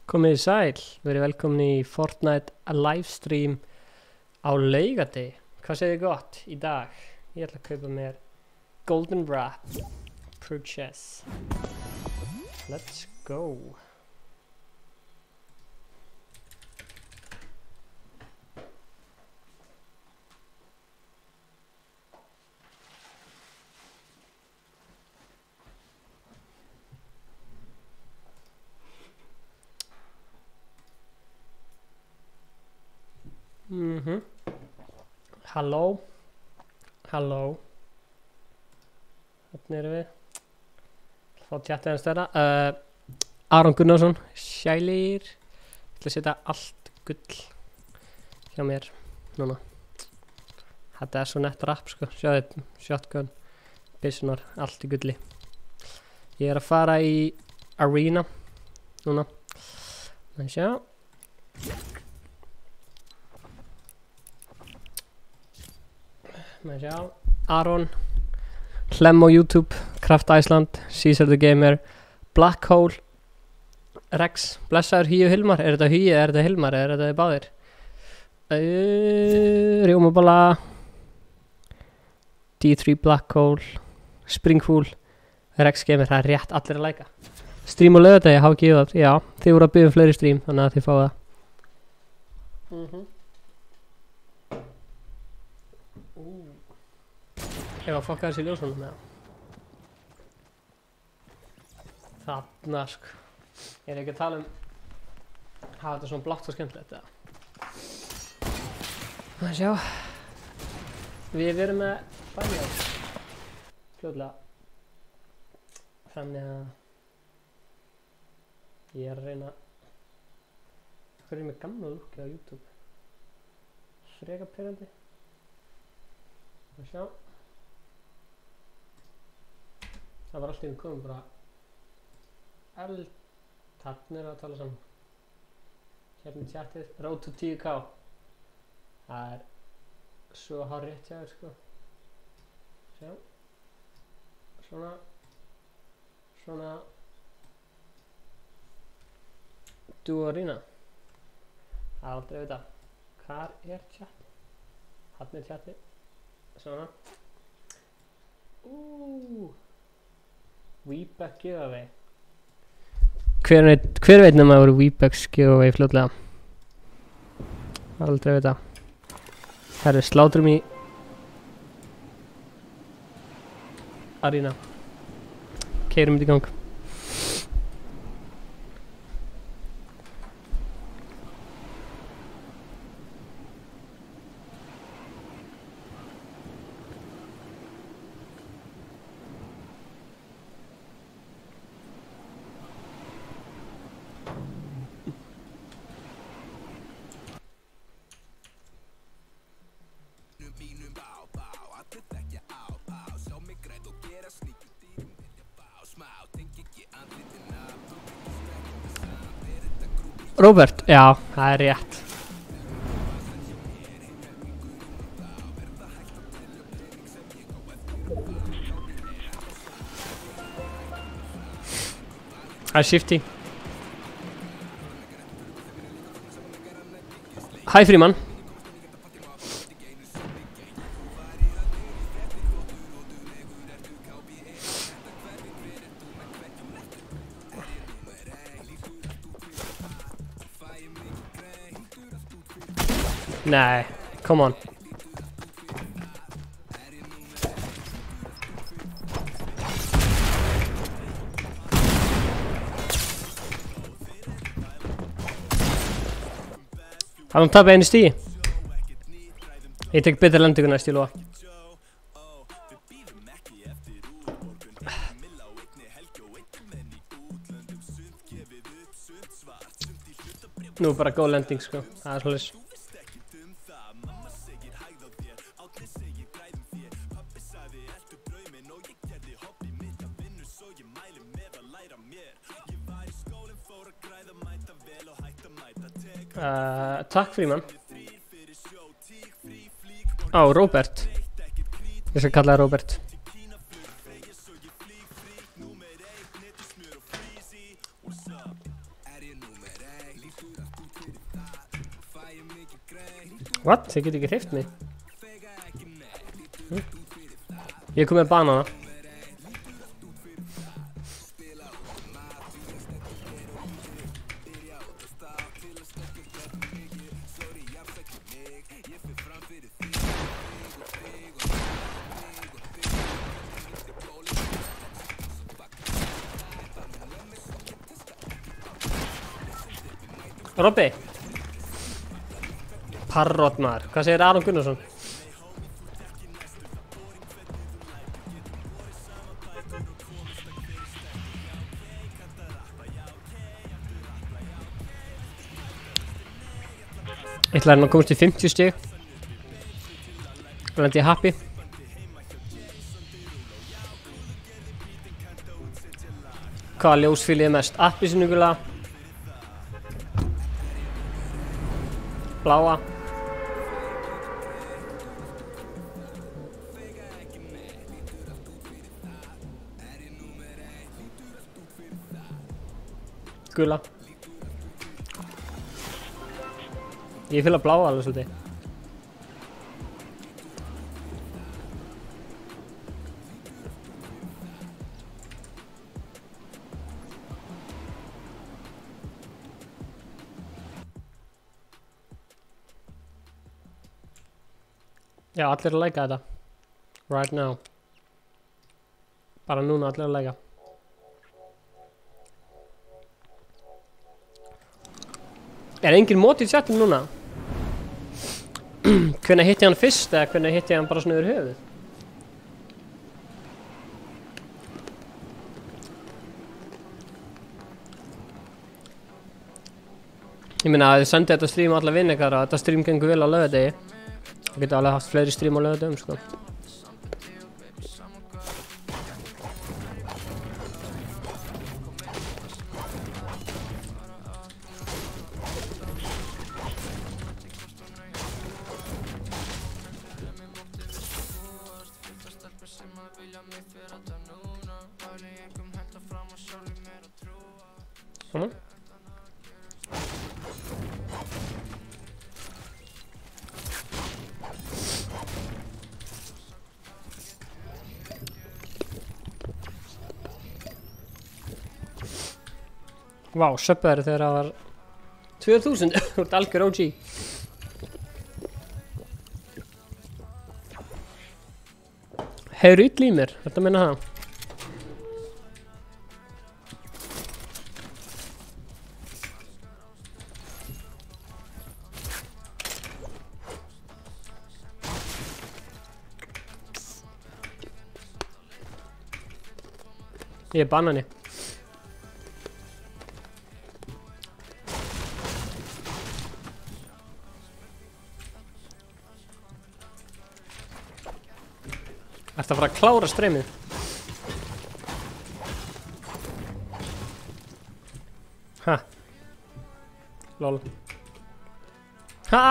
Komið sæl, verið velkomin í Fortnite livestream á laugardegi. Hvað segir þið gott í dag? Ég ætla að kaupa mér Golden Wrap Purchase. Let's go. Halló. Þarna erum við. Fá tjattið hans þeirra. Aron Gunnarsson, Sælir. Ég ætla að setja allt gull hjá mér núna. Þetta er svo nett rap sko. Sjáðu, shotgun, byssunar, allt í gulli. Ég er að fara í arena núna. Það sjá. Með sjá, Aron, Hlem á YouTube, Kraft Iceland, Caesar the Gamer, Black Hole, Rex, blessaður Hí og Hilmar. Er þetta Hí eða er þetta Hilmar eða er þetta þið báðir? Rjómaballa, D3 Black Hole, Springfool, Rex Gamer, það er rétt allir að læka. Stream á laugardegi, hafa ekki það, já, þið voru að byggja fleiri stream, þannig að þið fáið það. Ég var að fokka þessi ljósunum með það. Þarna sko. Ég er ekki að tala hafa þetta svona blátt og skemmtilegt eða. Það sjá. Við erum með bæja fljótlega. Þannig að ég er að reyna. Hvað er með gamla lukki á YouTube? Freka pirrandi. Það sjá. Það var alltaf komið bara þarna er að tala saman. Hérna í chatið, road to 10k. Það er svo hárrétt hjá þér sko. Sjá. Svona Duorina. Það er aldrei að vita. Hvar er chatið? Þarna er chatið. Svona. Weeback giveaway. Hver veit nema að það voru Weebacks giveaway fljótlega? Aldrei að vita. Herri, slátrum í arena. Keyrum þetta í gang. Robert, já, það er rétt. Það er Shifty. Hæ Fríman. Nei, come on. Það er tapja einu stíi. Ég tek betur lendingu næst, ég lofa. Nú er bara góð lending sko, það er svolítið. Takk Fríman. Robert. Ég skal kalla það Robert. What? Þið getur ekki hreyft mig. Ég kom með banana. Robby. Parrot maður. Hvað segir Aron Gunnarsson? Ég ætlaði að komast í 50 stig. Lendi ég happy. Hvaða ljós fíl ég mest? Appelsínugula. Bláa. Gula. Ég fíla bláa alveg svolítið. Já, allir að leika þetta. Right now. Bara núna allir að leika. Er engin mót í chatinu núna? Hvenær hitti hann fyrst eða hvenær hitti hann bara svona yfir höfuð? Ég meina að þið sendið þetta stream á alla vinn ykkar og þetta stream gengur vel á laugardegi. Það geta alveg haft fleiri stream á laugardögum sko. Vá, söppaður þegar það var 2000, þú ert algjör OG. Hefur ill í mér, þetta meina það. Ég er banani. Ertu að fara að klára streymið? Ha. Lol. Ha.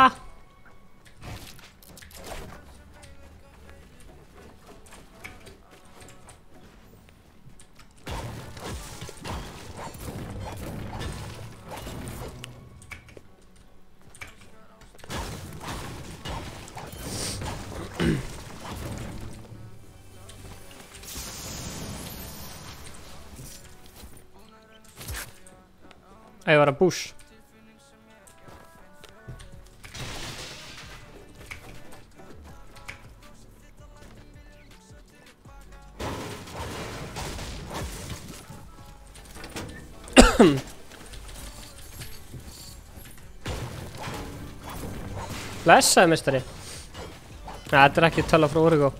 Ég var að bush. Blessaði mestari. Þetta er ekki tala frá Origo.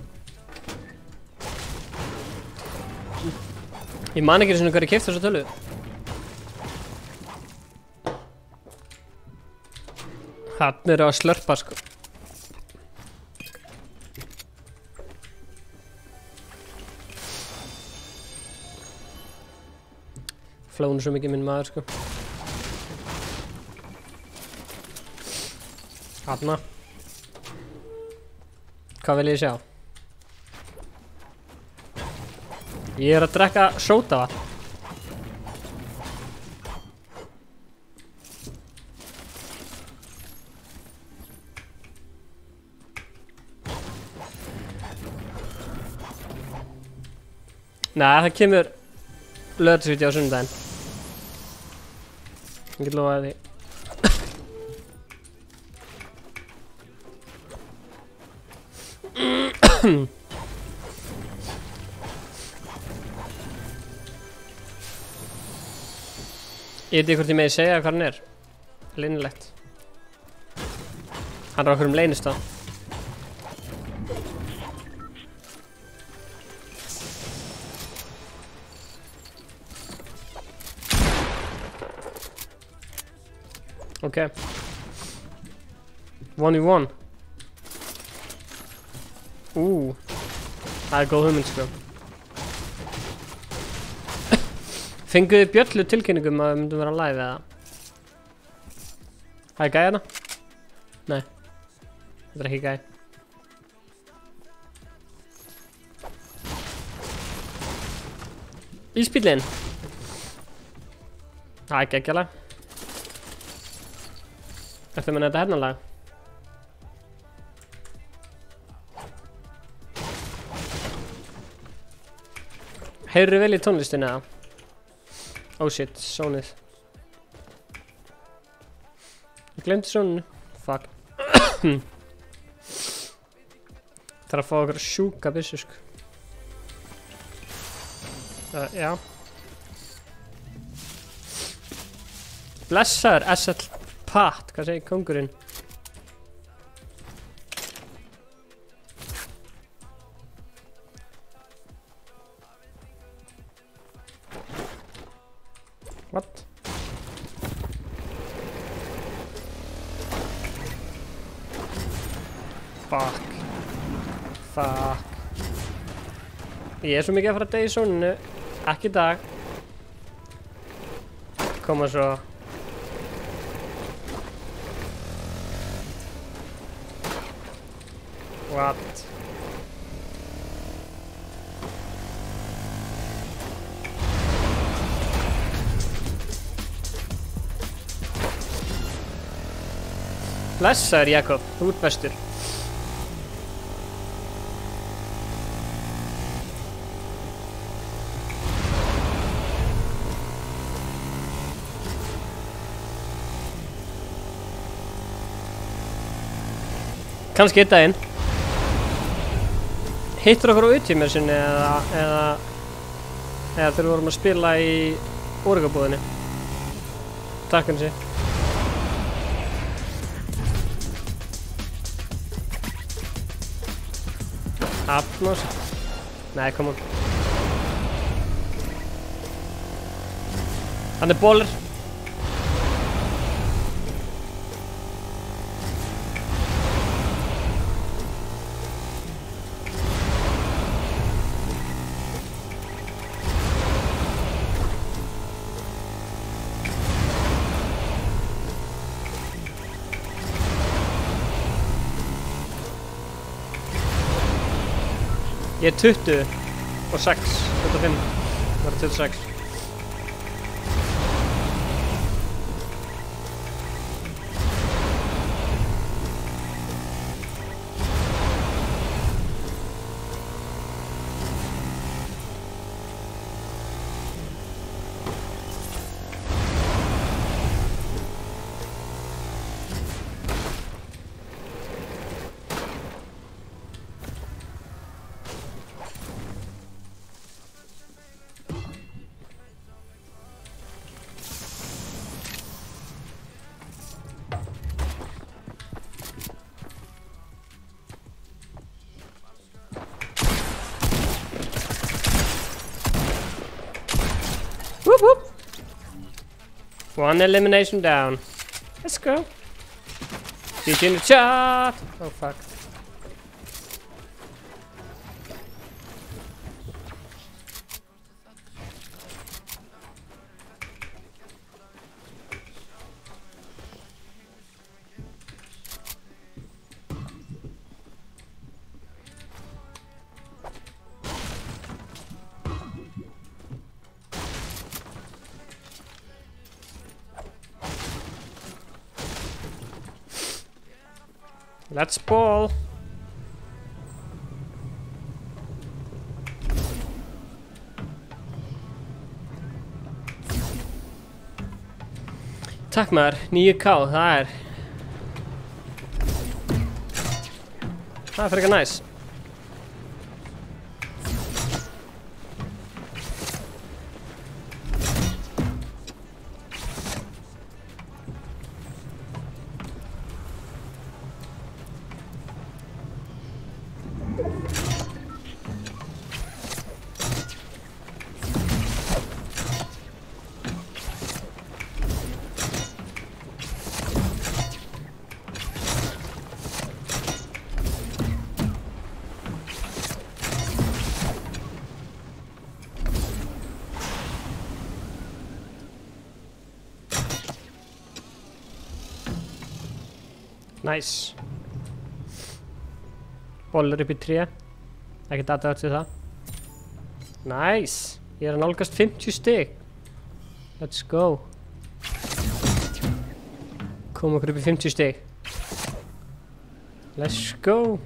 Ég man ekki svona hverju keypti þessa tölu. Hann er að slörpa sko. Flónu svo mikið minn maður sko. Hanna. Hvað vil ég sjá? Ég er að drekka sódavatn. Nei, það kemur lögðarsvíti á sunnudaginn. Ég get lofaði því. Ég veit ekki hvort ég megi segja hvað hann er. Leynilegt. Hann er okkur leynistað. Ok. 1v1. Það er góð hugmynd sko. Fenguðu bjöllu tilkynningum að við myndum vera live eða? Það er gæi hérna? Nei. Þetta er ekki gæi. Ísbíllinn. Það er geggjalag. Ertu að menna þetta hérna lag? Heyrðu vel í tónlistinni eða? Oh shit, sónið. Ég glemdi sóninu. Fuck. Það að fá okkur sjúka byssu sko. Já. Blessaður SL Pat, hvað segir kongurinn? What? Fuck. Ég er svo mikið að fara að deyja í sóninu. Ekki í dag. Koma svo. What? Blessaður Jakob, þú ert bestur. Kannski einn daginn. Hittir okkur á utímur sinni eða þegar við vorum að spila í Órugabúðinni. Takk henni. Atmos. Nei, come on. Hann er bólir. Ég er 20 og 6, 25, það er 26. Whoop whoop. One elimination down. Let's go. She's in the chat. Oh fuck. Let's ball. Takk maður, 9k, það er fyrir ekki næs. Nice. Bollur upp í 3. Ekkert aðdátt við það. Nice. Ég er að nálgast 50 stig. Let's go. Kom okkur upp í 50 stig. Let's go.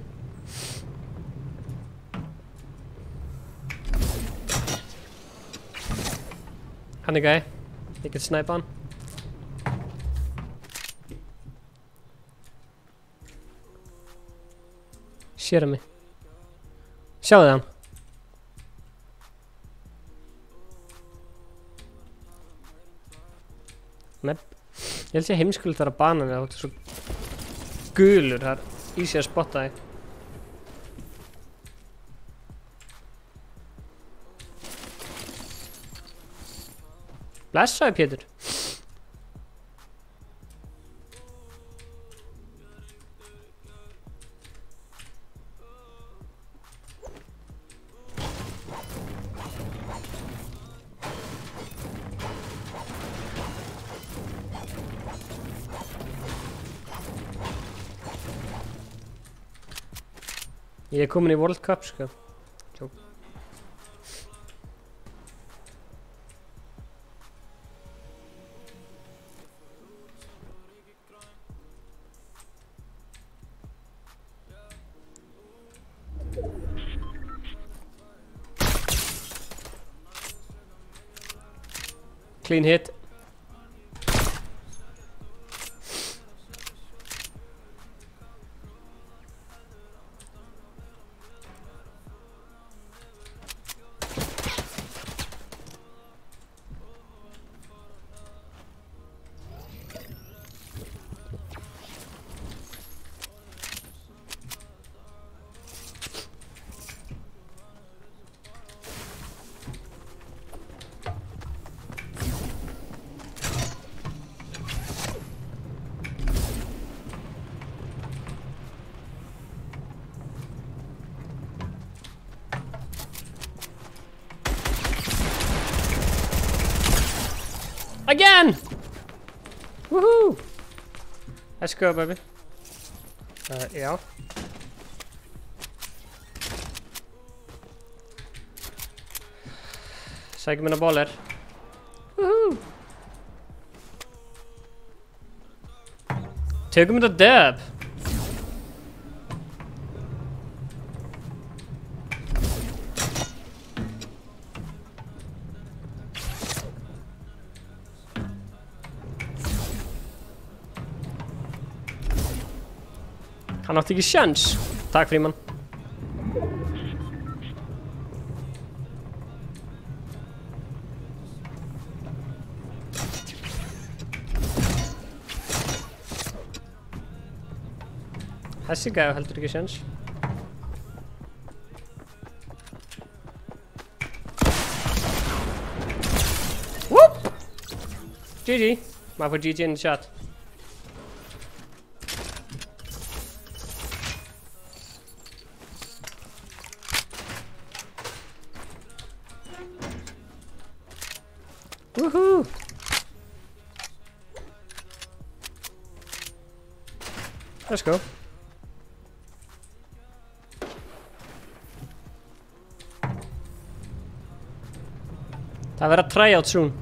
Hann er gæi. Ég get snæpa hann. Sér að mig. Sjáðu hann. Nepp. Ég held ég heimskulegt þar að banan eða svo gulur. Það er easy að spotta þig. Blessaði Pétur. Ég er komin í World Cup, sko. Tjók. Clean hit. Again! Woohoo! Let's go, baby. Já. Sækjum minna bollir. Woohoo! Tökum þetta dub. Hann átti ekki sjans. Takk Fríman. Þessi gæði heldur ekki sjans. Whoop! GG. Maður får GG in the chat. Woohoo! Let's go. Það verður að tryout soon.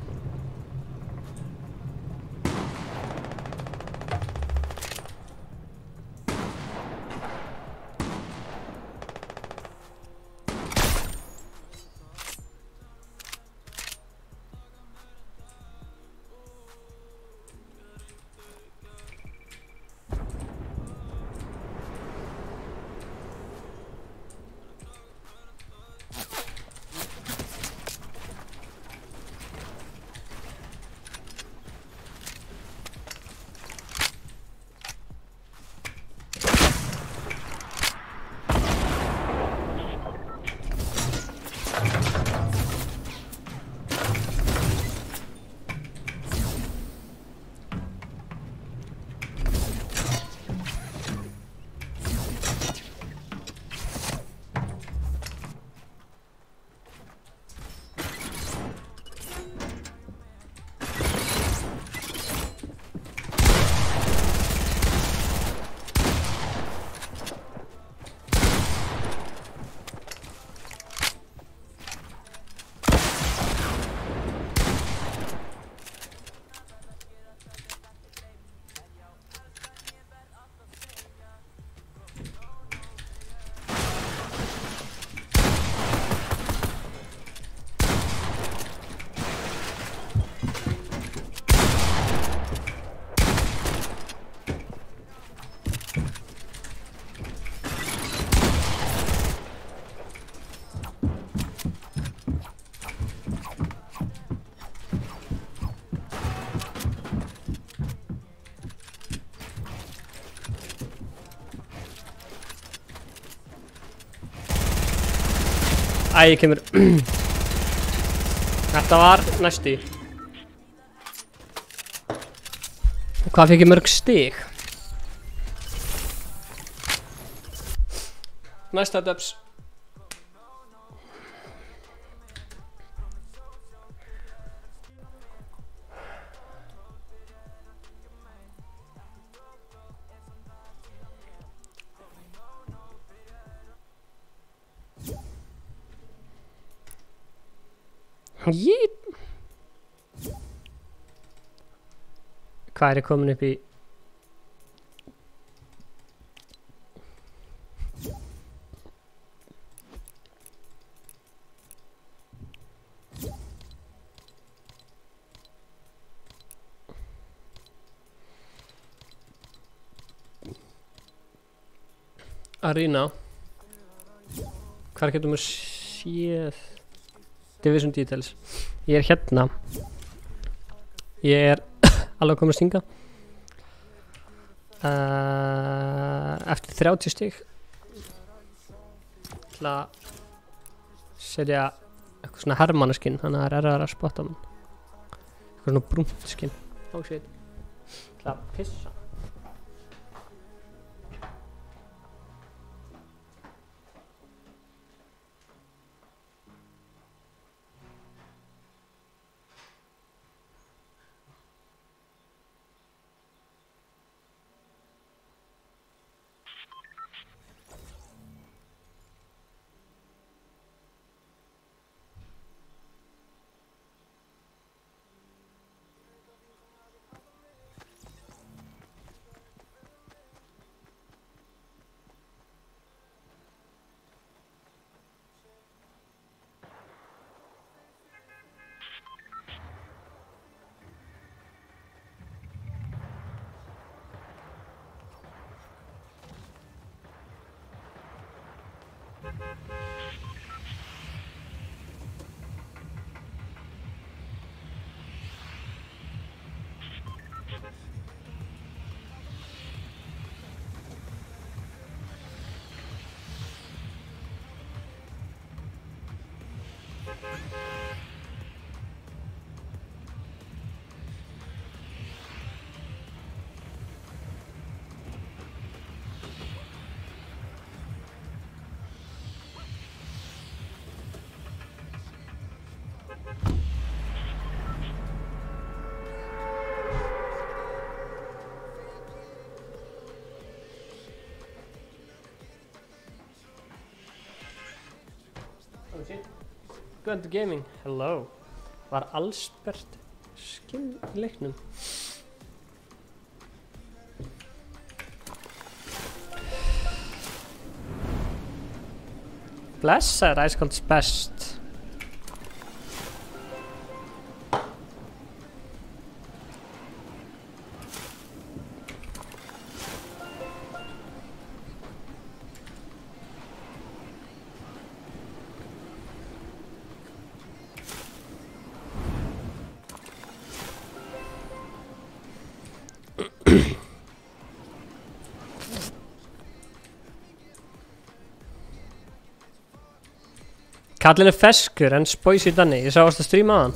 Æ, ég kemur. Þetta var næstu. Hvað fikk ég mörg stig? Næsta dubs. Jít. Hvað er ég komin upp í? Arena. Hvar getum við séð Division Details? Ég er hérna. Ég er alveg komið að stinga. Eftir 30 stig. Ég ætla að setja eitthvað svona hermannaskinn, þannig að það er erfiðara að spotta mann. Eitthvað svona brúnt skinn. Ó, shit. Ég ætla að pissa. Good gaming, hello. Var allsbert skinn í leiknum. Blessaður, Ice Cold's best. Kallinn er feskur en spóisi danni. Ég sá að stríma á hann.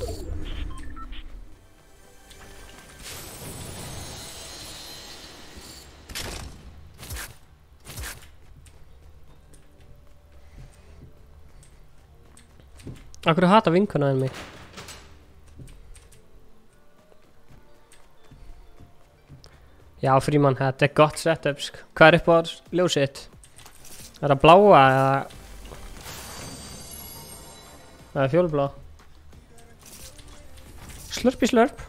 Akkur hata vinkuna en mig. Já, Fríman, þetta er gott setup. Hvað er upp á ljósið? Er það bláa eða? Það er fjólblá. Slurpy slurp.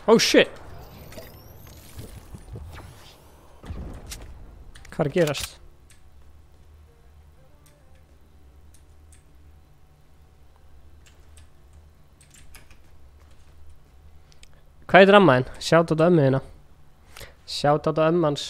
Oh shit. Hvað er að gerast? Hvað er drammaðinn? Sjátt át ömmu hérna. Sjátt át ömmu hans.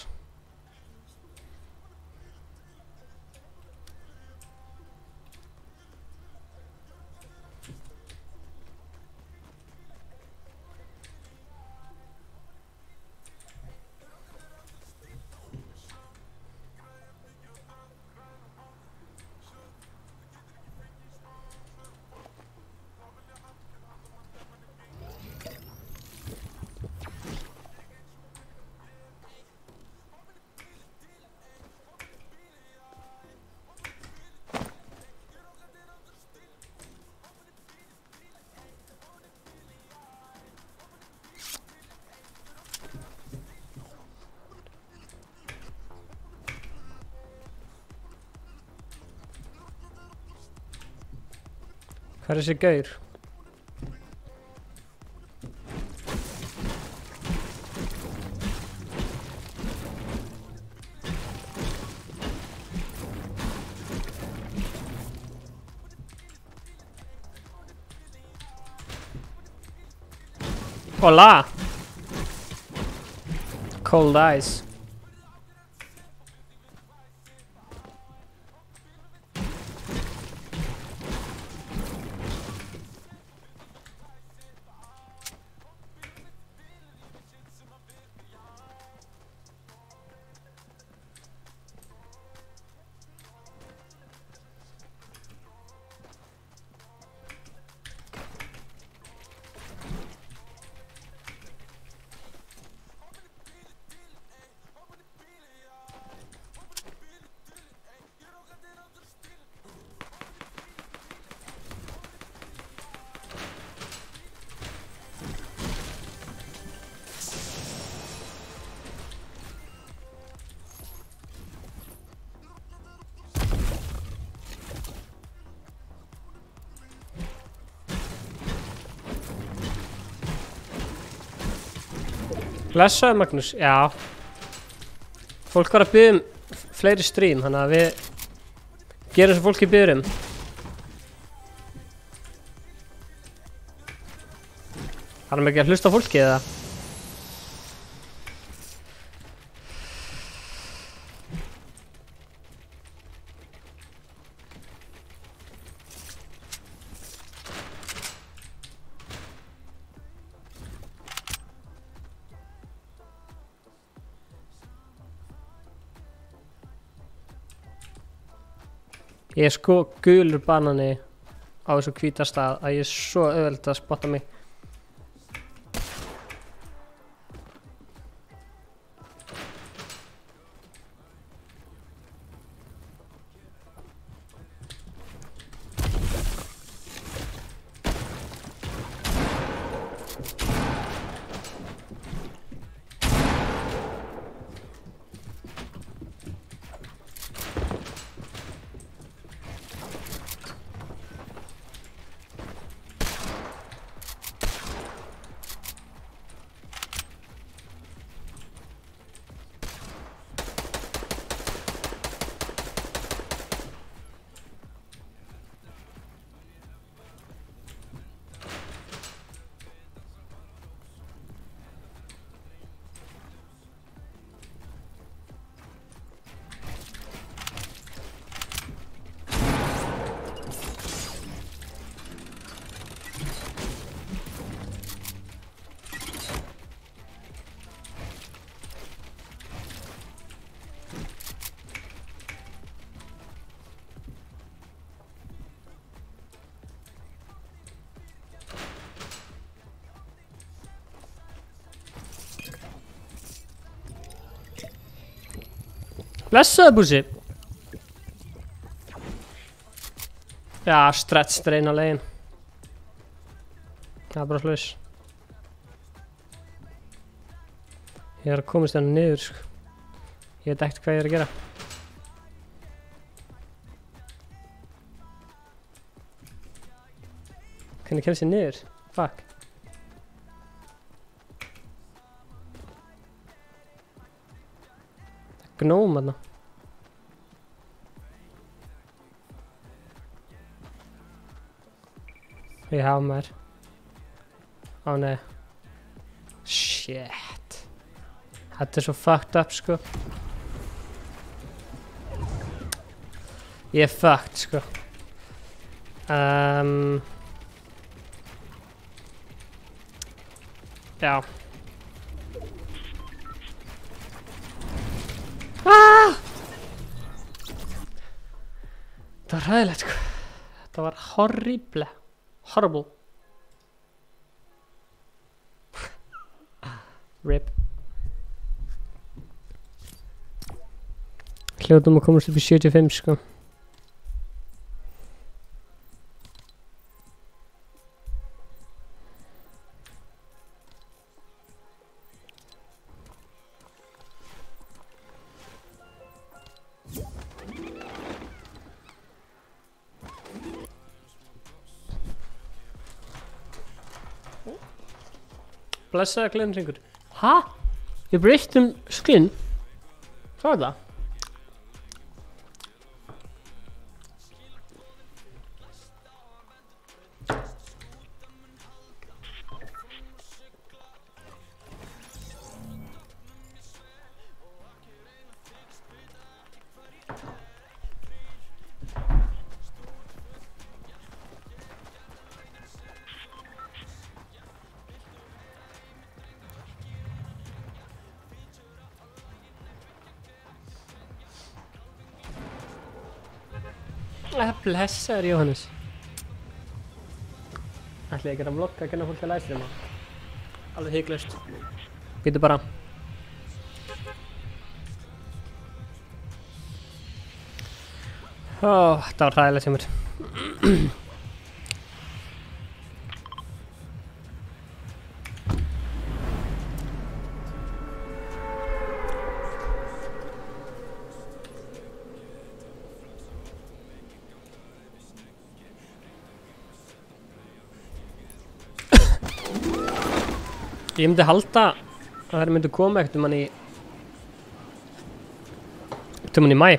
Hvað er þessi gaur? Hola! Cold eyes. Blessaði Magnús, já. Fólk var að biðja fleiri stream, þannig að við gerum sem fólki biður Þarf ekki að hlusta á fólki eða? Ég er sko gulur banani á þessu hvíta stað að ég er svo auðvelt að spotta mig. Blessaðu Búsi. Já, stretch drein á leiðin. Það er bara hlaus. Ég er að komast hérna niður, sko. Ég veit ekkert hvað ég er að gera. Hvernig kemst ég niður? Fuck. Gnóm þarna. Ég hafa maður. Ó nei. Shit. Þetta er svo fucked up sko. Ég er fucked sko. Já. Það var hræðilegt sko. Þetta var horrible. Horrible. RIP. Hljóðum að komast upp í 75 sko. Blessaða gleðinringur. Hæ? Ég breytt skinn? Hvað það? Blessaður Jóhannes. Ætli ég að vlogga að kenna fólki að livestreama. Alveg hygglust. Býtu bara. Þetta var hræðilegt hjá mér. Ég myndi halda að það myndi koma ekkert um hann í maí.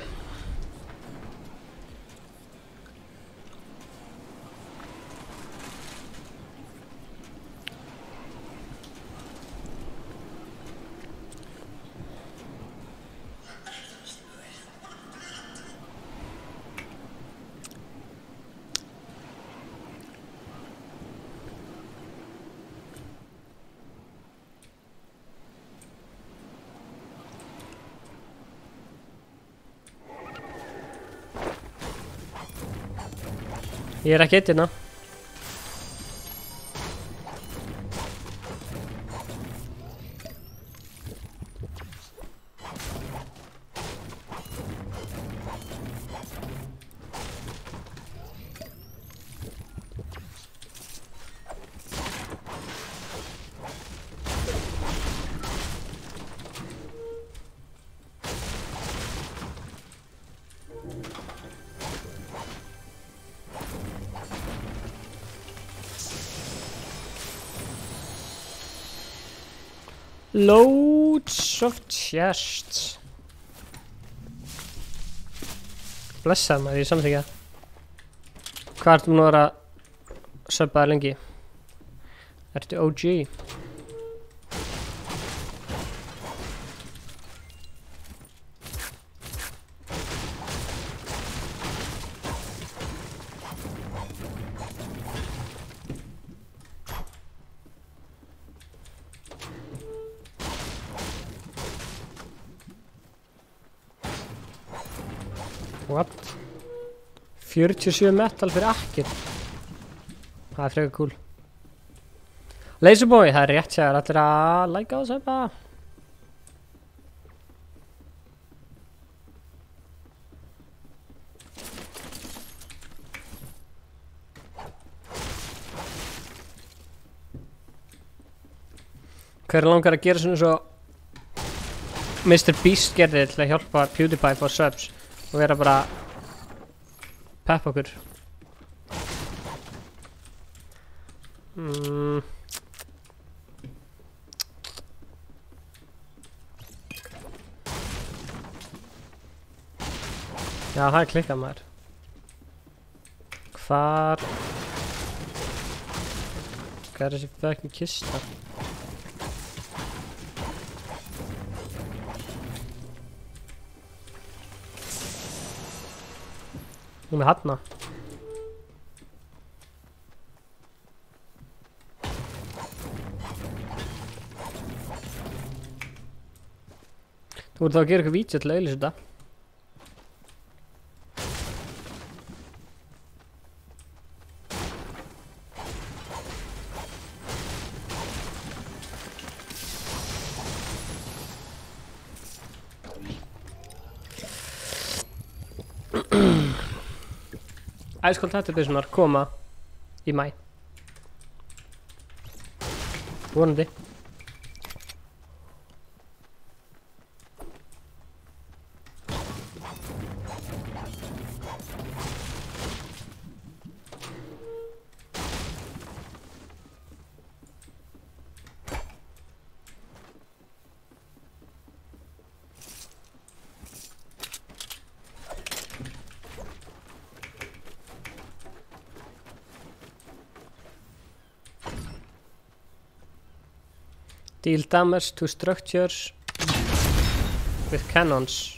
Ég er ekki eitt hérna. Loads of chests. Blessaði maður, ég samþykja. Hvað ertu nú að vera subbaði lengi? Ertu OG? What? 47 metal fyrir akkir. Það er frekar cool. Laserboy, það er rétt sér allir að læka og sæpa. Hver langar að gera svona svo Mr. Beast gerði til að hjálpa PewDiePie for subs og vera bara peppa okkur. Já, það er klikkað maður. Hvar? Hvað er þessi fucking kista? Hún er hérna. Þú voru þá að gera eitthvað vídeo til að auðlýsa þetta. Æskóld hættubyssunar koma í maí. Vonandi. Deal damage to structures with cannons.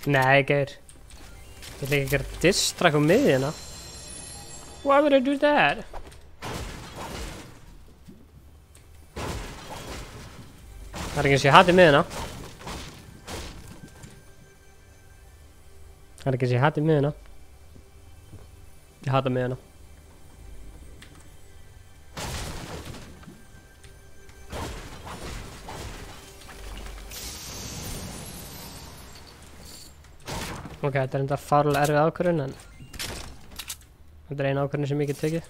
Nei, Geir. Ég ætla ekki að gera distrack á miðjuna. Why would I do that? Það er ekki eins og ég hati miðjuna. Það er ekki eins og ég hati miðjuna. Ég hata miðjuna. Ok, þetta er enda farlega erfið ákvörðun en þetta er eina ákvörðun sem ég get tekið.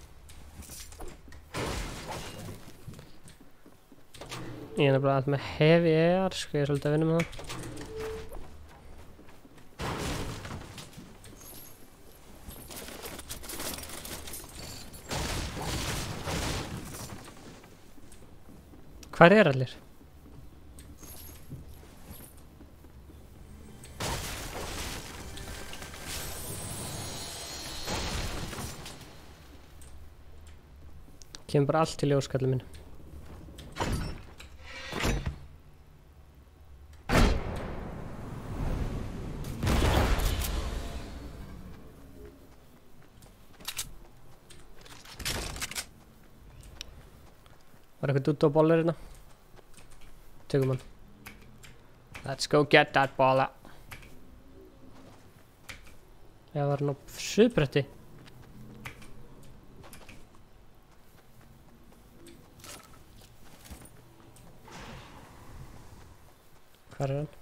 Ég er nefnilega alltaf með heavy AR, sko ég er svolítið að vinna með það. Hvar er allir? Kemur bara allt til ljós, kallinn minn. Var eitthvað dutt á bollir hérna? Tökum hann. Let's go get that bolla. Það var hann á suðbretti. Hvar er hann?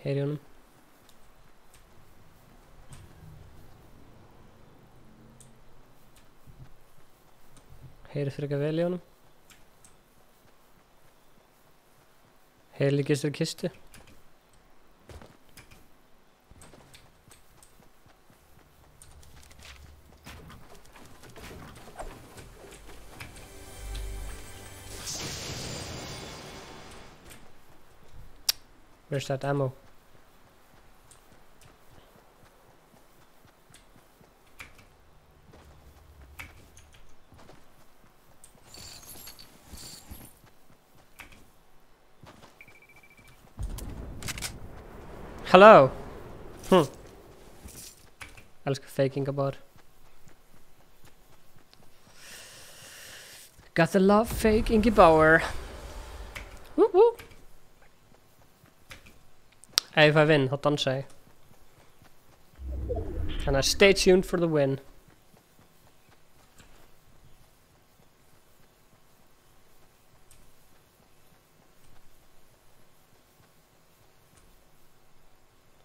Heyri honum. Heyri frekar vel í honum. Heyri líka þessari kistu. Where's that ammo? Hello! Elskar faking about. Got the love fake Ingi Bauer. Whoop whoop. If I win, þá dansa ég. And I stay tuned for the win.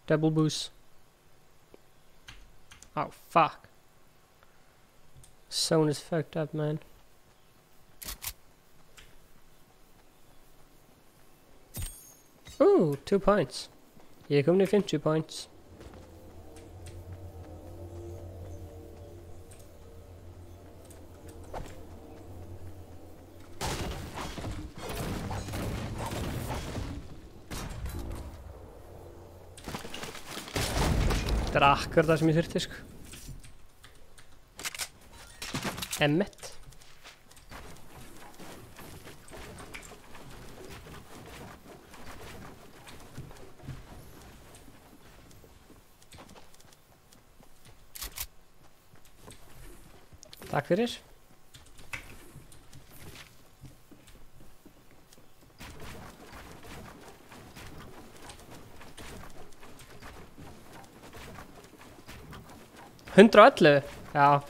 Double boost. Oh fuck. Zone is fucked up, man. Ooh, 2 points. Ég er komin í 50 points. Þetta er akkur það sem ég þurfti, sko. Emmet. Takk fyrir. $111? Já.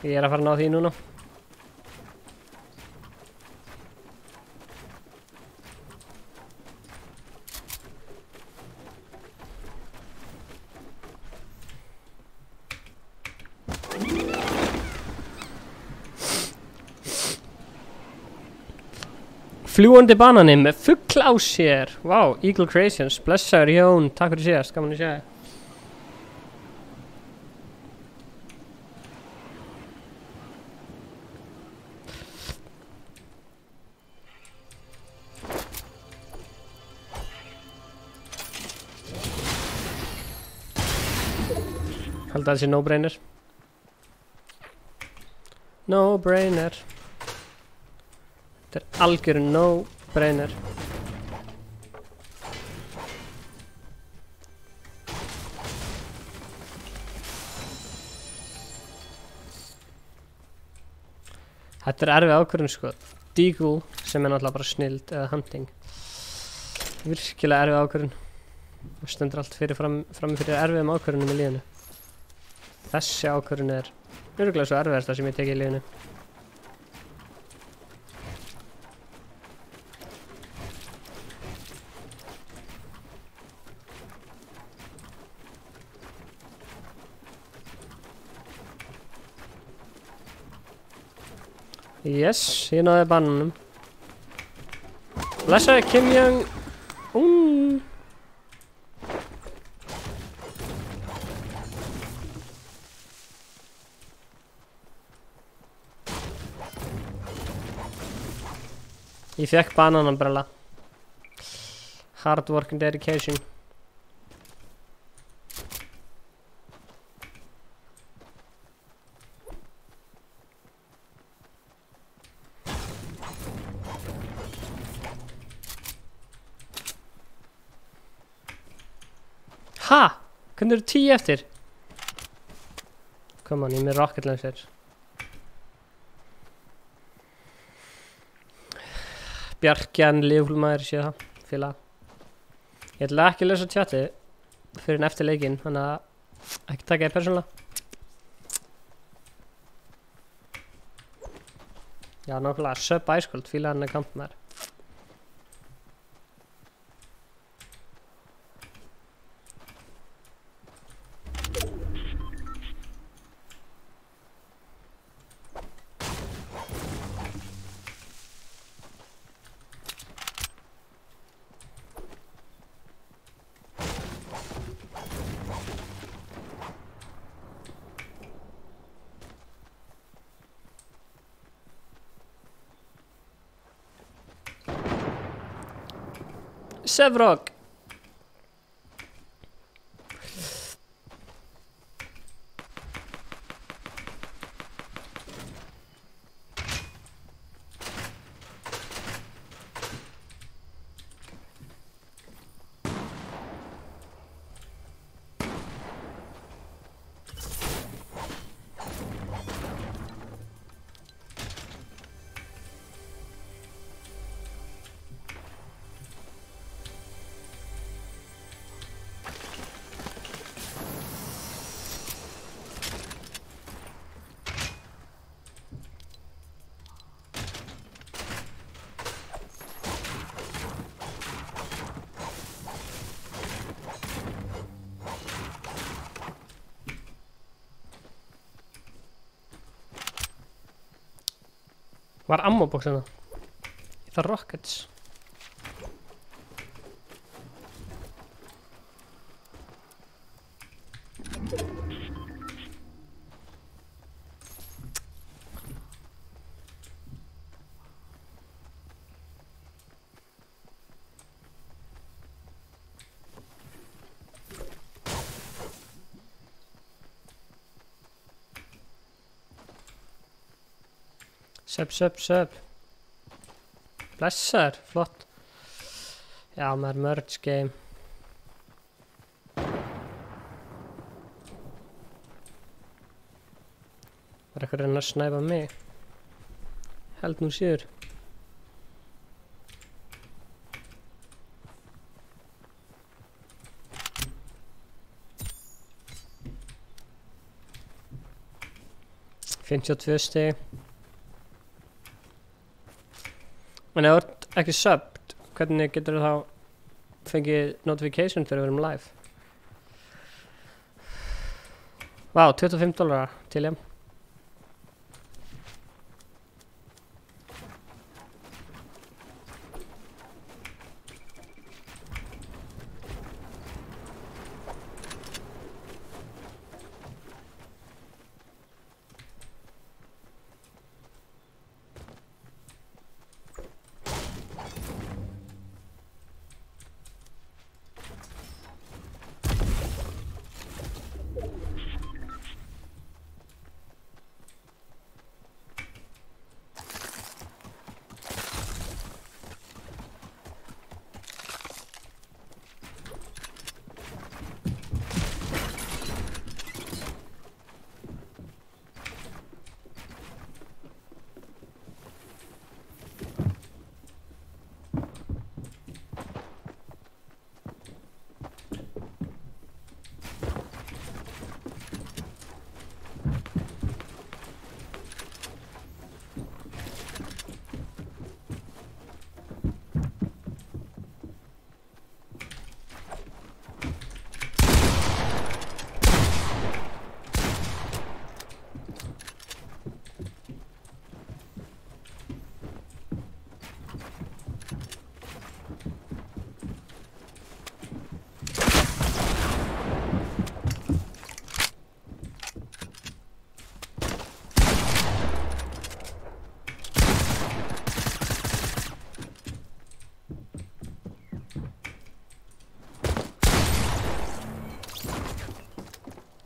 Ég er að fara að ná því núna. Fljúandi banani með fugl á sér. Vá, Eagle Creations. Blessaður Jón, takk fyrir síðast, gaman að sjá. Held að það sé no-brainer. No-brainer. Þetta er algjör no-brainer. Þetta er erfið ákvörðun sko. Deagle sem er náttúrulega bara snild eða hunting. Virkilega erfið ákvörðun. Og stendur allt frammi fyrir erfiðum ákvörðunum í lífinu. Þessi ákvörðun er örugglega svo erfiðasta sem ég teki í lífinu. Yes, ég náði bananum. Blessaði Kim Jong. Ég fekk bananumbrella. Hard work and dedication. Ha? Hvernig eru 10 eftir? Come on, ég er með rocket launcher. Bjarkjan, Liverpool-maður, sé það, félag. Ég ætla ekki að lesa chatið fyrir en eftir leikinn, þannig að ekki taka ég persónulega. Já, nákvæmlega, sub æskold, félag hann að kampa maður. Sevrock. Var ammo-box hérna? Það er rockets. Sub. Blessar, flott. Já, maður merge game. Var eitthvað að reyna að snæpa mig? Held nú síður. Finnst 52 stig. En ef þú ert ekki subbed, hvernig getur þú þá fengið notification þegar við erum live? Vá, $25 til ég.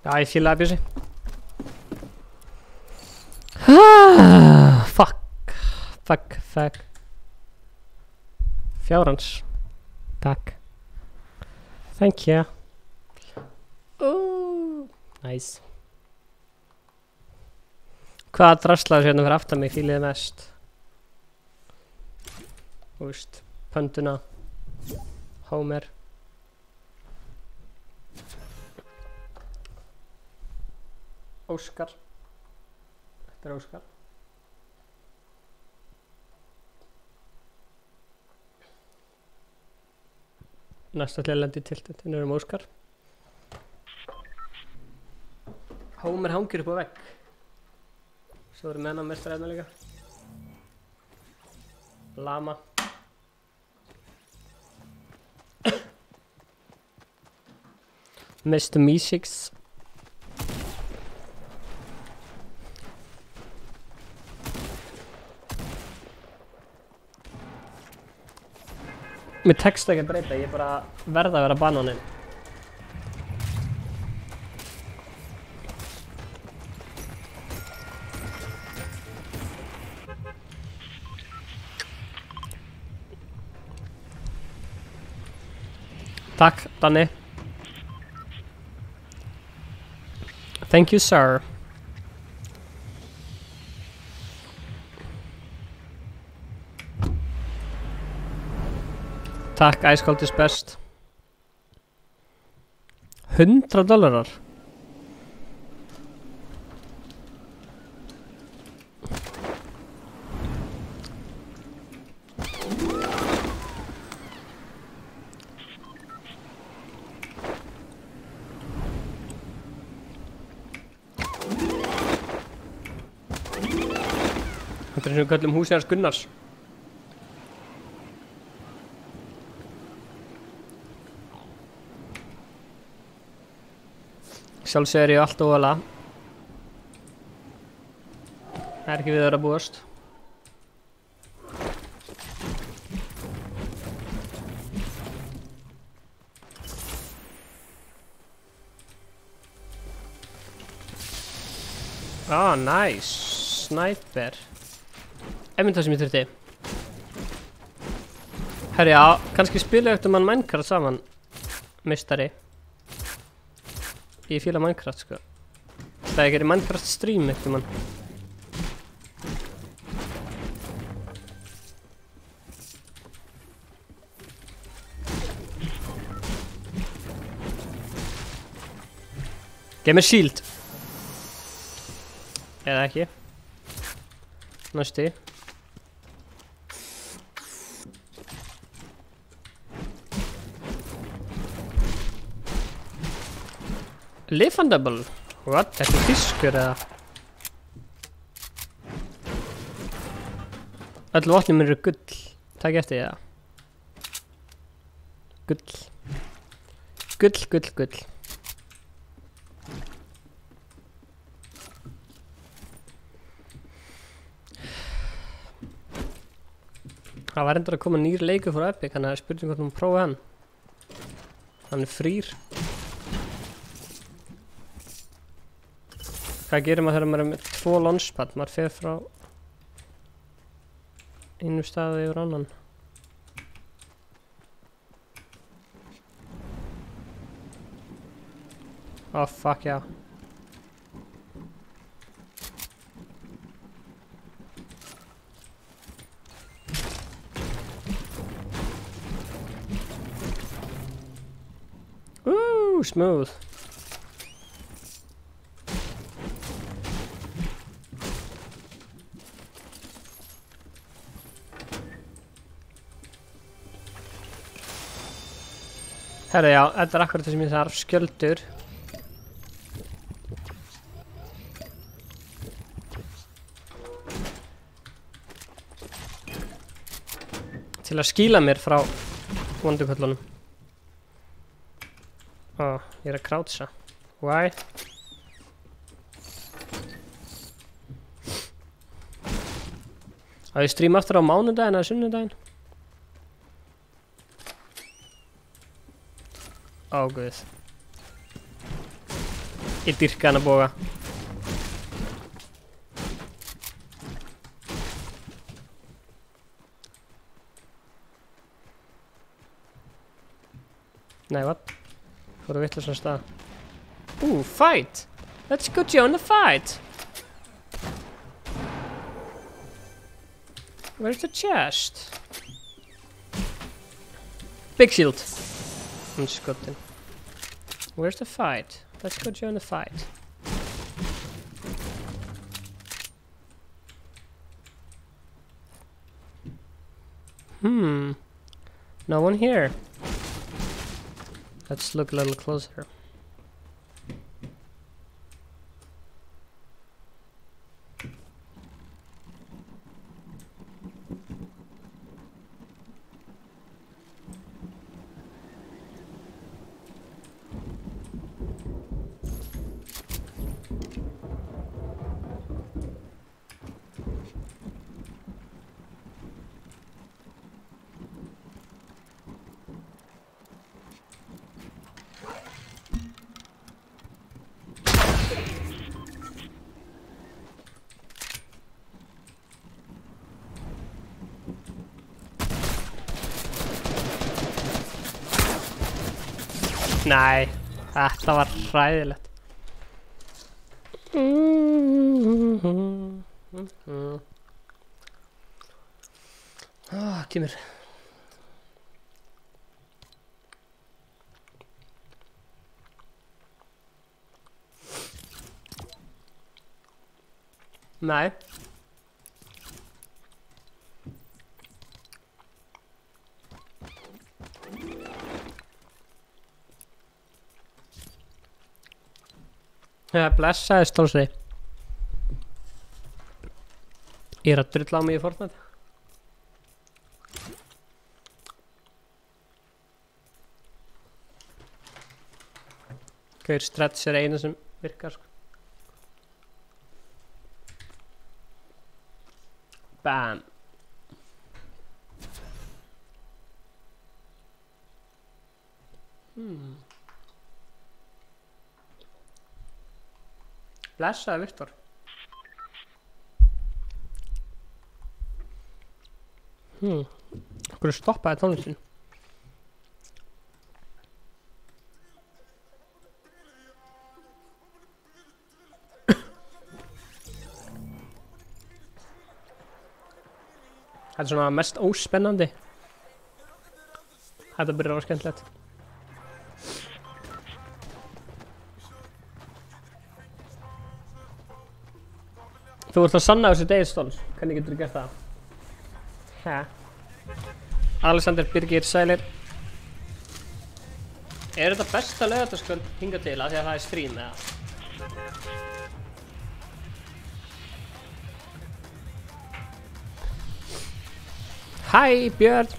Já, ég fílaði bjössi. Fuck. Fjárhans. Takk. Thank you. Nice. Hvaða draslaður hérna fyrir aftan mig fíliði mest? Þú veist, pönduna, Homer. Óskar. Þetta Óskar. Næsta til að lendi tiltið, hérna Óskar. Homer hangir upp á vegg. Svo eru menn á mestar hérna líka. Lama. Mr. Meeseeks. Mér tekst ekki að breyta, ég bara verða að vera banáninn. Takk, Danni. Thank you, sir. Takk, Icecold is best. $100? Þetta er eins og við köllum húsið hans Gunnars. Sjálfsög er ég allt óvala. Það er ekki við að vera búast. Nice. Sniper. Einmitt það sem ég þurfti. Herri, já, kannski spila eftir mann Minecraft saman, meistari. Ég fíla Minecraft, sko. Það er ekki Minecraft stream eftir mann. Gef mér shield. Eða ekki. Næsti. Lifandable. What? Þetta er fiskur eða? Öll vopnin mér eru gull. Takk eftir það. Gull. Gull. Það var endur að koma nýr leikur frá Epic, þannig að spurning hvort hún prófa hann. Hann er frýr. Hvað gerir maður þegar maður er með 2 launchpad? Maður fer frá einu staði yfir annan. Oh fuck já. Smooth. Herra já, þetta er akkurat það sem ég þarf, skjöldur. Til að skýla mér frá vonduköllunum. Ég er að krátsa. Why? Að ég streama aftur á mánudaginn eða sunnudaginn? Ó guð. Ég dyrka hann að boga. Nei, what? Fóru vittu svona stað. Fight! Let's go join the fight! Where's the chest? Big shield. Hann skotin. Where's the fight? Let's go join the fight. No one here. Let's look a little closer. Nei, þetta var hræðilegt. Kemur. Nei. Blessaði stólsri. Ég að drulla á mig í Fortnite. Gaur stretch eina sem virkar sko. Bam. Blessaði Viktor. Hverju stoppaði tónlistin? Þetta svona mest óspennandi. Þetta byrjar að vera skemmtilegt. Þú ert að sanna á þessu degi stóls. Hvernig getur þú gert það? Alexander Birgir Sælir. Er þetta besta laugardagskvöld hingað til að því að það er stream eða? Hæ Björn.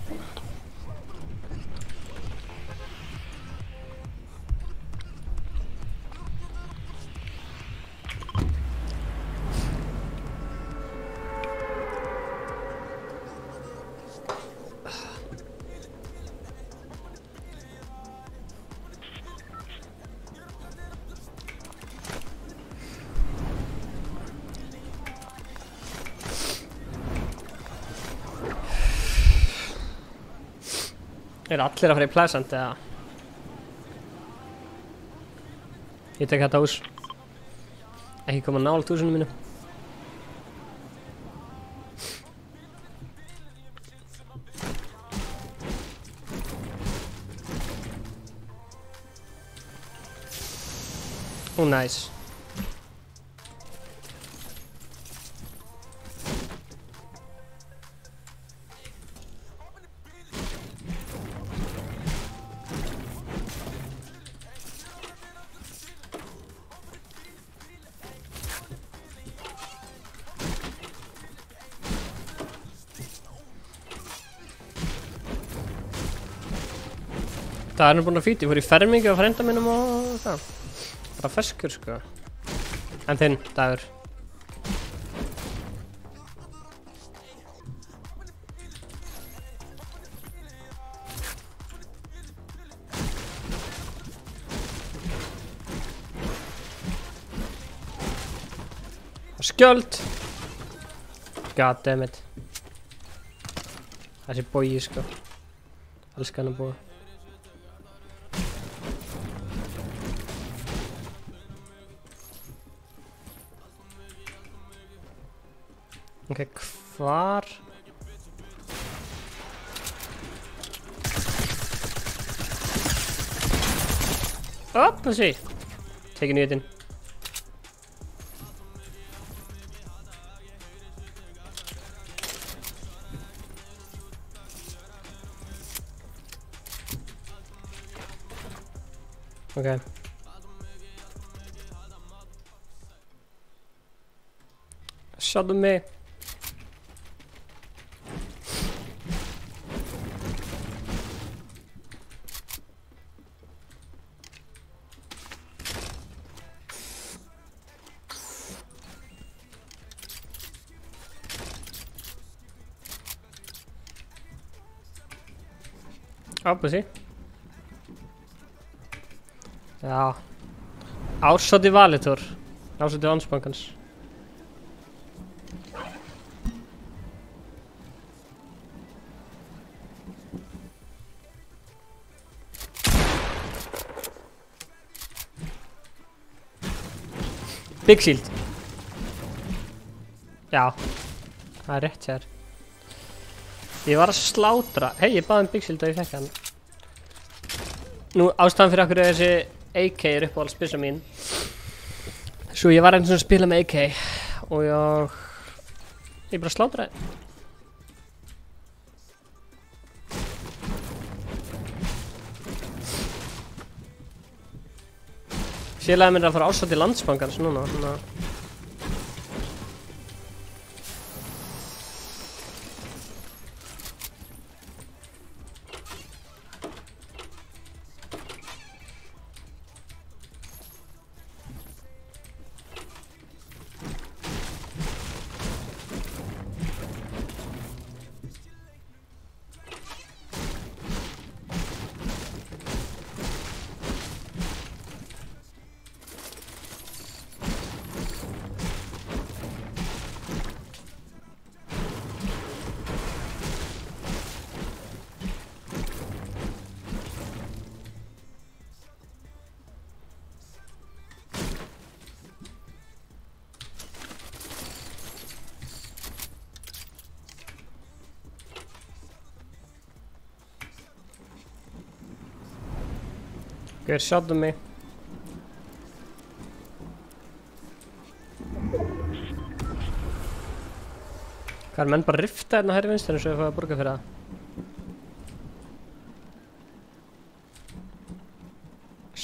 Er allir að fara í Pleasant eða? Ég tek þetta ús. Ekki koma nálægt húsinu mínu. Nice. Það er búin að fýta, ég fór í fermingu á frænda mínum og það. Bara feskur sko. En þinn, Dagur. Skjöld. Goddammit. Þessi bogi sko. Elskar hann að búa. Ok, hvar? Upp, þessi. Tekin í hittin. Ok. Sjáðu mig. Ábúsi. Já. Ársóti Valitor. Ársóti Landsbankans. Big Shield. Já. Það er rétt sér. Ég var að slátra. Hei, ég baði Big Shield og ég fekk hann. Nú, ástæðan fyrir okkur þessi AK er uppáhalds byssa mín. Svo ég var einu svona að spila með AK og ég bara slátraði. Félagið minn er að fara ásætt í Landsbankans núna, svona. Hver sjáðu mig. Hvað er menn bara rifta hérna hægri vinstri eins og ég fá að borga fyrir það?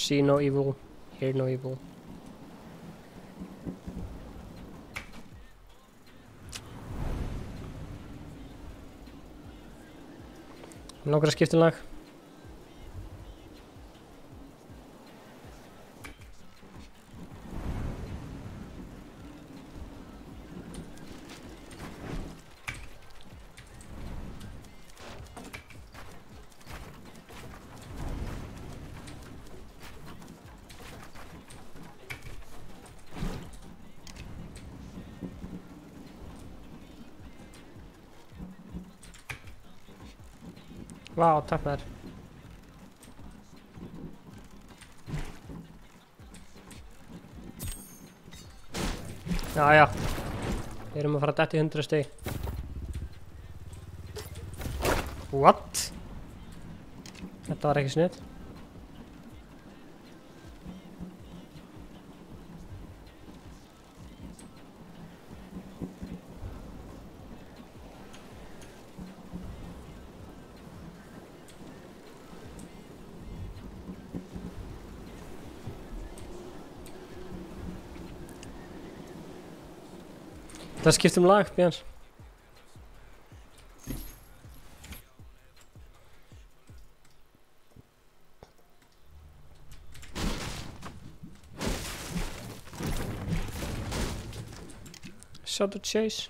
See no evil, hear no evil. Langar að skipta lag. Vá, takk maður. Já. Við erum að fara að detta í 100 stig. What? Þetta var ekki snitt. Það skiptum lag, Björns. Shot to chase.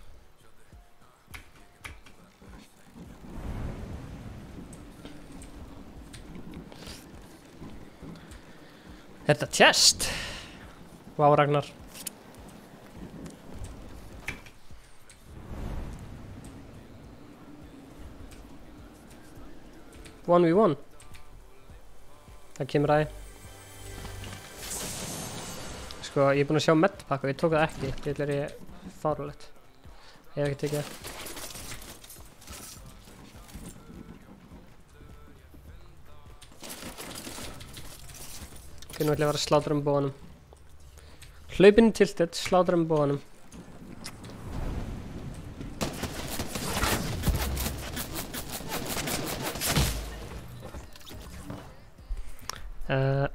Þetta chest. Vá, Ragnar. 1v1. Það kemur að því. Sko, ég er búinn að sjá medpack og ég tók það ekki. Þetta er ég fárulegt. Ég hef ekki tekið það. Ok, nú ætla ég að vera að slátra bóðanum. Hlaupinn tilted, slátra bóðanum.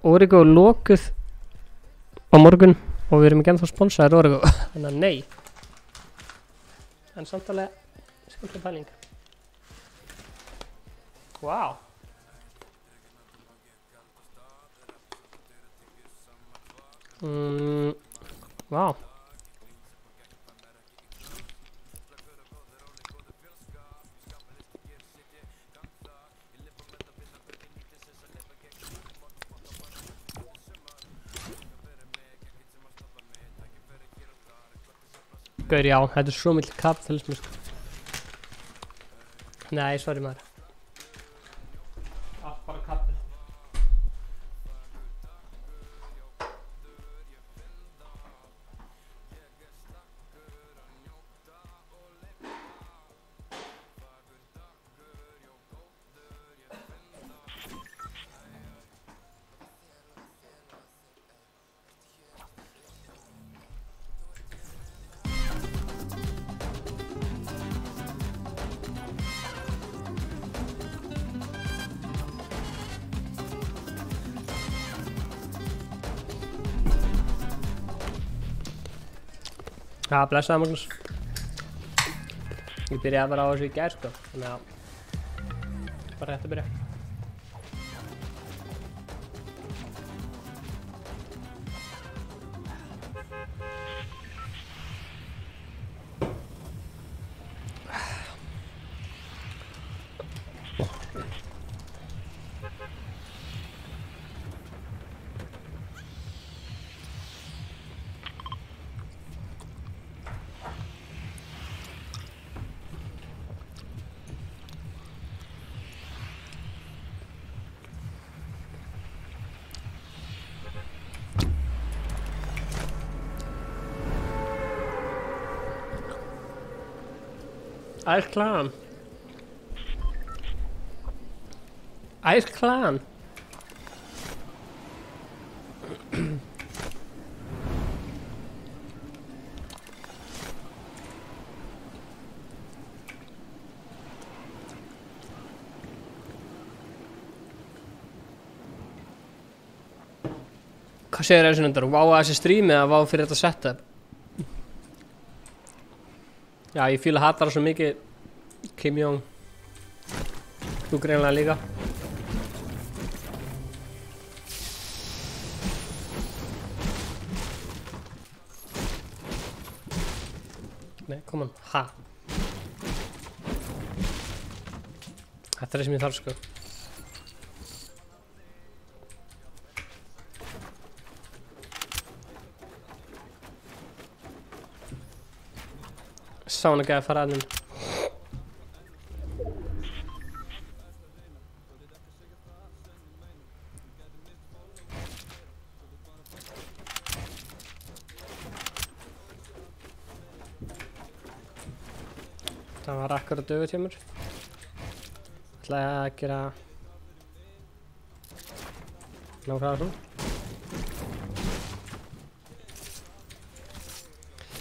Origo lokuð á morgun og við erum ekki ennþá sponsaðir Origo. Þannig að nei. En samt alveg skemmtileg pæling. Vá. Vá. Gaur, já, þetta er svo mikil kapitalismi, sko. Nei, sorry maður. Allt bara kapital. Já, blessaði Magnús. Ég byrjaði bara á þessu í gær, sko. Þannig að bara rétt að byrja. Ice Clan. Ice Clan. Hvað segir þessu nöndar? Vá að þessi strími eða vá fyrir þetta setup? Já, ég fíla hattar svo mikið Kim Jong. Þú greinlega líka. Nei, come on, ha. Þetta er það sem ég þarf, sko. Sá hann ekki að fara að henni. Það var akkurat dögu til mér. Ætlaði að gera nákvæmlega svona.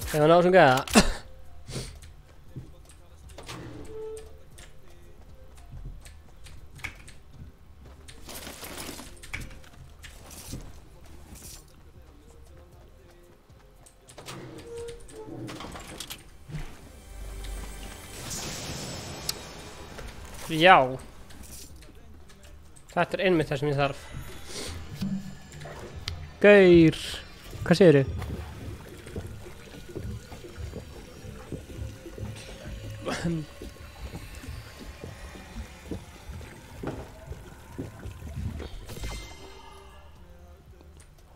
Ef hann ásum gæða. Já. Þetta er einmitt það sem ég þarf. Gaur. Hvað segirðu?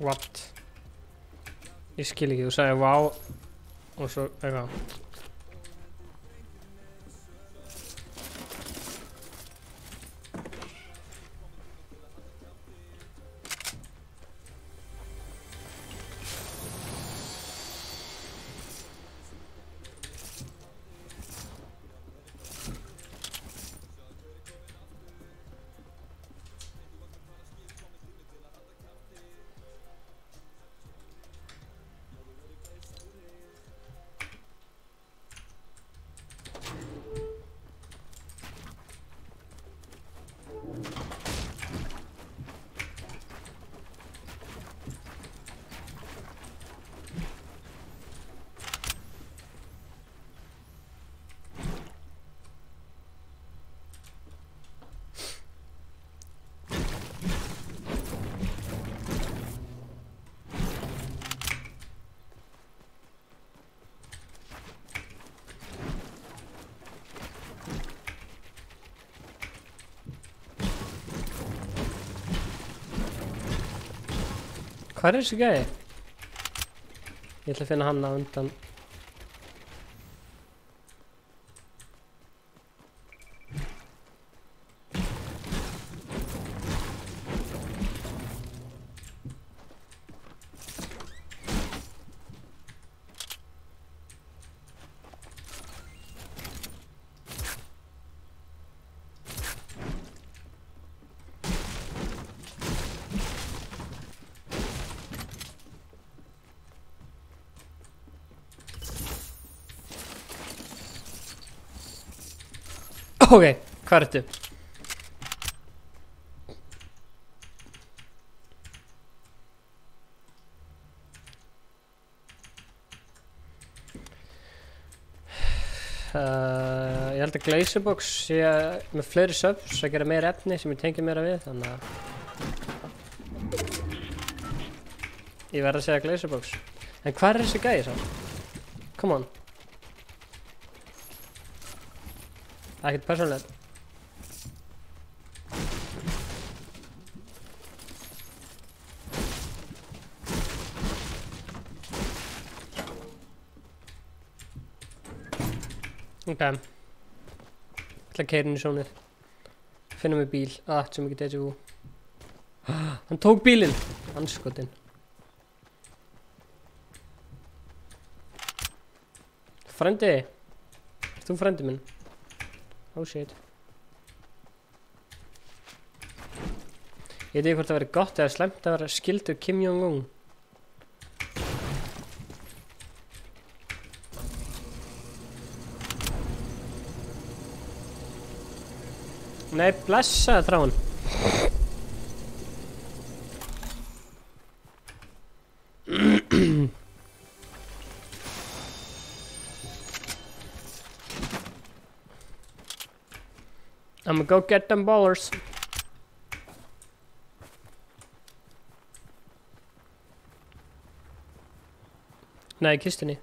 What? Ég skil ekki, þú sagði vá og svo eitthvað. Hvað þessi gæi? Ég ætla að finna hann á undan. Ok, hvað ertu? Ég held að Glazerbox sé með fleiri subs að gera meira efni sem ég tengi meira við, þannig að ég verð að segja Glazerbox. En hvað þessi gæi sá? Come on. Ekkert persónulegt. Ok. Ætla að keyra inn í sjónið. Finna mig bíl. Sem ekki déjà vu. Hann tók bílinn. Andskotinn. Frendi. Ert þú frendi minn? Oh shit. Ég veit ekki hvort það verið gott eða slæmt að vera skildur Kim Jong-un. Nei, blessaði þráin. I'm gonna go get them ballers. Nei, kistunni.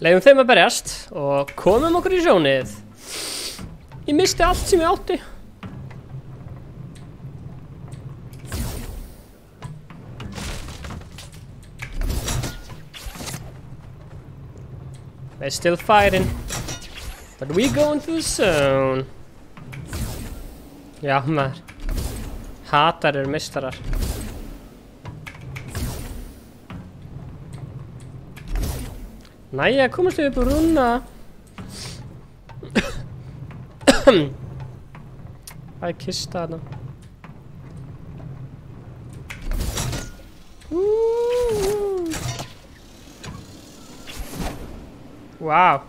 Leifum þeim að berjast og komum okkur í sjónið. Ég misti allt sem ég átti. They're still fighting, but we go into the zone. Já, maður. Hatar eru meistarar. Næja, komast við upp úr rúna. Það er kista þarna. Wow.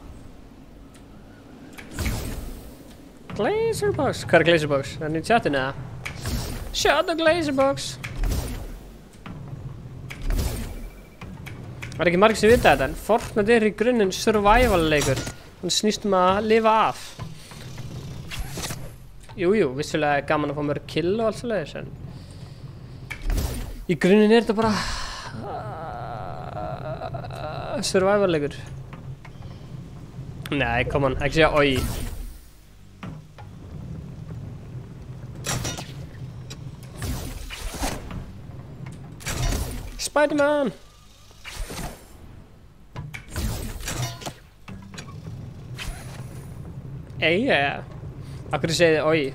Glazerbox. Hvað er Glazerbox? Er hann í chatinu eða? Shut the Glazerbox. Það er ekki margir sem vita þetta, en Fortnite er í grunninn survival leikur. Hann snýst að lifa af. Jújú, vissulega er gaman að fá mörg kill og allt svoleiðis, en í grunninn er þetta bara survival leikur. Nei, come on, ekki segja oi. Spider-Man! Yeah. Akkur ég segi oi.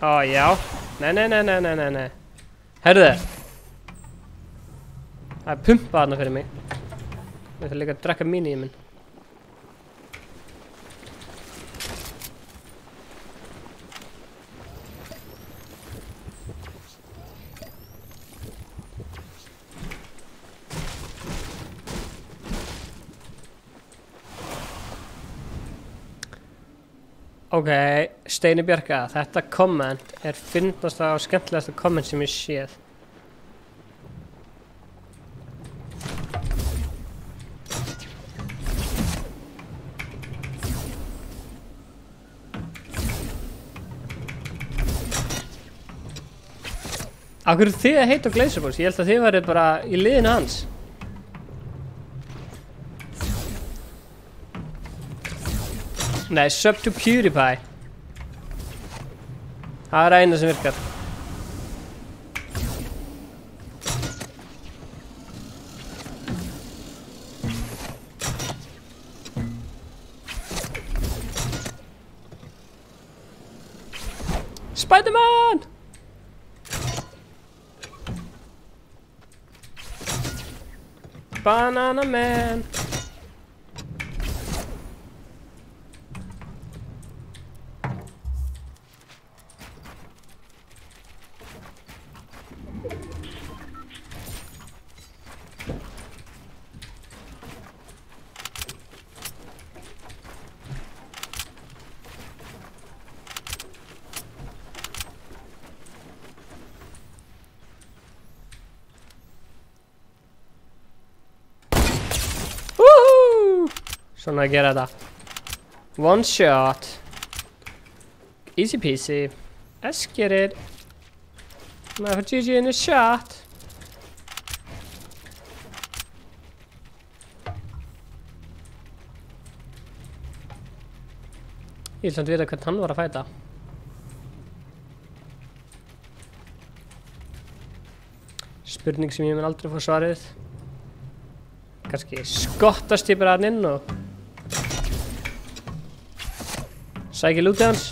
Ó, já. Nei. Herðu þið. Það er pumpað þarna fyrir mig. Ég ætla líka að drekka mín í minn. Ok, Steini Bjarka, þetta komment er fyndnasta og skemmtilegasta komment sem ég séð. Af hverju þið að heita Glazerbox? Ég held að þið værið bara í liðinu hans. Nei, sub to PewDiePie. Það er eina sem virkar. Spider-Man! Banana Man! Svona að gera þetta. One shot. Easy peasy. Let's get it. Maður fyrir GG in a shot. Ég vil samt vita hvern hann var að fæta. Spurning sem ég mun aldrei fá svarið. Kannski skottast ég bara hann inn og sæki lútið hans.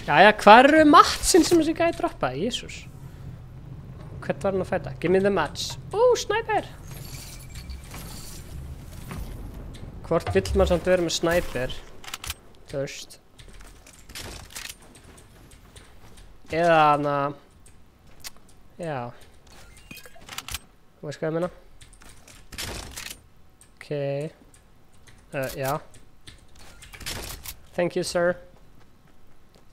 Jæja, hvað eru matsin sem þessi gæði droppaði? Jésús. Hvert var hann að fæta? Give me the match. Sniper! Hvort vill maður samt vera með sniper? Þörst. Eða hana... Já. Þú veist hvað ég meina? Okay. Yeah. Thank you, sir.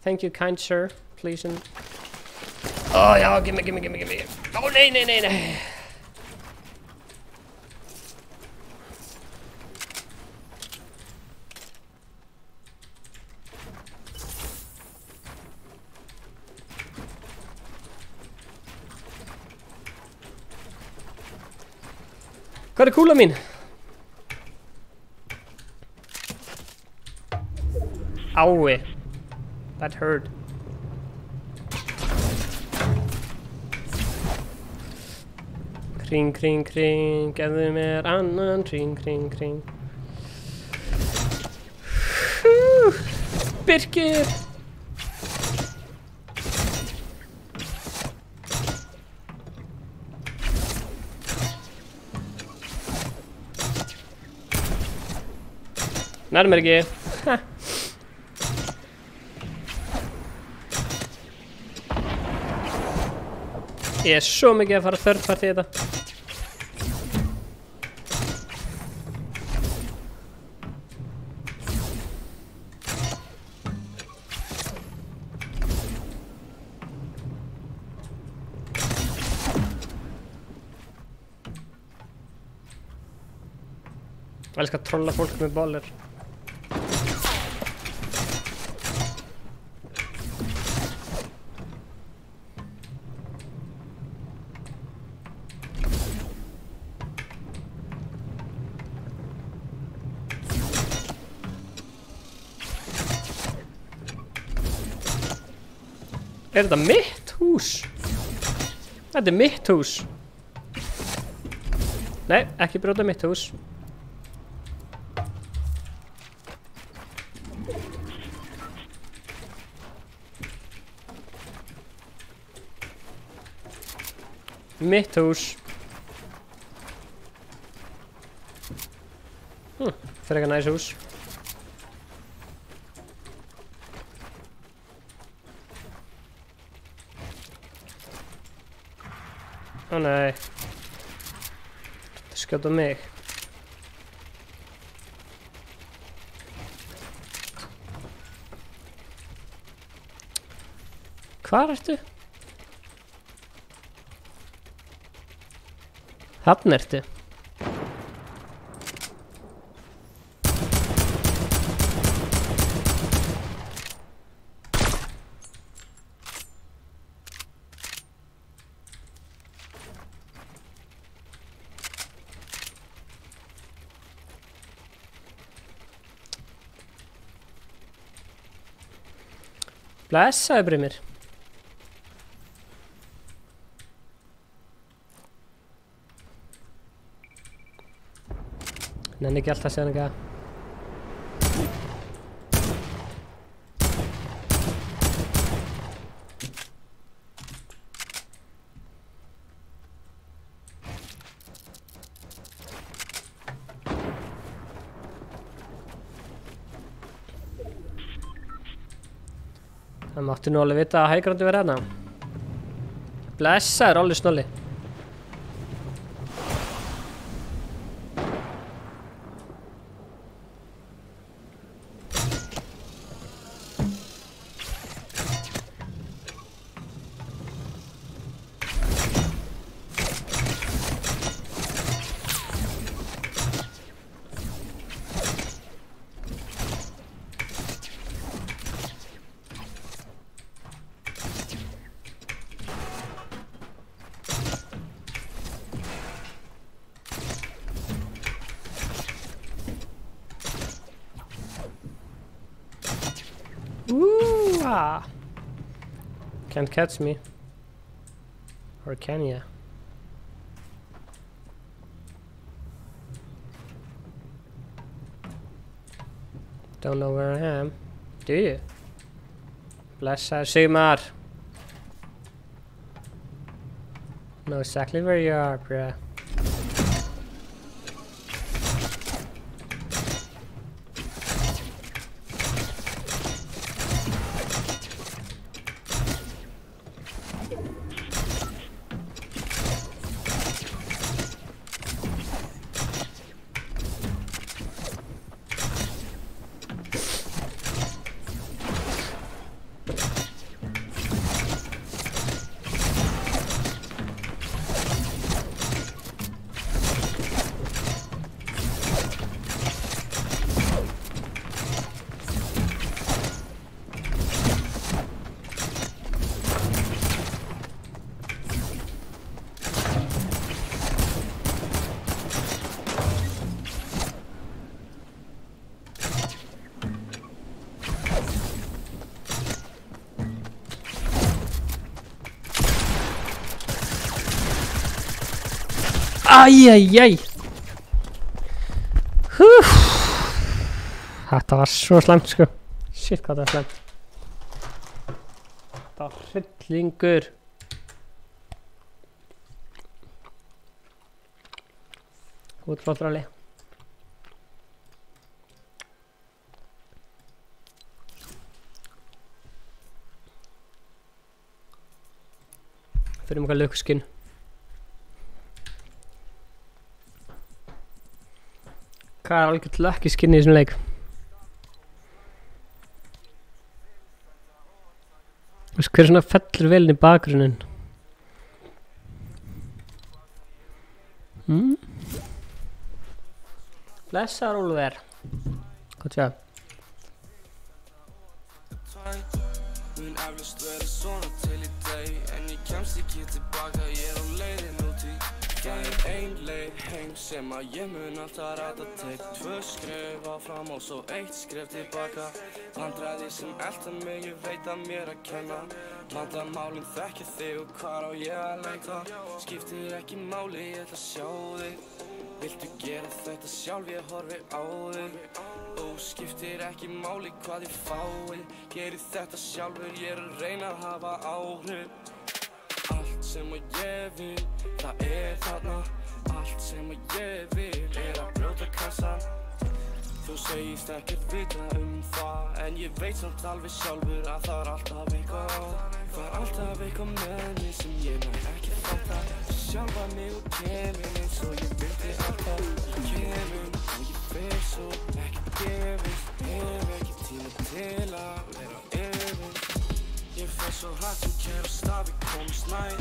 Thank you, kind sir. Please and... Oh, yeah, gimme. Oh, nei. Hvað kúla mín? Ái. That hurt. Kring, gefðu mér annan kring. Birkir! Nærmar ekki. Ég er svo mikið að fara third party í þetta. Ég elskar að trolla fólk með bollir. Er þetta mitt hús? Þetta er mitt hús. Nei, ekki brjóta mitt hús. Mitt hús. Frekar næs hús. Ó nei. Þetta skjóta mig. Hvar ertu? Þarna ertu. Blessaði Brimir. Nenni ekki alltaf að segja hann eitthvað. Það mátti nú alveg vita að hægrandi verið hérna. Blessaður Olli Snolli. Can't catch me. Or can ya? Don't know where I am. Do you? Blessaður Sigmar. Know exactly where you are, bruh. Æjæjæj. Þetta var svo slæmt sko. Shit hvað það var slæmt. Þetta var hryllingur. Þú ert flottur Alli. Fyrir mjög lukskinn. Hvað er alveg lucky skin í þessum leik? Þú veist hver svona fellur vel inn í bakgrunninn? Blessaður Úlfur. Gott sjá. Mun eflaust vera svona til í dag, en ég kemst ekki tilbaka, ég á leiðin út í. Það ein leið heim sem að ég mun alltaf rata til. 2 skref áfram og svo 1 skref tilbaka. Vandræði sem elta mig, ég veit að mér að kenna. Vandamálin þekkja þig og hvar á ég að leita. Skiptir ekki máli, ég ætla að sjá þig. Viltu gera þetta sjálf, ég horfi á þig. Skiptir ekki máli hvað ég fái. Geri þetta sjálfur, ég að reyna að hafa áhrif. Allt sem að ég vil, það þarna. Allt sem að ég vil að brjóta kassan. Þú segist ekkert vita það, en ég veit samt alveg sjálfur að það alltaf eitthvað á. Það alltaf eitthvað með mig sem ég ekki fatta. Sjálfa mig og kemur eins og ég vildi alltaf. Ég kemur og ég fer svo ekki gefist. Hef ekki tíma til að vera efins. Ég fer svo hrætt sem kærast að við komumst nær.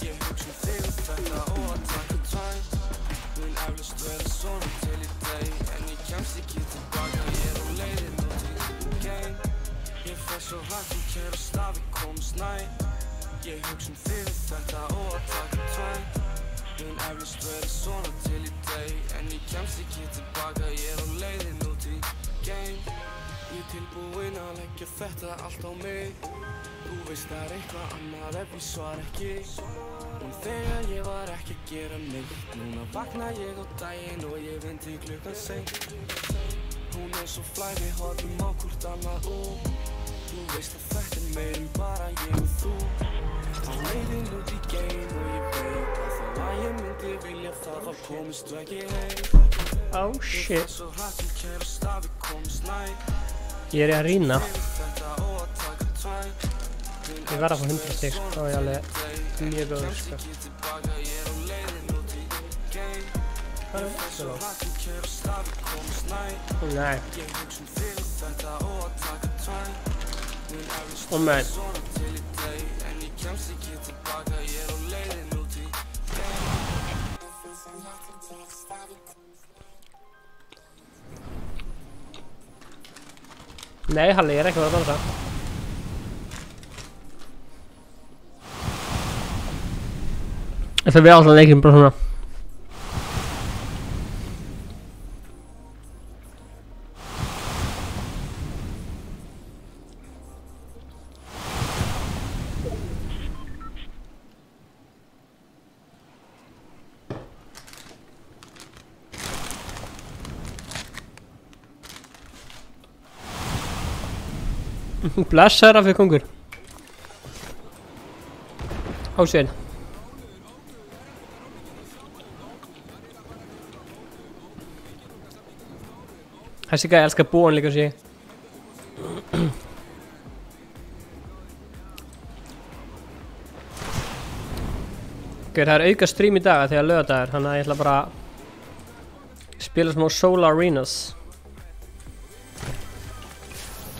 Ég hugsa þig og þetta og að taka tvæn. Mun eflaust vera svona til í dag, en ég kemst ekki tilbaka, ég á leiðin út í game. Ég fer svo hrætt sem kærast að við komumst nær. Ég hugsa þig og þetta og að taka tvæn. Mun eflaust vera svona til í dag, en ég kemst ekki tilbaka, ég á leiðin út í game. Ég tilbúinn að leggja leggja þetta allt á mig. Þú veist það eitthvað annað ef ég svar ekki. Og þegar ég var ekki að gera neitt. Núna vakna ég á daginn og ég vinn til klukkan seint. Hún svo flæ, við horfum á hvort annað Þú veist að þetta meir en bara ég og þú. Á leiðin út í geim og ég veit að þó að ég myndi vilja það þá komist þú ekki heim. Oh shit. Svo hrætt kærast að við komist nær. Ég að rýna. Þetta og að taka tvær. Ég verð að fá 100 stig, þá ég alveg mjög góður sko. Hvað þetta þá? Nei. Oh man. Nei, Halli, ég ekki að dansa. Þetta við alltaf leikinn bara svona. Blessaður af því kongur. Ásvein. Þessi gæði elskar búan líka sig. Það er auka stream í dag þegar laugardagur, þannig að ég ætla bara að spila smá Solar Arenas.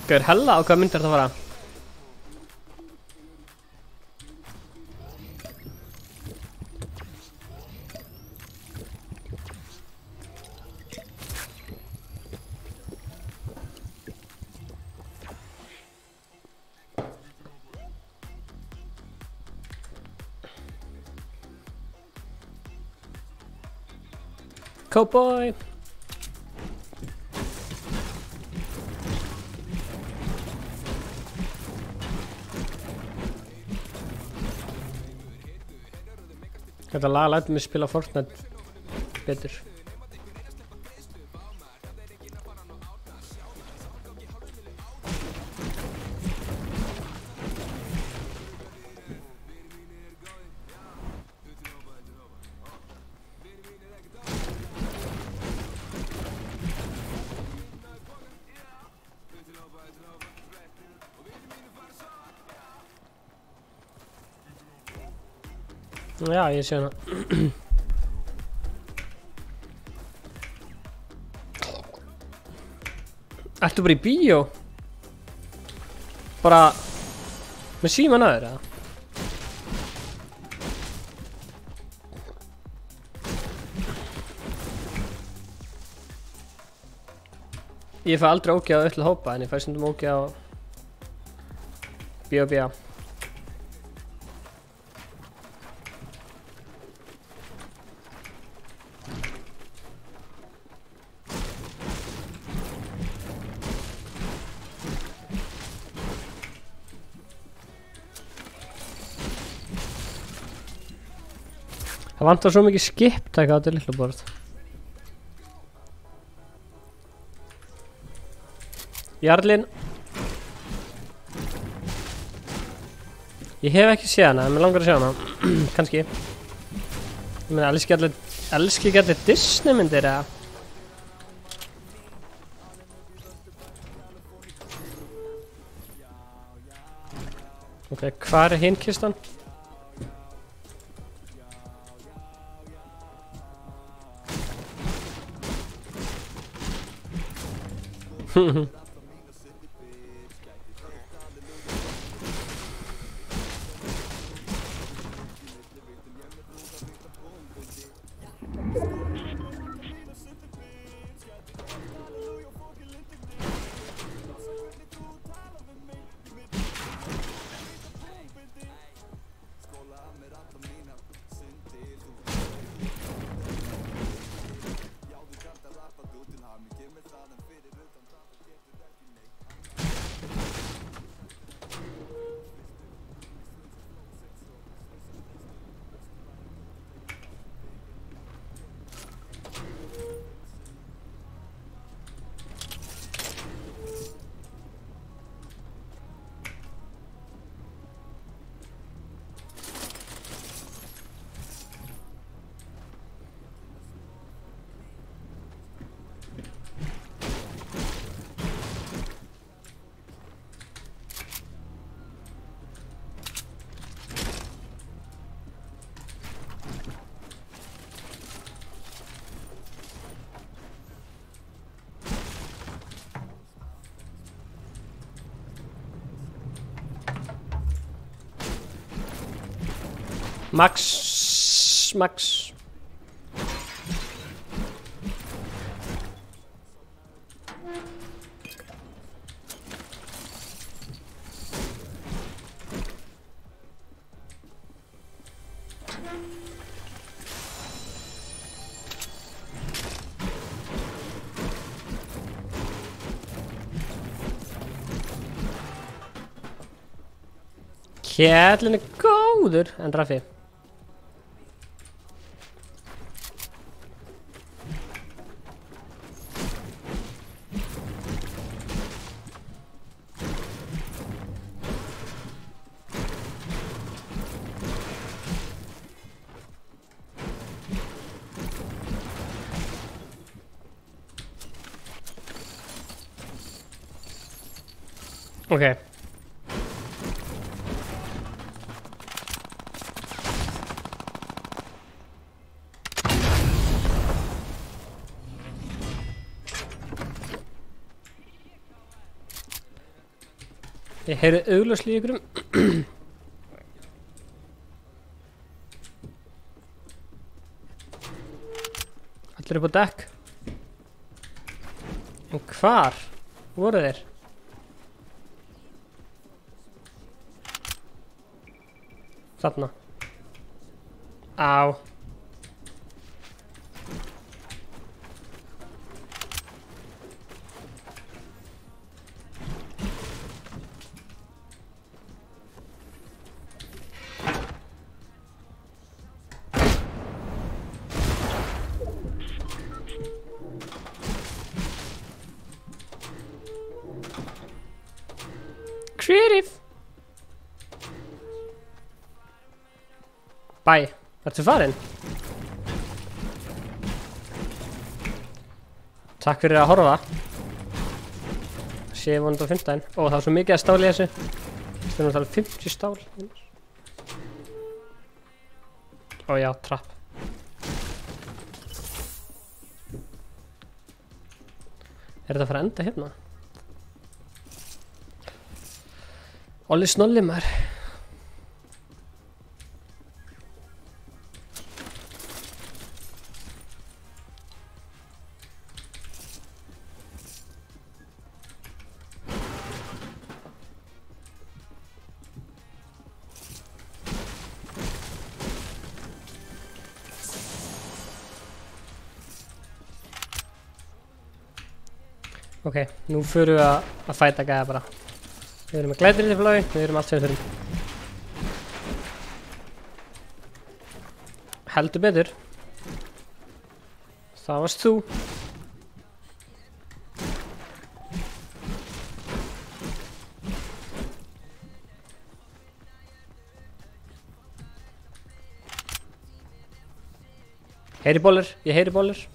Gauður hella á hvað mynd þetta fara? Cowboy! Þetta lag lætur mig spila Fortnite betur. Já, ég sé hana. Ertu bara í bíó? Bara með síman að þér, eða? Ég fæ aldrei ógeð á öllu hópa, en ég fæ stundum ógeð á B.O.B. Það vantar svo mikið skiptæk á þetta litla borð. Jarlinn. Ég hef ekki séð hana, en mér langar að sjá hana. Kannski. Ég meina, elski ekki allir Disney myndir, eða? Ok, hvar er hinn kistan? Max. Kjellin góður, en Raffi. Okay. Ég heyri augljóslega í ykkurum. Allir upp á dekk. En hvar voru þeir? Þarna. Á. Creative. Bye. Ertu farin? Takk fyrir að horfa. Sé vonandi á 15. Ó, það var svo mikið að stáli í þessu. Það er náttúrulega 50 stál. Ó já, trapp. Er þetta að fara að enda hérna? Olli snolli maður. Ok, nú förum við að fæta gæða bara. Við erum með glædrið í flói, við erum allt sem við þurfum. Heldur betur. Það varst þú. Heyri bollur, ég heyri bollur.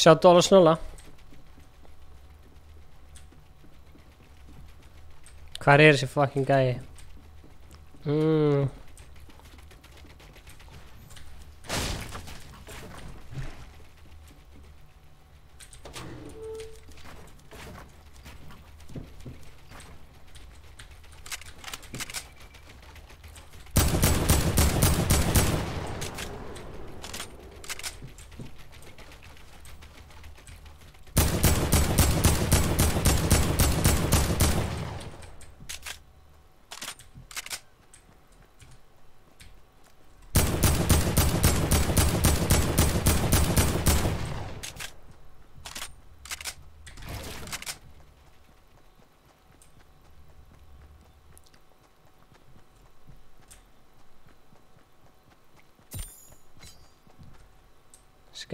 Sjá dóla snolla. Hvar er þessi fucking gæi?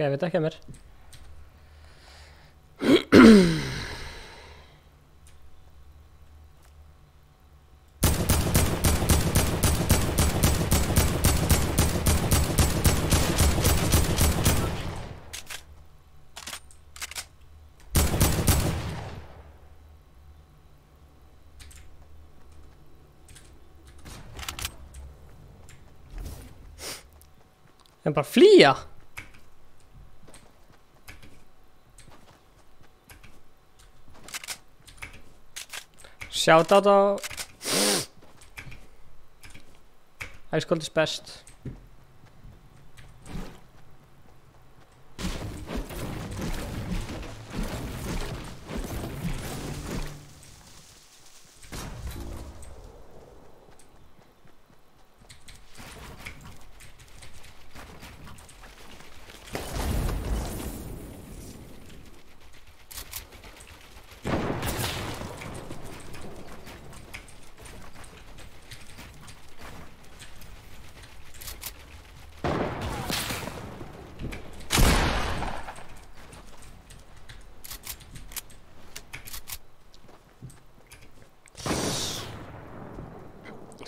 Ok, ég veit ekki að mér. En bara flýja. Shoutout á Ice Cold is best.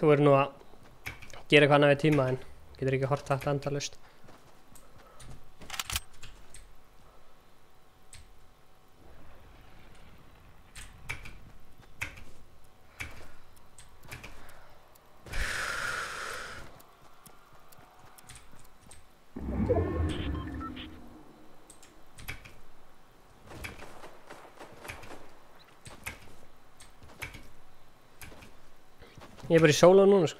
Þú verður nú að gera eitthvað annað við tíma en getur ekki hort þetta endalaust. Ég bara í sóló núna sko.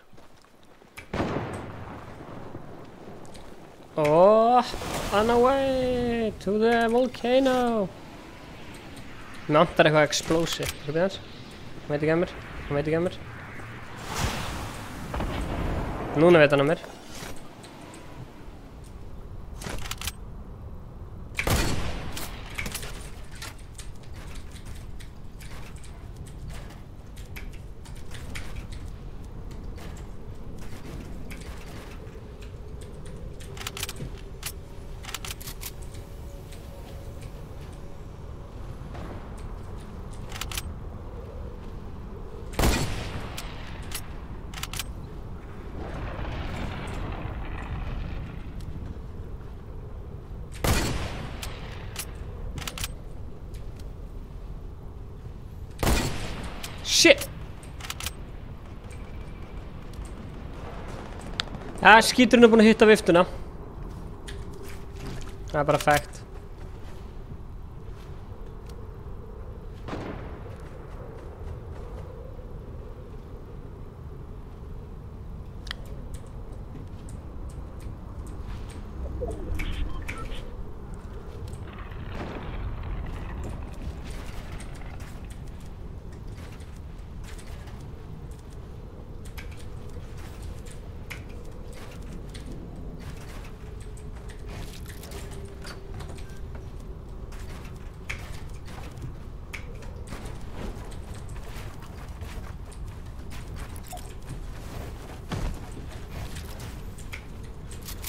On our way to the volcano. Mér vantar eitthvað explosive. Skal við hans? Hann veit ekki að mér. Hann veit ekki að mér. Núna veit hann að mér. Shit! Ja, skíturinn er búinn að hitta viftuna. Það er bara fact.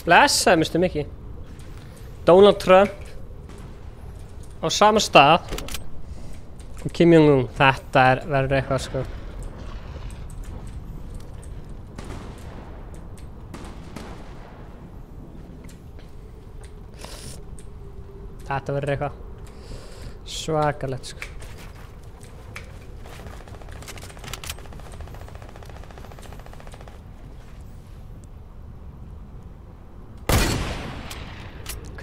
Blessaði Mr. Mickey. Donald Trump á sama stað og Kim Jong-un. Þetta verður eitthvað sko. Þetta verður eitthvað svakalegt sko.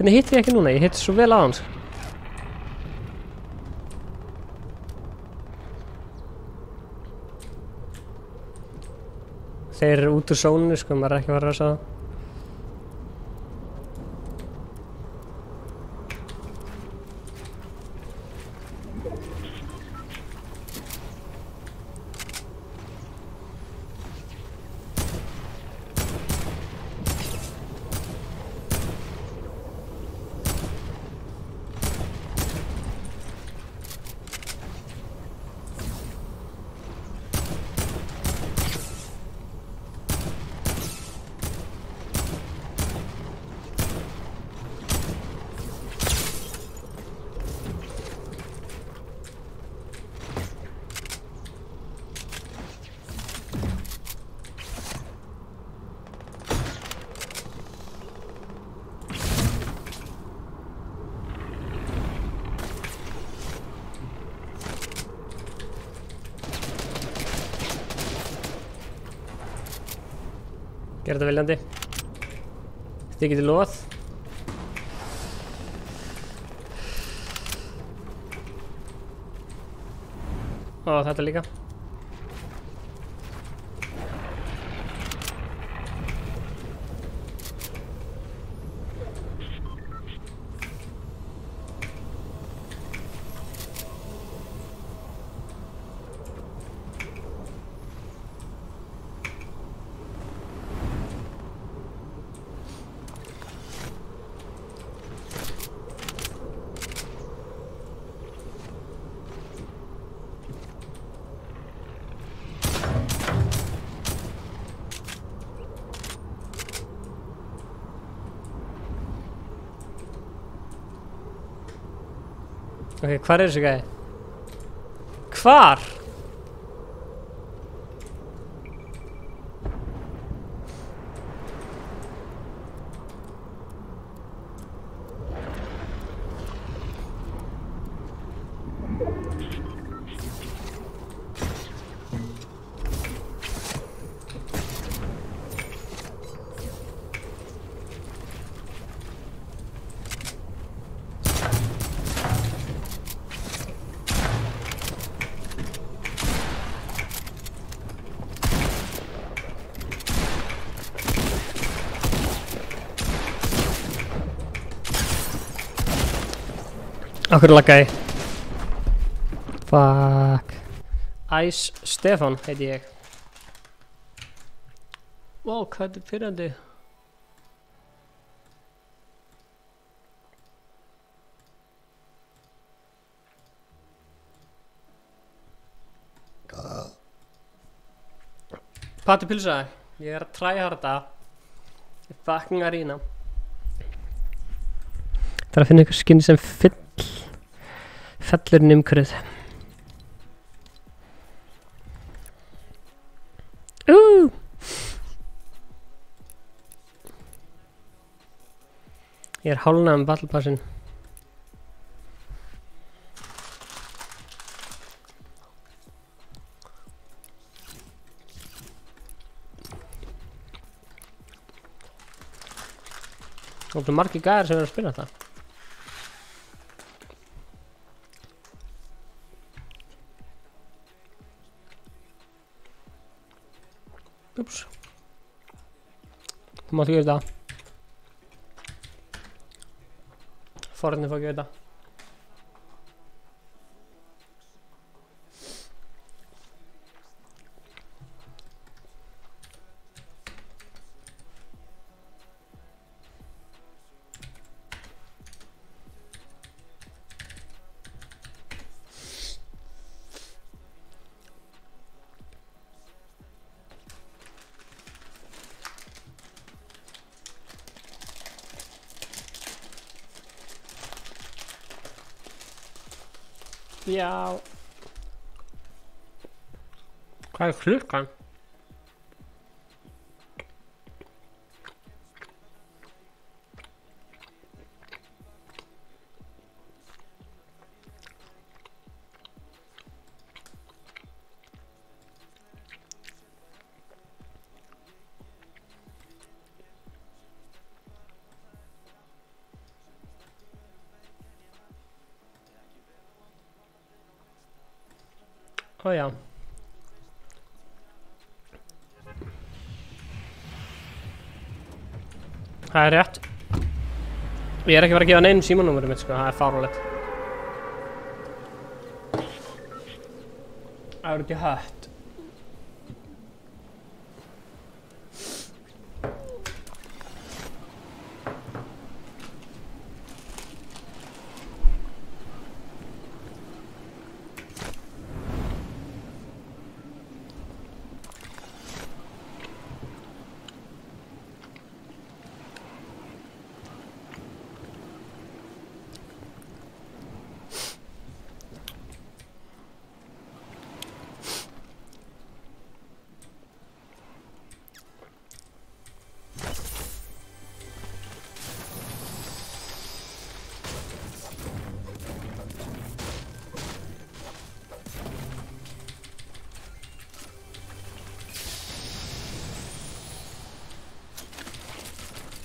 Hvernig hitti ég ekki núna? Ég hitti svo vel á hans. Þeir eru út úr sóninu sko, maður er ekki að fara að sjá það. Gerðu þetta viljandi. Þið getið lofað. Og þetta líka. Ok, hvar þessi gæði? Hvar? Akkur laggaði. Fuck. Ice Stefan heiti ég. Wow, hvað er þetta pyrrandi? Patti pilsa, ég er að tryharda í fucking arena. Það er að finna eitthvað skinni sem fellur umhverfið. Ég er hálfnað battle passin. Það er margir gæðir sem er að spila þetta. Ups. Þú mátt ekki gera þetta. Forni får gera þetta. Já. Hvað er klukkan? Ó já. Það er rétt. Ég er ekki verið að gefa neinum símanúmerið mitt sko, það er fáránlegt. Það er út í hött.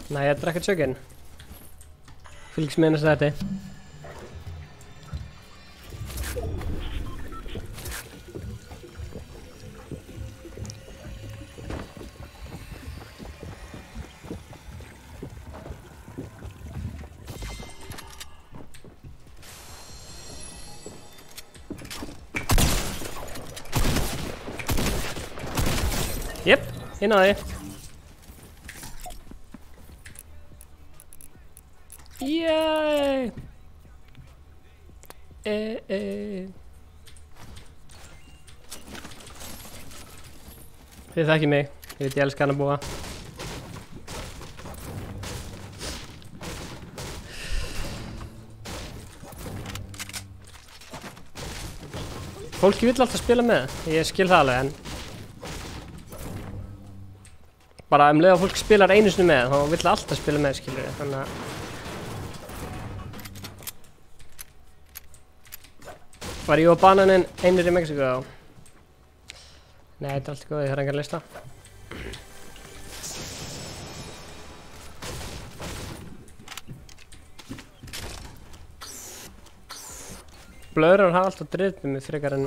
Nei, ég drekka tjökinn. Fylgst með næsta þetta. Jep, ég náði. Yay! Þið þekkið mig, ég veit ég elska hann að búa. Fólki vill alltaf spila með, ég skil það alveg, en bara leið að fólk spilar einu sinni með, þá vill alltaf spila með, skilur ég, þannig að var ég á bananinn einir í Mexíkó þá? Nei, þetta er allt góð, ég þarf engan lista. Blöðrar hafa alltaf drifið mig frekar en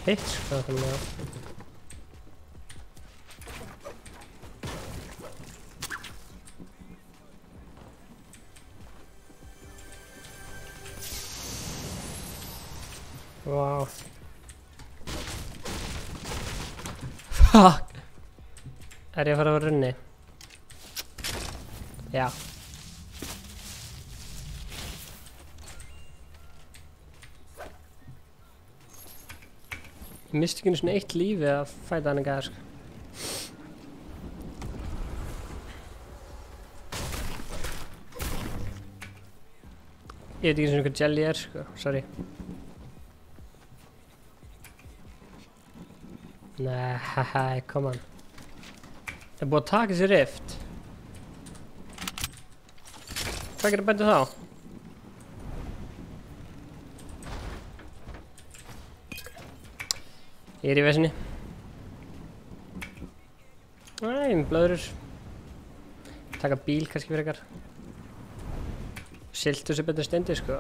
hitt, sko, þannig að wow. Fuck. Er ég að fara að runni? Já. Ég misti ekki einu svona eitt lífi að fæta hann ekki að, sko. Ég veit ekki svona hvað jelly er, sko. Sorry. Nei, haha, come on. Það er búið að taka þessi rift. Hvað gerir bætið þá? Ég er í vesinni. Nei, með blöðrur. Taka bíl kannski fyrir ykkar. Siltu sér betur steindi, sko.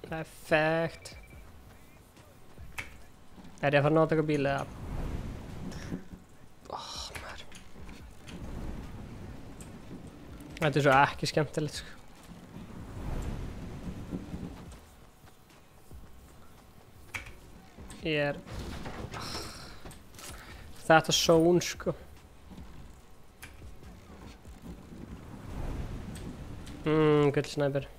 Perfekt. Er ég að fara að ná að taka bíl eða? Þetta er svo ekki skemmtilegt, sko. Ég er þetta són, sko. Gullsnæpir.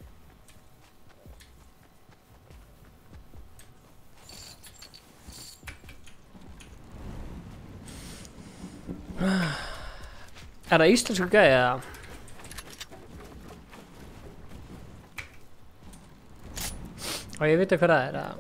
Er það íslensku gæði eða? Og ég veit ekki hvað það er að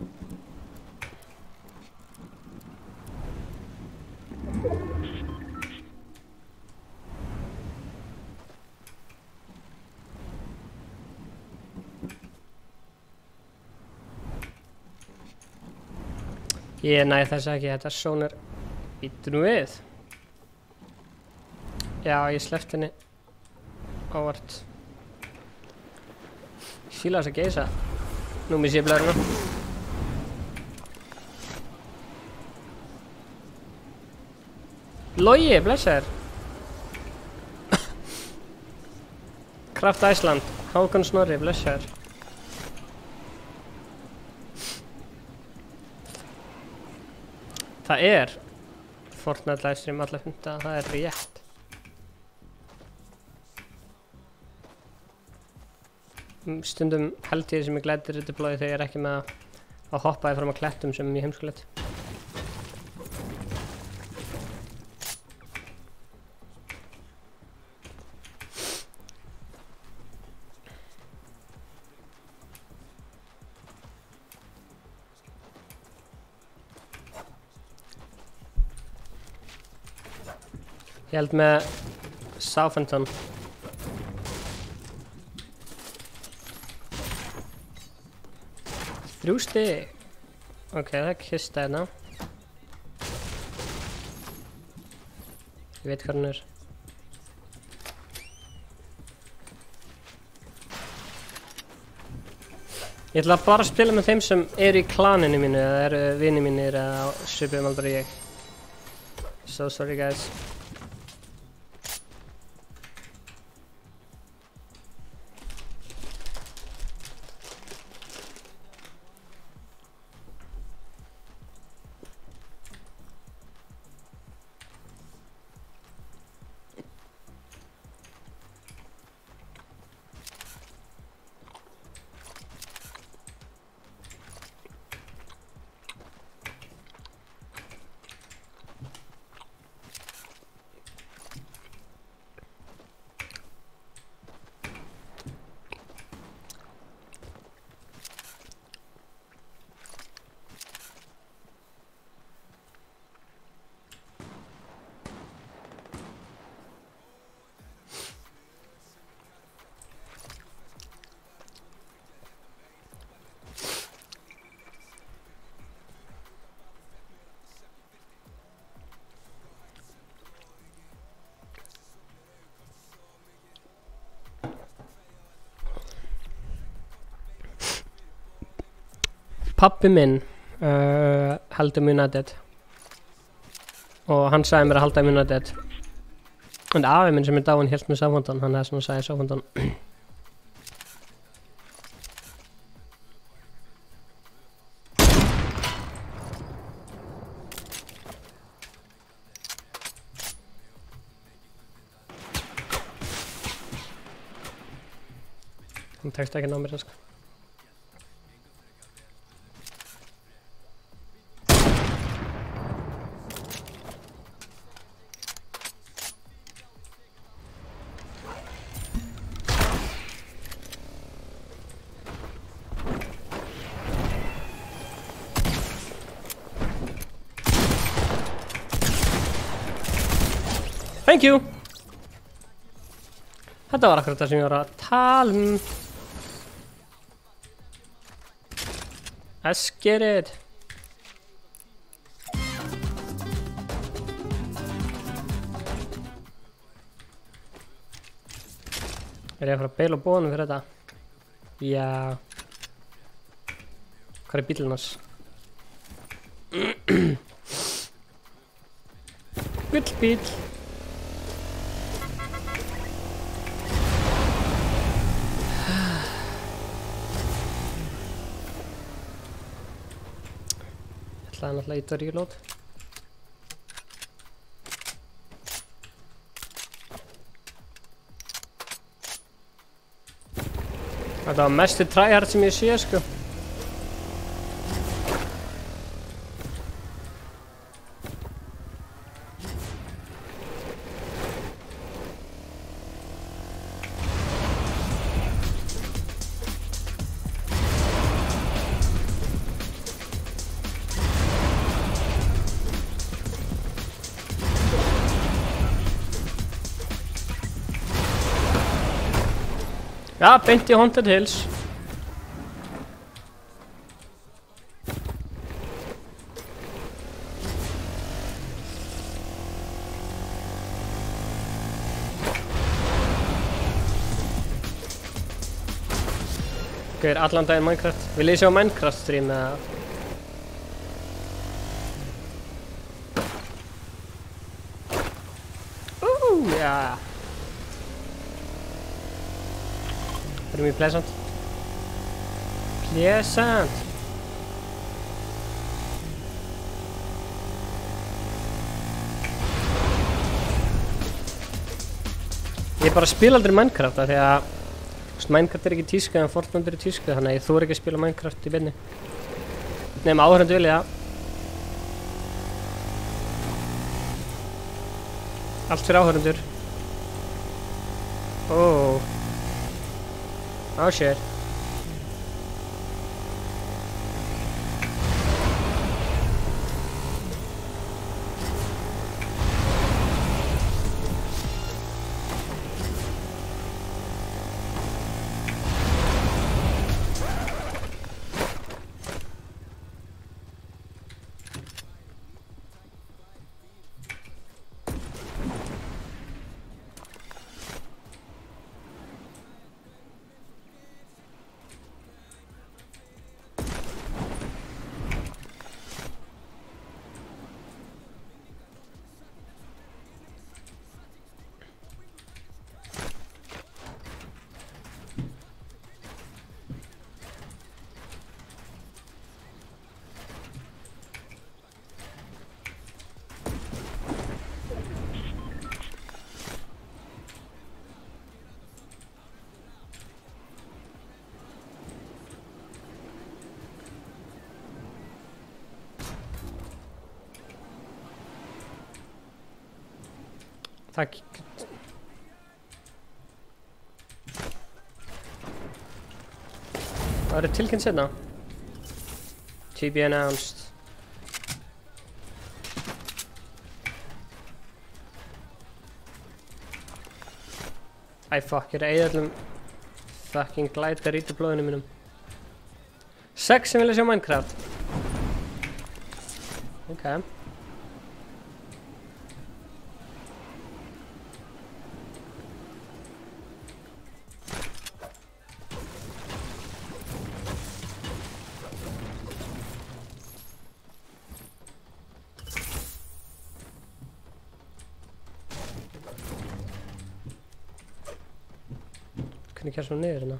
ég næ þess ekki, þetta són er bíddu nú við. Já, ég sleppti henni óvart. Ég fíla þess að geisa. Nú missi ég blöðruna. Logi, blessaður. Kraft Æsland, Hákon Snorri, blessaður. Það er Fortnite livestream alla funda, það er rétt. Stundum held ég sem ég glætir þetta blóði þegar ég er ekki með að hoppa fram á klettum sem ég heimskulegt. Ég held með Southampton. Þrjú stig. Ok, það er kista hérna. Ég veit hvað hann er. Ég ætla bara að spila með þeim sem eru í klaninu mínu eða eru vini mínir eða svipuðum aldrei ég. So sorry guys. Pappi minn heldur United og hann sagði mér að halda United en afi minn sem dáinn hélt með Southampton, hann hefði svona sagði Southampton. Hann tekst ekki ná mér það sko. Thank you! Þetta var akkurat það sem ég var að tala um. Let's get it! Er ég að fara að beila á bónum fyrir þetta? Já. Hvað er bílinn hans? Gullbíl. Það er náttúrulega ít að reload. Þetta var mestu tryhard sem ég sé sko. Ja, beint í Haunted Hills. Ok, allan daginn Minecraft. Vil ég sjá Minecraft stream eða? Ja. Erum við pleasant? Pleasant! Ég bara spila aldrei Minecraft af því að Minecraft er ekki tísku en Fortnite er tísku þannig að ég þori ekki að spila Minecraft í beinni. Nema áhörundu vilja það. Allt fyrir áhörundur. Oh. Oh shit. Það er tilkynnt seinna. To be announced. Æ, fuck, ég er að eyða öllum fucking glæta rítublóðinu mínum. 6 sem vilja sjá Minecraft. Ok. Hvernig kemst hún niður hérna?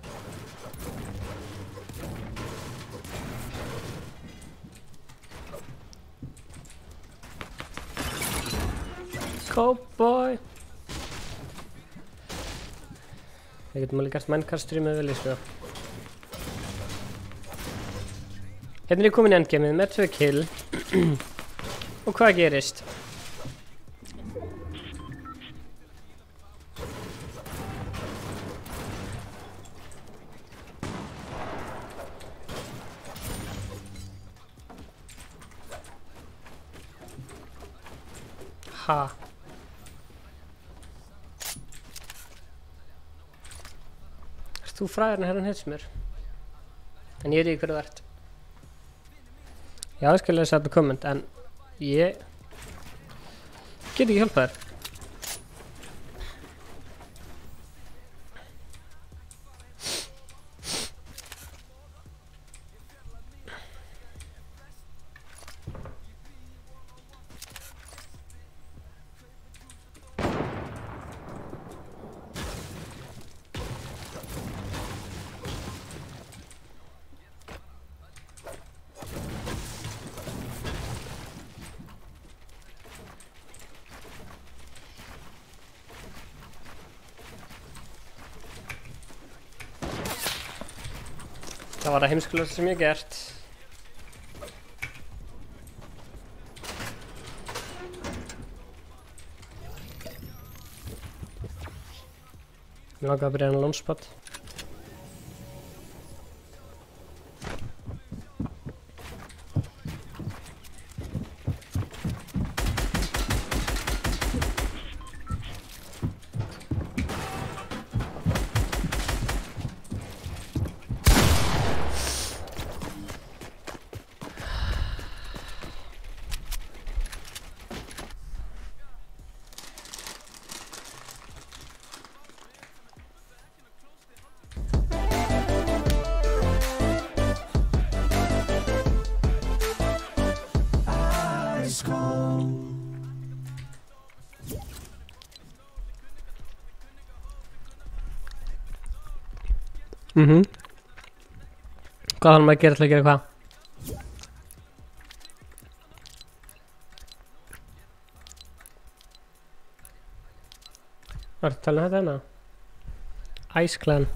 Cowboy! Við getum alveg gert Minecraft streamið vel í sko. Hérna er ég komin í endgameið með 2 kill. Og hvað gerist? Ha. Erst þú fræðir en herran Hitsmur? En ég veit ekki hverju þú ert. Já, ég skal lesa þetta komment, en ég get ekki hjálpað þér. Það var það heimskulegasta sem ég gert. Mér langaði að byrja hann launchpad. Hvað þarf maður að gera til að gera hvað? Var þetta að tala um þetta hérna? Ice Clan.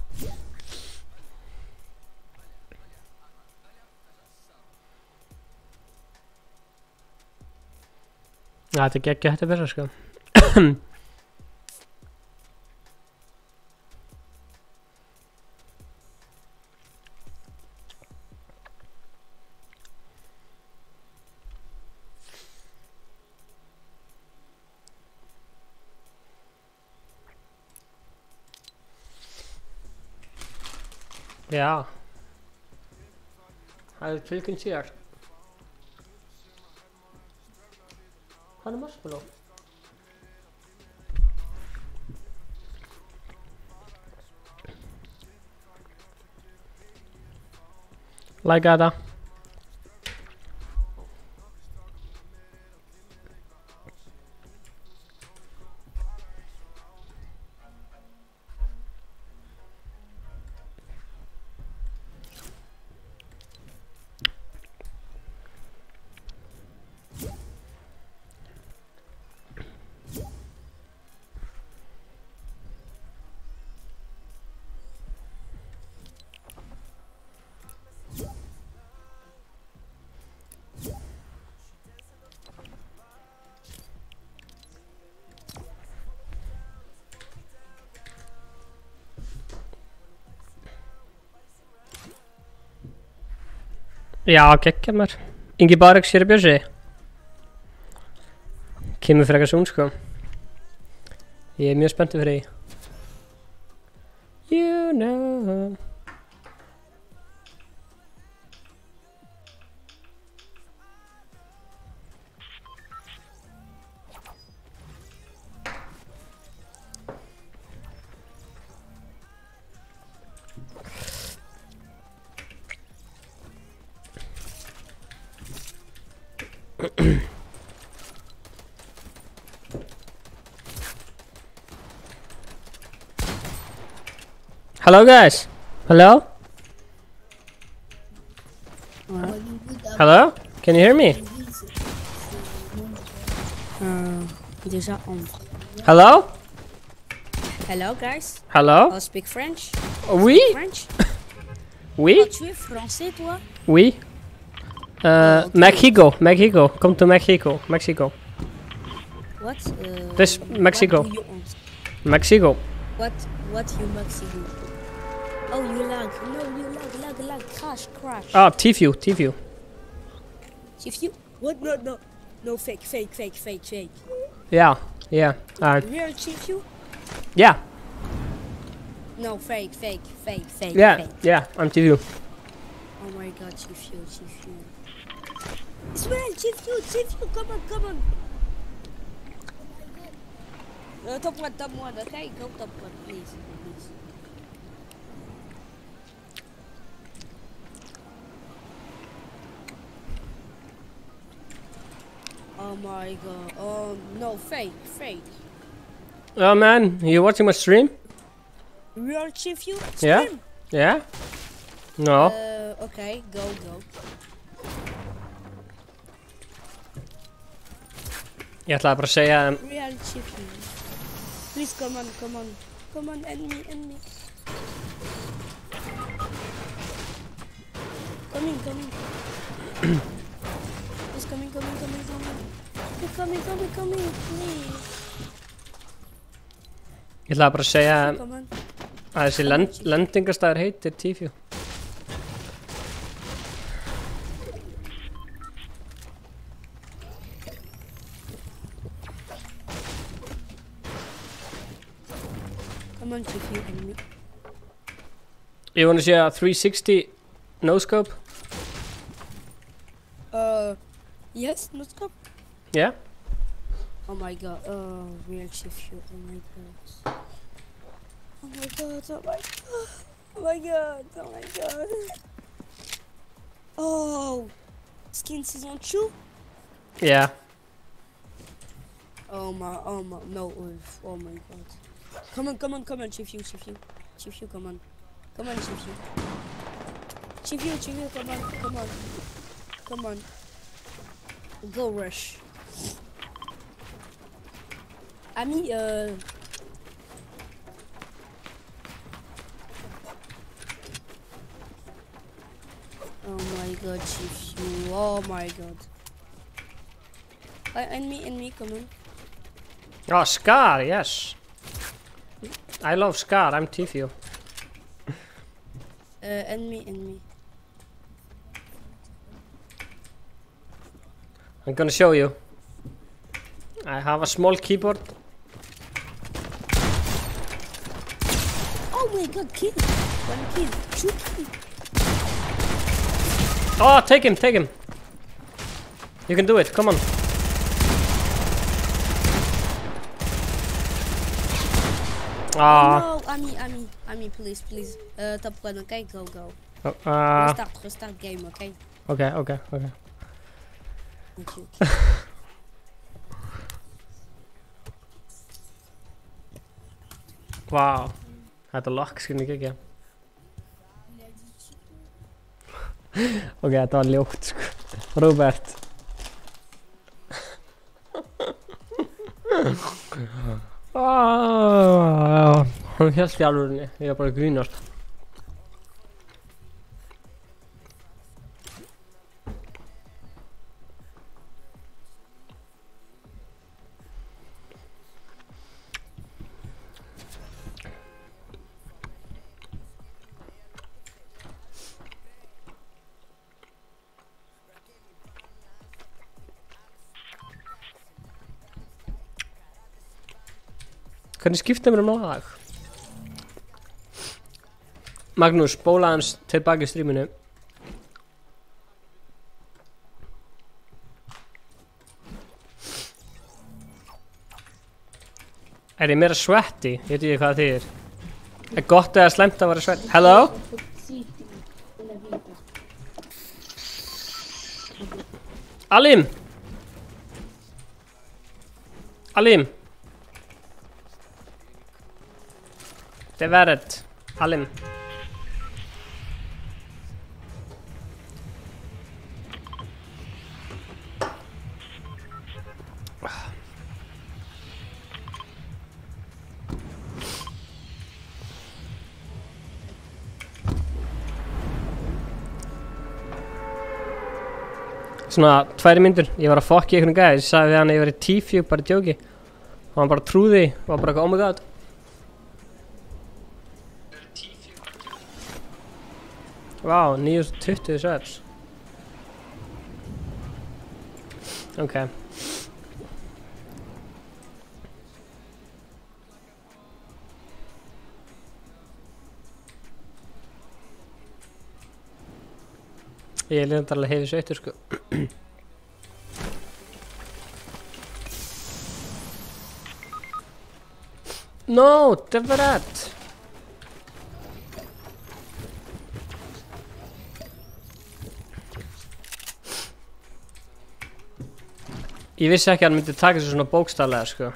Ja, þetta er geggja hægt að vera sko. Ja. Það er tilkynnt síðar. Hann er marshmallow. Like þetta. Já, geggjað maður. Ingi Barek sér Björsi. Kemur frekar svo sko. Ég mjög spenntur fyrir því. You know. Hello guys. Hello? Hello? Can you hear me? Déjà on. Hello? Hello guys. Hello? I'll speak French. Oui? French. Oui? Oh, tu es français toi? Oui? okay. Mexico. Mexico. Come to Mexico. Mexico. What? This Mexico. What do you want? Mexico. What you Mexico? Oh, you lag. No, you lag. Crash. Ah, T-View. T-View. If you... What? No, fake. Yeah. Real chief you? Yeah. No, fake. Yeah. Fake. Yeah. I'm T-View. Oh my god, chief you. It's real, chief you, come on. Top one, okay? Go top one, please. Oh my god. Oh no, fake. Oh man, you watching my stream? Real chief you? Yeah. Stream? Yeah? No. Okay, go. Ég ætlaði bara að segja Real chief you. Please come on. Come on, end me. Coming. Please coming. Coming, please. Ég ætlaði bara að segja Come on. að þessi lendingarstaður heitir T-View. Come on, chief you and me. You wanna see a 360 no scope? Yes, no stop. Yeah? Oh my god, real chief you, oh my god. Oh my god. Oh, skin season 2? Yeah. Oh my, no, oh my god. Come on, chief you, come on. Come on, chief you. Chief you, come on. Go rush. Ami, oh my god, chief you, oh my god. And me, come on. Oh, Scar, yes. I love Scar, I'm T-View. And me. I'm gonna show you. I have a small keyboard. Oh my god, kill! 1 kill, 2 kill. Oh, take him. You can do it, come on. Ah. No, Ami, please. Top 1, okay? Go. Restart game, okay? Okay. Thank you. Wow. Þetta lokk skilni ekki. Ok, þetta var ljótt sko. Robert. Hann hélt í alvörunni. Ég var bara að grínast. Hvernig skipta mér lag? Magnús, bóla hans tilbaka í stríminu. Er ég meira sweaty? Ég veit ekki hvað það þýðir. Er gott eða slæmt að vera sweaty? Hello? Alim! Alim! Det är värdet. Alim. Svona 2 mínútur, ég var að fokka í einhvern gæði, ég sagði við hann að ég var í T-Fug, bara í djóki og hann bara trúði, og var bara eitthvað, oh my god. Vá, 920 subs. Ok. Ég er lindarlega hefði sveittur sko. No, det var rätt. Ég vissi ekki að hann myndi taka sér svona bókstaflega sko.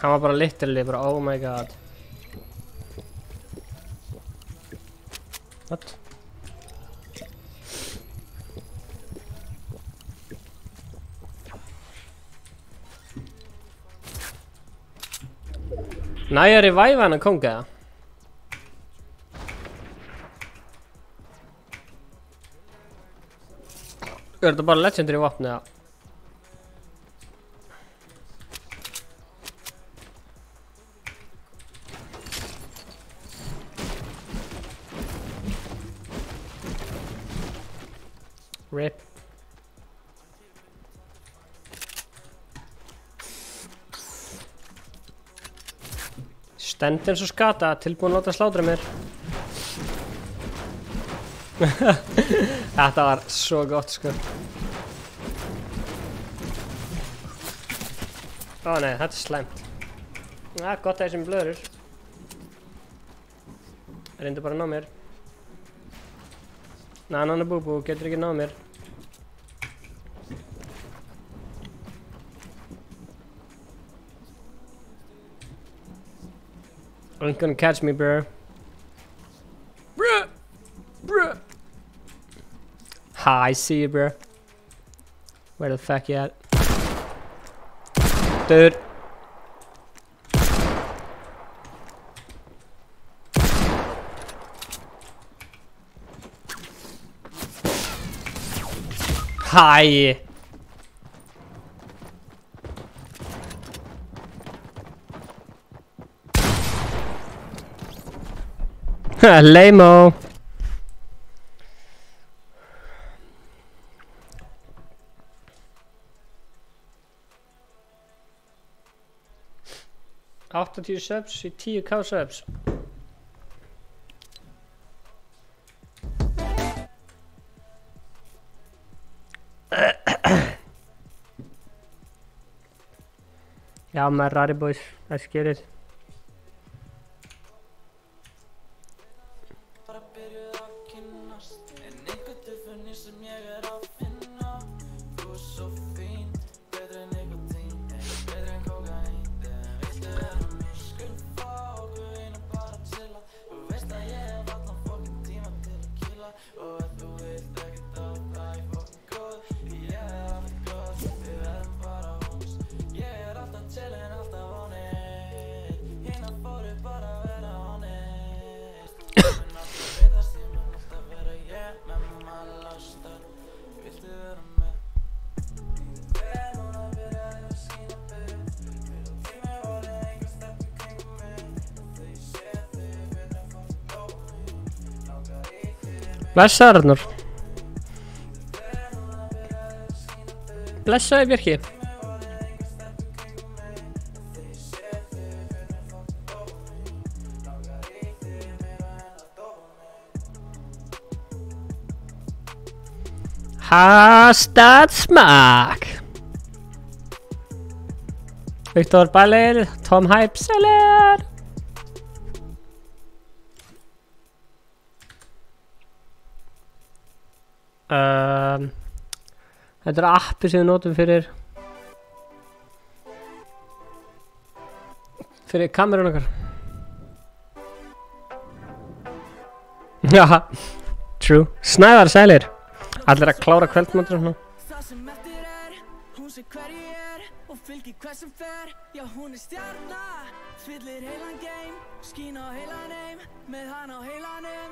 Hann var bara literally bara oh my god. What? Næja revive hann að konga það. Er þetta bara legendary vopni það? Rip. Stend eins og skata, tilbúin að láta slátra mér. Þetta var svo gott sko. Ó nei, þetta er slæmt. Ja, gott að þessum blöður. Reyndu bara að ná mér. Nanana búbú, getur ekki náð mér. Ain't gonna catch me, bro. Bruh! Bruh! Ha, I see you, bro. Where the fuck you at? Dude. Hi. Lame-o. $80 subs í 10k subs. Yeah, my rowdy boys, let's get it. Blessaður Arnór. blessaði Björki. Stadsmak. Viktor Baller, Tom Hypeseller. Þetta appi sem við notum fyrir kamerun okkar. Jaha, true. Snævar sælir. Allir að klára kvöldmatur og svona. Það sem eftir hún sé hver ég og fylgir hver sem fer. Já, hún stjarna, fyllir heilan geim, skín á heilan heim, með hann á heilanum,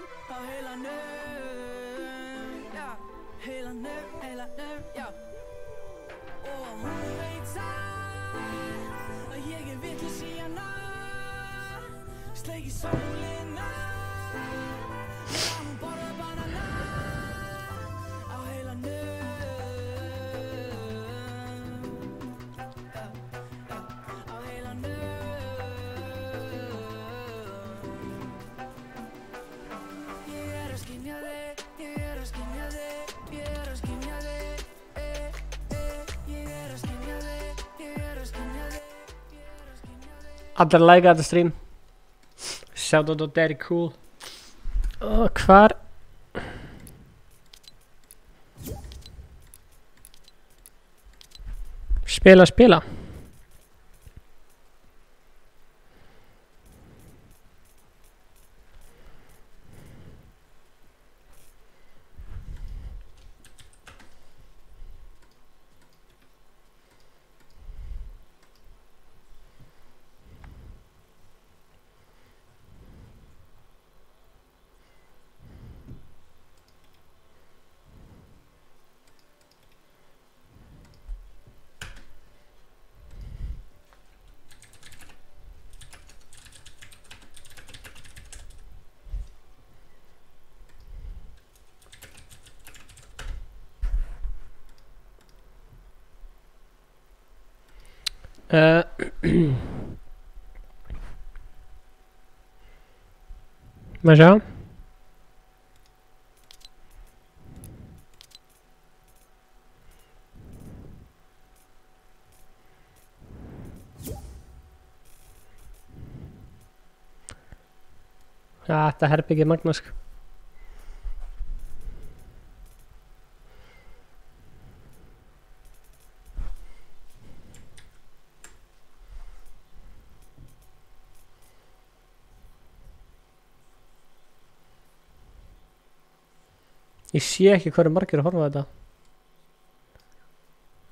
já, heilanum, já. Og hún veit það að ég vitlaus í hana, sleiki sólina, já, hún borðar banana. Allir like þetta stream. Shoutout á Derry Cool. Hvar? Spila. Má sjá. Þetta herbergi er magnað sko. Ég sé ekki hvað margir að horfa á þetta.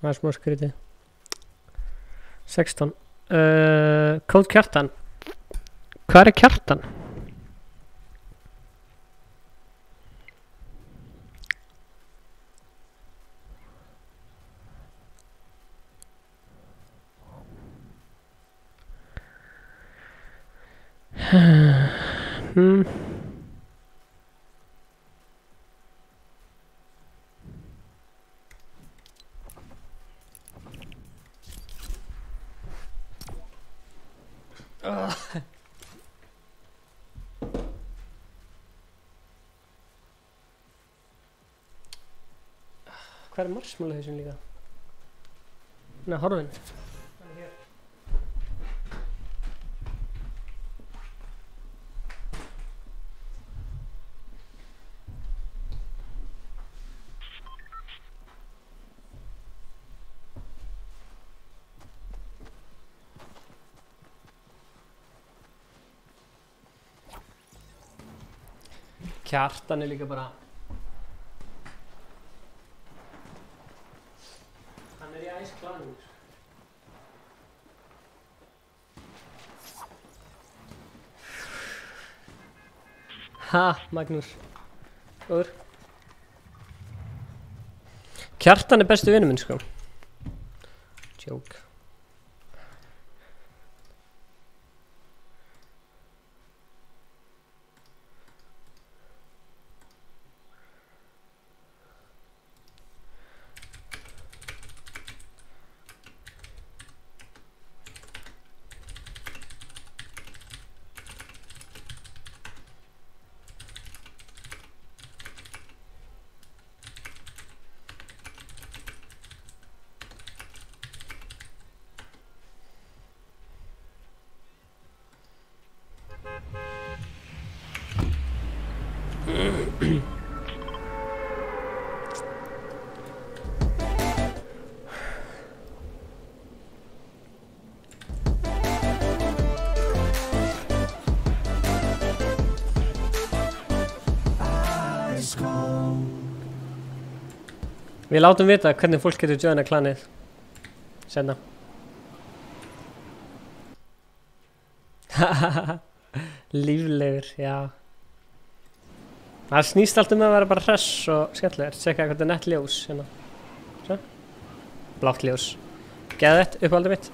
Það er smá skrítið. 16. Kóð Kjartan. Hvað er Kjartan? Hvað er marshmallow-hausinn líka? Nei, horfinn. Kjartan er líka bara... Hann er í æsklanum. Ha, Magnús. Góður. Kjartan er bestu vinur minn, sko. Joke. Við látum vita hvernig fólk getur joina klanið. Senna. Líflegur, já. Það snýst allt að vera bara hress og skemmtilegur. Tjekka hvað er nett ljós hérna. Svo. Blátt ljós. Geðvett, uppáhaldið mitt.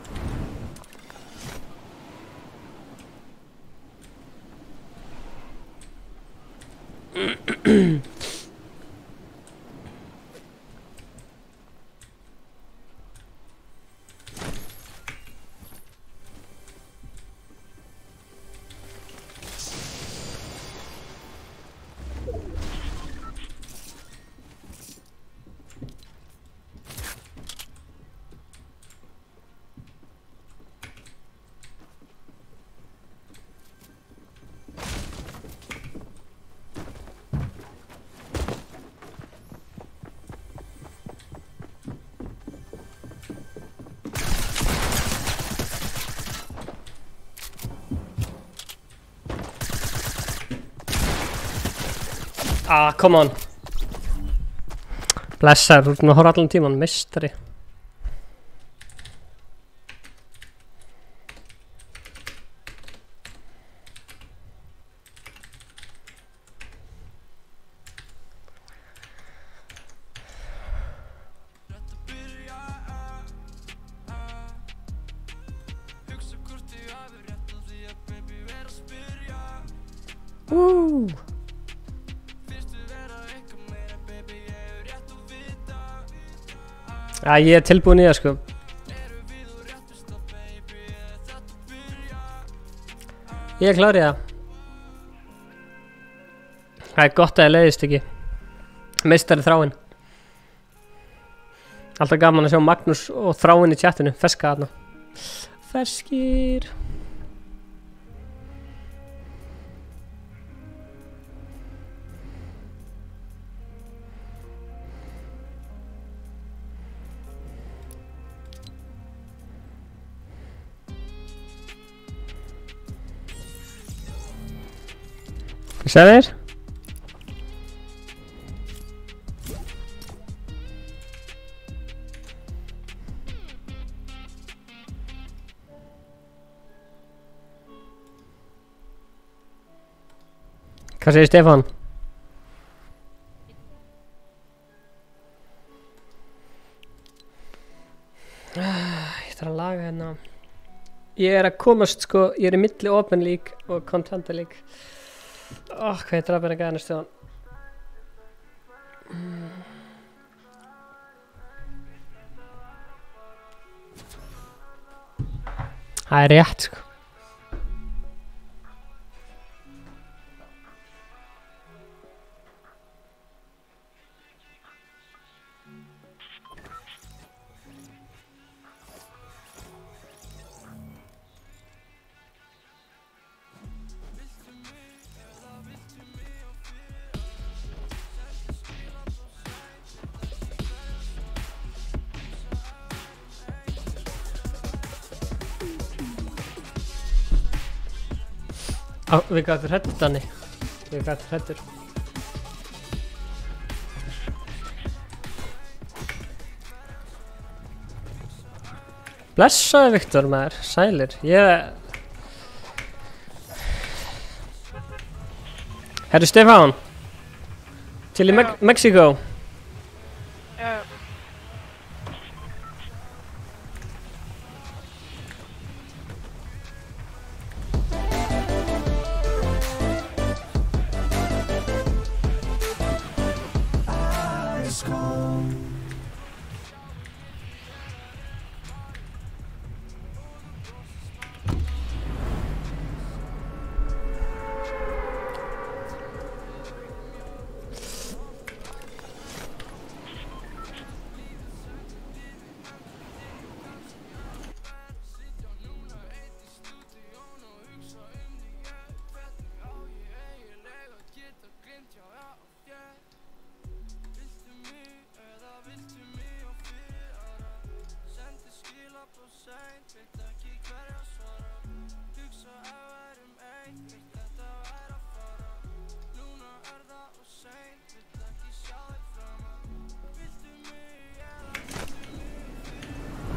Ah, come on. Blessar, þú ert að horfa allan tíman, mistari. Já, ég tilbúin í það, sko. Ég klár í það. Það gott að ég leiðist ekki. Meistari Þráinn. Alltaf gaman að sjá Magnús og Þráinn í chatinu. Ferska þarna. Ferskir. Hvað sagðir? Hvað segir Stefán? Ég þarf að laga hérna. Ég er að komast, sko, ég er í milli Open League og Contender League. Hvað ég draf hérna gæðan Stefán. Það er rétt, sko. Við gætum hrættur, Danni. Við gætum hrættur. Blessaði Viktor, maður. Sælir. Herru Stefán. Til í Mexíkó. Já.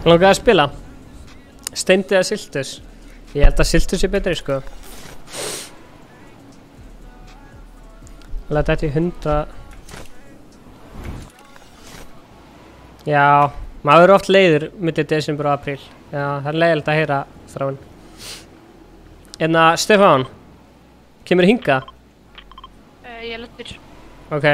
Langaði að spila Steindi eða Siltus? Ég held að Siltus sé betri sko. Þetta í 100. Já, maður er oft leiður milli desember og apríl. Já, það er leiðilegt að heyra Þráinn. Stefán, kemur hingað? Ég letur. Ok.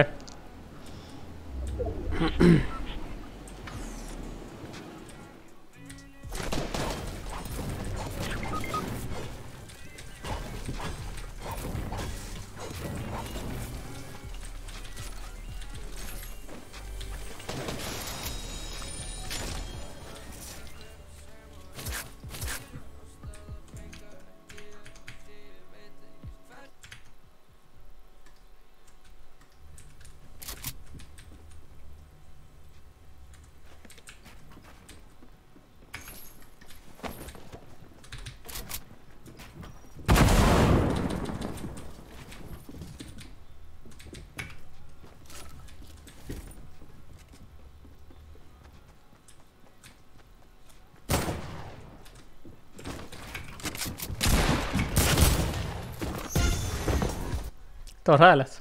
Það var hræðilegt.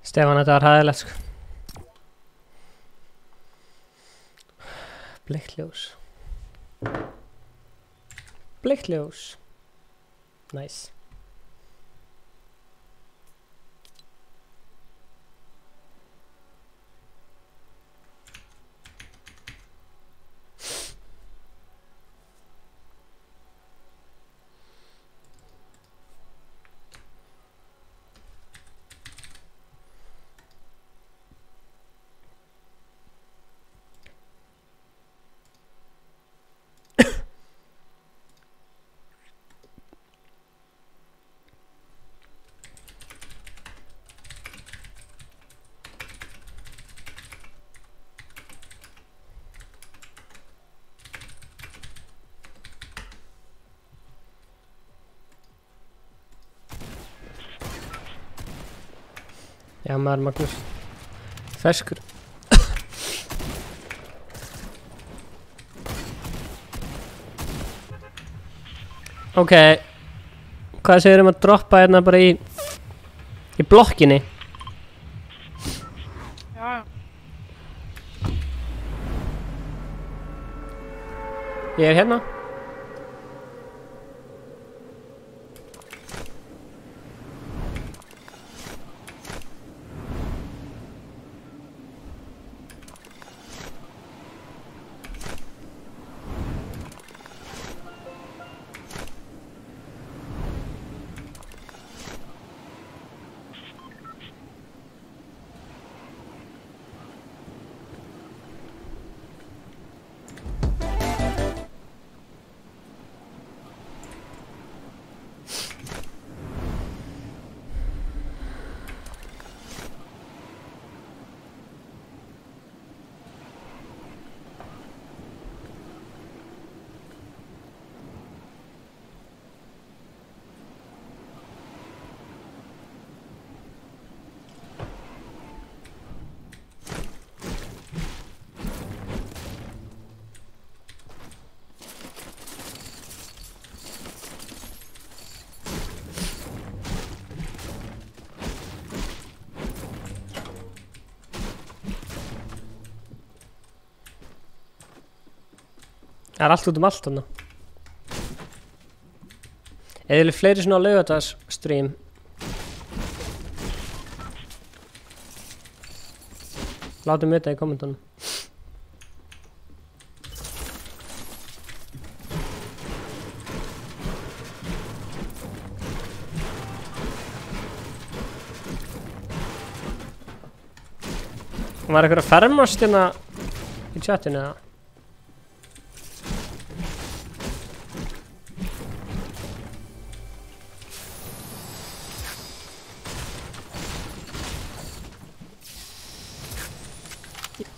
Stefán, þetta var hræðilegt sko. Bleikt ljós. Bleikt ljós. Nice. Já, maður Magnús. Ferskur. Ok. Hvað segir að droppa hérna bara í blokkinni? Já. Ég er hérna. Það er allt út allt þarna. Eða vilja fleiri svona laugardagsstream. Látum vita í kommentunum. Var eitthvað að fermast hérna í chatinu eða?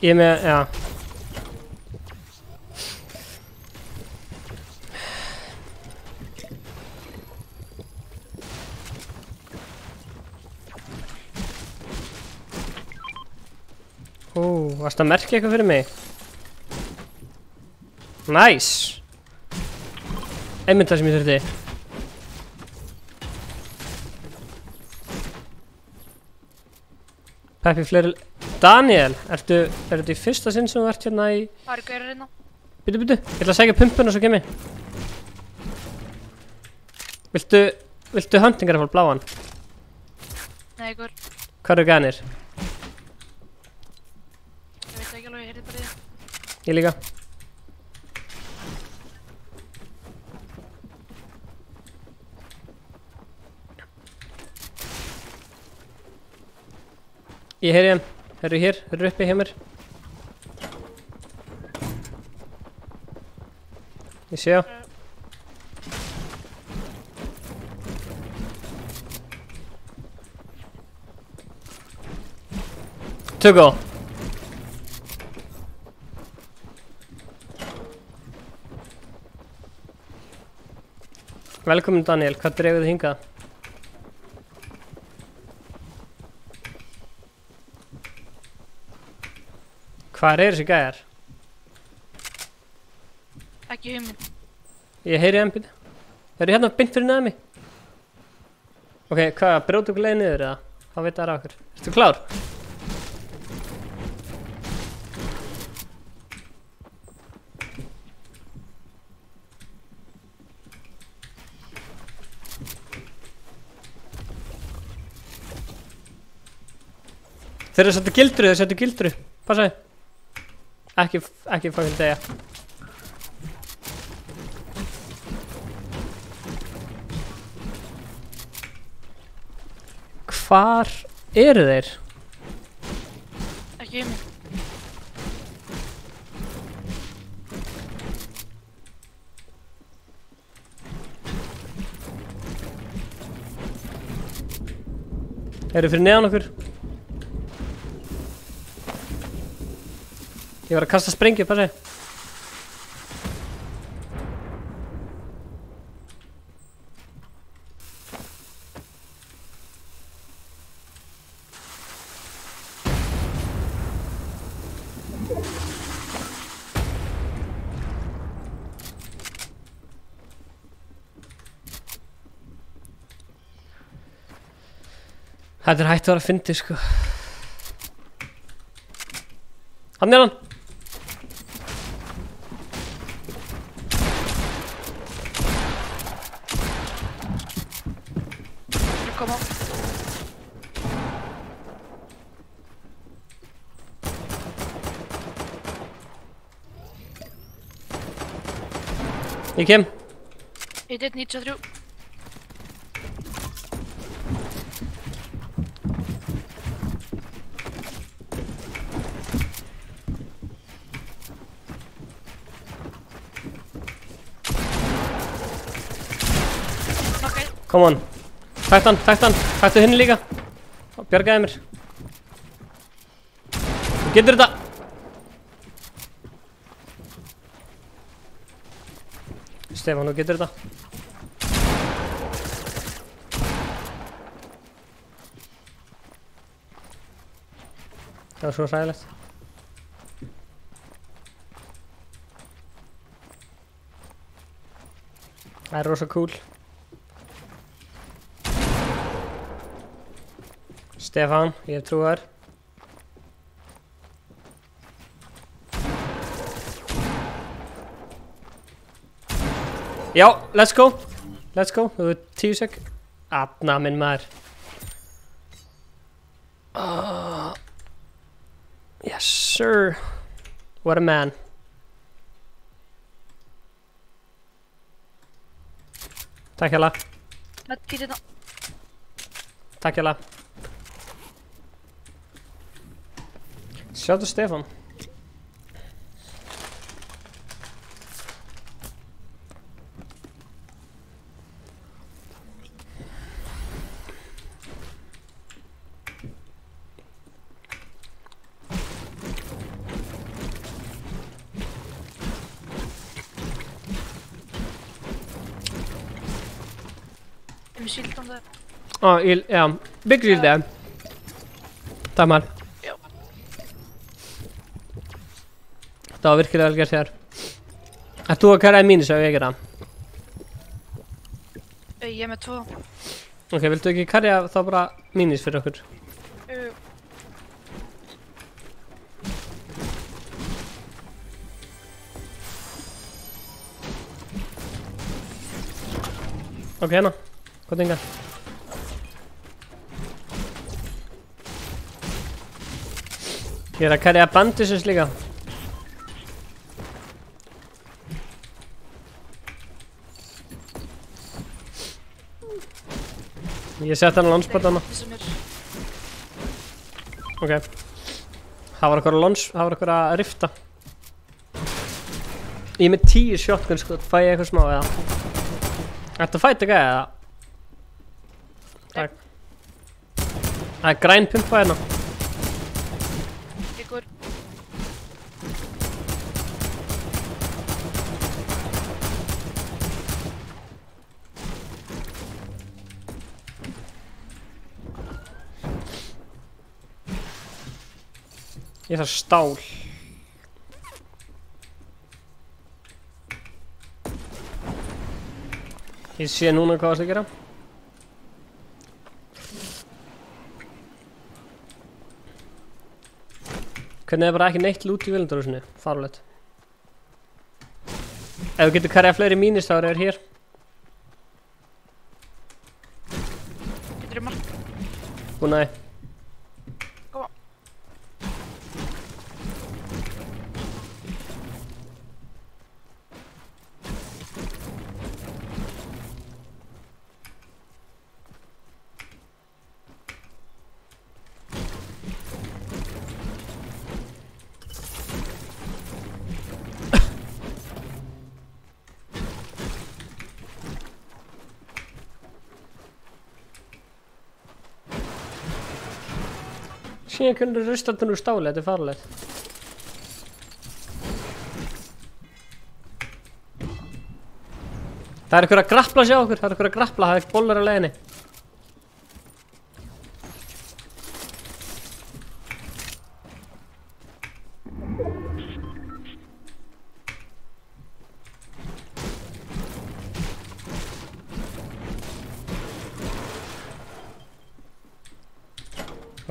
Ég með, já. Varstu að merkja eitthvað fyrir mig? Nice! Einmitt það sem ég þurfti. Peppi fleiri... Daniel, er þetta í fyrsta sinn sem þú ert hérna í... Það eru gaurar hérna. Byttu, ég ætla að segja pumpuna svo kemur. Viltu huntingar að fá bláan? Nei, gaur. Hvað eru ganir? Ég veit ekki alveg, ég heyrði bara í það. Ég líka. Ég heyri þeim. Þeir eru hér, þeir eru uppi hjá mér. Ég sé á. Tökó. Velkomin Daniel, hvað dreifðu þið hingað? Hvar eru þessi gæjar? Ekki hugmynd. Ég heyri þeim býta. Þeir eru hérna beint fyrir neðan mig. Ok, hvað, brjótu okkur leið niður eða? Þá veit það er á okkur. Ertu klár? Þeir eru settu gildru, Passaði. Ekki fucking deyja. Hvar eru þeir? Ekki hugmynd. Eru fyrir neðan okkur? Ég var að kasta sprengju, passaði. Þetta er hægt að vera að fyndi, sko. Hann er hann! Þeir koma. Ég kem. Ég did 93. Come on. Takt hann. Taktu henni líka. Bjargaði mér. Þú getur þetta. Stefán, þú getur þetta. Það var svo hræðilegt. Það er rosa cool. Stefán, ég hef trú þér. Já, let's go. Þú er 10 sek. Atna minn maður. Yes sir. What a man. Takk hjá. Medkit hérna. Takk hjá. Sjáðu Stefán. Med shield om det. Ja, big shield där. Ta mal. Ja. Það var virkilega vel gert hér. Ert þú að carrya mínus ef ég gera? Ég er með 2. Ok, viltu ekki carrya þá bara mínus fyrir okkur? Ok, hérna. Hvað tengar? Ég er að carrya bandages líka. Ég sett hann á launchpadana. Ok. Það var eitthvað að rifta. Ég er með 10 shotgun sko, fæ ég eitthvað smá eða? Ættu að fæta gæði eða? Takk. Það er græn pumpa hérna. Ykkur. Ég þarf stál. Ég sé núna hvað það er að gera. Hvernig er bara ekki neitt lút í völundarhúsinu? Farulegt. Ef þú getur carryað fleiri mínus þá er þér hér. Getur mark. Búnaði. Koma. Síðan kundur rustatinn úr stáli, þetta er farulegt. Það er eitthvað að grappla sjá okkur, það er eitthvað að grappla, það er ekki bollar á leiðinni.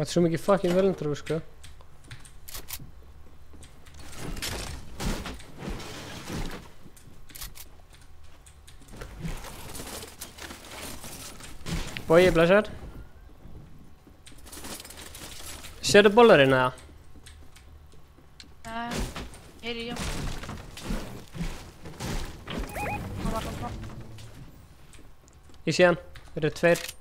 Það er svo mikið fucking völundarhús sko. Bogi, blessar. Sérðu bollarinn eða? Heyri ég. Það var svona. Ég sé hann, það eru 2.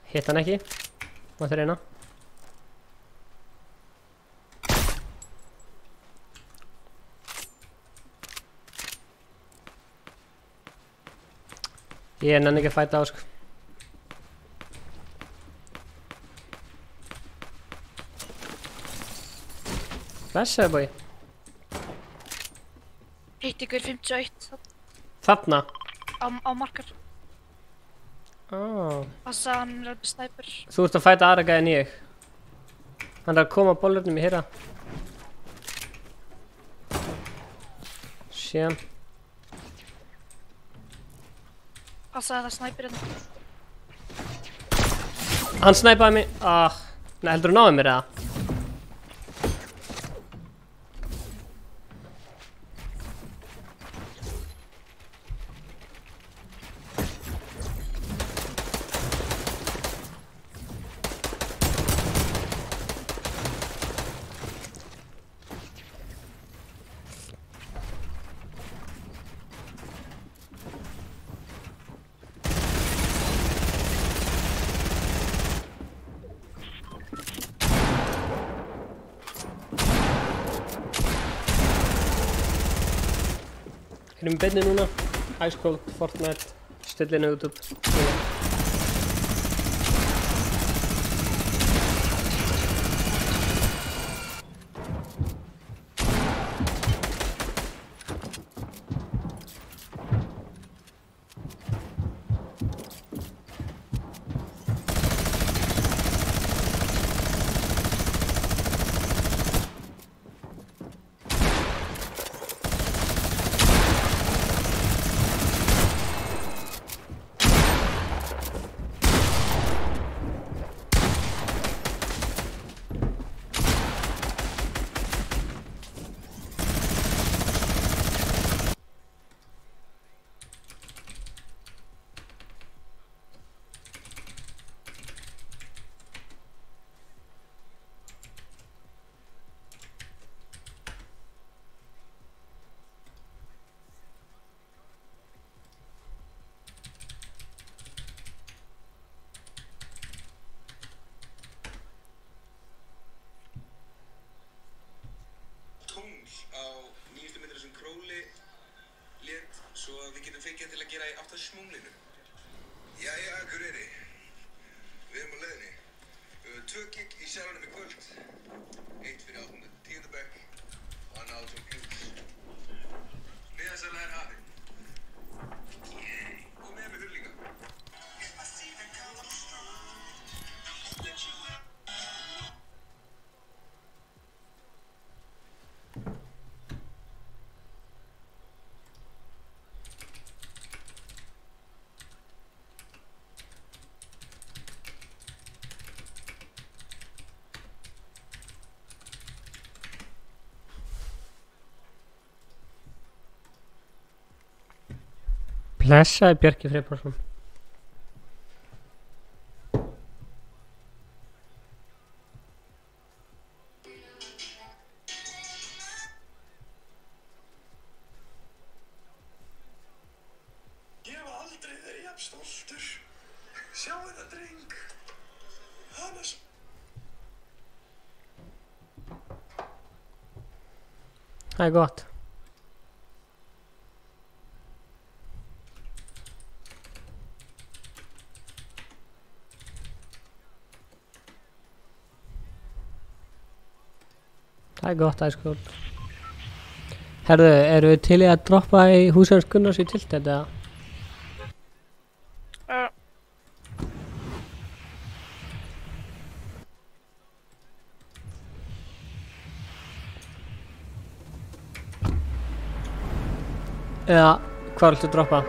Hitt hann ekki. Máttu reyna. Ég nenni ekki að fæta á sko. Blessaði bogi. Hitt ykkur 51 Þarna. á markar. Passa hann er alveg snæpur. Þú ert að fæta aðra gæði en ég. Hann er að koma bollurnum í hýra. Síðan. Passa það snæpur hérna. Hann snæpaði mig. Nei, heldur þú náði mér eða? Erum við beinni núna, Ice Cold, Fortnite, stillinu YouTube. svo að við getum fengið til að gera í aftan smúlinu. Jæja, Akureyri. Við erum á leiðinni. 2 gig í salunum í kvöld. 1 fyrir 8. 10. bekk. Og annað átjón pjúks. Miðasala hafin. Og með mig líka. Blessaði Bjarki Friðbjörnsson. Ég hef aldrei verið jafn stoltur. Sjá þetta dreng. Hannes. Það er gott. Það er gott, það er skjótt. Herðu, eru við til í að droppa í húsins Gunnars í tiltætt eða? Eða, hvað viltu droppa?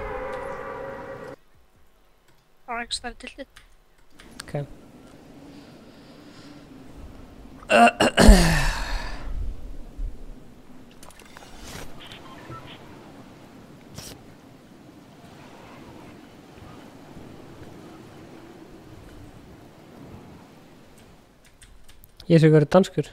Það var einhvers staðar í tiltið. Ok. Ég sé hverju danskur.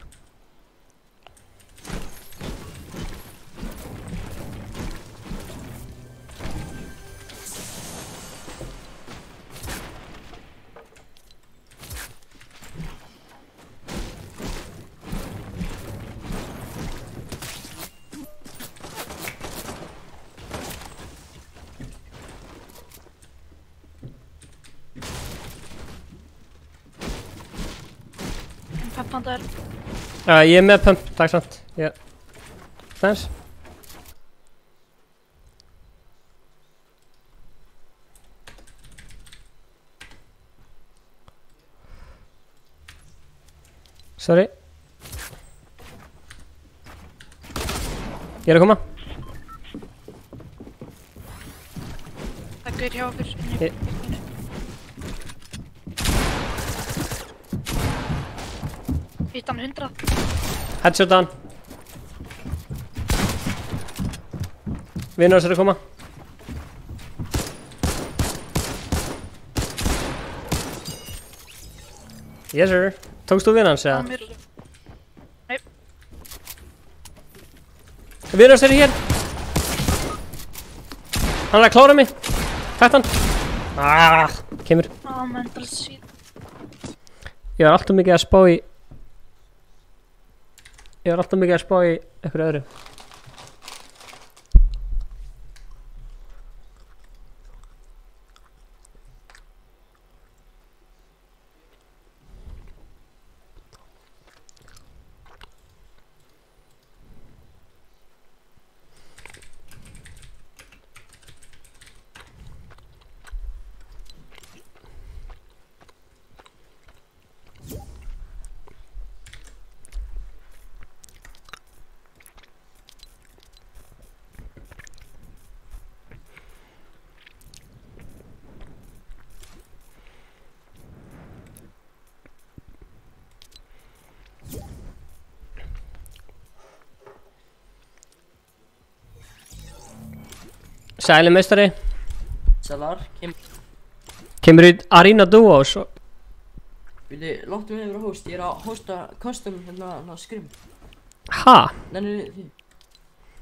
Peppandaður. Ég er með pump, takk samt. Thanks. Sorry. Ég er að koma. Það er gaur hjá okkur. Hitt hann 100. Headshot hann. Vinur þess að koma. Yes sir. Tókst þú vinur hans eða? Nei. Vinur þess er hér. Hann er að klára mig. Tætt hann. Kemur. Mental shit. Ég var alltaf mikið að spá í einhverju öðru. Sæli meistari. Sælar, Kemur í Arena Duos. láttu mig vera host, ég er að hosta custom hérna skrim. Ha? Nei,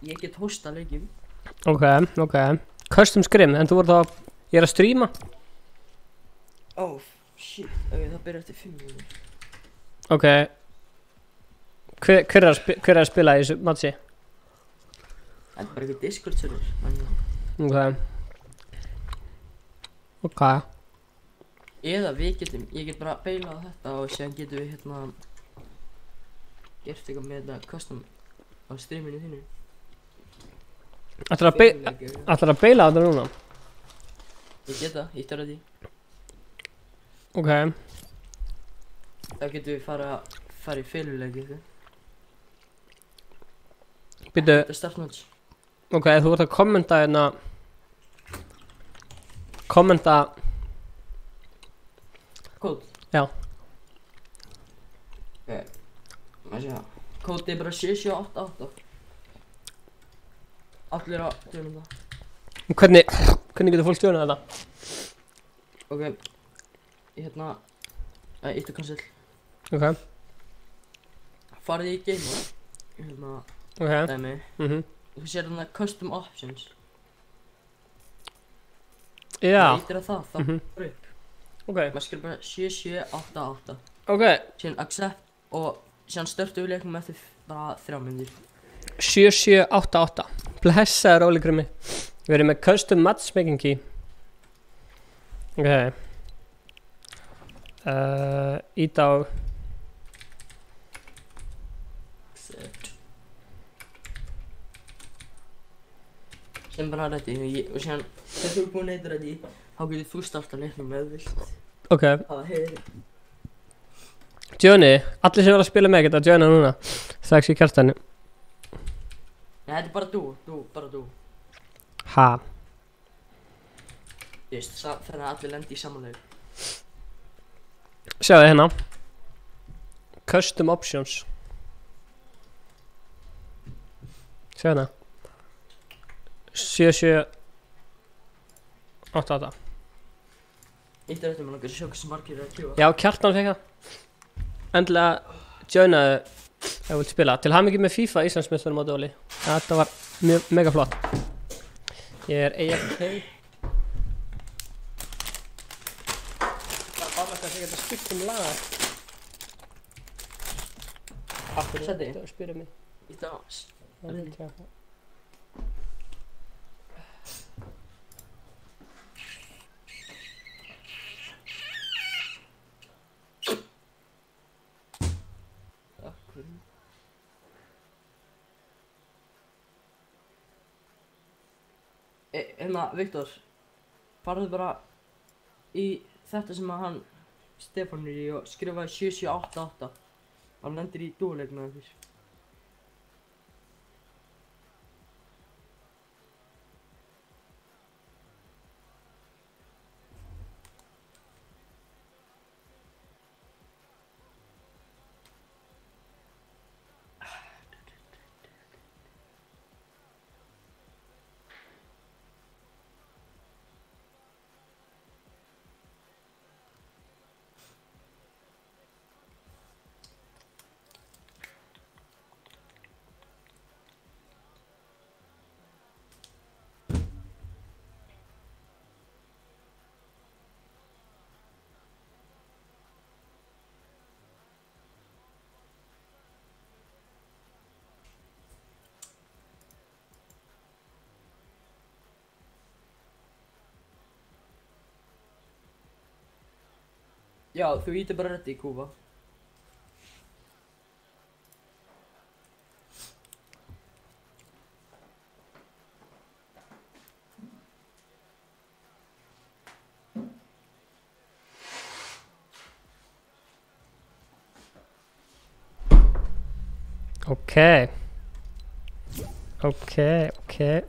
ég get hosta leikjum. Ok. Custom scrim, en þú voru þá, ég er að streama. Oh, shit, ok, það byrjar eftir 5 mínútur. Ok. Hver er að spila í þessu matchi? Það er bara ekki Discord server. Ok. Ok. Eða við getum, ég get bara beilað þetta og síðan getum við hérna gert eitthvað með þetta custom á streaminu þínu. Ætlar að beila þetta núna? Ég get það, ég þarf því. Ok. Þá getum við fara í féluleiki, sko. Býtu, Þetta er startnóts. ok, þú ert að kommenta hérna. Kommenta, Kód? Já. Ok, maður sé það. Kód er bara 7788. Allir að tjóna það. hvernig getur fólk stjórnað þetta? Ok, hérna, eitt og cancel. Ok, Farið í game mode, hérna, ok. dæmi. Þú sér hérna custom options. Já, Það ítir að það bara upp. ok, Maður skrifir bara 7788. ok. Síðan accept og síðan störtu við leikum eftir bara 3 mínútur. 7788. Blessaður Óli Grimmi. Við erum með custom matchmaking key. Ok. Ít á. Accept. Síðan bara ready og síðan þegar þú er búinn að eitthvað ready þá getur þú starta leiknum með vilt. Ok. Það heyri. Johnny, allir sem verða að spila með geta að joina núna. Strax í kjartanu. Nei, þetta er bara bara þú. Ha. Þú veist, þannig að allir lendi í samanlegu. Sjáðu hérna. Custom options. Sjáðu hérna. 7788. Eitt er þetta með langar að sjá hversu margir eru að kjóa. Já, kjartan fekk það. Endilega joinaðu ef þú vilt spila. Til hamingju með FIFA Íslandsmeistar móti Óli. Þetta var mega flott. Ég er AFK. Það var alltaf að geta skipt lag. Akkur Sæti. þetta spyrir mig. Eitt á hans. Það veit ég að Akkur. Hérna, Viktor. Farðu bara í þetta sem að hann Stefán er í og skrifaði 7788. Hann lendir í dúleik með þér. Já, þú ítir bara rétt í kúfa.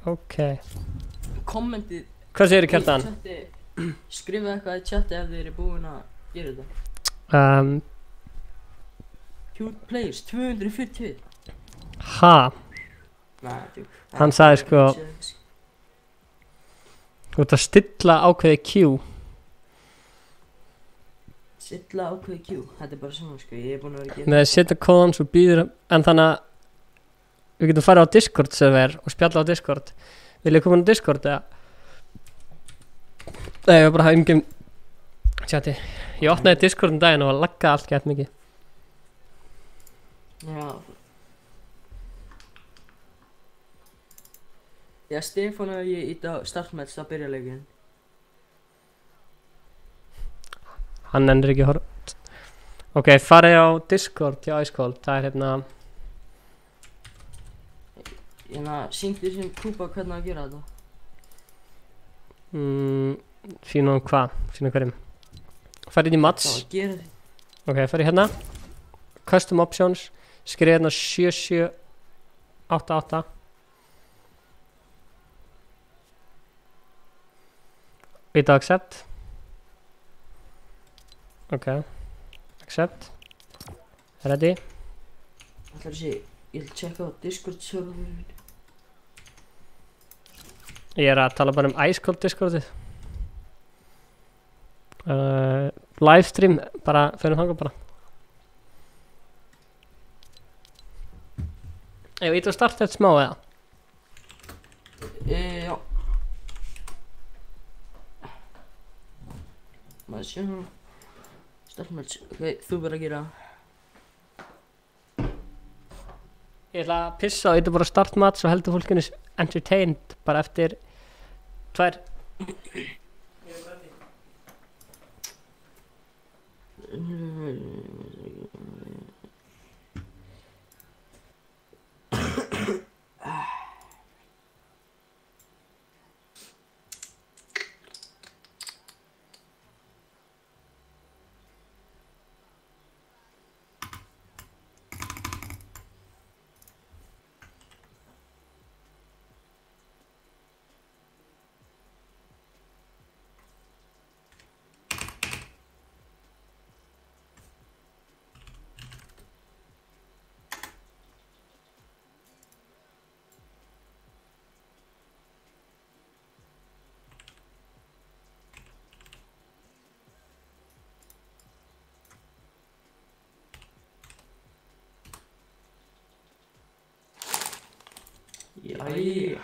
Ok. Kommentið Hvað segir kjartan? skrifið eitthvað í chati ef þið eru búin að gera þetta. Cute players, 240. Ha. Nei, djúk. Hann sagði sko Þú ert að stilla ákveði Q. Stilla ákveði Q, þetta er bara svona sko, ég er búin að vera að gera. Með að setja kóðan svo býður. En þannig að við getum farið á Discord server og spjalla á Discord. Vil ég koma á Discord eða? Nei, ég var bara að hafa umgefn chati. Ég opnaði Discord um daginn og laggaði allt gett mikið. Já. Já, Stefán og ég íta á startmatch að byrja leikinn. Hann ennir ekki að horfa. Ok, farið á Discord hjá Ice Cold. Það er hérna... Sýndu sem Kúpa hvernig að gera þetta. Sýna hann hvað? Sýna hverjum? Farið inn í match. Það gera því. Ok, farið hérna. Custom options. Skrið hérna 7788. Íta accept. Ok. Accept. Ready. Ætlar að sé, ég vil checka á Discord server. Ég er að tala bara Ice Cold Discordið. Livestream, bara fyrir þangað bara. Ég veit að starta þetta smá eða? Já. Maður sé nú. Startmatch, ok, þú verður að gera. Ég ætla að pissa og þetta bara start match og heldur fólkinu entertained bara eftir 2. Jæja.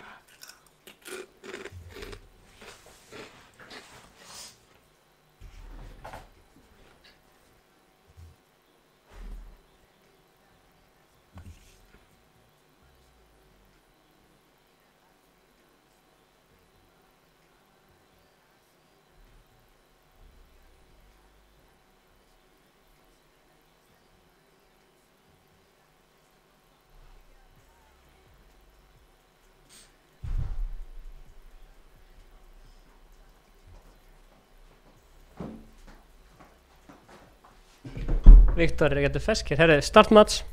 Viktor er ekki að feskir. Herri, start match.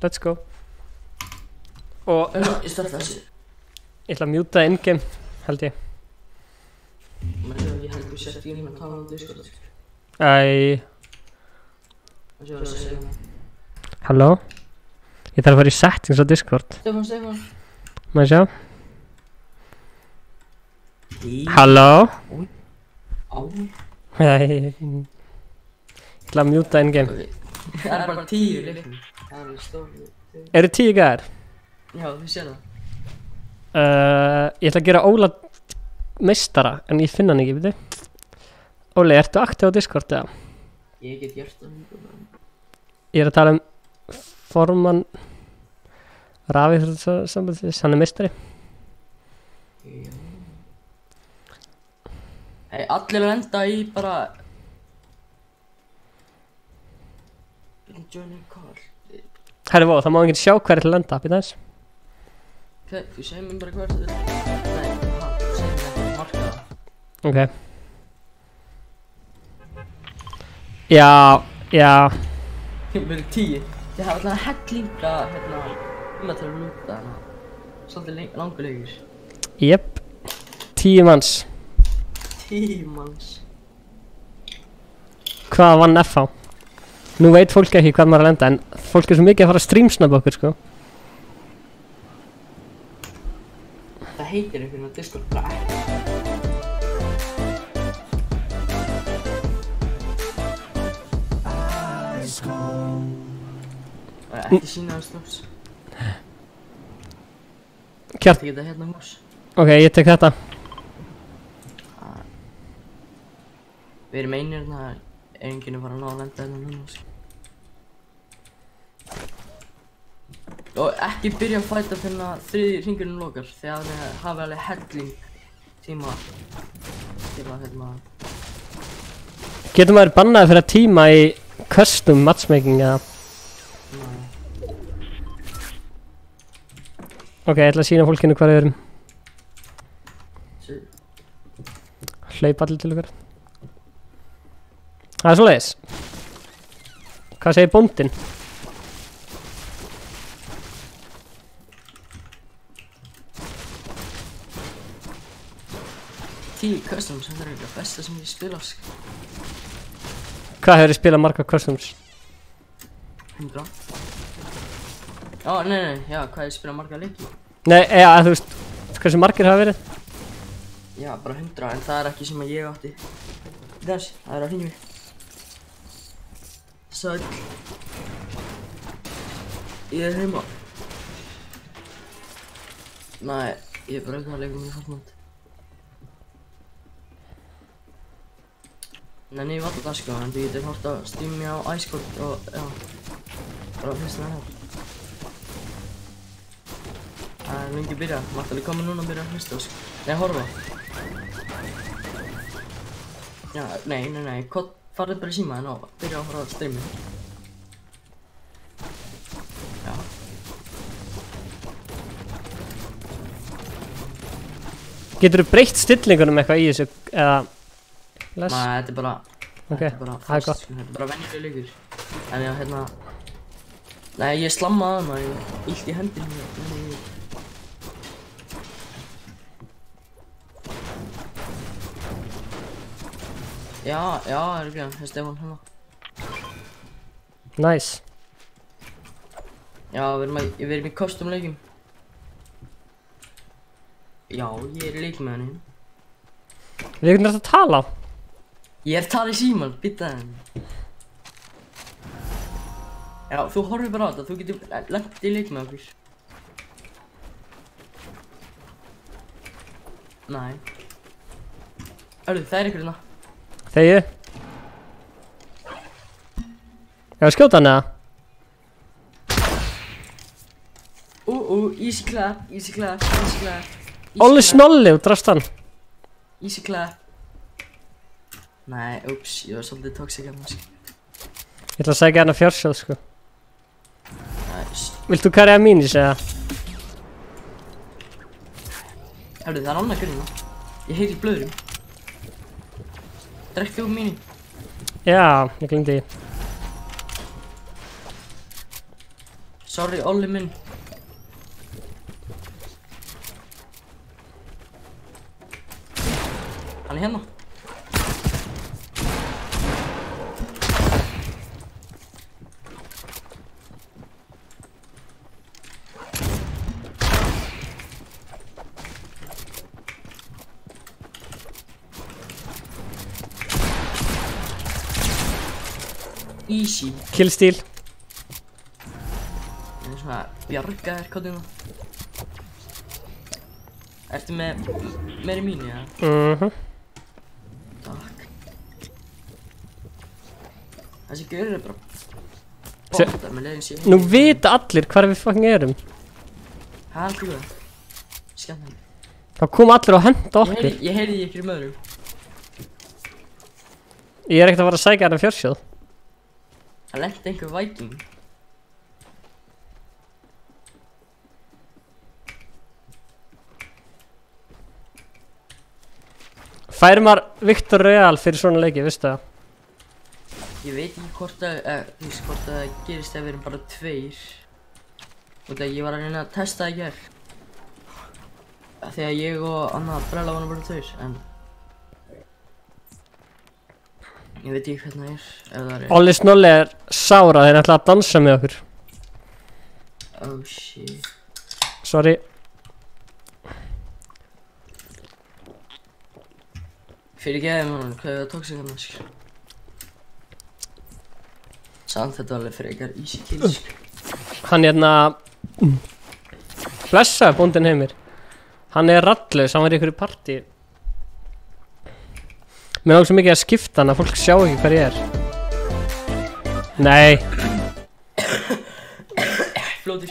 Let's go. Og Ég starta þessi. ég ætla að mjúta in-game, held ég. Ég held þú sett í með tala á Discord. Æ, Það sé að segja það. halló? Ég þarf að fara í settings á Discord. Stefán. Má ég sjá? Halló? Á. Æ, ég ætla að mjúta in-game. Ok. Það er bara 10 leiknum. Það er stór. Eru 10 gæðir? Já, þú sér það. Ég ætla að gera Óla meistara, en ég finna hann ekki, veitu. Óli, ertu aktiv á Discord eða? Ég get gert það. Ég er að tala formann Rafíþróttasambandsins, hann er meistari. Já. Hey, allir lenda í bara... Johnny Carl. Herri, það má enginn sjá hver er til að lenda, býta þess. Ok, þú segir mér bara hvert þú... Nei, þú segir mér bara marka það. Ok. Já. Ég verður 10. Ég hafa alltaf hellinga, til að lúta hana. Svolítið langur leikur. Jep. 10 manns. 10 manns. Hvað vann FH? Nú veit fólk ekki hvað maður er að lenda, en fólk er svo mikið að fara að streamsnappa okkur, sko. Það heitir einhvern á Discord bara ekki. Það er ekki sína það strax. Kjart. Þetta geta hérna hús. Ok, ég tek þetta. Við erum einir hérna, enginn er bara að ná að lenda hérna núna. Og ekki byrja að fæta fyrir að þriðji hringurinn lokar, þegar það hafi alveg helling tíma til að Getur maður bannaði fyrir að tíma í custom matchmaking eða? Ok, ég ætla að sína fólkinu hvað við erum. Hlaupa allir til okkar. Það svoleiðis. Hvað segir bóndinn? Customs, það er eitthvað besta sem ég spila, sko. Hvað hefur þið spilað marga customs? 100. Já, nei, já, hvað ég spila marga leiki? Nei, eða, þú veist, hversu margir hafa verið? Já, bara 100, en það er ekki sem að ég átti. Þess, það er að hringja mig. Sæll. Ég er heima. Nei, ég er bara auðvitað að leika mér í Fortnite. Nei, ég var alltaf sko, en þú getur hort að streami á Icecold og, já, bara fyrst með það. Það er lengi að byrja, maður alveg koma núna að byrja að hlusta, sko. Nei, horfa. Já, nei, farðu bara í símaðinn og byrja að horfa á streami. Já. Geturðu breytt stillingunum eitthvað í þessu, eða? Nei, þetta er bara, Ok, þetta er bara það er fast, gott. sko, þetta er bara venjuleg leikur. En já, hérna, nei, ég slammaði hana, ég illt í hendinni, Já, það er ekki, það er Stefán hérna. Nice. Já, við erum í custom leikjum. Já, ég er í leik með henni. Við erum þetta að tala á. Ég er talið í síman, býta henni. Já, þú horfir bara á þetta, þú getur lent í leik með okkur. Nei. Hörru, það er ykkur hérna. Þegið. Ég var að skjóta hann eða? Easy clap, easy clap, easy clap. Olli snolli og drast hann. Easy clap. Nei, ups, ég var svolítið toxic hérna, sko. Ég ætla að segja hann að fjársjóð, sko. Nice. Vilt þú karja minis eða? Hörru, það er annað grunna. Ég heyri í blöðurum. Drekk þú mínu? Já, ég glemdi því. Sorry, Olli minn. Hann er hérna. Easy. Killstíl. Það er svona bjargaðir kóðina. Ertu með meiri mínu, eða? Takk. Þessi gaur er bara bóndar með leiðin sér. Nú vita allir hvar við fucking erum. Það er alltaf góð. Skemmtilega. Það kom allir og henda okkur. Ég heyri í ykkur öðrum. Ég er ekkert að fara að sækja hann að fjársjóð. Það lenti einhver Viking. Færi maður Victor Real fyrir svona leiki, veistu það? Ég veit ekki hvort að, þú veist hvort að það gerist ef við erum bara tveir. Og þegar ég var að reyna að testa það í gær. Þegar ég og Anna Brella varum bara tveir, en ég veit ekki hvernig það er, ef það er. Olli snolli er sára, þeir ætla að dansa með okkur. Oh shit. Sorry. Fyrir geðið mann, hvað er það toxic hann, sko. Samt þetta var alveg fyrir eitthvað easy kills, sko. Hann hérna blessaði bóndinn heimir. Hann er raddlaus, hann var í ykkur partí. Mér langar svo mikið að skipta hann að fólk sjá ekki hver ég er. Nei. Flótur.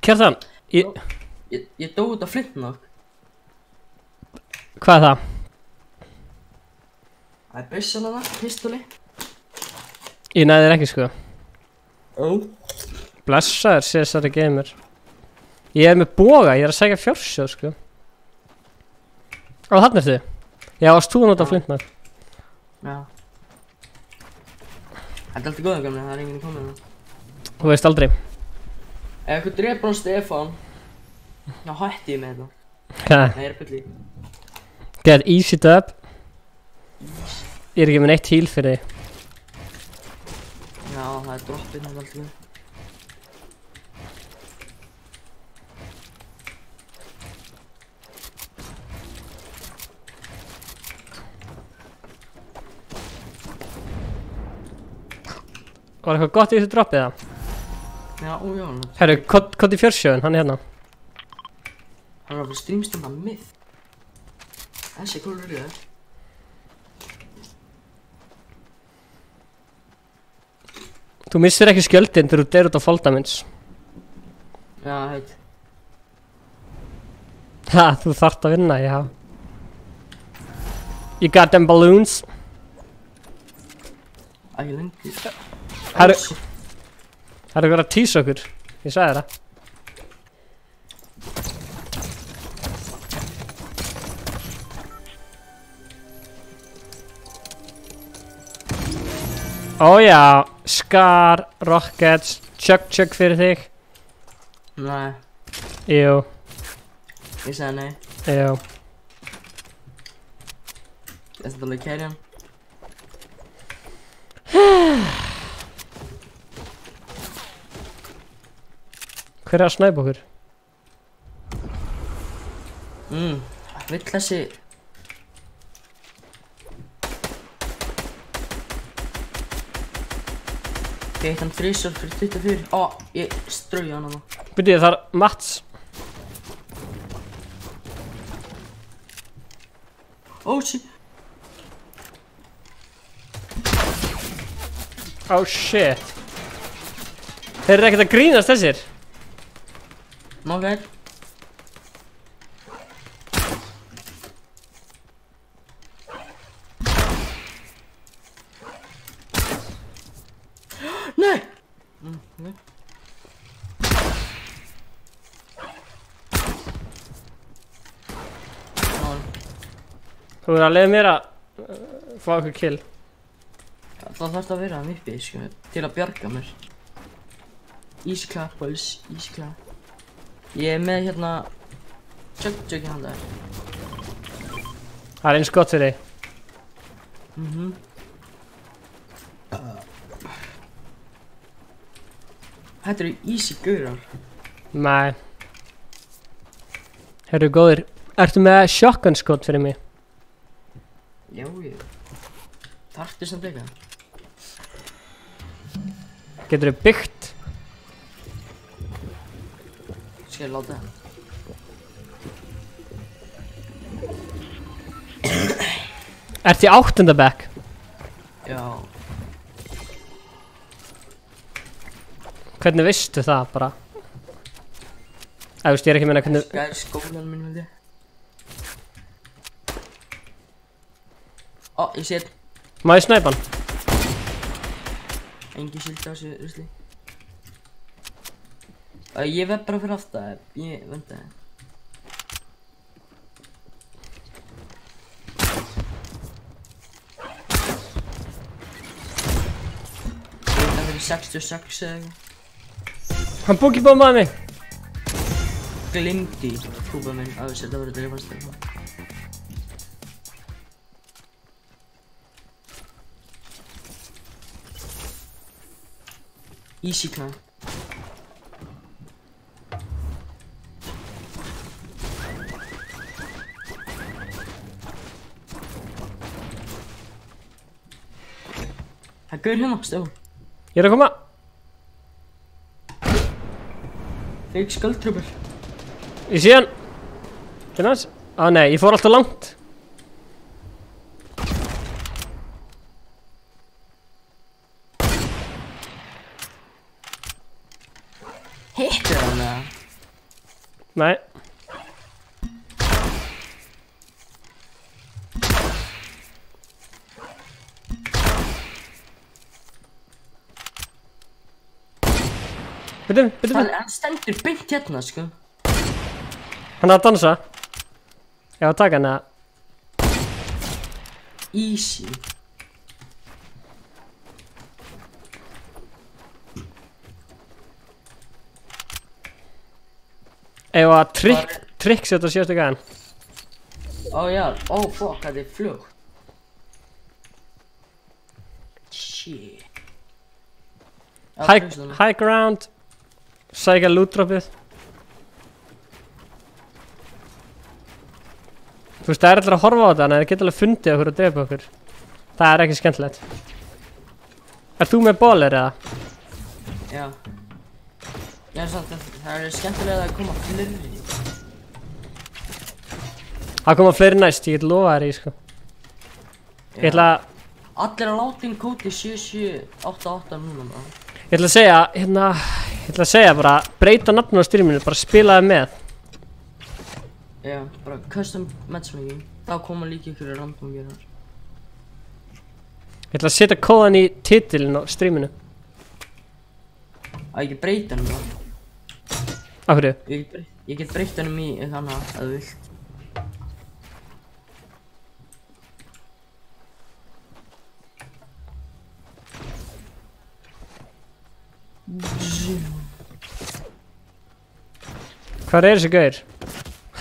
Kjartan, Ég dó út af flintnokk. hvað er það? Það er byssan hana, pistoli. Ég næði þér ekki sko. Ó. Blessaður, Cesari Gamer. Ég er með boga, ég er að segja fjársjóð sko. Á, þarna ertu. Já, varst þú að nota flintnokk? Já. Þetta er alltaf góða gamli, það er enginn komið það. Þú veist aldrei. Ef eitthvað drepur hann Stefán, þá hætti ég með þetta. Hvað? Nei, ég er byrli. Get easy dub. Ég er ekki með neitt heal fyrir þig. Já, það er droppinn hann alltaf. Var eitthvað gott í þessu droppið það? Já, já. Herru, kott í fjársjóðin, hann er hérna. Hann var bara streamstumma mið. Þessi kólur eru það. Þú missir ekki skjöldin þegar þú deyr út á Foldaments. Já, heit. Ha, þú þarft að vinna, já. You got them balloons. Ekki lengi. Herru, það er eitthvað að tísa okkur. Ég sagði það. Ó já, Scar, Rockets, Chug fyrir þig. Nei, Jú, ég sagði nei. jú. Ég ætla alveg að kæri hann. Hver er að snæpa okkur? Vill þessi... Ég eitt hann þrisvar fyrir 24. Ó, ég strauja hann hana. Byrjuði þar Mats. Ó, shit. Oh shit. Þeir eru ekkert að grínast þessir. Nógæð. Nei! Nei. Þú verður að leiða mér að fá okkur kill. Það þarf að vera hann uppi, sko, til að bjarga mér. Easy clap, boys, easy clap. Ég er með hérna Chug í handa þér. Það er eins gott fyrir þig. Þetta eru easy gaurar. Nei. Herru góðir, ertu með shotgun skot fyrir mig? Já, ég. Þarftu samt eitthvað. Geturðu byggt? Skal ég láta það? Ertu í 8. bekk? Já. Hvernig veistu það bara? Þú veist, ég er ekki að meina hvernig... Það er skólan minn, held ég. Ó, ég sé. Má ég snæpa hann? Engi sildi á þessu rusli. Ég verð bara fyrir aftan. Ég venda það. Það verður 66 eða eitthvað. Hann boogiebombaði mig! Glimti kúpa minn að þess að það verður drifast eitthvað. Easy climb. Það gaur hérna, Stefán. Ég er að koma! Fake skuldtrúpur. Ég sé hann! Hérna hans? Á nei, ég fór alltaf langt. Hittu hann eða? Nei. Bíddu. Hann stendur beint hérna, sko. Hann er að dansa. Ég var að taka hann að... Easy. Ég var að tricksetja síðastu gæðan. Ó já, ó fuck, það er flugt. Shit. Já, tryggstunum. High ground. Sækja loot-droppið. Þú veist, það er allir að horfa á þetta, en það geta alveg fundið okkur og drepa okkur. Það er ekki skemmtilegt. Er þú með bólir eða? Já. Já, samt að það er skemmtilega að koma fleiri. Það koma fleiri næst, ég get lofa þér í, sko. Ég ætla að... Allir að láta inn kóti 7788 núna bara. Ég ætla að segja, ég ætla að segja bara, breyta nafnum á streaminu, bara spila það með. Já, bara custom matchmaking. Þá koma líka ykkur random gerar. Ég ætla að setja kóðan í titilin á streaminu. Að ég get breyta hann bara. Af hverju? Ég get breyta hann í þannig að þú vilt. Hvar er þessi gaur?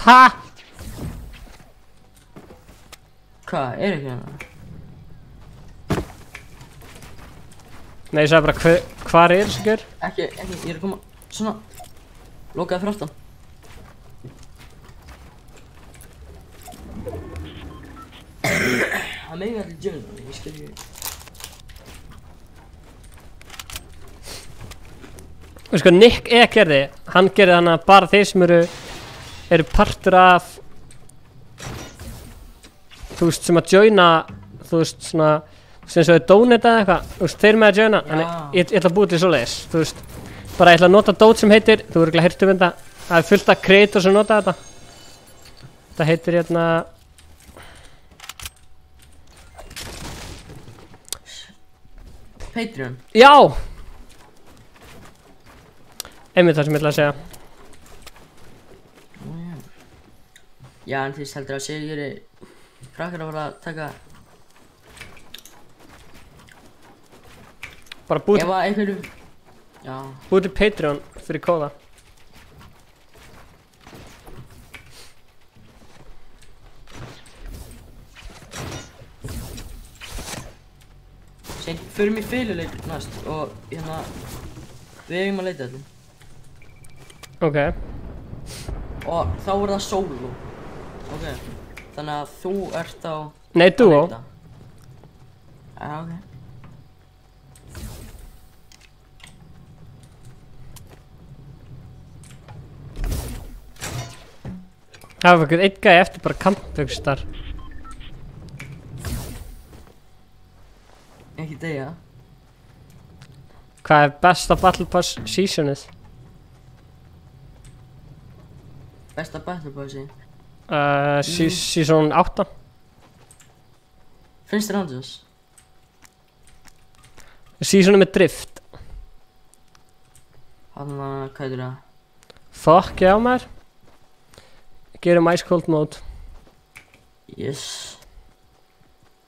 Ha? Hvað, er ekki hérna? Nei, ég sagði bara, hvar er þessi gaur? Ekki, ég er að koma svona. Lokaði fyrir aftan. Það megi allir djöfnum, ég skil ekki. Þú veist sko, Nick gerði, hann gerði þannig að bara þeir sem eru partur af, þú veist, sem að joina, þú veist, svona, sem svo er donata eða eitthvað, þú veist, þeir með að joina, en ég ætla að búið til svoleiðis, þú veist, bara ég ætla að nota dót sem heitir, þú verður ekki að hirta um þetta, það er fullt af creator sem nota þetta, þetta heitir hérna, Patreon? já! Einmitt það sem ég ætla að segja. Já, en því heldur að Sigurði krakkar að fara að taka. Bara búið Ef að einhverju. Já. til Patreon fyrir kóða. Sér förum í fyrirleik næst og hérna. Við eigum að leita þetta. Ok. Og þá er það solo. Ok. Þannig að þú ert á... Nei, duo. Já, ok. Það var eitthvað einn gæi eftir bara kampvöxtar. Ekki degja. Hvað er besta Battle Pass seasonið? Besta Battle Passi. Season 8. Finnst þér andjós? Seasonið með drift. Hvað heitir það? Fuck, já maður. Gerum Ice Cold Mode. Yes.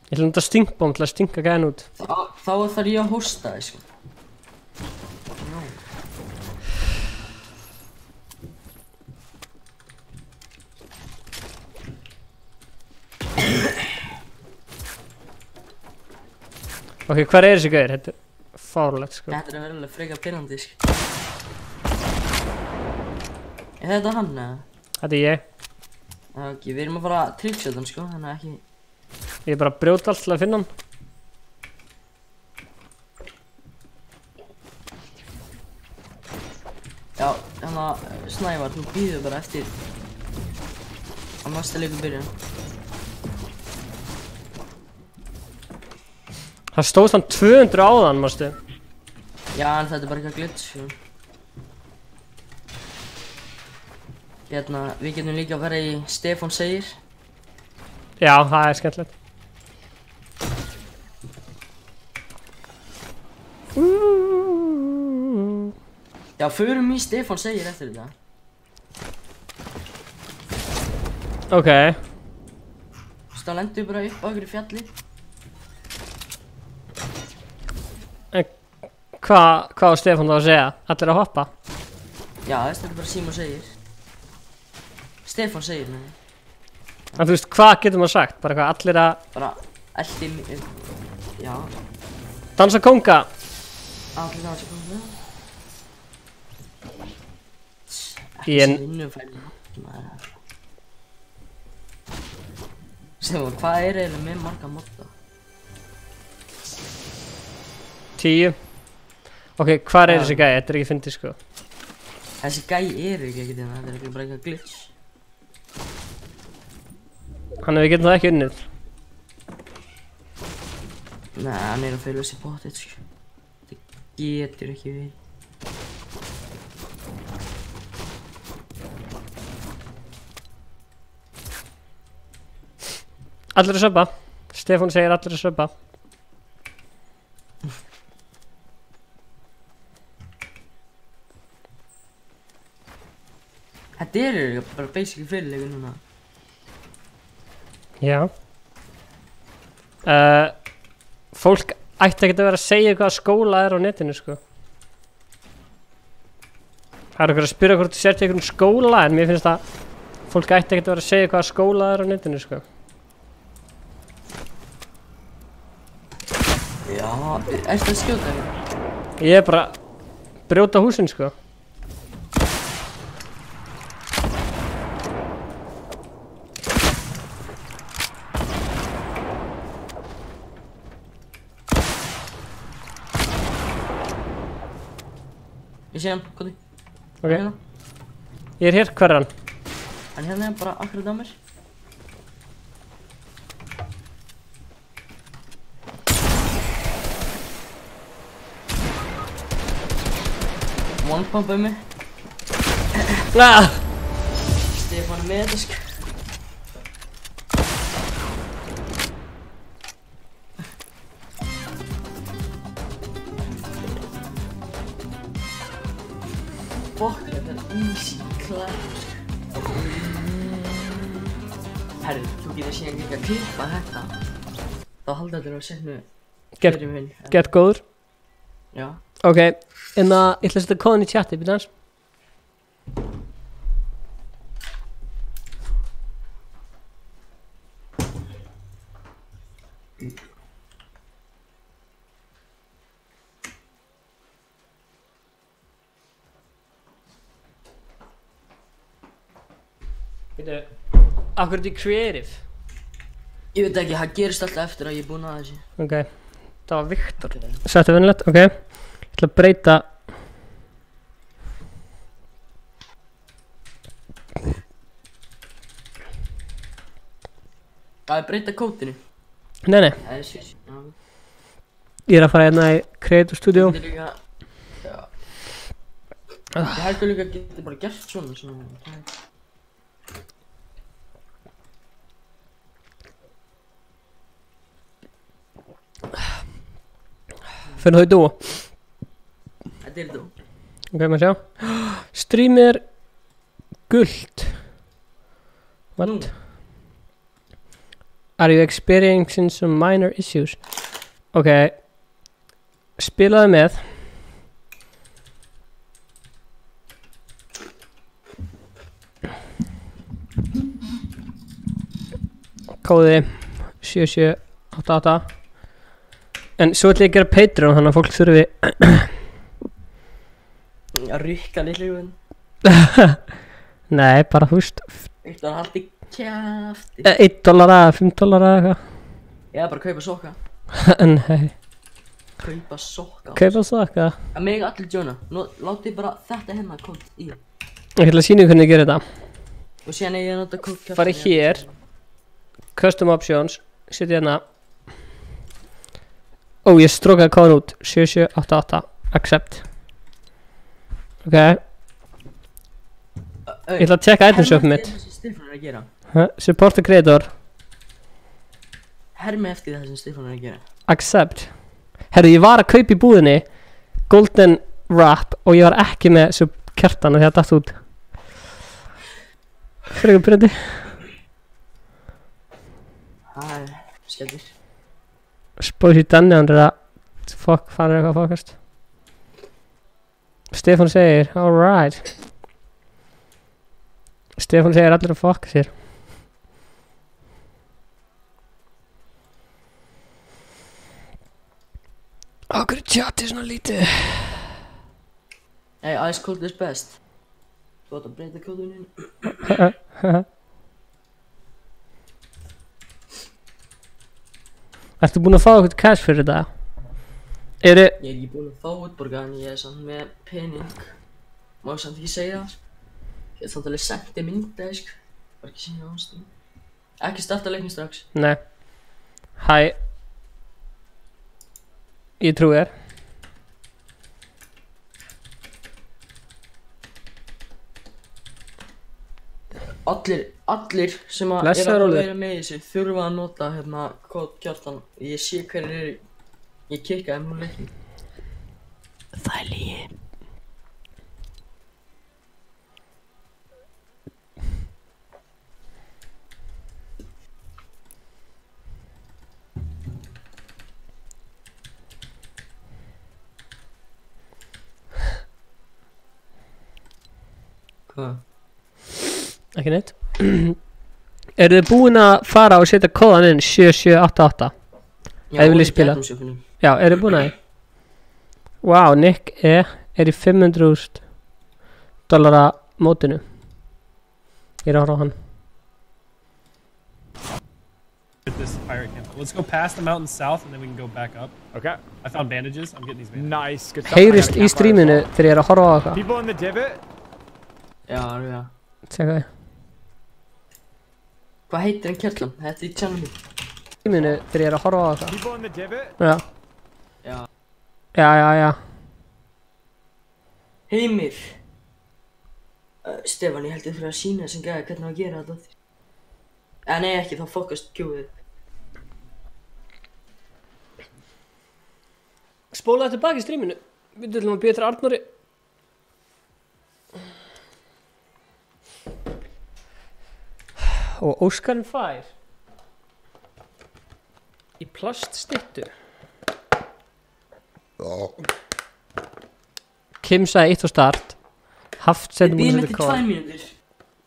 Ég ætla að nota stinkbomb til að stinka gæðin út. Þá þarf ég að hosta það, sko. Ok, hvar er þessi gæðir? Þetta er fárlegt, sko. Þetta er verulega freka pirrandi, sko. Er þetta hann, eða? Þetta er ég. Ok, við erum að fara að trickshota hann, sko, þannig að ekki... Ég er bara að brjóta allt til að finna hann. Já, þannig að Snævar, þú býður bara eftir að næsta leikur byrja. Það stóðst hann 200 áðan, mástu. Já, en þetta er bara eitthvað glitch, sko. Hérna, við getum líka að vera í Stefán segir. Já, það er skemmtilegt. Já, förum í Stefán segir eftir þetta. Ok. Svo þá lendum við bara upp á ykkur í fjalli. Hvað á Stefán þá að segja? Allir að hoppa? Já, þetta er bara Símon segir. Stefán segir með því. En þú veist, hvað getur maður sagt? Bara hvað, allir að Bara eldi mig. Já, dansa konga? allir það sem komið með. Ég- Vinnufæli. Stefán, hvað er eiginlega með marga modda? 10. Ok, hvað er þessi gæi? Þetta er ekki fyndið sko. Þessi gæi er ekki ekkert hérna, þetta er ekki bara eitthvað glitch. Þannig að við getum það ekki unnið. Nei, hann er að fylgja þessi bótið, sko. Þetta getur ekki verið. Allir að söppa. Stefán segir allir að söppa. Þetta er bara basically fyrirleikur núna. Já. Fólk ætti ekkert að vera að segja hvað skóla er á netinu sko. Það er okkur að spyrja hvort þú sért í einhverjum skóla en mér finnst að fólk ætti ekkert að vera að segja hvað skóla er á netinu sko. Já, ertu að skjóta þér? Ég er bara að brjóta húsin sko. Ég sé hann, koti. Ok. Hérna. Ég er hér, hver er hann? Hann hérna er bara akkurat á mér. One-pumpaði mig. Ah! Stefán er með þetta, sko. Fokk, þetta er easy clap, sko. Herru, þú getur síðan líka að klippa þetta. Þá halda þetta á setnu Gert- fyrir minn. Gert góður. Já. Ok, en það, ég ætla að setja kóðan í chati, býta hans. Býta, af hverju þetta er creative? Ég veit ekki, það gerist alltaf eftir að ég er búinn að þessu. Ok, það var Viktor. Settu vinnlegt, ok. Ég ætla að breyta. Það er breyta kótinu. Nei, nei, Það er sviss. Já. ég er að fara hérna í Creative Studio. Þetta er líka... Já. Ég heldur líka að geta bara gert svona. Fyrir þau dúo. Þetta er þú. Ok, maður sjá. Streamið er gult. What? Nú. Are you experiencing some minor issues? Ok. Spilaðu með. Kóði 7788. En svo ætla ég að gera Patreon þannig að fólk þurfi Að rykka litlu húinn. Nei, bara þú veist Eitt var haldi kjafti. $1 eða $5 eða eitthvað. Ég er bara að kaupa sokka. Nei, Kaupa sokka. kaupa svo eitthvað. Að mig allir joina. Nú látið bara þetta hérna kód í. Ég ætla að sýna ykkur hvernig ég gera þetta. Og síðan ég nota kód kjafti. Farið hér. Custom options. Setja hérna. Ó, ég strókaði kóðan út. 7788. Accept. Ok. Ég ætla að tjekka item shopið mitt. Herma eftir það sem Stefán er að gera. Support the creator. Herma eftir það sem Stefán er að gera. Accept. Herru, ég var að kaupa í búðinni Golden Wrap og ég var ekki með svo kjartan og því að datt út. Frekar byrjandi. Það er skellur. Spósi Danni, hann er að fara eitthvað að fokast. Stefán segir, alright. Stefán segir allir að fokka sér. Okkur tjati svona lítið. Hey, ice cold is best. Þú átt að breyta kóðuninn. Ertu búinn að fá eitthvað cash fyrir þetta? Ég er ekki búinn að fá útborgað en ég er samt með pening. Má ég samt ekki segja það. Ég er samt alveg sendið mynda, sko. Var ekki sína ástöðum. Ekki starta leiknum strax. Nei. Hæ. Ég trúi þér. Allir sem að Blessaður, að Óli. vera með þessu þurfa að nota hérna kód Kjartan. Ég sé hverjir eru. Ég kikkaði múl leiknum. Það er lygi. Hvað? Ekki neitt. Eru þið búin að fara og setja kóðan inn 7788? Já, Ef þið viljið spila. Getumsjöfunum. Já, eru þið búin að því? Wow, Nick er í $500,000 mótinu. Ég er að horfa á hann. With this pirate camp. Let's go past the mountain south and then we can go back up. Okay. I found bandages. I'm getting these bandages. Nice. Good stuff. Heyrist I got a í campfire streaminu as þegar ég er að horfa á well. eitthvað. People in the divot? Já, já. Tjekka því. Hvað heitir hann Kjartan? Þetta er channel mitt. Streaminu þegar ég er að horfa á eitthvað. People in the divot? Já. Já. Já. Heimir. Stefán, ég held ég fyrir að sína sem gæði hvernig að gera þetta. Nei, ekki, þá fokast kjúið. Spólaði tilbaka í streaminu. Við ætlum að bíða til Arnóri. Og Óskarinn fær í plaststyttu. Kim sagði 1 á start. Haft setjum Við hún byrjum setja eftir 2 kóð. mínútur.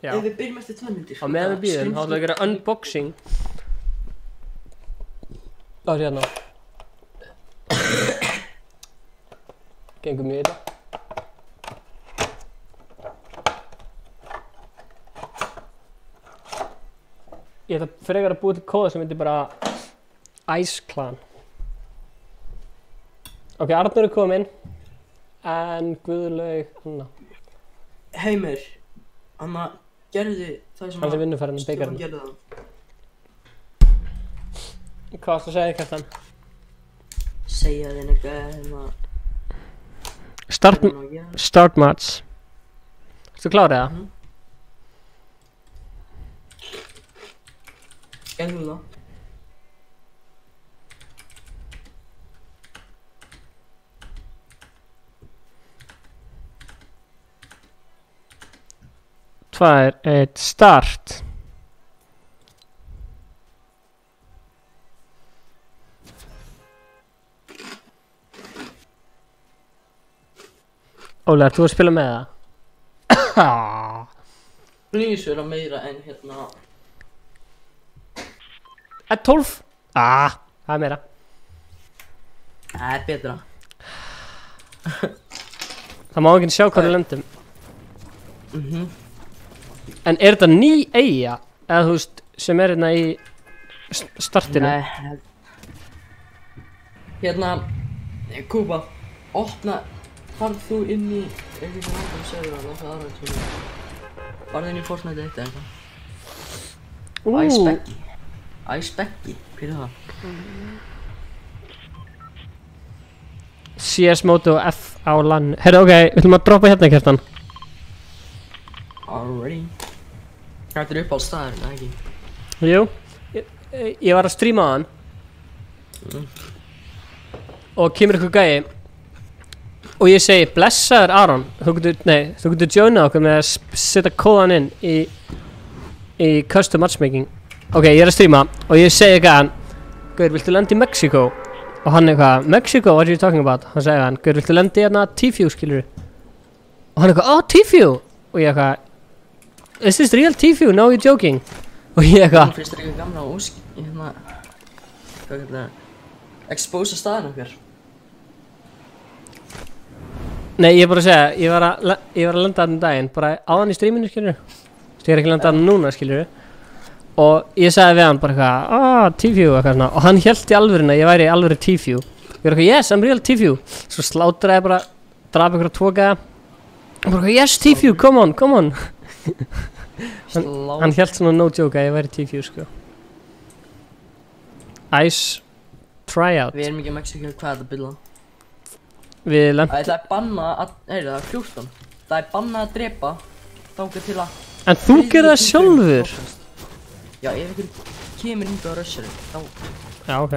Já. Ef við byrjum eftir 2 mínútur. Á meðan við bíðum, þá ætlum við að gera unboxing. Það er hérna. Gengum við í þetta. Ég ætla frekar að búa til kóða sem heitir bara Ice Clan. Ok, Arnur er kominn. En Guðlaug, hanna. Heimir, Anna, gerðu það sem Hann sem vinnur færðin Stefán beigarinn. gerði það. Hvað varstu að segja, Kjartan? Segja þinn eitthvað hérna. Start, hvernig á að gera. start match. Ertu klárið það? Gerðu það. Tvær, eitt, start. Óli, ert þú að spila með það? Please vera meira en hérna. 12. Það er meira. Það er betra. Það má ekki sjá hvað við lendum. En er þetta ný eyja? Eða þú veist, sem er hérna í startinu? Nei. Hérna, Kúba, opna, farð þú inn í eitthvað sem andan segður að það aðra svona. Farð inn í Fortnite eitt eða eitthvað. Ice Becky. Ice Becky, hvað er það? CS Moto F á LAN. Herru, ok, við ætlum að droppa hérna, Kjartan. Alrighty. Þetta er uppáhalds staðurinn, eða ekki? Jú, ég var að stríma á hann og kemur ykkur gæi og ég segi blessaður Aron, þú getur joinað okkur með að setja kóðan inn í custom matchmaking. Ok, ég er að stríma og ég segi gæðan, Gaur, viltu lenda í Mexiko? Og hann eitthvað, Mexico, what are you talking about? Hann segi hann, Gaur, viltu lenda í hérna T-View, skilur? Og hann eitthvað, oh, T-View! Og ég eitthvað, is this real T-View? No, you're joking. Og ég eitthvað, Finnst þér eitthvað gamla og hérna, hvað kallar það, expósa staðinn okkar? nei, ég er bara að segja, ég var að lenda þarna um daginn, bara áðan í stríminu, skilur? Ég er ekki að lenda þarna núna, skilur? Og ég sagði við hann bara eitthvað, T-View, eitthvað svona, og hann hélt í alvörinu að ég væri í alvöru T-View. Ég var eitthvað, yes, I'm real T-View. Svo slátraði ég bara, draf ykkur að tvokaða, og bara eitthvað, yes, T-View, come on, come on. Hann hélt svona no joke að ég væri T-View, sko. Ice tryout. Við erum ekki að Mexiko, hvað er þetta byrla? Við lendum. Það er bannað að, það er 14. Það er bannað að drepa, þangað til að... En þú gerði það sjálfur. Já, ef einhver kemur hingað á rushari, þá... Já, ok.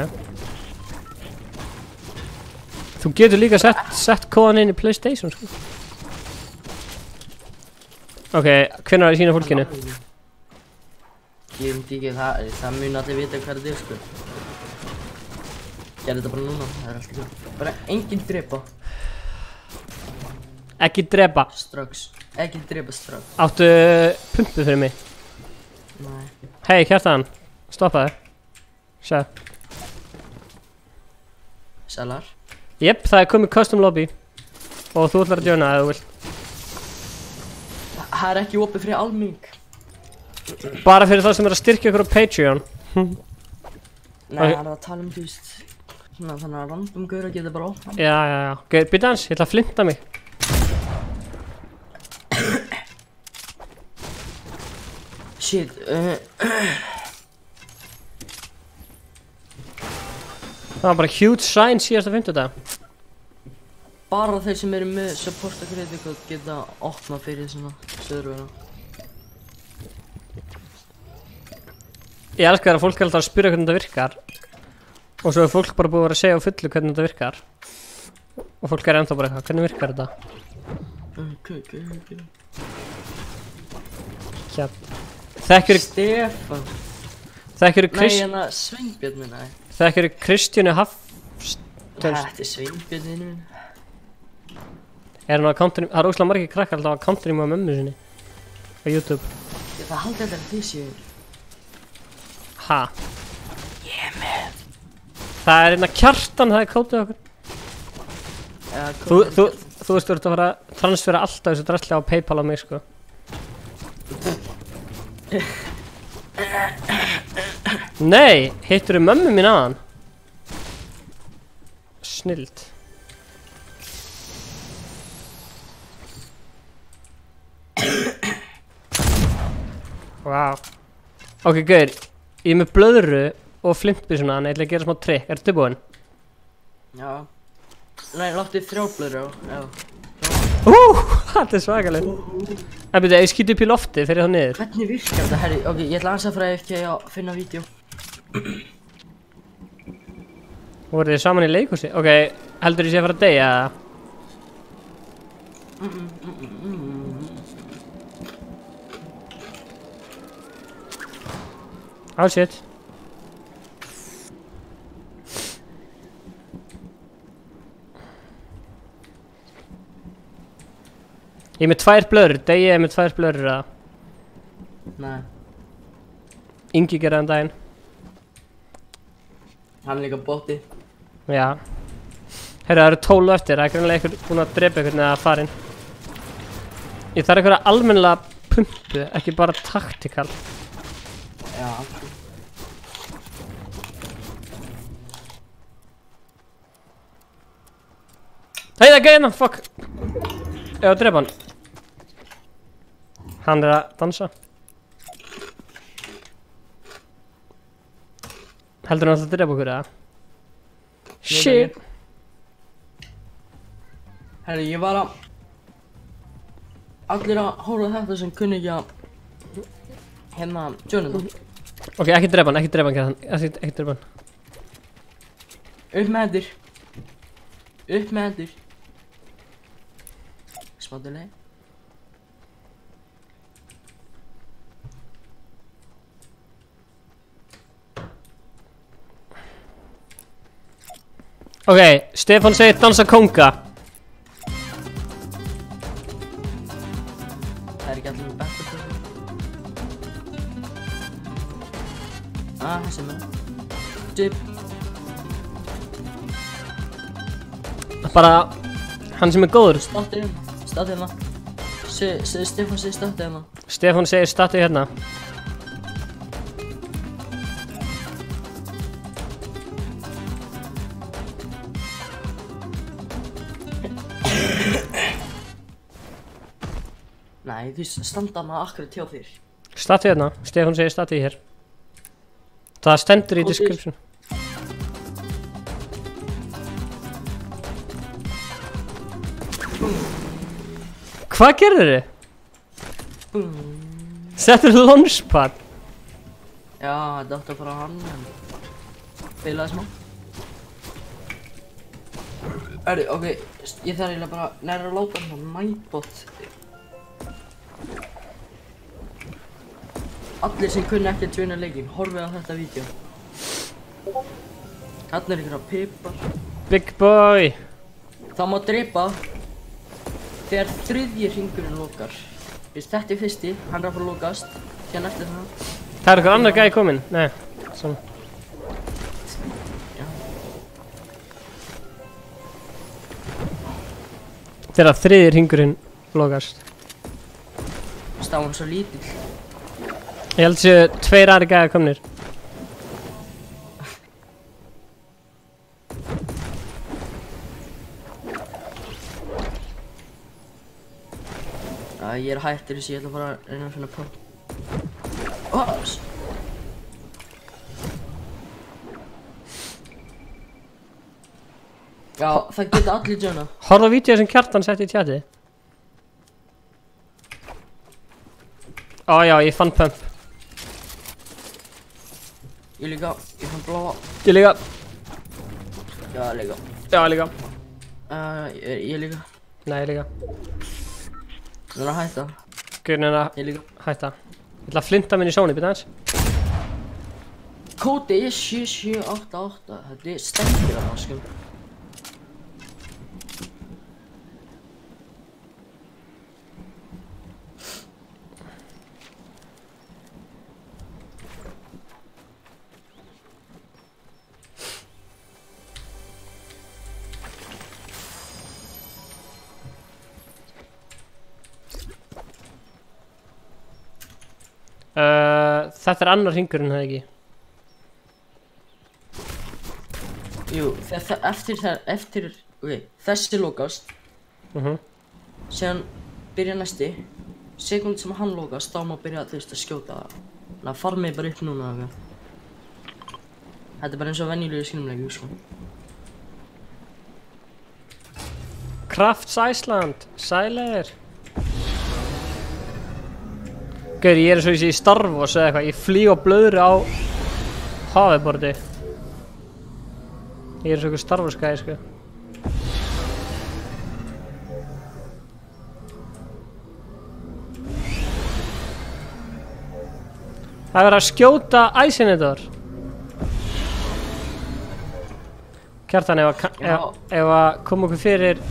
Þú getur líka sett kóðan inn í PlayStation, sko. Ok, hvenær er það í sína fólkinu? Ég myndi ekki, það muni allir vita hvað þetta er, sko. Gerði þetta bara núna, það er alltaf góð. Bara enginn drepa. Ekki drepa. Strax. Ekki drepa strax. Áttu pumpu fyrir mig? Nei. Hei, Kjartan. Stoppaði. Sjá. Sælar. Jep, það er komið custom lobby. Og þú ætlar að joina ef þú vilt. Það er ekki opið fyrir alming. Bara fyrir það sem er að styrkja ykkur á Patreon. Nei, það er að tala um, þú veist, svona þannig að random gauðra geta bara opnað. Já. Gauð, byrja hans, ég ætla að flinta mig. Shit, Það var bara huge sign síðasta 50 dag. bara þeir sem eru með supporta kritikot geta opnað fyrir svona servera. Ég elskar að fólk er alltaf að spyrja hvernig þetta virkar. Og svo er fólk bara búið að vera að segja á fullu hvernig þetta virkar. Og fólk er ennþá bara eitthvað, hvernig virkar þetta? Ok. Hérna. Þekkjurðu Stefán. Þekkjurðu Nei, hérna Sveinbjörn minn, nei. Þekkjurðu Kristjánu Þetta er Sveinbjörn minn. Er hann á akkántunum, það er óslega margir krakkar alltaf á akkántunum á mömmu sinni. Á YouTube. Það haldi þetta því séu. Ha? Ég með. Það er einna Kjartan, það er kótið okkur. Þú veist þú ert að fara að transfera alltaf þessu drastli á PayPal á mig, sko. Nei, hitturðu mömmu mín aðan? Snilld. Vá. Ok, gaur, ég er með blöðru og flintbysuna, þannig ég ætla að gera smá trikk. Ertu tilbúinn? Já. Nei, láttu 3 blöðru á, já. Þetta er svakalegt. En byrju, ég skýti upp í lofti fyrir þá niður. Hvernig virkar þetta? Herri, ok, ég ætla aðeins að fara eftir að finna vídeo. Voruð þið saman í leikhúsi? Ok, heldur ég sé að fara að deyja eða? Oh shit. Ég er með 2 blöðrur, Degi er með 2 blöðrur eða? Nei. Ingi gerði þann daginn. Hann er líka bóti. Já. Herra, það eru 12 eftir, það er greinilega einhver búinn að drepa einhvern eða farinn. Ég þarf einhverja almennilega pumpu, ekki bara taktikal. Já. Hei, það er gæðina, fuck! Ég var að drepa hann. Hann er að dansa. Heldur hann alltaf að drepa okkur eða? Shit! Herri, ég var að allir að horfa á þetta sem kunni ekki að hérna, Jonathan. Ok, ekki drepa hann, ekki drepa hann, ekki drepa hann. Upp með hendur. Upp með hendur. Smátuleg. Ok, Stefán segir dansa konga. Það ekki allir með bettur. Þessi með. Dip. Bara, hann sem góður. Stattu hérna. Stefán segir stattu hérna. Stefán segir stattu hérna. Nei, þú standa hana akkurat hjá þér. Stattu hérna, Stefán segir stattu hér. Það stendur í description. Hvað gerður þið? Settur launchpad? Já, þetta átti að fara á hann, en feilaði smá. Ok, ég þarf eiginlega bara næra að láta hann Nightbot. Allir sem kunni ekki að tjóna leikinn, horfið á þetta vídeo. Þarna er ykkur að pipar. Big boy. Það má drepa þegar þriðji hringurinn lokar. Þetta er fyrsti, hann er að fara að lokast, hérna eftir það. Það er einhver annar gæi kominn? Nei, svona. Já. Þegar þriðji hringurinn lokast. Stáðan svo lítill. Ég held séu 2 aðri gæi komnir. Ég er hættur þessi, ég ætla bara að reyna að finna próf. Já, það geta allir djöna. Horfðu á vídeó sem Kjartan setti í tjati. Ó já, ég fann pump. Ég líka, ég fann bláa. Ég líka. Já, líka. Já, líka. Ég líka. Nei, ég líka. Það er að hætta. Guðurinn er að Ég líka. hætta. Ég ætla að flinta minn í sóni, býta hans. Kóti er 7788. Þetta er stengur að það, sko. Þetta er annar hringurinn, það ekki? Jú, eftir, ok, þessi lokast. Síðan byrja næsti. Sekund sem hann lokast, þá má byrja þú veist að skjóta það. Þannig að farmið bara upp núna, ok. Þetta er bara eins og venjulegu skilumleiki, sko. Crafts Iceland, sælir. Gauður, ég er eins og ég sé í Star Wars eða eitthvað, ég flýg á blöðru á hoverboardi. Ég er eins og einhver Star Wars gæi, sko. Það er verið að skjóta Æsinitor. Kjartan, ef að koma okkur fyrir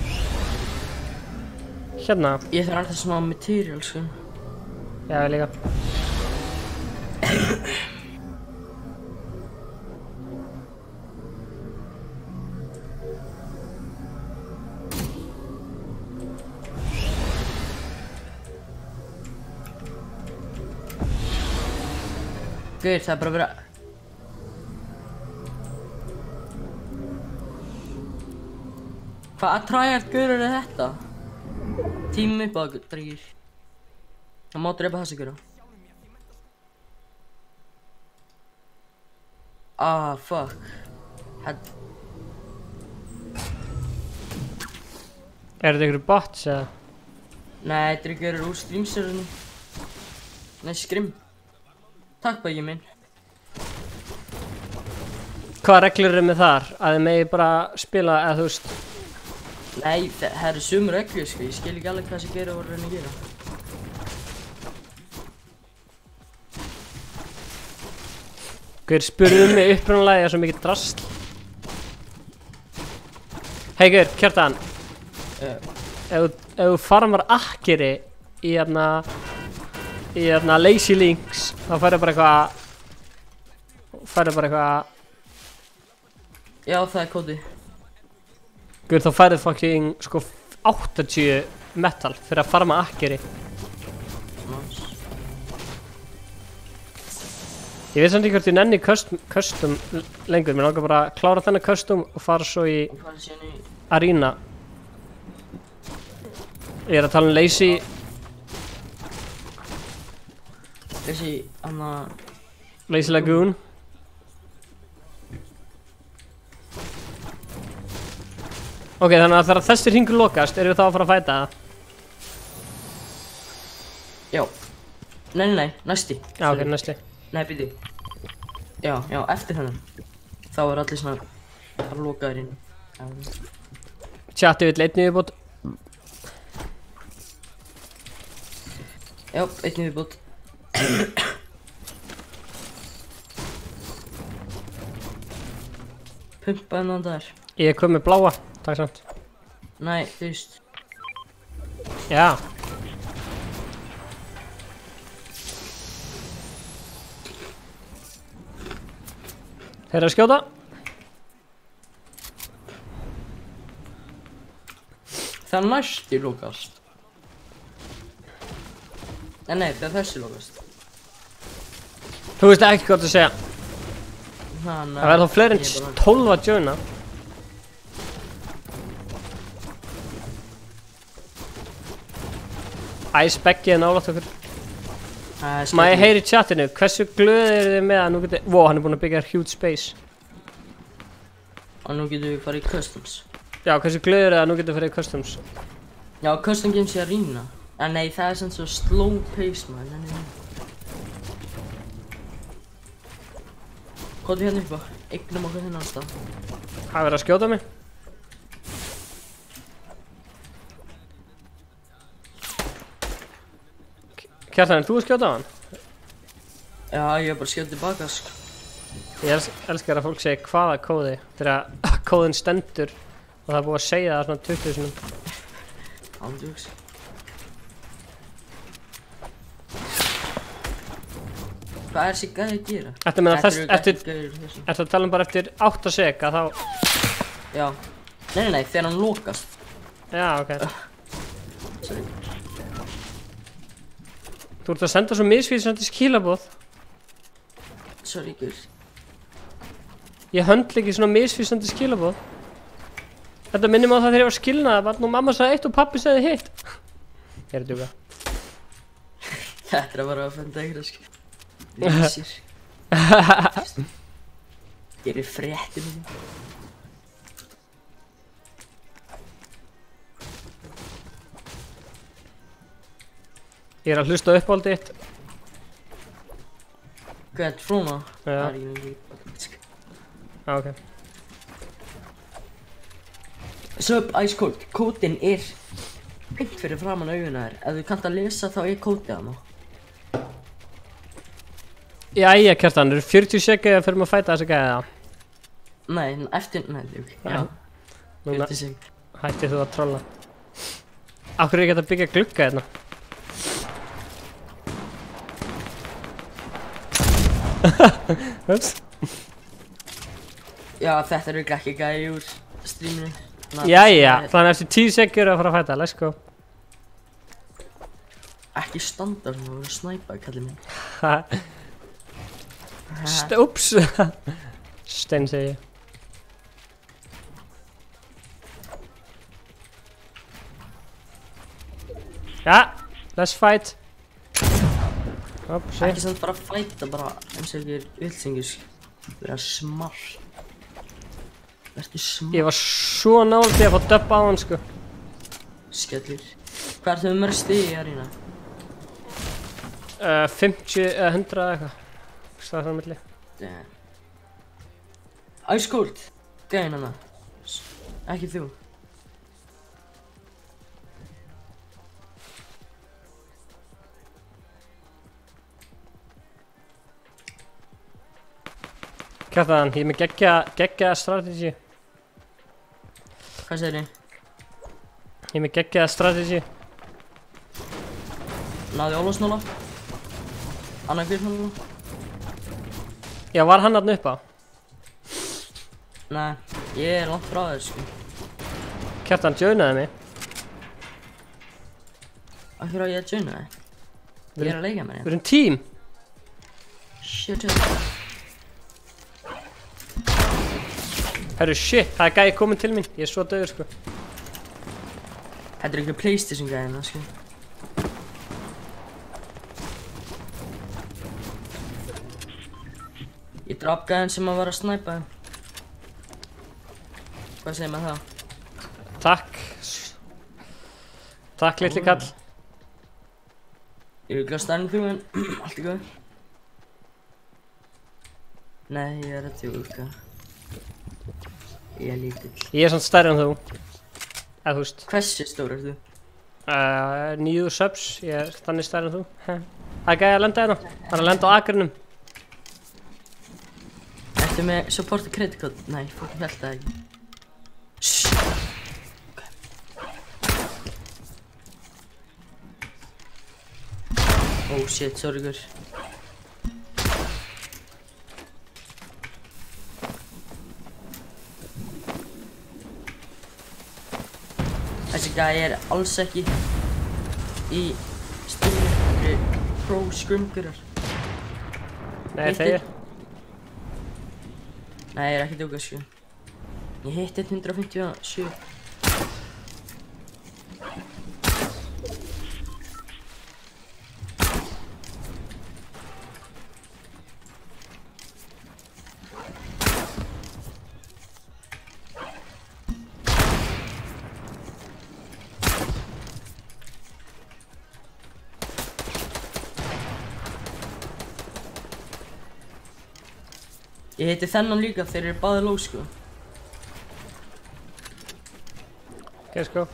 hérna. Ég þarf alltaf smá material, sko. Já, ég líka. Gauður, það er bara að vera... Hvað að tryhard gaurur er þetta? Tímum upp á það, drengir. Það má drepa þessi gaura. Fuck. Er þetta einhverju bots eða? Nei, þetta er ekki verið úr streamserverinu. Nei, Skrim. Takk bæki minn. Hvaða reglur eru með þar? Að þið megi bara spila, eða þú veist? Nei, það eru sömu reglur, sko. Ég skil ekki alveg hvað þessi gerir voru að reyna að gera. Guður, spurðu mig upprunalega, ég er svo mikið drasl. Hei Guður, Kjartan. Ef þú farmar akkeri í Lazy Links, þá færðu bara eitthvað... Já, það er kódi. Guður, þá færðu fucking, sko, 80 metal fyrir að farma akkeri. Nice. Ég veit samt ekki hvort ég nenni custom lengur, mér langar bara að klára þennan custom og fara svo í Og hvað er síðan í... Arena. Ég er að tala Lazy... Þessi, Lazy Lagoon. Ok, þannig að þegar þessi hringur lokast, erum við þá að fara að fæta það? Já. Nei, næsti. Já, ok, næsti. Nei, býti. Já, eftir hennan. Þá er allir svona að loka þér inn. Chatti vill einni viðbót. Já, einni viðbót. Pumpa hennan þar. Ég kom með bláa, takk samt. Nei, þú veist. Já. Þeir eru að skjóta. Það næsti lokast. Nei, það þessi lokast. Þú veist ekki hvað að segja. Það verður þá fleiri en 12 að joina. Beggi er nálægt okkur. Má ég heyri í chatinu, hversu glöð eru þið með að nú getur... Wow, hann er búinn að byggja huge space. Og nú getur við farið í customs. Já, hversu glöð eru þið að nú getur farið í customs? Já, custom games í Arena. En nei, það er svona svo slow pace, man. Nei. Hvað er hérna upp á? Eignum okkur hérna alltaf. Það verður að skjóta mig. Kjartan, er þú að skjóta á hann? Já, ég er bara að skjóta tilbaka, sko. Ég elskar að fólk segja hvaða kóði þegar kóðin stendur og það er búið að segja það svona 20 sinum. Ándjóks. Hvað er þessi gæði að gera? Ertu að tala bara eftir 8 sek að þá... Já. Nei, þegar hann lokast. Já, ok. Sorry. Þú ert að senda svo misvísandi skilaboð. Sorry, guð. Ég höndla ekki svona misvísandi skilaboð. Þetta minnir mig á það þegar ég var skilnaði barn og mamma sagði eitt og pappi sagði hitt. Ég er að djúka. Þetta er bara að fenda ykkur, sko. Vísir. Ég er í fréttinu. Ég er að hlusta á uppáhaldið þitt. Hvað er þetta frúna? Já. Það er ekki. Já, ok. Sub Ice Cold. Kódinn er beint fyrir framan auguna þér. Ef þú kannt að lesa þá er kódið hana. Jæja, Kjartan, eru 40 sekið að fyrir maður að fæta þessa gæða? Nei, eftir... Nei, já. Núna 40 sek. hættið þú að trolla. Af hverju er ekki hægt að byggja glugga hérna? Ups. Já, þetta er örugglega ekki gæði úr streaminu. Jæja, þannig eftir 10 sekið að fara að fæta, let's go. Ekki standa svona, þú verður snæpað, kallið minn. Ups. Stein segi ég. Ja, let's fight. Hopp, Ekki samt bara að fæta, bara eins og ekki er vildsingur. Verða smart. Verður smart. Ég var svo nálægt í að fá döpp á hann, sko. Skellir. Hvað ertu með mörg stig í arína? 50 eða 100 eða eitthvað. Það er á milli. Ice Cold. Gæinn hana. Ekki þú. Kjartan, ég er með geggjaða strategi. Hvað segir þið? Ég er með geggjaða strategi. Náði Ólafsnóla. Anna Guðsnóla. Já, var hann þarna upp á? Nei, ég er langt frá þér sko. Kjartan, joinaði mig. Af hverju á ég að joina þig? Ég er að leika með Við þér. erum tím. Shut up. Herru, shit, það er gæði komin til mín. Ég er svo döður, sko. Þetta er ekki PlayStation gæðina sko. Ég draf gæðin sem að var að snæpa þeim. Hvað segir maður það? Takk. Takk, litli kall. Ég er ekki að stærn þú en allt í góð. Nei, ég er að tjóka. Ég er lítill. Ég er svona stærri en þú. Eða þú veist. Hversu stór er þú? 9 subs, ég er þannig stærri en þú. Það er gæði að lenda hérna. Það er að lenda á akrinum. Ertu með supporter credit code? Nei, fólk held það ekki. Shhh. Oh shit, sorry guys. Þessi gæi er alls ekki í stíli pro skrumgurar. Nei, þeir. Nei, ég er ekki djóka sko. Ég hitti 157. Ég hitti þennan líka, þeir eru báðir low sko. Ok, sko.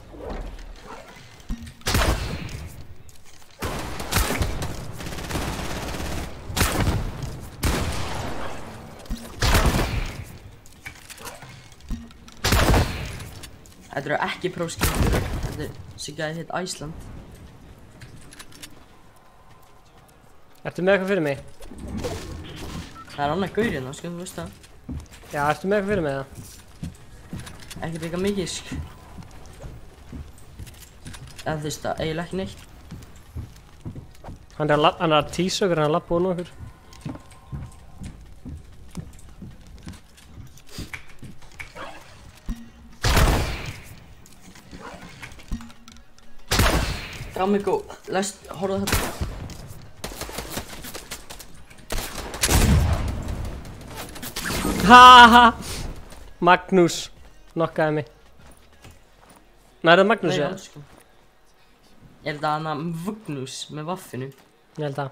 Þetta eru ekki próskildur. Þetta er sem gæði hitt Æsland. Ertu með eitthvað fyrir mig? Það er annað gaur hérna, sko, þú veist það. Já, ertu með eitthvað fyrir mig það? Ekkert eitthvað mikið, sko. Eða þú veist það, eiginlega ekki neitt. Hann er að tísa okkur, hann er að labba ofan okkur. Dramiko, horfðu þetta. Haha! Magnús knockaði mig. Nei, er það Magnús eða? Sko. Er þetta hana Magnús með vaffinu? Ég held að.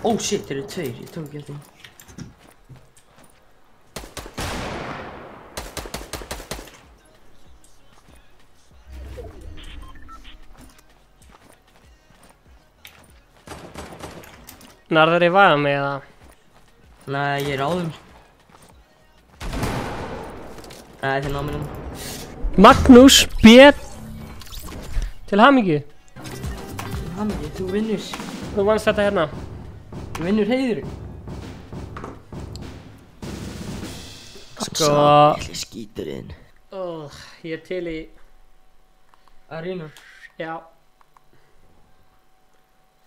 Oh shit, þeir eru tveir, ég tók ekki eftir því. Narðar í vaga mig eða? Nei, ég er á þeim. Nei, þeir ná mér um. Magnús B. Til hamingju. Hamingju, þú vinnur. Þú vannst þetta hérna. Þú vinnur heiður. Sko. Ég skýtur inn. Ég er til í. Arena. Já.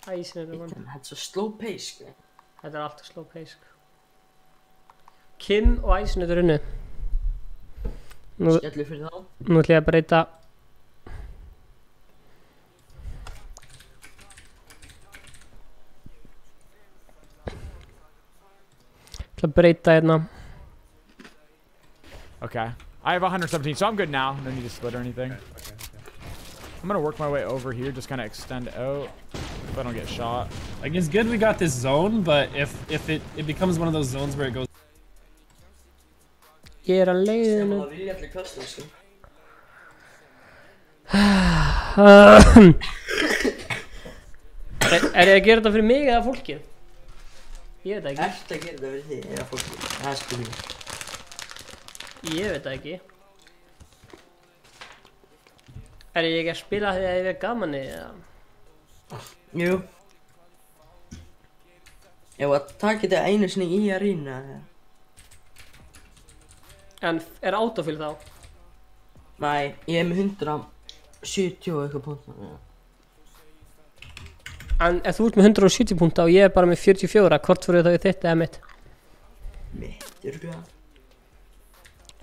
Æsinn er það. Þetta er svo slow pace, sko. Þetta er alltaf slow pace, sko. Kim og Æsinn er unni. Nú Skellu fyrir þá. ætlum ég að breyta. Ég ætla að breyta hérna. Okay. I have 117, so I'm good now. No need to split or anything. Okay. I'm gonna work my way over here, just kind of extend out if I don't get shot. Like, it's good we got this zone, but if it becomes one of those zones where it goes. Ég er að Sem leiðinu. það vilja allir kasta sko. Er ég að gera þetta fyrir mig eða fólkið? Ég veit það ekki. Ertu að gera þetta fyrir þig eða fólki? Það er spurning. Ég veit það ekki. Er ég ekki að spila því að ég er gaman eða? Jú. Ef að taka þetta einu sinni í arína. En er autofill þá? Nei, ég er með 170 og eitthvað púnta. En ef þú ert með 170 púnta og ég er bara með 44, hvort fyrir það í þitt eða mitt? Mitt, örgulega.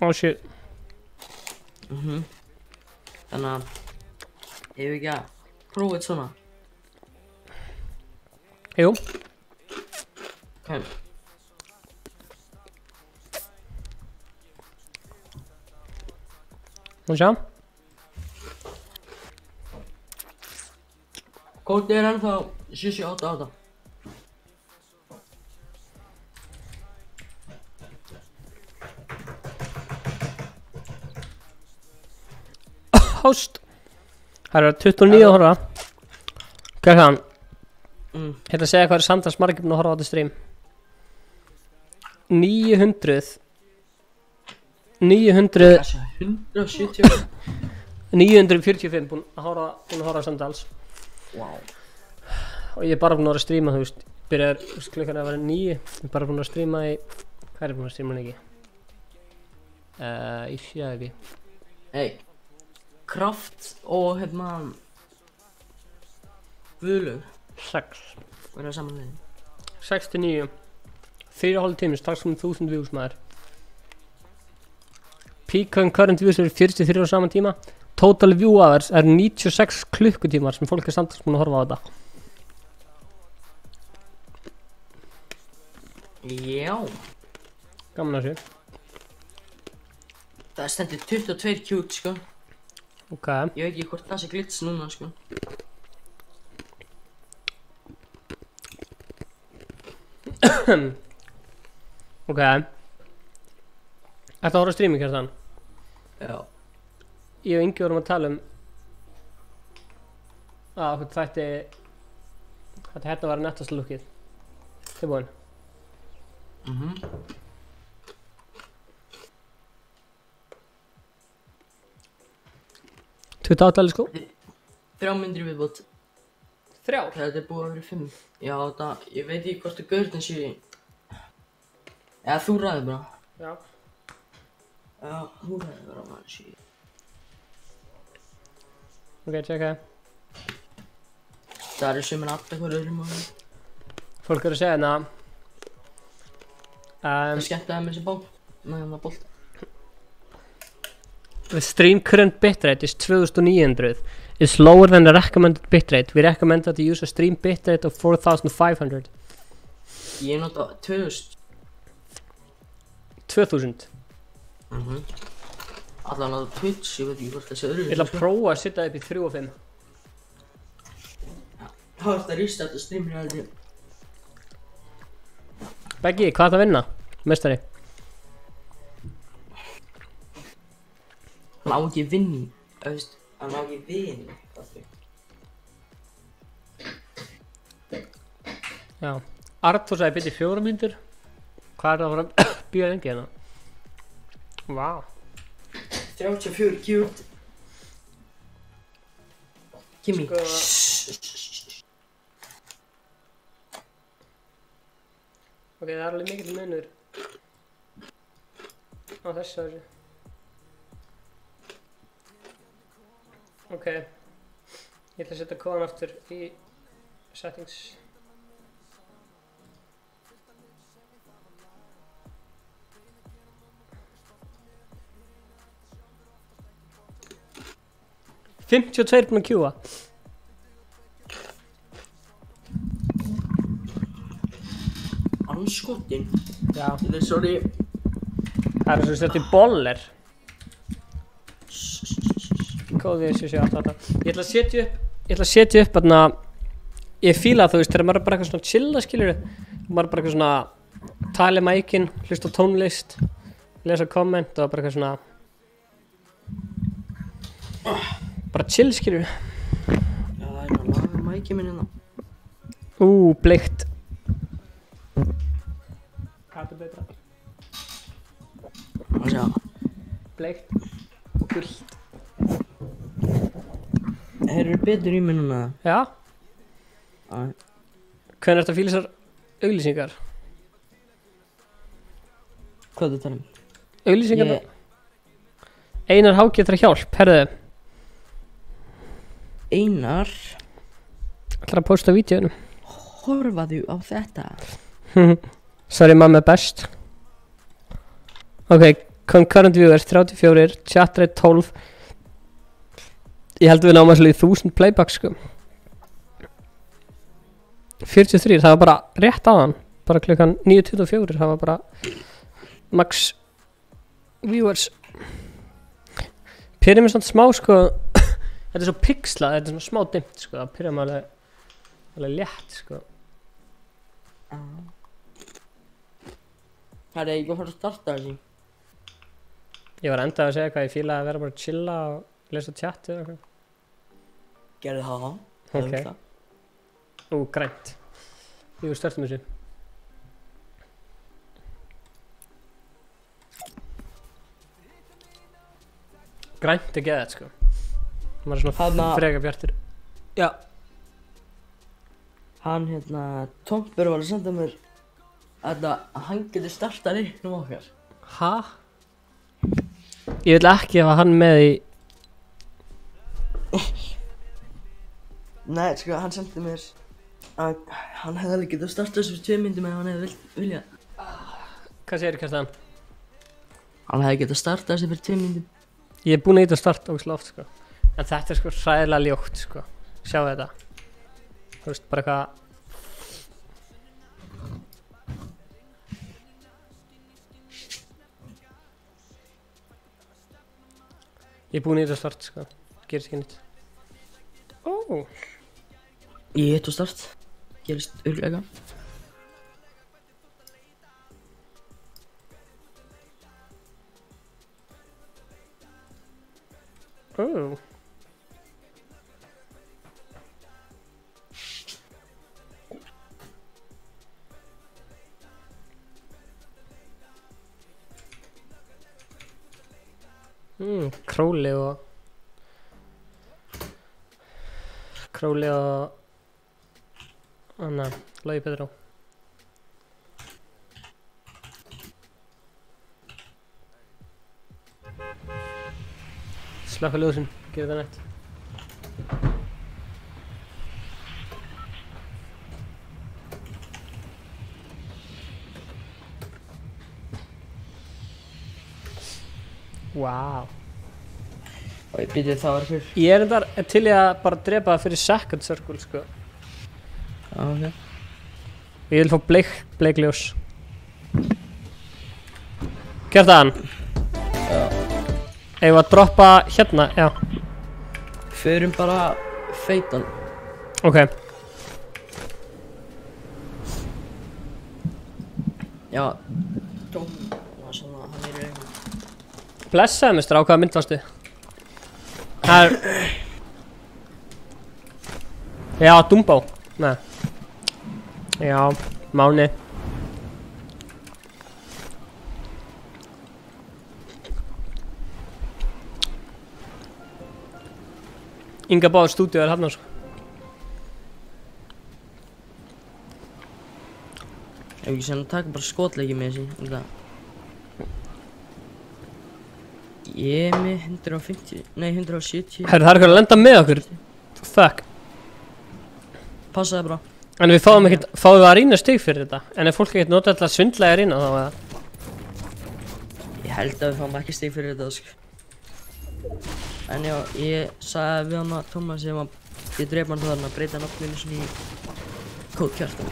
Oh shit. Þannig að ef við ekki að prófa þetta svona. Jú. Ok. Má sjá. Kódið er ennþá 778. Hást. Það eru 29 að horfa. Hvað er það? Ég ætla að segja hvað er samtals margir búin að horfa á þetta stream. 900 Þessi 170. 945 búin að horfa samtals. Wow. Og ég er bara búin að vera að stríma, þú veist. Byrjar klukkan að vera 9. Ég er bara búin að stríma í... Hvað er búin að stríma hann ekki? Ég sé það ekki. Hey. Kraft og hérna Guðlaug 6. verða samanlegin. 69. 4,5 tími, strax um 1000 views maður. Peak current views eru 43 á saman tíma. Total view hours er 96 klukkutímar sem fólk er samtals búin að horfa á þetta. Já. Gaman að sér. Það stendur 22 cute sko. Ok. Ég veit ekki hvort það sé glits núna sko. Ok. Ertu að horfa á streaming Kjartan? Já. Ég og Ingi vorum að tala um að þetta hérna var nettast lukkið. Tilbúin. $28 sko? 3 myndir viðbót. 3? Þetta er búið að vera 5. Já, það, ég veit ekki hvort að gaurinn sé. Eða þú ræður bara. Já. Já, þú ræður bara maður sé. Ok, tjekka. Það eru sem alltaf hverju öðrum og Fólk eru að segja hérna það er skemmt að með þessi bók. Nei, hann var bolt. The stream current bitrate is 2900. It's lower than the recommended bitrate. We recommend that you use a stream bitrate of 4500. Ég nota 2000. 2000. Allan á Twitch, ég veit ekki hvort það sé öðru. Ég ætla að prófa að setja upp í 3 og 5. Það var þetta rýst þetta streamir aldrei. Beggi, hvað er það að vinna? Mestari. Hann á ekki vinni. Hann á ekki vinni. Já. Arthur sagði byrja 4 mínútur. Hvað er það að fara að býja lengi hérna? Vá. 34 cute. Kimi. Ok, það er alveg mikill munur á þessu ári. Ok. Ég ætla að setja kóðan aftur í settings. $52 búin að kjúa. Anskotin. Já. Þetta er sorry. Það er svo sett í boller. Kóði 7788. Ég ætla að setja upp þarna. Ég fíla þú veist, þegar maður er bara eitthvað svona chilla, skilurðu. Maður er bara eitthvað svona tala í mækinn, hlusta á tónlist, lesa komment og bara eitthvað svona bara chill, skilurðu. Já, það er að laga mækið minn hérna. Bleikt. Hvað er betra? Má sjá. Bleikt og gult. Heyrðu betur í mig núna? Já. Já. Hvernig ertu að fíla þessar auglýsingar? Hvað er það að tala um? Auglýsingar? Einar H getur að hjálp, herðu. Einar? Ætlar að posta vídeoinu. Horfaðu á þetta. Sorry, mamma er best. Ok, concurrent viewers 34, chat rate 12. Ég held að við náum að slíði 1000 playback, sko. 43, það var bara rétt á hann. Bara klukkan 9:24, það var bara max viewers. Pyrrjum er svona smá, sko. Þetta er svo pixlað, þetta er svona smá dimmt, sko. Það pyrrjum alveg létt, sko. Það er ekki að fara að starta þessi. Ég var endað að segja hvað ég fílaði að vera bara að chilla og lesa chat eða eitthvað. Gerðu það. Ok. Grænt. Við startum þessu. Grænt er geðið, sko. Maður er svona freka bjartur. Já. Hann Tompur var að senda mér að hann getur startað leiknum okkar. Ha? Ég vil ekki hafa hann með í... Nei, sko, hann sendi mér að hann hefði alveg getað startað þessu 2 myndum ef hann hefði viljað. Hvað segir Kjartan? Hann hefði getað startað þessu fyrir 2 myndum. Ég er búinn að íta að starta ógeðslega oft, sko. En þetta er sko hræðilega ljótt, sko. Sjáu þetta. Þú veist, bara eitthvað... Ég er búinn að íta að starta, sko. Gerist ekki nýtt. Ég hitt og start. Gerist örugglega. Króli og Anna, Logi Pedro. Slaka ljósin, gera það nett. Wow. Og ég byrði það var fyrir. Ég er endar til ég að bara drepa það fyrir second circle, sko. Já, ok. Ég vil fá bleikljós. Gerð það hann? Já. Eigum að droppa hérna, já. Förum bara feitan. Ok. Já. Dóm. Það var svona, hann er í auðvitað. Blessaði mistur, á hvaða mynd varstu? Það er... Já, Dumbo. Nei. Já, Máni. Inga Báður stúdíu er hafnar, sko. Ef ekki sem að taka bara skotleiki með þessi. Ég er með 150, nei 170. Herru, það er eitthvað að lenda með okkur. Fuck. Passaði bara. En við fáum ekkert, fáum við að rýna stig fyrir þetta. En ef fólk ekkert nota alltaf svindlega að rýna þá eða? Ég held að við fáum ekki stig fyrir þetta, sko. En já, ég sagði við hann að Tómas ef ég dreif hann þarna að breyta nafninu svona í Kóð Kjartan.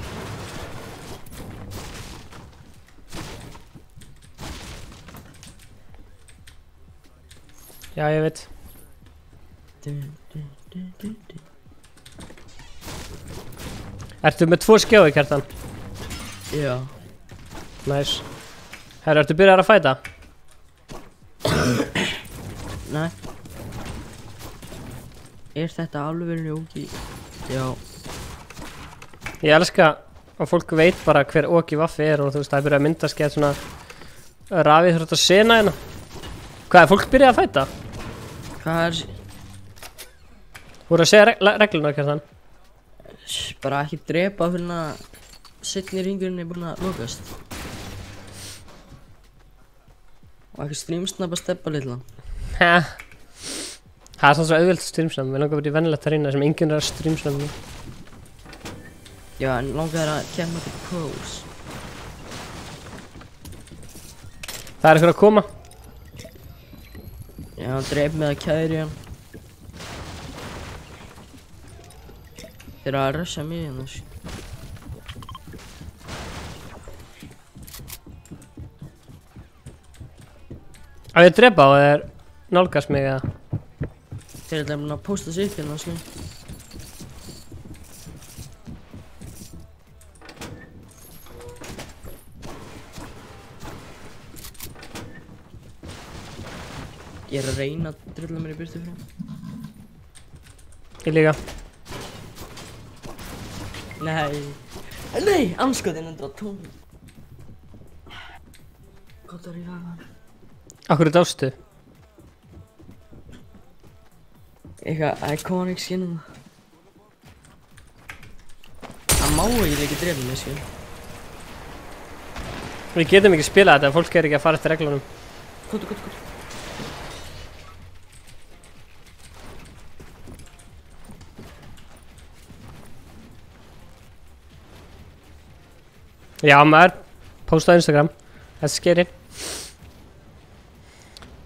Já, ég veit. Ertu með 2 skjói, Kjartan? Já. Næs. Herru, ertu byrjar að fæta? Nei. Er þetta alveg Oki? Já. Ég elska að fólk veit bara hver Oki Vaffi er og þú veist, það er byrjað að myndast gett svona rafið þurft að sena hérna. Hvað er fólk byrjað að fæta? Hvað er... Voru að segja regluna, Kjartan? Bara ekki drepa fyrir að seinni ringurinn er búinn að lokast. Og ekki streamsnappa steppa litla. Ha. Það er svona svo auðvelt streamsnap. Við langar bara í vennilegt að reyna sem enginn er að streamsnappa. Já, en langar að kemna til pros. Það er eitthvað að koma. Já, dreip með að kæri hann. Þeir eru að rusha mig hérna. Á ég að drepa á þeir nálgast mig eða? Þeir eru að posta sig upp hérna, sko. Ég er að reyna að drulla mér í burtu frá. Ég líka. Nei. Nei, anskotin endur á tón. Hvað er í það? Akkur er dástu? Eitthvað iconic skinum. Það má ekki drefa mig, skil. Við getum ekki spilað þetta ef fólk er ekki að fara eftir reglunum. Kóttu. Já, maður. Posta á Instagram. That's scary.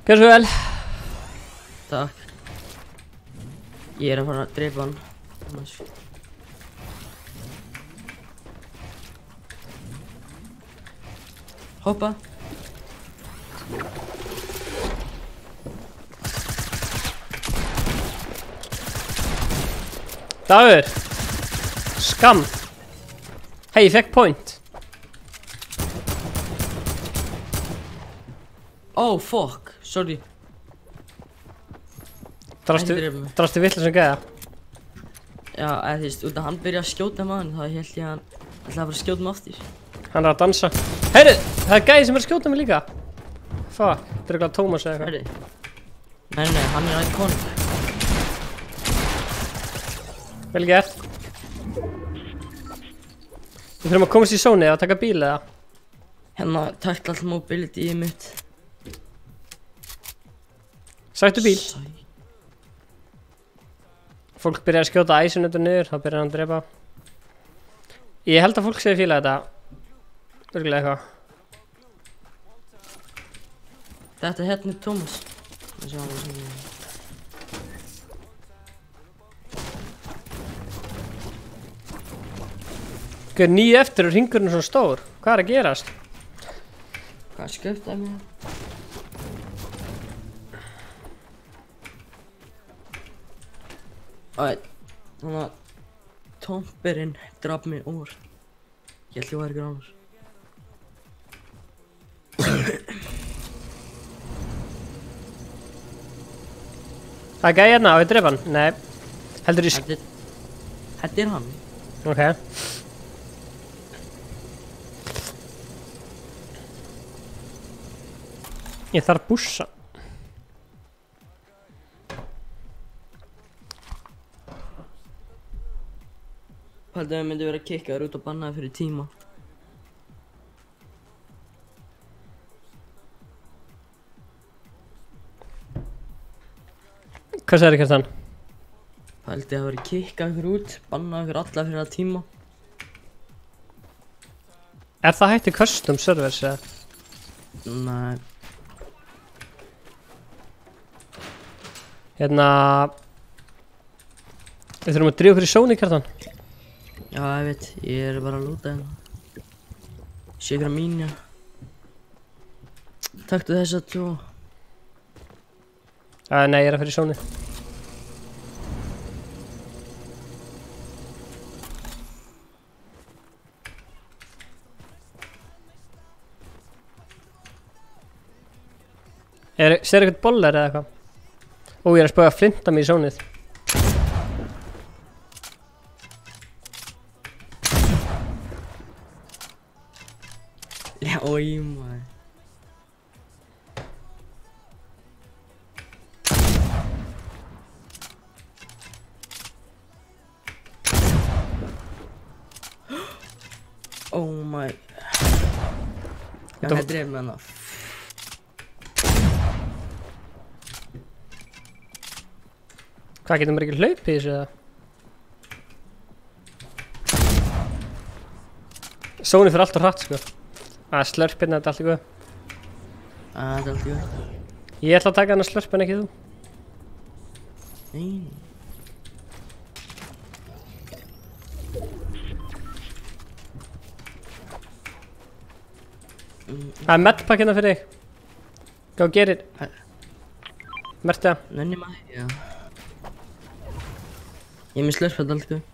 Gjör svo vel. Takk. Ég er að fara að drepa hann. Hoppa. Dagur. Skam. Hei, ég fekk point. Oh, fuck. Sorry. Drastu vitlega sem gæða? Já, eða þú veist, út af hann byrja að skjóta maður, þá held ég að hann ætlaði að fara að skjóta mig aftur. Hann er að dansa. Heyri, það er gæði sem er að skjóta mig líka. Fuck, þetta er eitthvað Tómas eða eitthvað. Heyri. Nei, hann er iconic. Vel gert. Við þurfum að komast í zóni eða taka bíl eða? Hérna, tækla all mobility í mitt. Sættu bíl. Fólk byrjar að skjóta æsinn undir niður, þá byrjar hann að drepa. Ég held að fólk sé fíla þetta. Örgulega eitthvað. Þetta hérna er Tómas. Gauð 9 eftir og hringurinn er svona stór. Hvað er að gerast? Hvað skjöftaði mér? Þannig að Tomperinn draf mig úr. Ég held ég væri gráður. Það er gæði hérna, á ég drepa hann? Nei. Heldur ég Þetta er hann. Ok. Ég þarf bússa. Haldið að við myndum vera að kikka þér út og banna þér fyrir tíma. Hvað sagði Kjartan? Haldið að vera að kikka þér út, banna þér alla fyrir að tíma. Er það hægt í custom servers eða? Nei. Hérna... Við þurfum að drífa okkur í Sony, Kjartan. Já, ég veit, ég er bara að lúta hérna. Sé ykkur að mínja. Taktu þess að tvo. Nei, ég er að fyrir sónu. Sér eitthvað bollar eða eitthvað? Ó, ég er að spöga að flinta mig í sónið. Já, oi maður. Oh my. Já, það dreif með hana. Hvað, getur maður ekki hlaupið í þessu eða? Sónið fyrir alltaf hratt sko. Slörpinn, þetta er allt í góð. Þetta er allt í góð. Ég ætla að taka hana slörp en ekki þú. Nei. Það er medpack hérna fyrir þig. Go get it. Merti það. Nenni maður, já. Ég er með slörpað allt góð.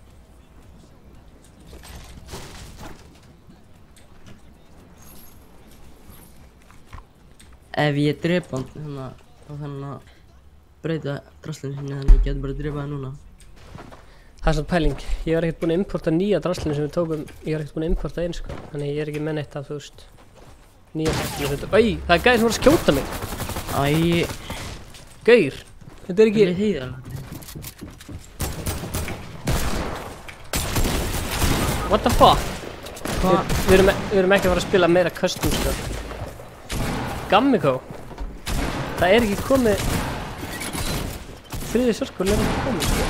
Ef ég drepa hann hérna, þá þarf hann að breyta draslinu sinni, þannig ég geti bara að drepa það núna. Það er svona pæling. Ég var ekkert búinn að importa nýja draslinu sem við tókum. Ég var ekkert búinn að importa einn sko. Þannig ég er ekki með neitt af, þú veist, nýja draslinu sem við tókum. Æ, það er gæði sem var að skjóta mig. Gaur. Þetta er ekki... Það er heiðar. What the fuck? Við erum ekki að fara að spila meira custom sko. Gammikó. Það er ekki komið... Þriði sörskóli er ekki komið sko.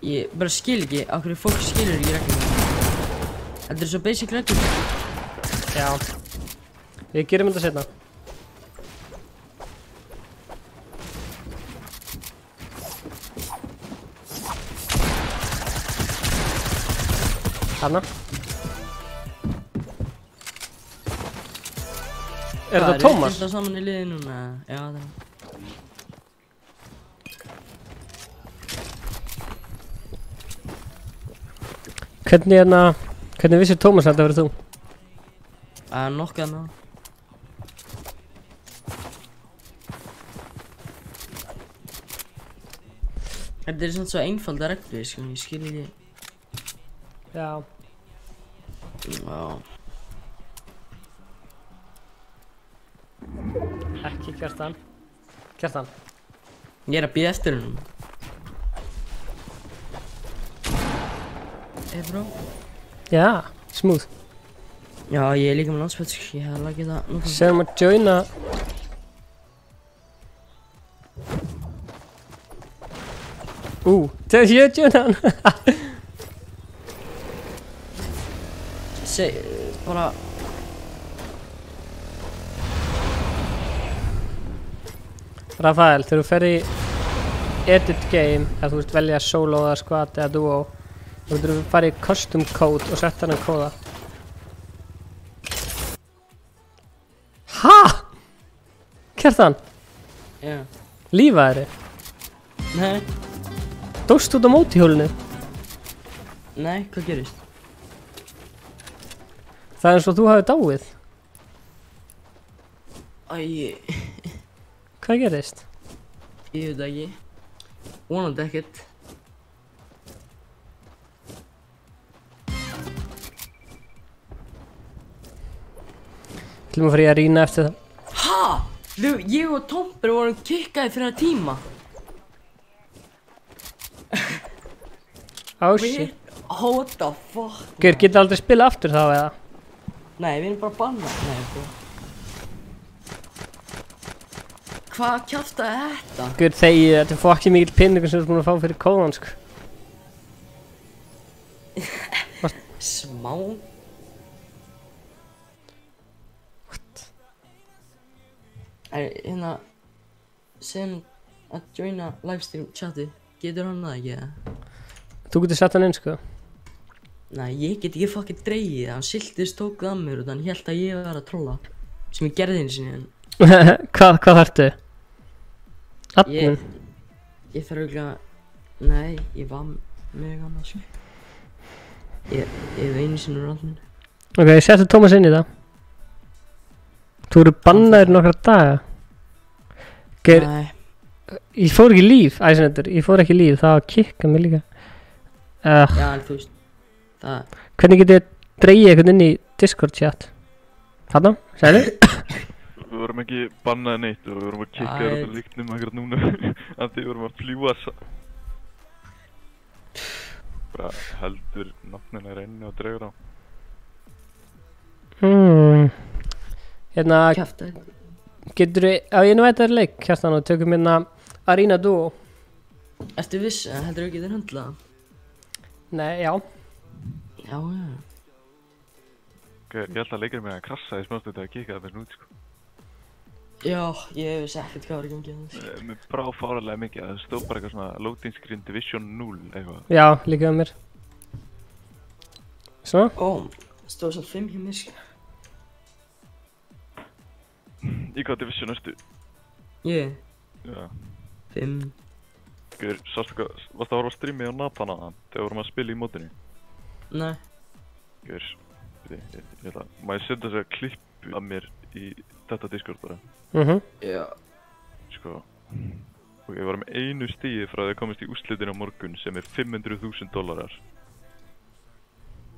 Ég bara skil ekki af hverju fólk skilur ekki reglum. Þetta er svo basic reglum. Já. Við gerum þetta seinna. Hanna. Er þetta Tómas? Er þetta saman í liði núna? Já, það er. Hvernig vissir Tómas að þetta verið þú? Nokkað með. Þetta er svona svo einfalda reglur, sko, ég skil ekki. Já. Já. Ekki Kjartan. Kjartan. Ég er að bíða eftir hennum. Bró. Já, smooth. Já, ég er líka með landspöld, sko, ég hef lagið það nú. Segjum að joina. Þegar ég joina hann. Bara... Rafael, þegar þú fer í edit game, eða þú veist velja solo eða squad eða duo, þú getur farið í custom code og sett hann kóða. HA?! Kjartan? Já. Lífaðir þig? Nei. Dóst út á mótihjólinu? Nei, hvað gerist? Það er eins og þú hafið dáið. Hvað gerist? Ég veit ekki. Vonandi ekkert. Ætlum að fara í að rýna eftir það. Ha? Ég og Tomper vorum kikkaði fyrir að tíma. Shit. What the fuck? Gaur, getur aldrei spila aftur þá eða? Nei, við erum bara bannað. Nei, bro. Hvað kjaftaði þetta? Gaur, þetta er fucking mikill pinningur sem þú ert búin að fá fyrir kóðan, sko. Smá? What? Hérna, sem að joina livestream chati, getur hann það ekki eða? Þú getur sett hann inn, sko. Nei, ég get ekki fucking dreigið. Hann siltist tókuð að mér og hann hélt að ég var að trolla. Sem ég gerði einu sinni en Hvað þarftu? Admin? ég þarf ekki að... Nei, ég var mjög annað sko. Ég hef einu sinni úr admin. Ok, settu Tómas inn í það. Þú eru bannaðir nokkra daga. Geir, Nei, ég fór ekki í líf, æsnendur, ég fór ekki í líf, það var að kikka mig líka. já en þú veist, það... Hvernig get ég dreigið eitthvað inn í Discord chat? Þarna, sæli? Við vorum ekki bannað neitt og við vorum að kikka þér út af líknum akkurat núna. Af því við vorum að fljúa bara heldur nafnina er inni og dregur á. Hérna, Kjaftaði. getur við, á ég nú veit að það er leik, Kjartan, og tökum hérna Arena Duo. Ertu viss að heldur þú getur höndlað? Nei, já. Já. Ok, ég held að leikirinn með að krassa í smástöðu að kikka það með snút, sko. Já, ég hef ekkert hvað var í gangi að það. Mér brá fárlega mikið að það stóð bara eitthvað svona loading screen division 0 eitthvað. Já, líka með mér. Svo? Ó, það stóð svo 5 hjá mér sko. Í hvað division ertu? Ég? Já. 5. Guður, sástu hvað, varstu að horfa á streamið á Nathan aðan þegar vorum að spila í mótinu? Nei. Guður, ég ætla, má ég senda þess að klippu af mér í þetta Discord bara? Já. Sko, og ég var með einu stíði frá því að komast í úrslitin á morgun sem er $500,000.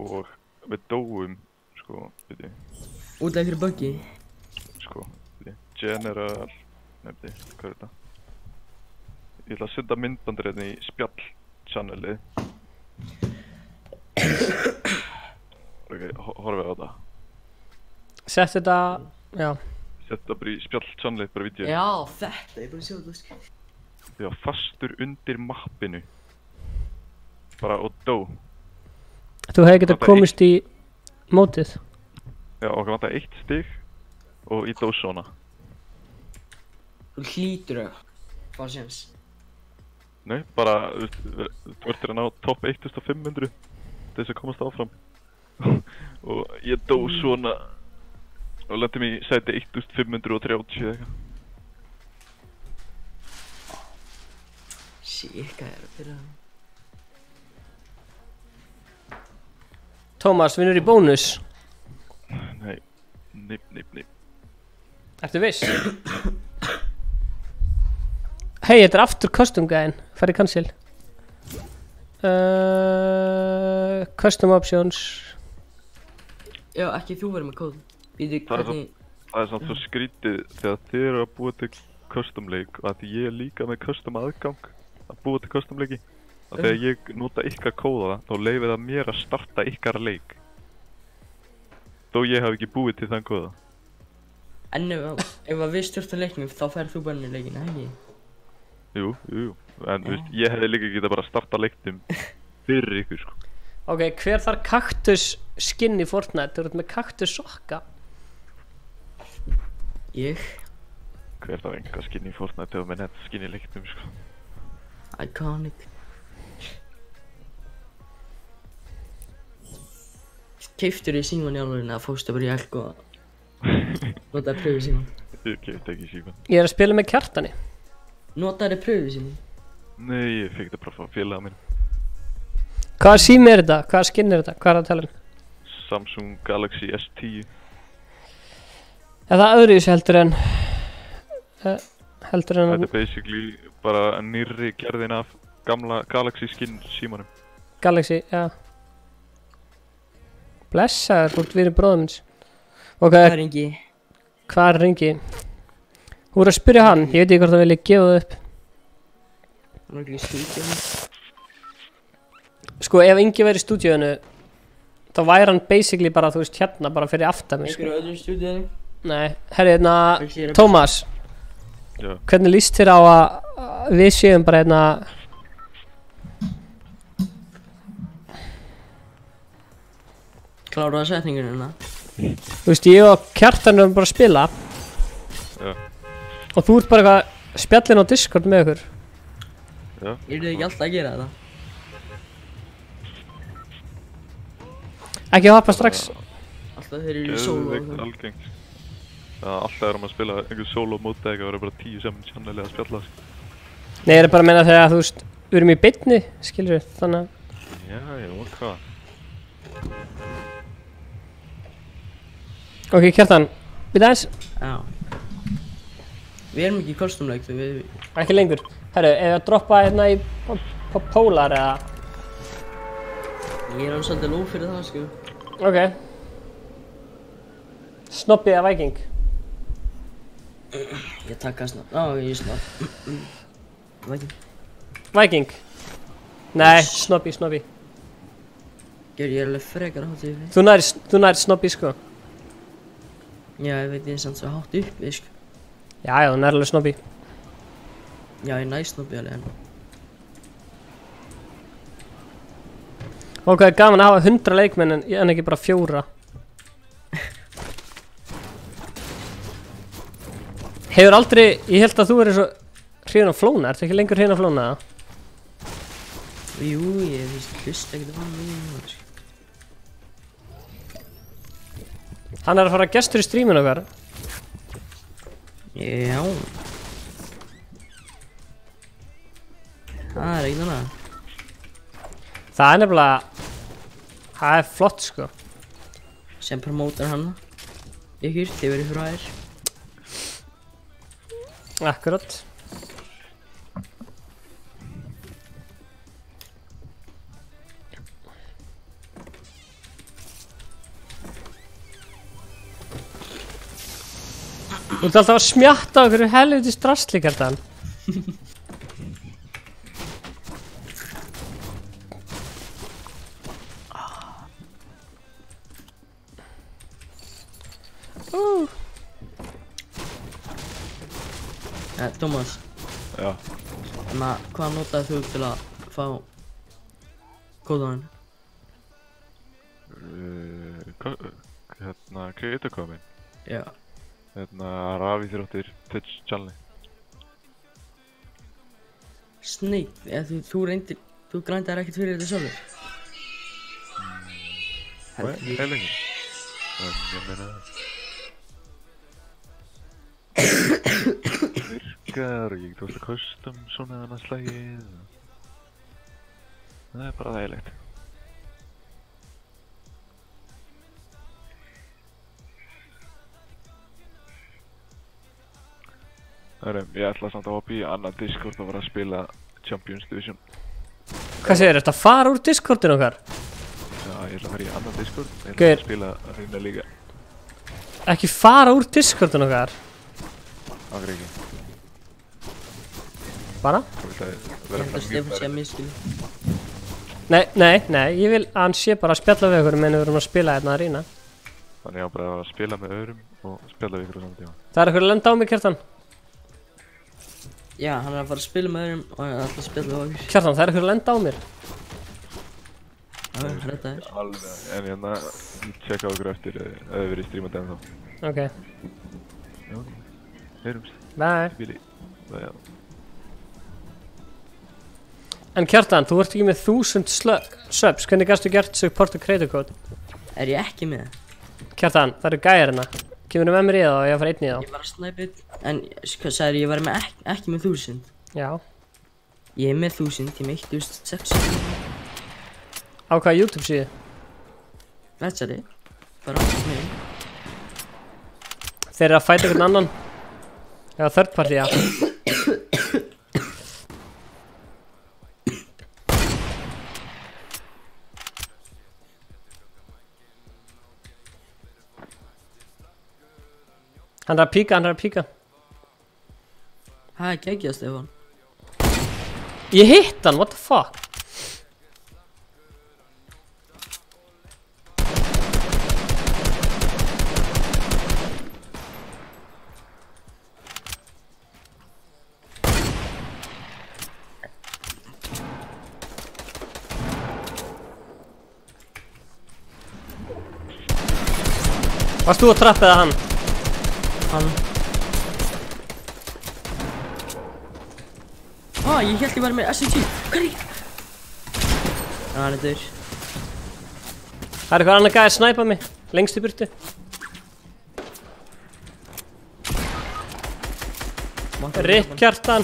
Og við dóum, sko, veit ég. Útlæg fyrir buggi? Sko, General, nefndi, hvað er þetta? Ég ætla að senda myndbandur hérna í spjall-channelið. Ok, horfið á þetta. Sett þetta, já. Sett þetta bara í spjall-channelið, bara vídeo. Já, þetta, ég bara sjá þetta sko. Ég var fastur undir mappinu. Bara og dó. Þú hefði getað komist í mótið. Já, okkur vantaði 1 stig og ég dó svona. Þú hlýtur að fá séns. Nei, bara, þú verður að ná topp 1500 til þess að komast áfram. Og ég dó svona og lendi mig í sæti 1530 eitthvað. Shit, hvað er að byrja? Tómas, vinnur í bónus. Nei, nei. Ertu viss? Hei, þetta er aftur custom gæðin. Færi cancel. Custom options. Já, ekki þú verður með kóð. Býtu, hvernig... Það er samt svo skrítið þegar þið eru að búa til custom leik og að ég er líka með custom aðgang að búa til custom leiki. Og þegar ég nota ykkar kóða þá leyfir það mér að starta ykkar leik. Þó ég hef ekki búið til þann kóða. En ef við stjórnum leiknum þá færð þú bara inn í leikina, ekki? Jú. En þú veist, ég hefði líka getað bara að starta leiknum fyrir ykkur, sko. Ok, hver þarf kaktus skinn í Fortnite? Þú ert með kaktus sokka. Ég? Hver þarf enga skinn í Fortnite eða með nett skinn í leiknum, sko. Iconic. Keiftur í síman í alveg að fóstu bara í elk og notaði pröfu síman? Ég kefti ekki síman. Ég er að spila með Kjartani. Notaði pröfu síman? Nei, ég fikk þetta bara frá félaga minn. Hvaða sími er þetta? Hvaða skinn er þetta? Hvað er það að tala um? Samsung Galaxy S10. Er það öðruvísi heldur en... Þetta er basically bara nýrri gerðin af gamla Galaxy skinn símanum. Galaxy, já. Blessaður, þú ert verið bróðum minns. Ok. Hvað er Ingi? Hvað er Ingi? Þú voru að spyrja hann, ég veit ekki hvort það vilja gefa það upp. Hann var ekki í stúdíónu. Sko, ef Ingi væri í stúdíónu, þá væri hann basically bara, þú veist, hérna, bara fyrir aftan mig. Einhverju öðru stúdíónu? Nei, herri, hérna, Tómas. Já. Hvernig líst þér á að við séum bara hérna... Kláraðu að setningunum hérna? Þú veist, ég og Kjartan erum bara að spila. Já. Og þú ert bara eitthvað spjallinn á Discord með okkur. Já. Eru þið ekki alltaf að gera þetta? Ekki hoppa strax. Alltaf þeir eru í solo og Geðveikt það. algengt. Alltaf að spila einhver solo móti eða eitthvað, það bara 10 saman channel að spjalla sig. Nei, ég er bara að menna þegar þú veist, við erum í beinni, skilur við, þannig að... Já, og hvað? Ok, Kjartan, byrja aðeins. Já. Við erum ekki í kostumleik, við... Ekki lengur. Herru, ef að droppa hérna í Polar eða... Ég er alveg svolítið lóf fyrir það, sko. Ok. Snobbi eða Viking? Ég taka snopp. Á, ég er snopp. Viking. Viking? Nei, snobbi. Gjör, ég er alveg frekar hátt uppi. Þú nær snobbi, sko. Já, ég veit ég er samt svo hátt uppi, sko. Já, þú nær alveg snobbi. Já, ég næ snobbi alveg enn. Og hvað er gaman að hafa 100 leikmenn en ekki bara 4. Hefur aldrei, ég held að þú verið svo hrifin af Flóna, ertu ekki lengur hrifin af Flóna? Jú, ég hlust ekkert á hann núna, sko. Hann er að fara gestur í stríminu okkar. Já. Það er ekkert annað. Það er nefnilega, það er flott, sko. Sem promótar hann. Ykkur, þið verið fræðir. Akkurat. Þú ert alltaf að smjatta á okkur helvitis drasli, Kjartan. Tómas. Já. Þannig að hvað notaði þú til að fá kóðaninn? Kreitakomin. Já. Rafi þróttir Twitch channel. Snygg, eða þú reyndir, þú grændaðir ekkert fyrir þetta sjálfur? Nei, lengur. En ég meina... Virkar og ég get alltaf custom svona annað slagið. Það er bara þægilegt. Ég ætla samt að hoppa í annan Discord og vera að spila Champions Division. Hvað segir þetta? Fara úr Discordinu okkar? Já, ég ætla að fara í annan Discord. Ég ætla Gaur. að spila reyna líka. Ekki fara úr Discordinu okkar? Akkur ekki. Bara? Það vil Ég held að Stefán sé að miskili. Nei, ég vil að hann sé bara að spjalla við okkur meðan við erum að spila hérna að rýna. Þannig ég á bara að spila með öðrum og spjalla við ykkur á saman tíma. Það er eitthvað að lenda á mig, Kjartan. Já, hann er að fara að spila með öðrum og hann er alltaf að spila við okkur. Kjartan, það er eitthvað að lenda á mér. Já, þetta er. Alveg, en hérna, ég tjekka okkur eftir ef þið verið streamandi ennþá. Ok. Já, heyrumst. Bye. Bili. Bye, já. En Kjartan, þú ert ekki með 1000 subs, hvernig gastu gert support og creator code? Er ég ekki með? Kjartan, það eru gæjar hérna. Kemur með mér í það og ég að fara einn í þá. Ég var að snæpa, en hvað sagði ég var með ekki með 1000? Já. Ég er með 1000, ég er með 1600. Á hvaða YouTube síðu? Vetsari, bara á mig. Þeir eru að fæta einhvern annan. Já, third party, já. Hann er að píka. Það er geggjað, Stefán. Ég hitt hann, what the fuck? Varst þú að trappa eða hann? Hann. Ég held ég var með SMG. Hvað er ég? Hann er dör. Það er eitthvað annar gæði að snæpa mig. Lengst í burtu. Rip Kjartan.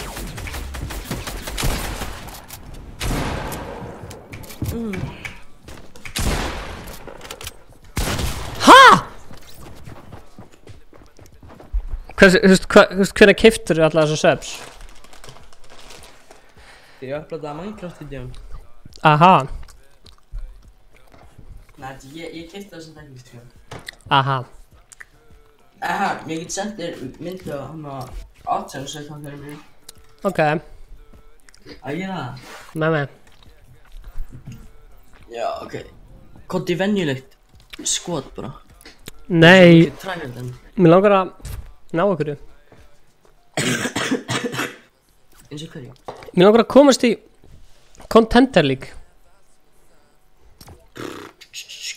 HA?! Hvernig keyptir þú alla þessu subs? Ég upplötaði Minecraft-vídeón. Aha. Nei, ég keypti það sem ekki, sko. Aha. Ég get sett þér myndi á hann á AdSense-account fyrir mig. Ok. Að gera það? Nei. Já, ok. Koti venjulegt skot bara. Nei. Ekki træðið enn. Mér langar að ná okkur. Eins og hverju? Mér langar að komast í Contender League.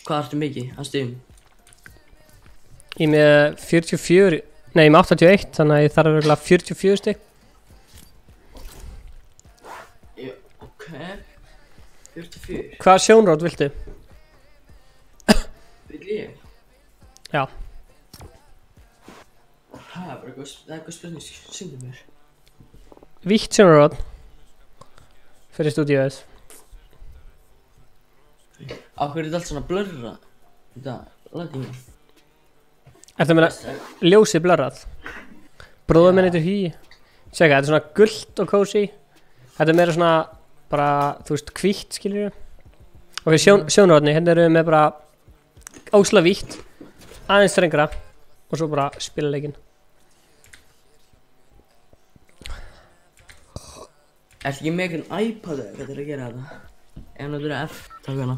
Hvað ertu mikið að stigum? Ég er með 44, nei ég er með 81, þannig að ég þarf örugglega 44 stig. Ok. 44. Hvaða sjónrót viltu? Vil ég? Já. Það er bara eitthvað spurning, syngdu mér. Vítt sjónrót. Fyrir stúdíóið. Á hverju er þetta allt svona blurra? Þetta lagið mér. Ertu að meina ljósið blurrað? Bróður minn heitir Hý. Sjekka, þetta er svona gult og cozy. Þetta er meira svona bara, þú veist, hvítt, skiljur við. Og fyrir sjónrótni, hérna erum við með bara ósla vítt, aðeins strengra og svo bara spila leikinn. Ertu ekki með einhvern iPad eða hvað er að gera þetta? Ef þú eru F-takana.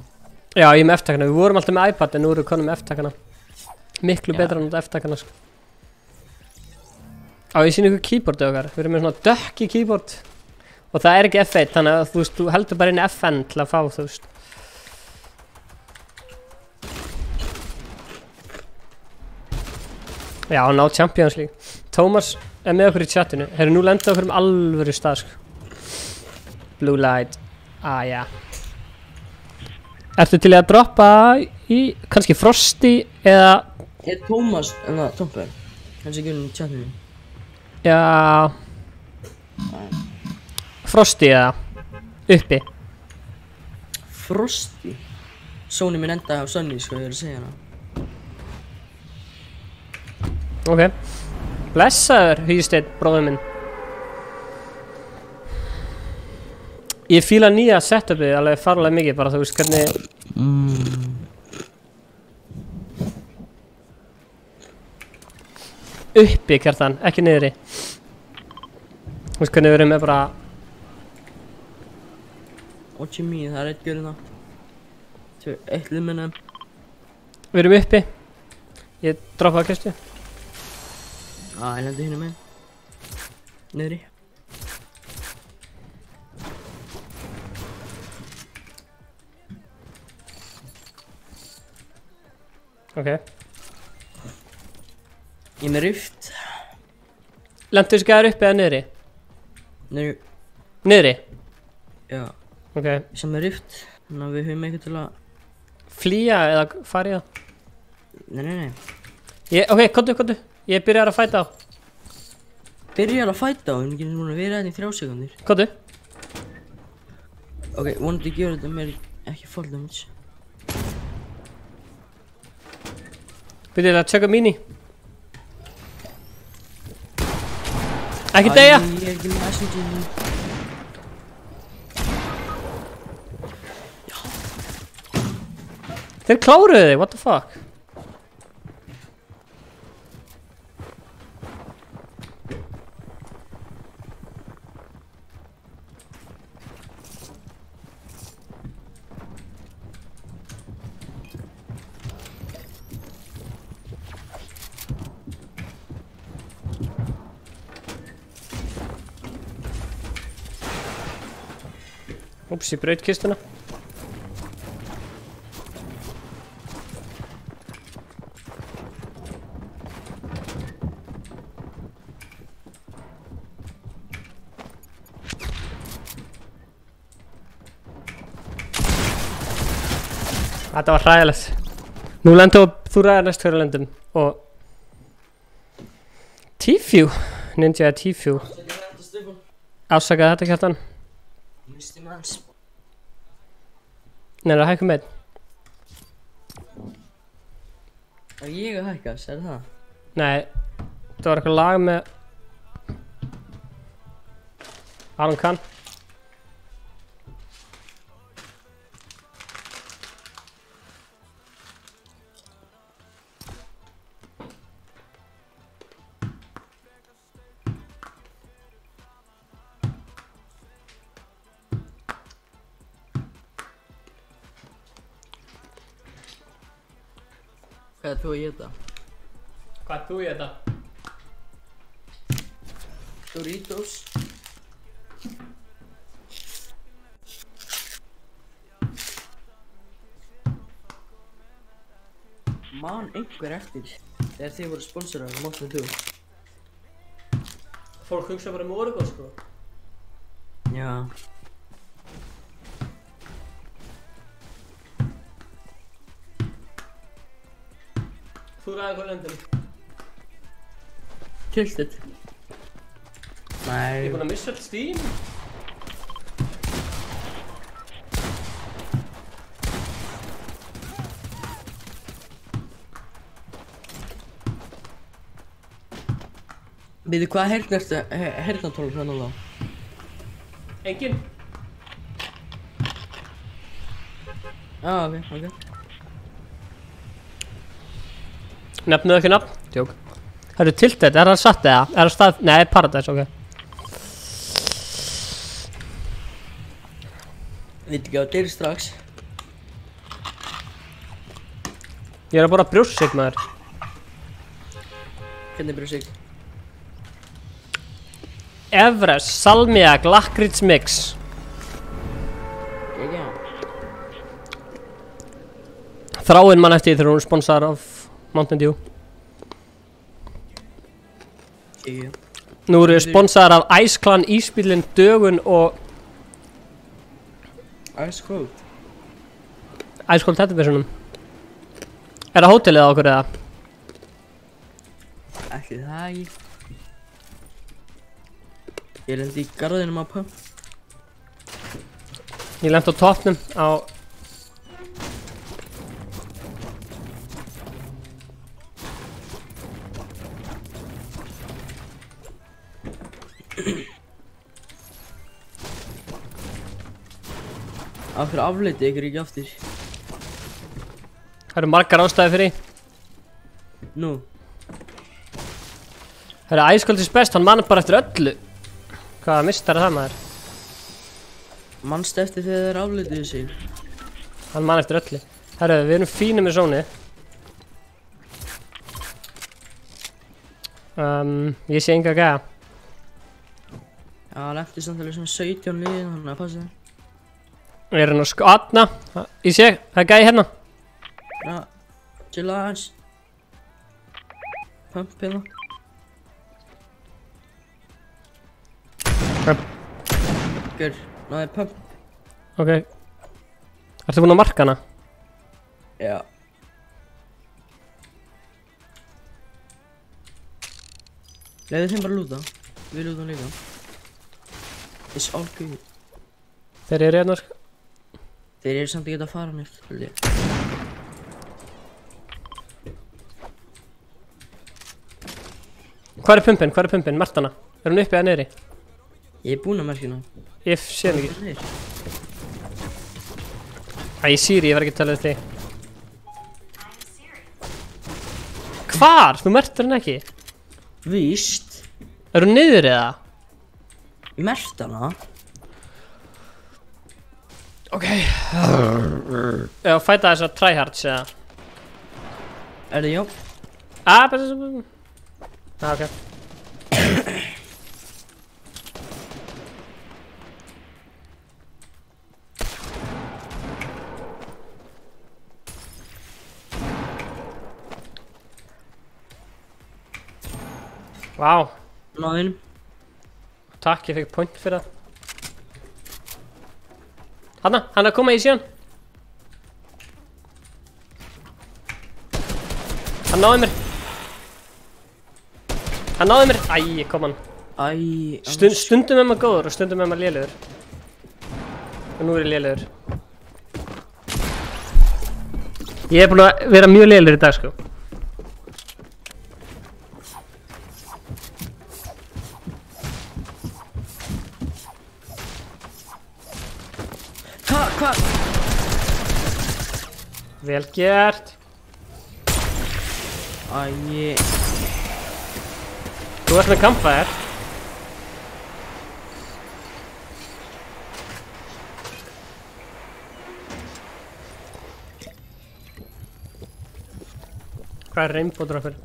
Já, ég er með F-takana. Við vorum alltaf með iPad en nú erum við konum með F-takana. Miklu betra en þetta F-takana, sko. Á, ég sýni ykkur keyboardið okkar. Við erum með svona dökki keyboard. Og það er ekki F1, þannig að þú veist, þú heldur bara inn í FN til að fá, þú veist. Já, ná Champions League. Tómas er með okkur í chatinu. Herru, nú lenda okkur alvöru stað, sko. Blue light. Já. Ertu til að droppa í kannski Frosty eða... Er Tómas, en það, Tomper? Hans ekki í chatinu? Já... Frosty eða... Uppi. Frosty? Sóni minn enda á Sunny, sko, ég er að segja hana. Ok. Blessaður, Hýsteinn, bróður minn. Ég fíla nýja setupið alveg farlega mikið, bara þú veist hvernig... Uppi, Kjartan, ekki niðri. Þú veist hvernig við erum með bara... What you mean, það er eitt gjörina. Eitt liminum. Við erum uppi. Ég droppaði kistu. Ég lendi hérna með. Niðri. Ok. Ég er með rift. Lentu þessi gæðar uppi eða niðri? Niðri. Niðri? Já. Ok. Sem er rift. Þannig að við höfum eitthvað til að... Flýja eða fara í það? Nei. Ok, komdu. Ég byrjar að fæta á. Byrjar að fæta á? Við erum ekki núna að vera hérna í 3 sekundir. Komdu. Ok, vonandi gjör þetta mér ekki fall damage. Byrjar að tjekka mini. Ekki deyja! Ég er ekki með SMG. Þeir kláruðu þig, what the fuck? Úps, ég braut kistuna. Þetta var hræðilegt. Nú lendum þú ræðir næst fyrir lendum og Tfue, Ninja Tfue. Ásakaði þetta Kjartan. Misti manns. Nei, það er hækkum einn. Er ég að hækka, sér það? Nei, það var eitthvað lag með Aron Kahn. Hvað er þú að geta? Hvað er þú í þetta? Doritos. Man einhver eftir þegar þið voru sponsorar á Mountain Dew? Fólk hugsa bara um Oregon sko. Já. Þú ræðir hvað lendum. Killed it. Ég Nei. er búinn að missa all Steam. Veitu hvað heyrnartól er þannig þá? Engin. Ok. Nefnuðu ekki nafn? Tjók. Það eru Tilted, er það satt eða? Er það stað? Nei, Paradise, ok. Veitu ekki á dyr strax. Ég er að bora brjóstsík maður. Hvernig byrju sig? Everest, Salmiak, Lakríts Mix. Ekki. Þráinn mann eftir því þegar hún er sponsor af Mountain Dew. Ekki. Nú eru sponsor af Ice Clan, Ísbílinn, Dögun og Ice Cold. Ice Cold Teddybjörnum. Er það hótelið á okkur eða? Ekki það ekki. Ég lendi í garðinum á pump. Ég lendi á toppnum á Af hverju afleiti ykkur ekki aftur? Það eru margar ástæði fyrir því. Nú. Það eru Ice Cold is best, hann mann bara eftir öllu. Hvaða mistar það maður? Manstu eftir þegar þeir afleitiðu sig? Hann mann eftir öllu. Herru, við erum fínir með zóni. Ég sé enga gæða. Já, hann eftir samt alveg svona 17 liðin, þannig að passa það. Ég er hann á skotna. Ég sé, það er gæði hérna. Já, chilla aðeins. Pump hérna. Gjör, náði pump. Ok. Ertu búinn að marka hana? Já. Leiðu þeim bara lúta. Við lúta líka. It's all good. Þeir eru hérna sko. Þeir eru samt ekki að fara neitt, held ég. Hvað er pumpin? Hvað er pumpin? Mert hana. Er hún uppi eða niðri? Ég er búinn að merkja hana. Ég sé hann ekki. Niður. Æ, Siri, ég var ekki að tala við þig. Hvar? Þú mertur hann ekki? Víst. Er hún niður eða? Ég mert hana. Ok. Já, fæta þess að tryhards eða? Er það já? Bara... ok. Vá. Náðinn. Takk, ég fekk point fyrir það. Hanna, hann er að koma í síðan. Hann náði mér. Hann náði mér. Æ, kom hann. Æ, Stundum er maður góður og stundum er maður lélegur. Og nú er ég lélegur. Ég er búinn að vera mjög lélegur í dag, sko. Hvað? Vel gert. Æ, Þú ert með campfire. Hvað er rainbow dropper?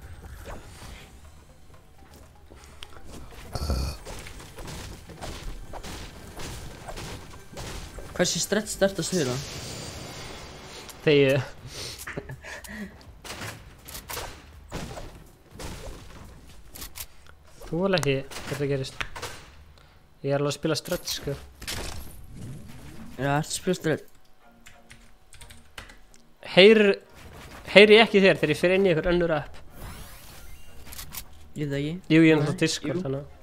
hversu stretch ertu að spila? Þegið. Þú vel ekki þetta gerist. Ég er alveg að spila stretch, sko. Já, ertu að spila stretch? Heyri ég ekki þér þegar ég fer inn í einhver önnur app? Ég veit það ekki. Jú, ég er náttúrulega Discord, þannig að...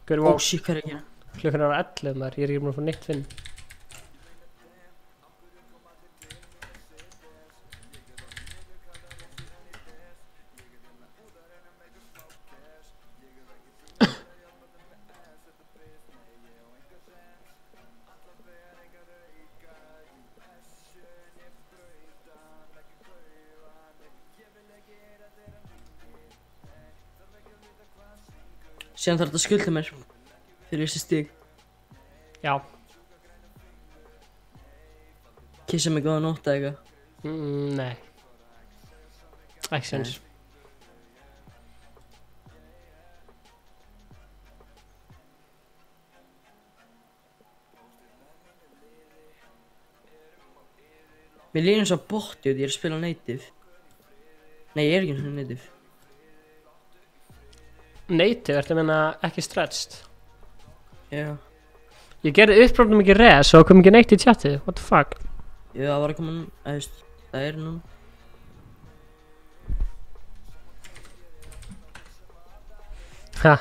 Ó, shit, hvað er ekki? Klukkan er á 11, maður. Ég er ekki búinn að fá neitt finn. Síðan þarf þetta að skulda mér fyrir þessi stig. Já. Kissa mig góða nótt eða eitthvað. Nei. Ekki sens. Mér líður eins og botti og ég er að spila native. Nei, ég er ekki eins og native. Native, ertu að meina ekki stretched? Já. Ég gerði upprófnum ekki res og kom ekki neitt í chatið. What the fuck? Já, það var að koma, það er nú. Ha?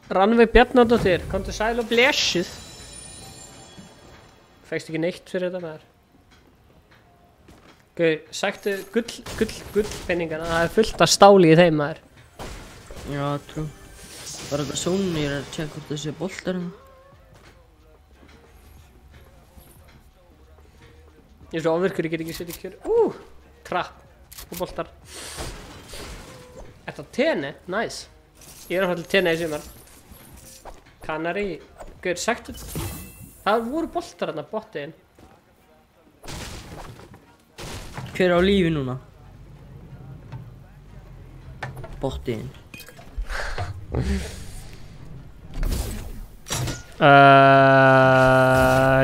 Rannveig Bjarnadóttir, komdu sæl og blessuð. Fækst ekki neitt fyrir þetta maður. Gau, sæktu gull penningana, það er fullt af stáli í þeim maður. Já, trú. Var þetta Sony, ég er að tjekka hvort þessi boltar hérna. Ég er svo ofvirkur, ég get ekki setið kjör. Trapp og boltar. Þetta tenni, nice. Ég er að fara til tenni í sumar. Kanari, gauður, sæktu. Það voru boltar hérna, bottiðinn. Hver á lífi núna? Bottiðinn.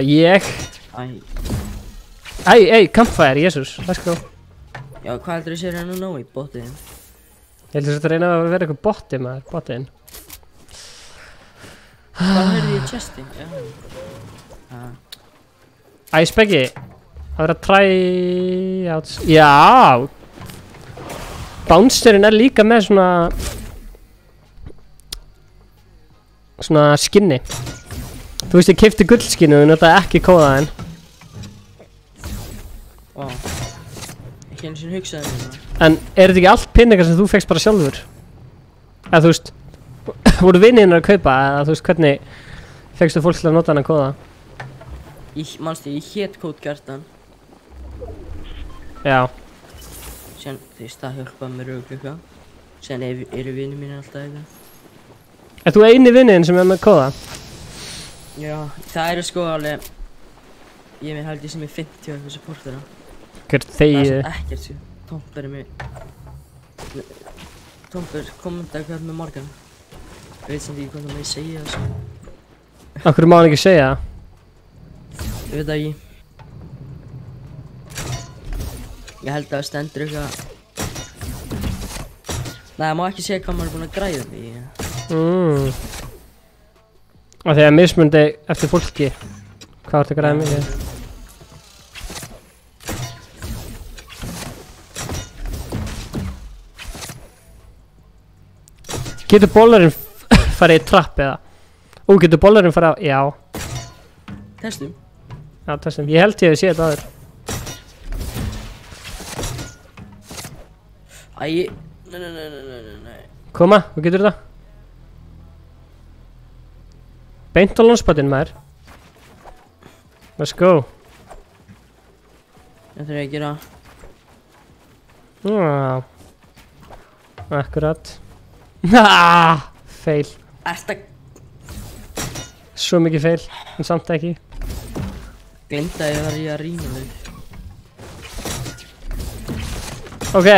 Ég. Campfire, Jesus, let's go. Já, hvað heldur þú sér hérna ná í bottiðinn? Ég heldur þetta að reyna að vera eitthvað botti maður, bottiðinn. Hvað hörði ég chesting? Speggi, það verður að tryouts. Já! Bouncerinn er líka með svona skinni. Þú veist ég keypti gullskinni og þú notaði ekki kóðaðinn. Vá. Ekki einu sinni hugsaði mér það. En er þetta ekki allt pinningar sem þú fegst bara sjálfur? Eða þú veist, voru vinninir að kaupa eða þú veist hvernig fegstu fólk til að nota hana kóða? Manstu, ég hét Code Kjartan. Já. Síðan, þú veist, það hjálpaði mér örugglega. Síðan eru vinir mínir alltaf eitthvað. Er þú eini vinnin sem er með kóða? Já, það eru sko alveg, ég held ég sem er 50 og eitthvað supportera. Hver Það þegið? er svo ekkert sko. Tomper er með... Tomper kommentaði hvað með Morgan. Ég veit samt ekki hvað það með ég segja það sko. Af hverju má hann ekki segja það? Ég veit það ekki. Ég held að það stendur eitthvað. Nei, það má ekki segja hvað maður er búinn að græða mig. Og þegar mismundi eftir fólki. Hvað ertu að græða mikið? Getur bollarinn farið í trapp eða? Getur bollarinn farið á... Já. Testum. Já, testum. Ég held ég að sé þetta aður. Æ, nei. Koma, þú getur þetta. Beint á launchpadinn maður. Let's go. Það þurfa ég að gera. Akkurat. Fail. Ertu að... Svo mikið fail, en samt ekki. Gleymd að ég var í að rýna þig. Ok.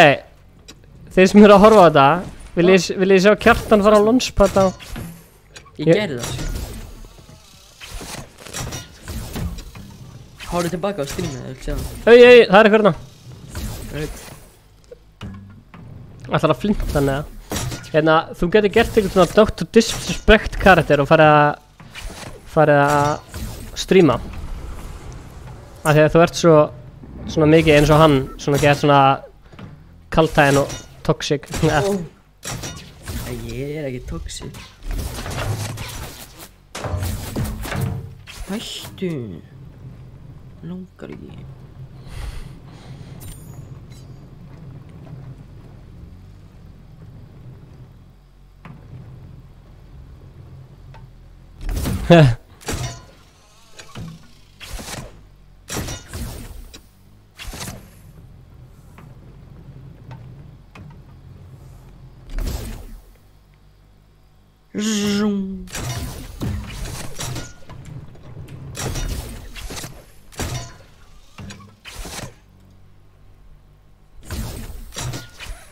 Þeir sem eru að horfa á þetta, vil ég sjá Kjartan fara á launchpad á... Ég gerði það. Hárðu tilbaka á streamið, ég vil sjá það. Það er eitthvað hérna. Right. Ætlar að flinta hann eða? Hérna, þú getur gert eitthvað svona Dr. Disrespect karakter og farið að streama. Af því að þú ert svona mikið eins og hann, svona gett svona kaltæðin og toxic. Ég er ekki toxic. Hættu. Langar ekki. Zoom.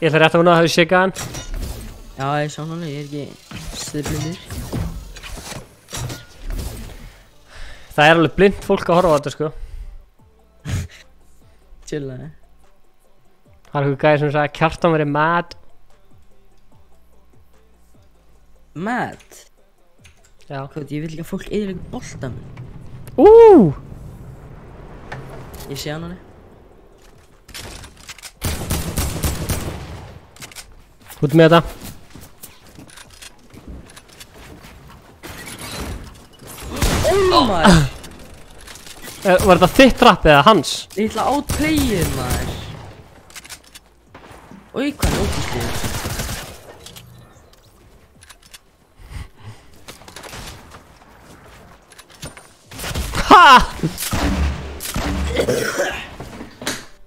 Ég ætla rétt að vona að hafa sékað hann. Já, ég sá hann alveg, ég er ekki stiðblindur. Það er alveg blind fólk að horfa á þetta sko. Chillaði. Það er eitthvað gæði sem sagði að Kjartan verið mad. Mad? Já. Hvað, ég vil ekki að fólk eyðileggi bolta minn. Ég sé hann alveg. Út með þetta. Oh my! Var þetta þitt trapp eða hans? Ég ætla að outplayið maður. Oj, hvað er ógæslega? Ha!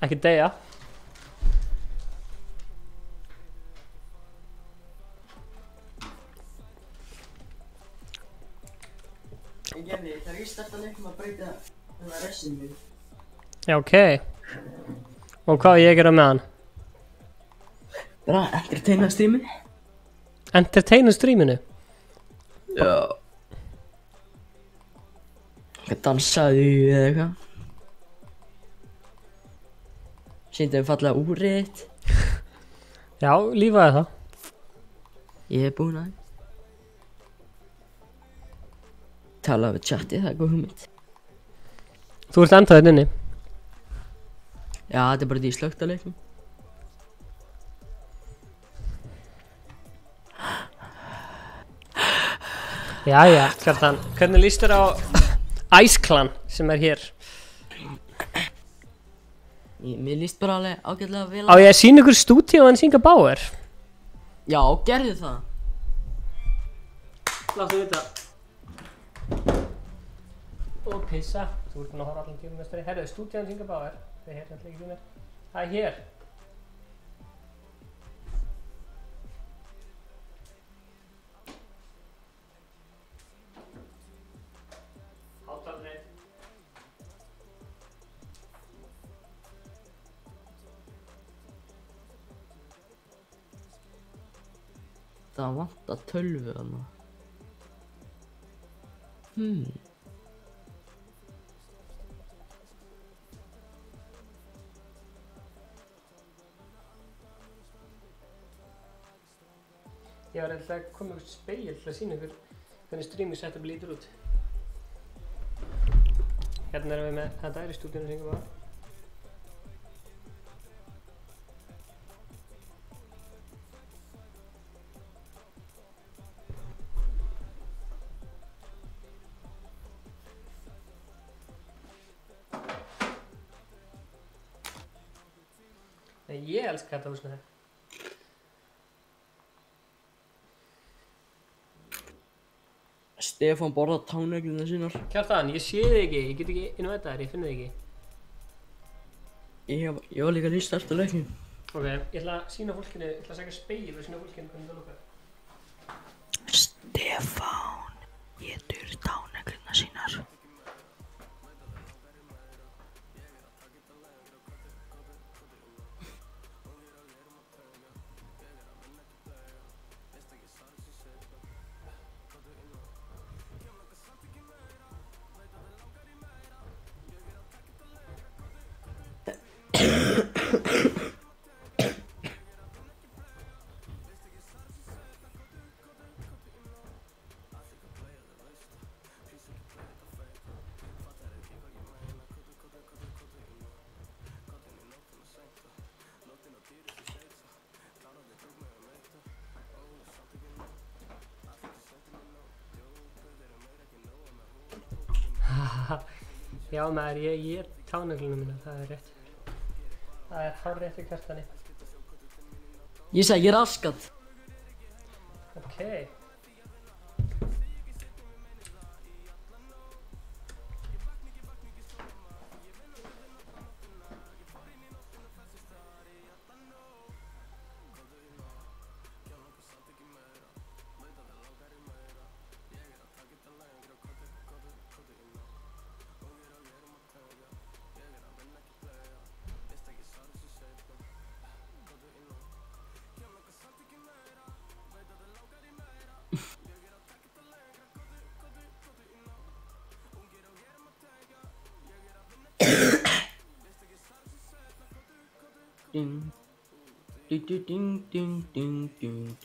Ekki deyja. Það er víst alltaf leikum að breyta þennan restin minn. Já, ok. Og hvað á ég að gera með hann? Bara entertaina streaminu. Entertaina streaminu? Já. Hvað dansaðu eða eitthvað. Sýndu fallega úrið þitt. Já, lífaði það. Ég er búinn að tala við chatið, það er góð hugmynd. Þú ert enda þetta inni. Já, þetta er bara því slögt að leiknum. Jæja, Kjartan, hvernig líst þér á Ice Clan sem er hér? Mér líst bara alveg ágætlega vel Á ég að sýna ykkur stúdíó en synga Bauer? Já, gerðu það. Láttu vita. Og pissa. Þú ert búinn að horfa allan tíma mestari. Herru, stúdíó en synga Bauer. Það er hér, þetta ekki þínir. Það er hér. Það vantar tölvu þarna. Ég var alltaf að koma út speil til að sýna ykkur hvernig streaming setup lítur út. Hérna erum við með þetta í stúdíunum sem ég var. Nei, ég elska þetta húsnæði. Stefán borðar tánegluna sínar. Kjartan, ég sé þig ekki, ég get ekki inn á þetta þér, ég finn þig ekki. Ég var líka líst eftir leiknum. Ok, ég ætla að sýna fólkinu, ég ætla að segja speil og sýna fólkinu hvernig það lukkar. Stefán getur tánegluna sínar. Já maður, ég er táneglunum mína, það er rétt. Það er hárrétt við Kjartani. Ég segi raskat. Ok. Ding. Ding ding ding ding ding.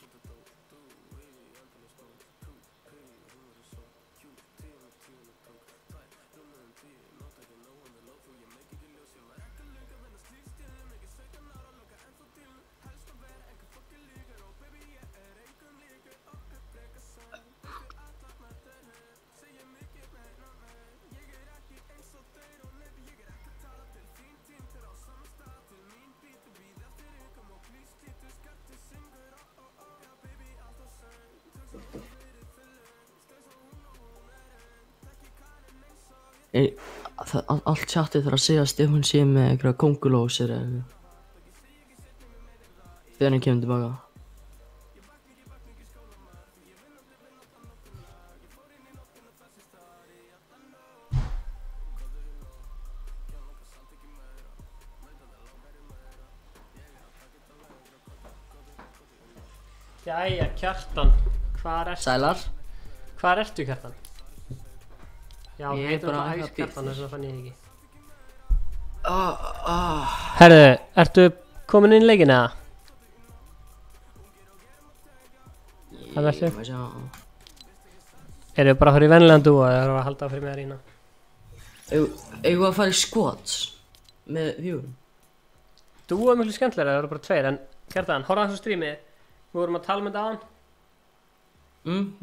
Allt chatið þarf að segja að Stefán sé með einhverja kóngulósir eða eitthvað. Þegar hann kemur tilbaka. Jæja, Kjartan, hvar ertu? Sælar. Hvar ertu, Kjartan? Já, Ég heitir bara þetta eitthvað æs Kjartan, þess vegna fann ég ekki. Ah. Herðu, ertu komin inn í leikinn eða? Það verður. Ég sjá. Eru bara að fara í vennilegan dúo eða eru að halda fyrir mig að rýna? Eigum við að fara í squats með fjórum? Dúo er miklu skemmtilega, það eru bara tveir, en Kjartan, horfa hans á strímið. Við vorum að tala um þetta aðan.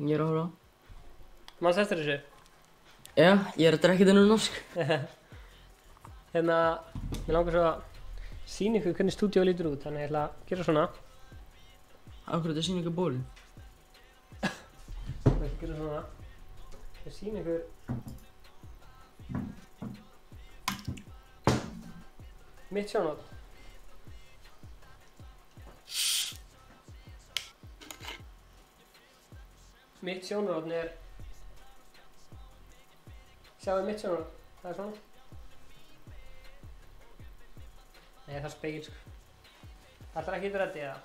Ég er að horfa. Manst eftir þessu? Já, ég er að drekka þetta nú norsk. Hérna, ég langar svo að sýna ykkur hvernig stúdíó lítur út, þannig ég ætla að gera svona. Akkur þetta sýna ykkur bólinn. Ég ætla að gera svona. Ég sýna ykkur mitt sjónhorn. Mitt sjónhorn er... Sjáu mitt sjónhorn, það er svona. Nei, það er speil sko. Það er ekki reddi eða?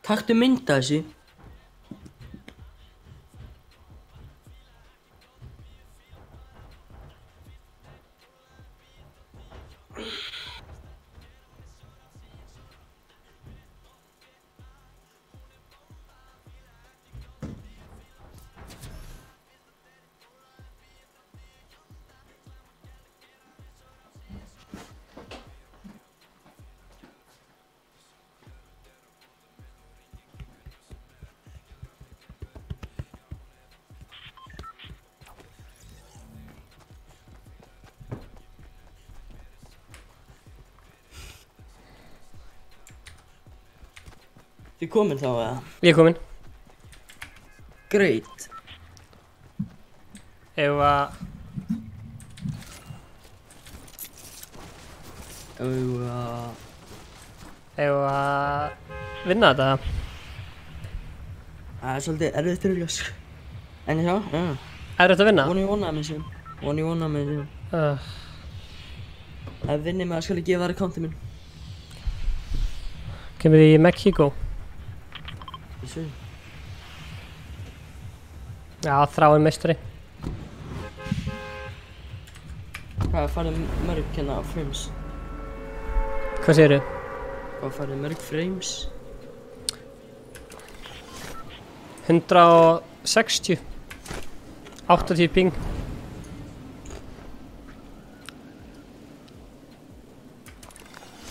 Taktu mynd af þessu. Þið komin þá eða? Ég er kominn. Great. Ef að... Ef að... vinna þetta. Það er svolítið erfitt til ljós. En já, já. Er þetta að vinna? Vona með þessum. Vona með þessum. Ef vinnir með það skal ég gefa þér akkánti minn. Kemur þið í Mexico? Ég sé. Já, Þráinn meistari. Hvað farið mörg hérna frames? Hvað segirðu? Hvað farið mörg frames? 160. 80 ping.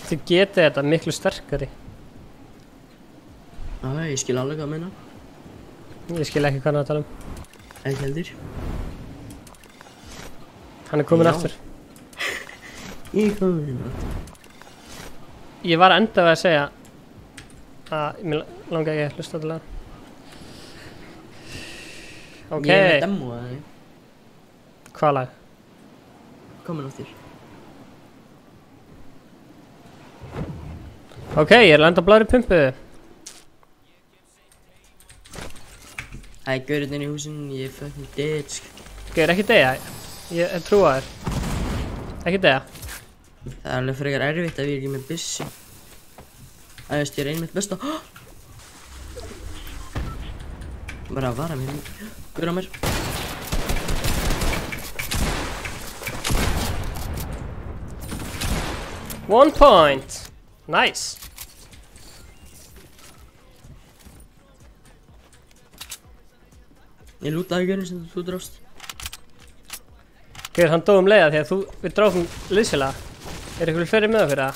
Þið getið þetta miklu sterkari. Já, ég skil alveg hvað meina. Ég skil ekki hvað hann er að tala um. Ekki heldur. Hann er kominn Já. aftur. Ég er komin aftur. Ég var enda við að segja að mér langaði ekki að hlusta til það. Ok. Ég er með demo að þig. Hvað lag? Komin aftur. Ok, ég er lenda á blári pumpu. Það er gaurinn inn í húsinu, ég er fucking dead, sko. Gaur, ekki deyja. Ég trúa þér. Ekki deyja. Það er alveg frekar erfitt að ég er ekki með byssu. Það veist, ég reyni mitt besta. Bara að vara mér. Gaur á mér. One point. Nice. Ég lútaði gaurinn sem þú drást. Gaur, hann dó leiða því að við dráfum liðsfélaga. Er ykkur fleiri með okkur það?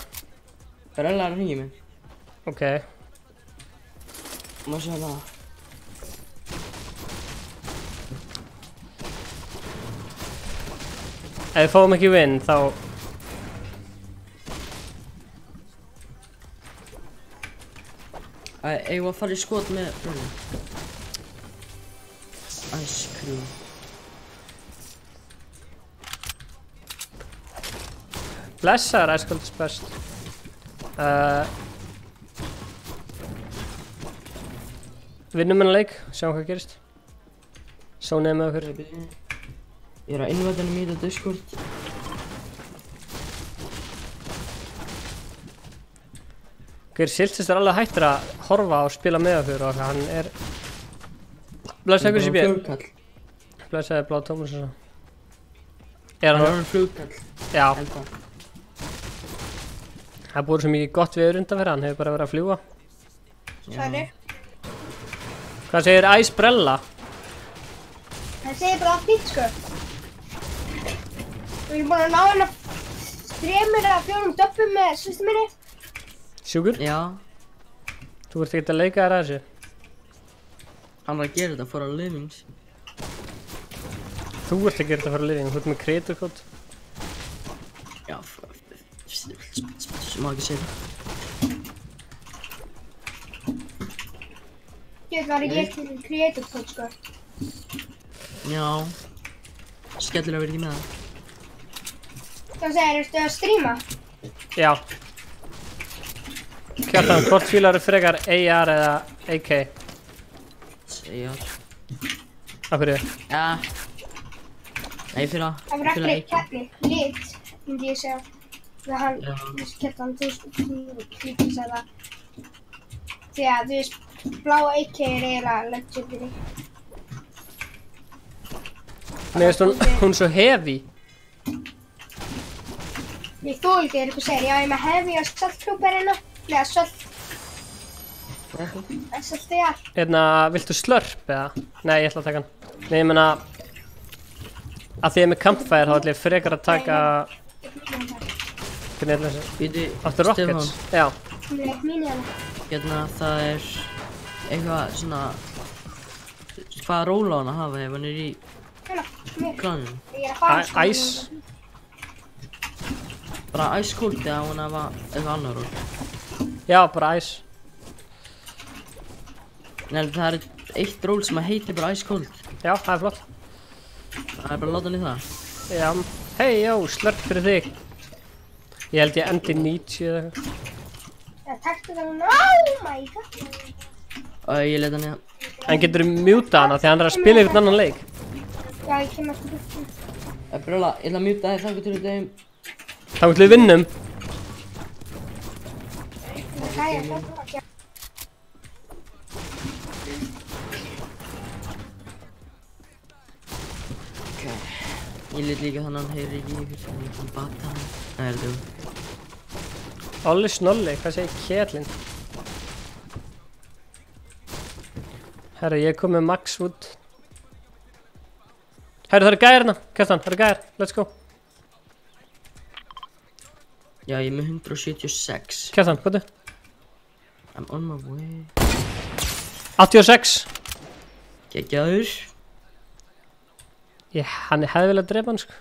Brella er að hringja mig. Ok. Má sjá það. Ef við fáum ekki win þá... Ég var að fara í skot með bröðum. Ice cream. Blessaður, æskaldis best. Vinnum hennar leik, sjáum hvað gerist. Sónið með okkur. Ég er að innvæta henni mýta Discord. Gaur, Siltist er alveg hættur að horfa og spila með okkur og hann er... Blessaður ykkur sér Flugkall. Blessaður Blá Tómas og svo. Hann er orðinn flugkall. Já. Enda. Það er búið svo mikið gott viður undanferð, hann hefur bara verið að fljúga. Sværi. Hvað segir Ice Brella? Það segir bara allt nýtt, sko. Og ég er búin að ná hérna 3 eða 4 döppum með sýstu minni. Sjúkur? Já. Þú ert ekkert að leika þér að þessu. Hann var að gera þetta for a living. Þú ert að gera þetta for a living, þú ert með creator code. Já, má ekki segja það. Ég var ég til creator code, sko. Já. Skellur að vera ekki með það. Hvað segir, ertu að stríma? Já. Kjartan, hvort fílar eru frekar AR eða AK? AR. Af hverju? Ja. Nei, fyrir að. Það var ekki keppni, lit, myndi ég segja. Það hann, Kjartan, þú sagði það. Því að, þú veist, blá AK er eiginlega legendary. Mér finnst hún svo heavy. Ég þól ekki eitthvað segir, já ég er með heavy og saltklúperina. Eða salt. Salt þegar. Hérna, viltu slurp eða? Nei, ég ætla að taka hann. Nei, ég meina, að því ég er með campfire þá ætla ég frekar að taka... Hvernig er þessi? Áttu rockets? Já. Hérna, það er eitthvað svona... Hvaða ról á hann að hafa ef hann er í klaninu? Ice. Bara ice cold eða hann hafa eitthvað annar ról? Já, bara ice. Nei, það er eitt ról sem heitir bara Ice Cold. Já, það er flott. Það er bara að láta hann í það. Já. Hei, já, slurp fyrir þig. Ég held ég endi 90 eða eitthvað. Taktu það núna. Oh my god. Ég leta hann í það. En getur þú mjúta hana þegar hann er að spila yfir annan leik? Já, ég kem eftir þetta. Brjóla, ég ætla að mjúta þig þannig til við degum. Þá ætlum við vinnum. Ég lit líka þannig að hann heyri ekki yfir þannig að ég kan bata hann. Nei, er þetta Olli Snolli, hvað segir Kjellin? Herru, ég kom með Max Wood. Herru, það eru gæðir hérna, Kjartan, það eru gæðir, let's go. Já, ég er með 176. Kjartan, hvað er? I'm on my way. 86. Geggjaður. Hann hefði viljað drepa hann, sko.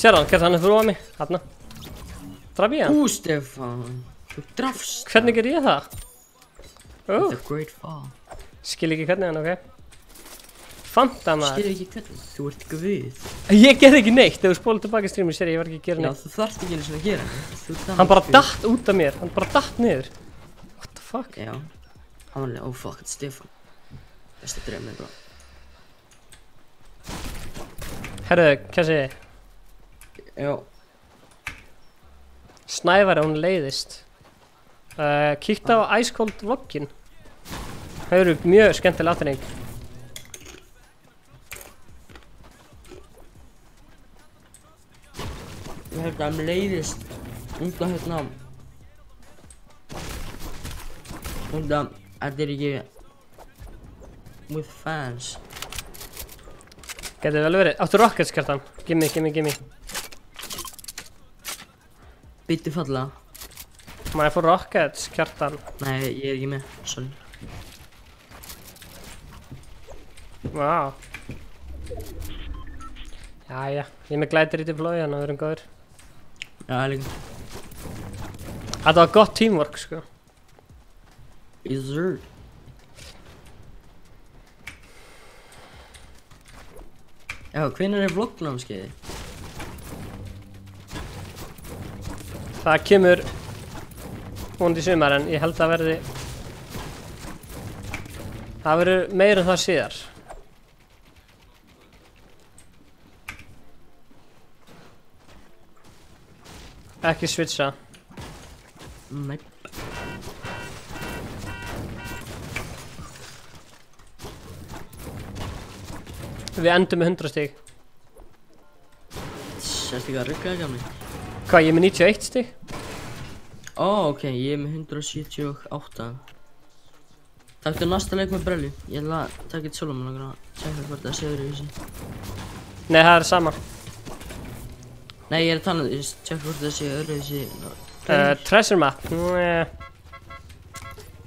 Sér hann, hann er fyrir ofan mig, þarna. Draf ég hann? Stefán, þú drafst. Hvernig ger ég það? It's a great fall. Skil ekki hvernig hann, ok. Fanta maður. Skil ekki hvernig, þú ert guð. Ég gerði ekki neitt, þegar þú spólum tilbaka í streaminu, sér ég var ekki að gera neitt. Já, þú þarft ekki einu svona að gera neitt. Hann bara datt út af mér, hann bara datt niður. What the fuck? Já, hann var alveg, oh fuck, þetta er Stefán. Best að drefa mig bara. Herru, hvað segir þið? Já. Snævari, hún leiðist. Kíktu á Ice Cold vlogginn. Það eru mjög skemmtileg aðtæring. Ég held að hann leiðist undan hérna. Undan, þetta er ekki with fans. Getur vel verið. Áttu rockets, Kjartan? Gimme. Byttu falla. Má ég fá rockets, Kjartan? Nei, ég er ekki með, sorry. Vá. Jæja, ég er með glætir í deploy, þannig að við erum góður. Já, líka. Þetta var gott teamwork, sko. Yes, sir. Já, hvenær er vloggnámskeiði? Það kemur vonandi í sumar, en ég held að verði það verður meira en það síðar. Ekki switcha. Nei. Við endum með 100 stig. Sérst ekki að rugga gamli? Hvað, ég er með 91 stig? Ó, ok, ég er með 178. Taktu næsta leik með brellu. Ég ætla að taka eitt sólum og tjekka hvort það sé öðruvísi. Nei, það er sama. Nei, ég er að tala um því, tjekka hvort það sé öðruvísi. Treasure map.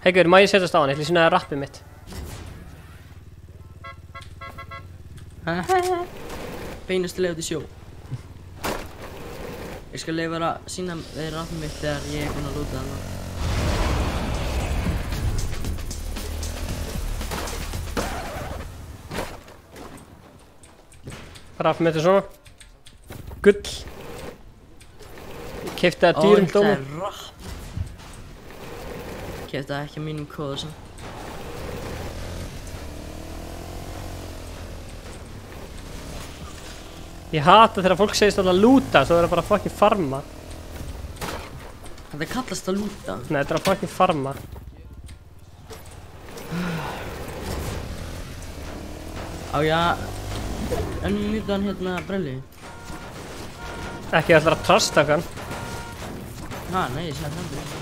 Hei Gaur, má ég setjast á hann? Ég ætla að sýna þér rappið mitt. Beinustu leið út í sjó. Ég skal leiða að sína þér rappið mitt þegar ég er búinn að lúta það. Rappið mitt er svona. Gull. Ég keypti það dýrum dómi. Það er rapp. Keypti það ekki á mínum kóða sem. Ég hata þegar fólk segist alltaf að lúta, svo er það bara að fucking farma. Þetta kallast að lúta. Nei, þetta er að fucking farma. Á ég unmjúta hann hérna Brelli? Ekki ætlar að trastaka hann. Ha, nei, ég sagði það.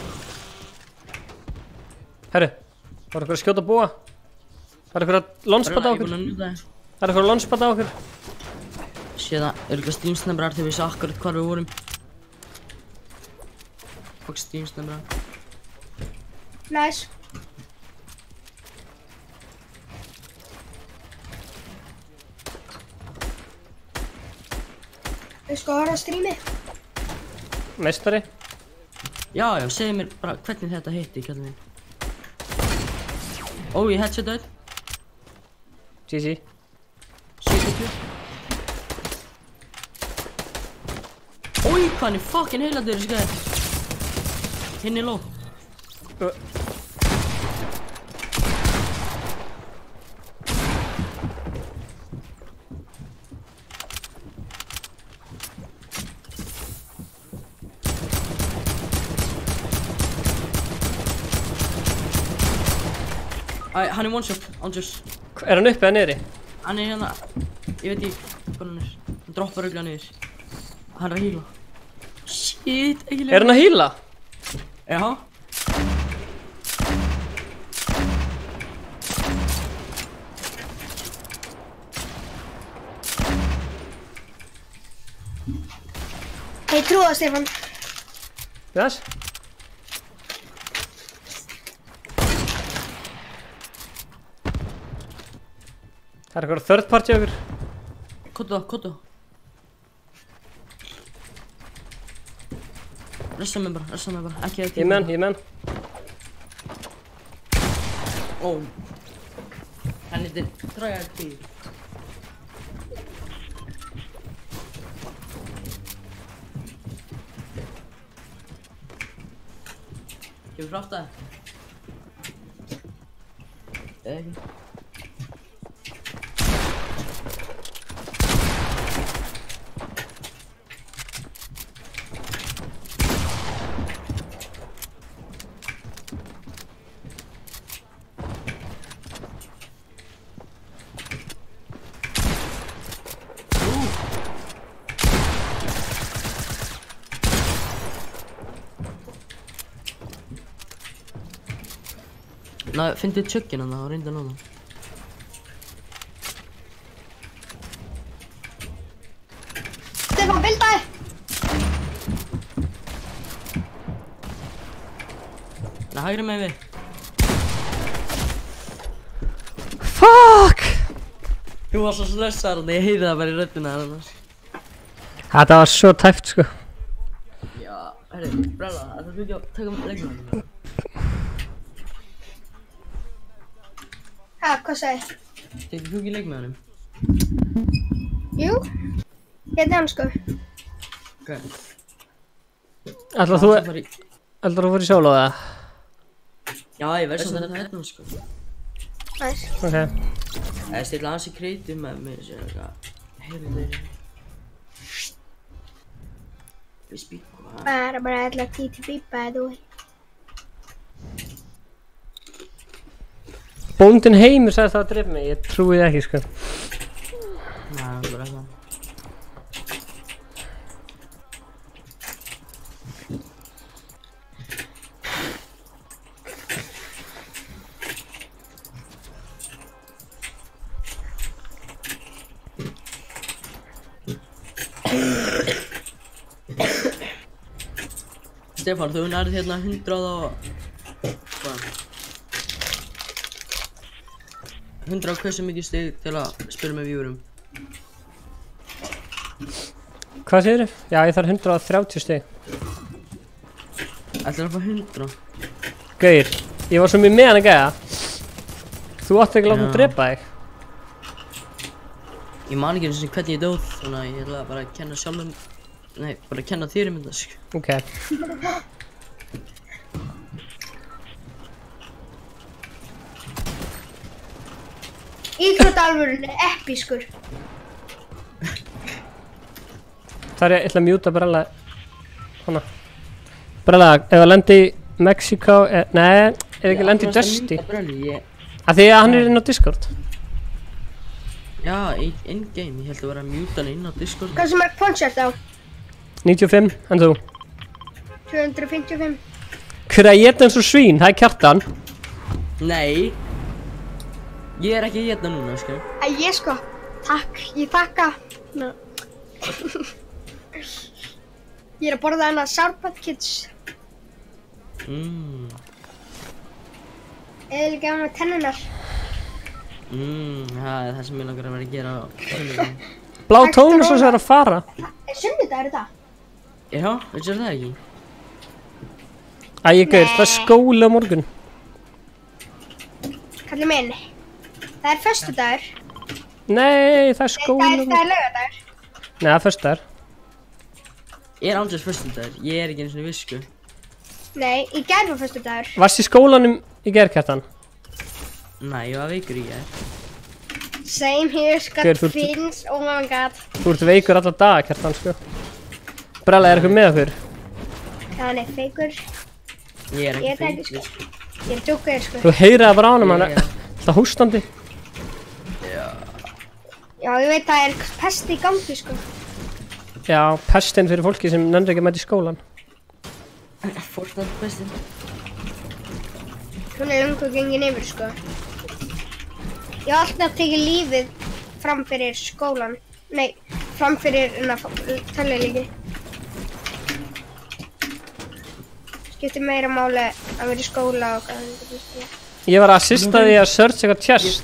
Herru, var eitthvað að skjóta búa? Það eitthvað að launchpada á okkur? Það eitthvað að launchpada á okkur? Sé það, eitthvað steamsnembrar þegar við vissi akkurat hvar við vorum. Fuck steamsnembrar. Nice. Við sko að horfa að strími. Meistari? Já, segðu mér bara hvernig þetta hitti, kallinn minn. Ó, ég headshot GG. 70. Ói, hvað hann er fucking heilandur þessi gæði. Hinn er low. Æ, hann er one shot, ándjós. Er hann uppi eða niðri? Hann er hérna, ég veit ekki hvað hann er. Hann droppar örugglega niður. Hann er að heala. Shit, ekki lega. Er hann að heala? Já. Hei, trúa Stefán. Yes. Það er eitthvað third party okkur. Kottu. Resta mig bara, ekki að Ég menn. Ó. Hann heitir Tryhard Kid. Kemur frá aftur? Ekki. Ná, fyndi tjögginn hann og reynda núna. Stefán, bildaði! Ná, hægri með við. Fuck! Þú var svo slössar og ég heyrði það bara í röddina annars. Þetta var svo tæft sko. Já, herri, Brella, það er ekki að taka með leikmann. Ha, hvað sagði? Tekur þú ekki leik með honum? Jú, hérna hann sko. Ok. Ætlar þú að fara í solo eða? Já, ég verð samt að þetta hérna sko. Næs. Ok. Ég stilla aðeins í kreiti með mér sem eitthvað. Heyrðu þeir. Við spíkum hvað. Bara alltaf títi bípa þú. Bóndinn Heimur sagði það að drepa mig, ég trúi það ekki sko. Nei, það er bara eitthvað. Stefán, þú nærið hérna 100 og... hvað? 100 og hversu mikið stig til að spila með viewerum? Hvað segirðu? Já, ég þarf 130 stig. Ætlar að fá 100? Gauir, ég var svo mjög með hann að gæða. Þú átti ekki að láta hann drepa þig. Ég man ekki eins og hvernig ég dóð, þannig að ég ætla bara að kenna sjálfum... Nei, bara að kenna þér þetta, sko. Ok. Íþrótaalvörun er eppískur. Það ég ætla að mjúta Brella. Hana. Brella, ef það lendi í Mexico, nei, ef ekki lendi í Dusty. Af því að hann er inn á Discord. Já, in-game, ég held að vera að mjúta hann inn á Discord. Hvað sem points ertu á? 95, en þú? 255. Hver að geta eins og svín, það er Kjartan. Nei. Ég er ekki að geta núna, sko. Ég sko, takk, ég þakka. No. Ég er að borða hana Sour Patch Kids. Eða líka hana tennunar. Það er það sem ég langar að vera að gera á sunnudaginn. Blá tónus og svo er að fara. Er sunnudagur þetta? Já, veistu það ekki? Æ, gaur, það er skóli á morgun. Kallið minn, það er föstudagur. Nei, það er skóli á morgun. Það er laugardagur. Nei, það er föstudagur. Ég er ándjós föstudagur, ég er ekki einu svona viss, sko. Nei, í gær var föstudagur. Varst í skólanum í gær, Kjartan? Nei, ég var veikur í gær. Same here, Gaur, skat þú ert- fins, oh my god. Þú ert veikur alla daga, Kjartan, sko. Brella, er eitthvað með okkur? Hann er feikur. Ég er Ég ekki er ekki, feikur. Ég er djókaður, sko. Þú heyrið það bara á honum, hann er Já. alltaf hóstandi. Já, ég veit það er pest í gangi, sko. Já, pestin fyrir fólki sem nennir ekki að mæta í skólan. Fortnite pestin. Hún er löngu gengin yfir, sko. Ég hef alltaf tekið lífið fram fyrir skólan. Nei, fram fyrir tölvuleiki. Skiptir meira máli að vera í skóla og hvað. Ég var að assista því að search eitthvað chest.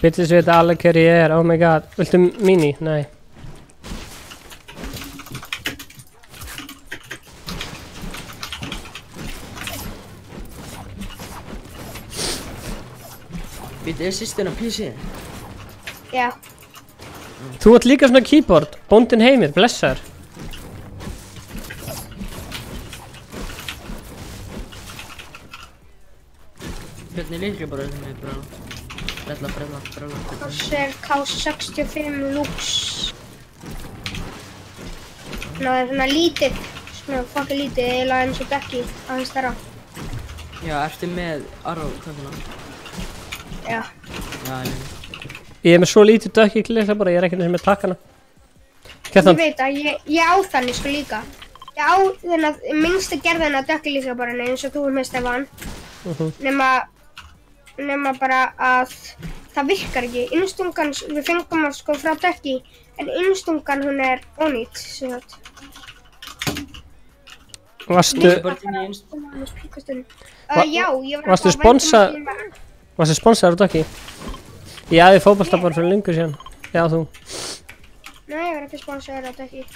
Bitlis veit alveg hver ég er, oh my god. Viltu mini? Nei. Býttu, er systirinn á PC? Já. Þú ert líka svona keyboard, bóndin Heimir, blessaður. Hvernig líklega bara þetta með brá? Brella. Þessi er K65 Lux. Ná, það er svona lítið. Svona fokkið lítið, eiginlega eins og dekki aðeins þarra. Já, ertu með Arrow, hvað er það? Já. Já, Ég er með svo lítið dökk í klika bara, ég er ekki með takkana. Ég veit að ég á þannig sko líka. Ég á þennan minnsta gerðina dökki líka bara eins og þú er með Stefán. Nema bara að það virkar ekki. Innstungan, við fengum hann sko frá dökki, en innstungan hún er ónýtt, sem sagt. Varstu sponsaður á dökki? Ég æði fótbolta bara fyrir lengur síðan. Já, þú. Nei, ég var ekki sponsaður á dökki.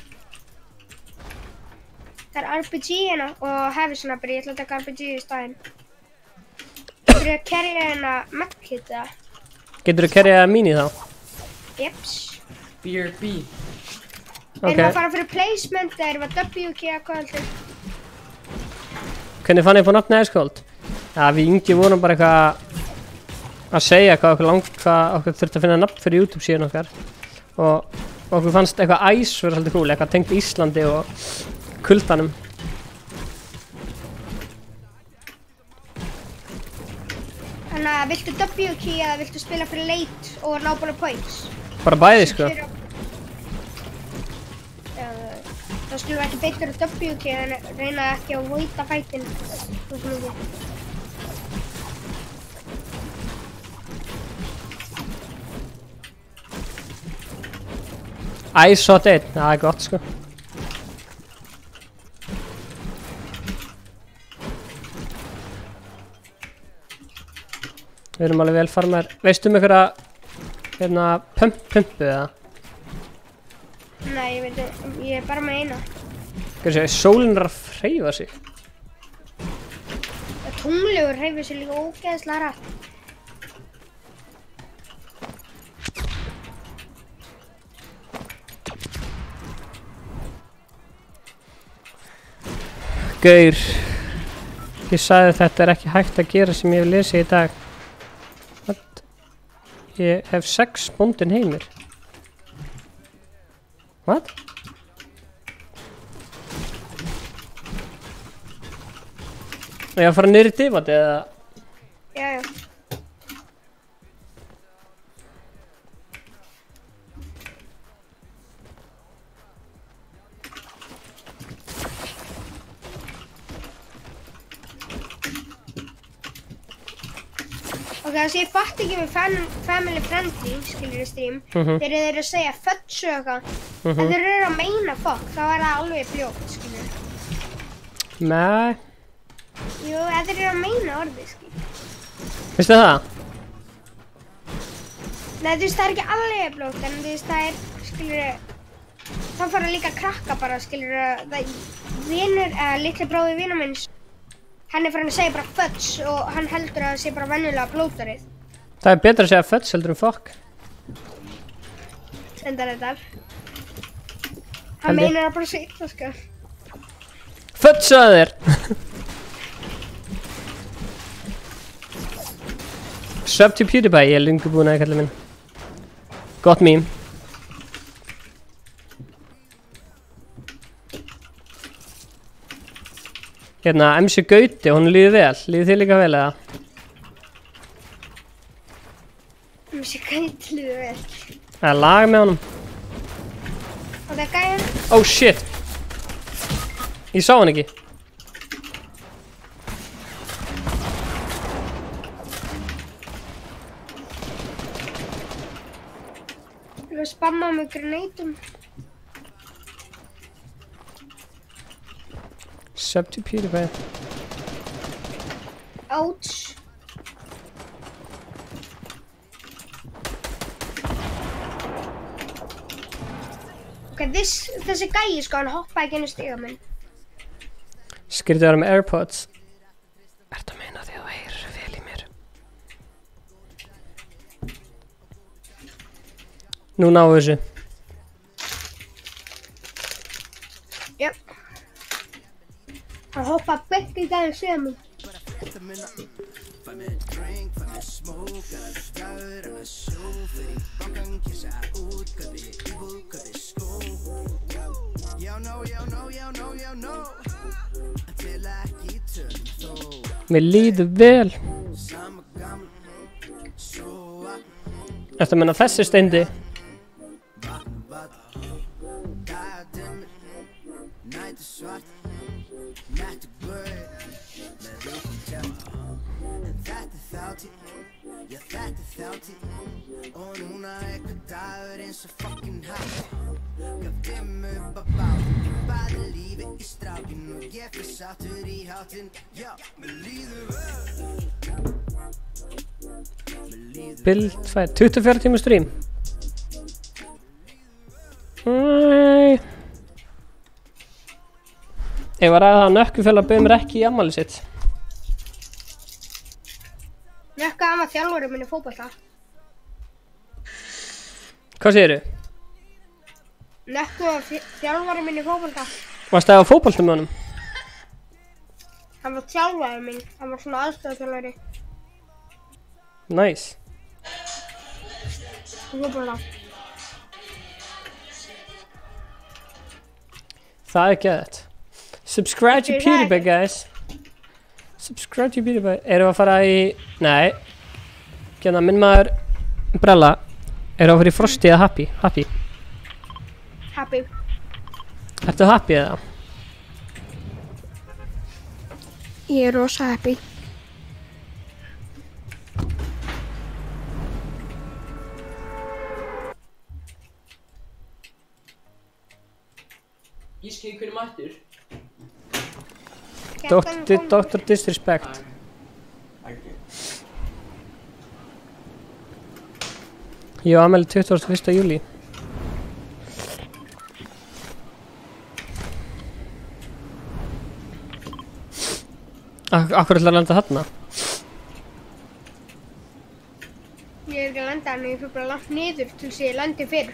Það er RPG-ina og Heavy Snapper, ég ætla að taka RPG í staðinn. Getur þú að kerja hérna Medkit eða? Getur þú að kerja mini þá? Jeps. BRB. Erum við að fara fyrir placement eða erum við að WK eða hvað heldur? Hvernig fann ég på nafni Icecold? Já, við yngi vorum bara eitthvað að segja hvað okkur þurfti að finna nafn fyrir YouTube síðan okkar. Og okkur fannst eitthvað Ice verið svolítið cool, eitthvað tengt Íslandi og kuldanum. Þannig að viltu WK eða viltu spila fyrir late og ná bara points? Bara bæði sko. Þá skulum við ekki beita á WK en reyna ekki að voita fætinn. Ice hot 1, það er gott sko. Við erum alveg vel farmar. Veistu einhverja pumpu eða? Nei, ég er bara með eina. Hvað sé, sólinn er að hreyfa sig. Tunglegur hreyfir sig líka ógeðslega rætt. Gaur, ég sagði þetta er ekki hægt að gera sem ég hef lesið í dag. What? Ég hef 6 bóndin Heimir. What? Og ég að fara niður í divati eða? Já. Ok, þess að ég fatt ekki með family friendly, skilur stream, þegar þeir eru að segja fudge og eitthvað, en þeir eru að meina fuck, þá er það alveg fljótt, skilur. Nei. Jú, þeir eru að meina orðið, skilur. Veistu það? Nei, þú veist, það er ekki alveg fljótt, en þú veist, það er, skilur, þá fara líka krakka bara, skilur, það vinur, litli bróði vinur minns, hann er farin að segja bara fudge og hann heldur að það sé bara venjulega blótarið. Það er betra að segja fudge heldur en fuck. Endar þetta. Hann meinar að bara segja illa, sko. Fudge að þér! Sub to PewDiePie, ég er lungu búin að kalla minn. Gott meme. Hérna, MC Gauti, hún líður vel. Líður þið líka vel, eða? MC Gauti líður vel. Það er lag með honum. Og það er gæðan. Oh shit! Ég sá hann ekki. Þú erum að spamma með grenadum. Sub to PewDiePie. Ouch. Ok, þessi gæi sko, hann hoppaði ekki inn í stiga minn. Skrítið að vera með AirPods. Ertu að meina því að þú heyrir vel í mér? Nú náðu þessu. Jöp. Hann hoppaði beint í daginn síðan minn. Mér líður vel. Ertu að meina þessi steindi? Bild 24 tíma stream. Nei. Ég var að Nökkufélag bauð mér ekki í afmælið sitt. Nökka, hann var þjálfarinn minn í fótbolta. Hvað segirðu? Nökka var þjálfarinn minn í fótbolta. Varstu það á fótbolta með honum? Hann var þjálfarinn minn, hann var svona aðstoðarþjálfari. Nice. Fótbolta. Það er geðvægt. Subscribe to PewDiePie, guys. Subscribe to PewDiePie. Erum við að fara í... Nei. Hérna, minn maður Brella. Erum við að fara í Frosty eða Happy? Happy. Happy. Ertu happy eða? Ég er rosa happy. Ég skil hvernig mættur. Dr. Disrespect. Ég á afmæli 21. júlí. Akkur ætlar að landa þarna? Ég er ekki að landa hann, ég fyrir bara langt niður til þess að ég landi fyrr.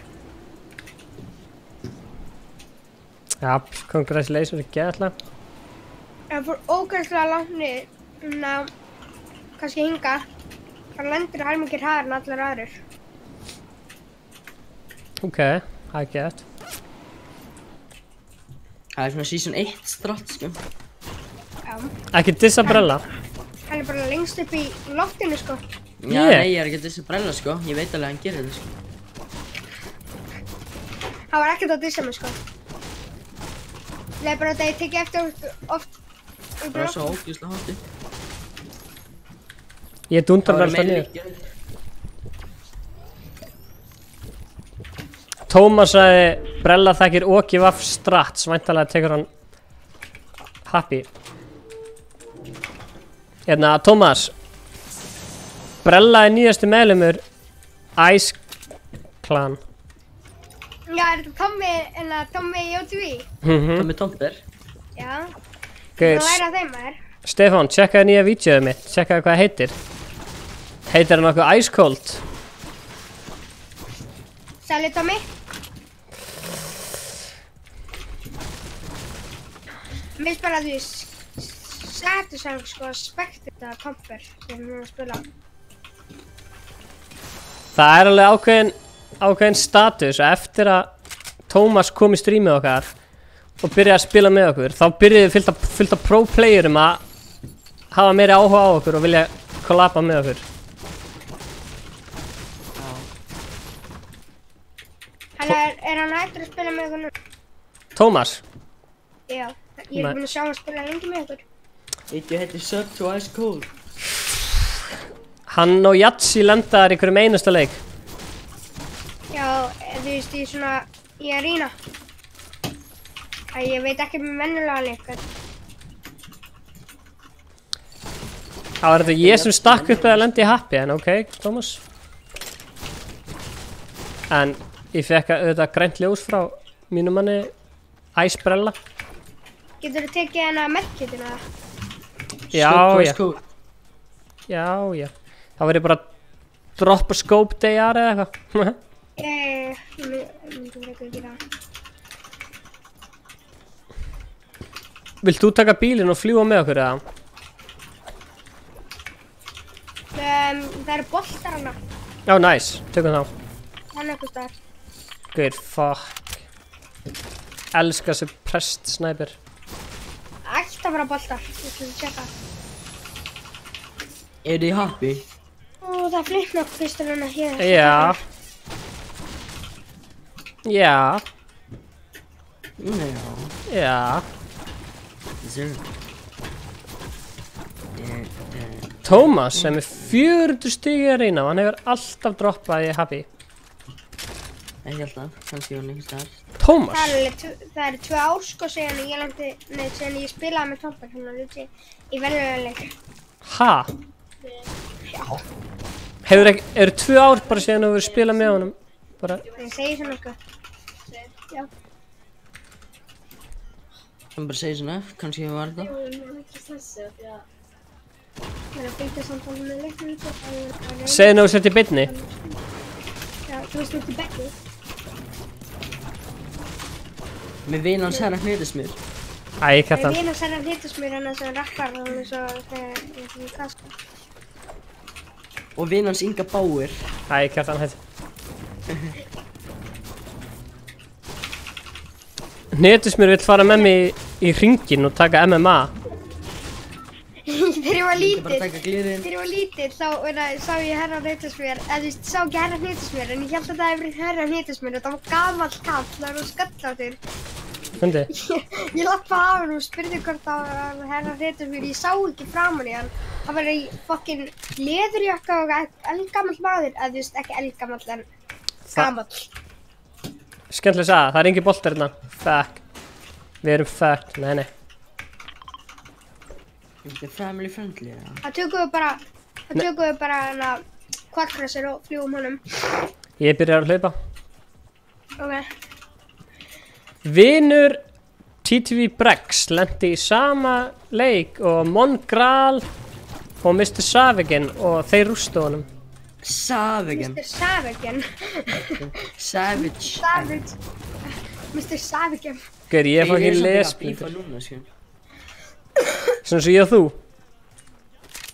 Já, congratulations, ekki alltaf. Það fór ógæslega langt niður, kannski hinga. Það lendir helmingir hraðar en allir aðrir. Ok, það er gett. Það er svona season 1 strátt, sko. Já. Ekki dissa Brella. Hann er bara lengst upp í loftinu, sko. Já, nei, ég er ekki að dissa Brella, sko. Ég veit alveg að hann gerir þetta, sko. Hann var ekkert að dissa mig, sko. Það er bara þetta ég tekið eftir oft. Það er svo ógeðslega hátt upp. Ég dundar vel það niður. Tómas sagði Brella þekkir Oki Vaff Strats, væntanlega tekur hann Happy. Hérna, Tómas. Brella er nýjastu meðlumur Ice Clan. Já, er þetta Tommy JTV? Tommy Tomper. Já. Gauður, Það læra þeim maður. Stefán, tjekkaði nýja vídeoðu mitt, tjekkaði hvað það heitir. Heitir hann okkur Ice Cold? Sæli Tommy. Mér finnst bara að þú setur sem sko Spectre Tomper sem við erum að spila. Það er alveg ákveðin status að eftir að Tómas kom í strímið okkar og byrjaði að spila með okkur, þá byrjuði fyllt af pro-playerum að hafa meiri áhuga á okkur og vilja kollaba með okkur. Hann er hann hættur að spila með okkur nú? Tómas? Já, ég er búinn að sjá hann spila lengi með okkur. Eitthvað heitir Sub to Ice Cold. Hann og Jatsi lendaðar í hverjum einasta leik. Já, þú veist, í arína. Ég veit ekki með venjulega leikar. Það var þetta ég sem stakk upp eða lendi í Happy, en ok, Tómas. En ég fekk auðvitað grænt ljós frá mínu manni Ice Brella. Geturðu tekið hana merkjutina? Já. Það var ég bara að droppa scope DR eða eitthvað. Ég myndi ekki gera það. Vilt þú taka bílinn og fljúa með okkur eða? Það eru boltar hana. Já, nice. Tökum þá. Hann er eitthvað staðar. Guður, fuck. Elskar þessi prest sniper. Ætti að vera boltar. Ég ætlum að tjekka. Er þið Happy? Ó, það er flipnokk pistoluna hér. Já. Já. Já. Tómas sem er 40 stig að reyna og hann hefur alltaf droppað í Happy. Ekki alltaf, kannski var hann ekki staðar. Tómas? Það eru 2 ár sko síðan ég spilaði með Tomper hérna í venjulega leik. Ha? Já. Eru 2 ár bara síðan þú verið spilað með honum? Bara... Ég segi svona sko. Já. Hann bara segir svona, kannski var þetta. Ég er ekki stressið því að það er að byggja samtala með leiknum. Segðu nú sett í beinni. Já, þú veist út í bekki. Með vinn hans herra hnetismur. Æ, Kjartan. Með vinn hans herra hnetismur hann sem rappar og hann svo þegar ég er í kaska. Og vinn hans Inga Bauer. Æ, Kjartan, hætti. Hnetusmur vill fara með mig í hringinn og taka MMA. Þegar ég var lítill þá sá ég herra hnetusmur, eða þú veist, sá ekki herra hnetusmur en ég held að það hefði verið herra hnetusmur og það var gamall kall, það var skalláttur. Hundi? Ég lappaði af hann og spurði hvort það var herra hnetusmur, ég sá ekki framan í hann. Það var í fokkin leðurjakka og eldgamall maður, eða þú veist, ekki eldgamall en gamall. Skemmtileg saga, það er engin boltar hérna. Fuck. Við erum fucked, nei. Þetta er family friendly, eða? Það tökum við bara hana quadcrosser og fljúum honum. Ég byrjar að hlaupa. Ok. Vinur TTV Brex lendi í sama leik og Mongral og Mr. Savigen og þeir rústu honum. Savigen. Mr. Savigen. Savage. Mr. Savigen. Gauður, ég er fucking lesblindur. núna, sko. Svona svo ég og þú.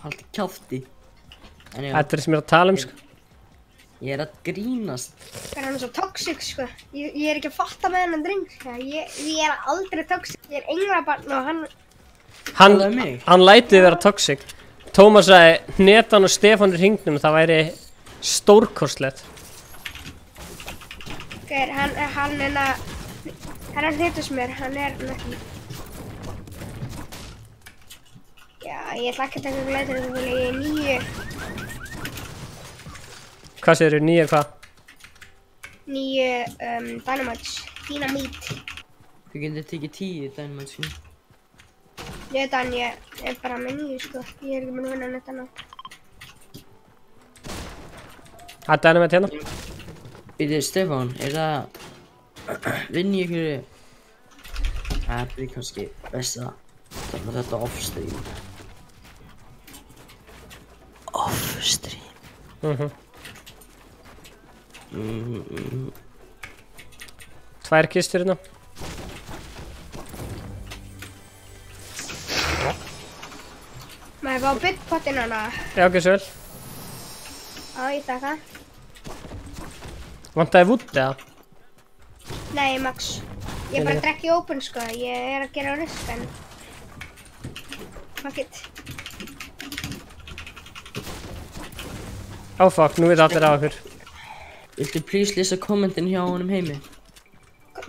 Haldi kjáfti. Þetta er það sem ég er að tala sko. Ég er að grínast. Hann er svo toxic, sko. Ég er ekki að fatta með hennan dreng, sko. Ég er aldrei toxic. Ég er englabarn og hann... Hann lætið vera toxic. Tómas sagði, Hnetan og Stefán í hringnum, það væri stórkostlegt. Hann Hnetusmjör, hann ekki. Já, ég ætla ekki að taka glætur en ég er 9. Hvað segirðu, 9 hvað? 9 Dynamites, dynamít. Þú getur tekið 10 Dynamites, sko. Ég er bara með 9, sko. Ég er ekki með að vinna neitt annað. Það er Dynamite hérna. Býtið, Stefán, það vinn ég ykkur? Það blir kannski best að tala þetta off-stream. Off-stream. Tvær kistur hérna. Maður var á byggpottin hana. Já, ok, svo vel. Já, ég taka. Vantaði wood eða? Nei, Max. Ég bara drekk í open, sko. Ég er að gera risk, en... Fuck it. Oh fuck, nú veit allir af okkur. Viltu please lesa kommentin hjá honum Heimi?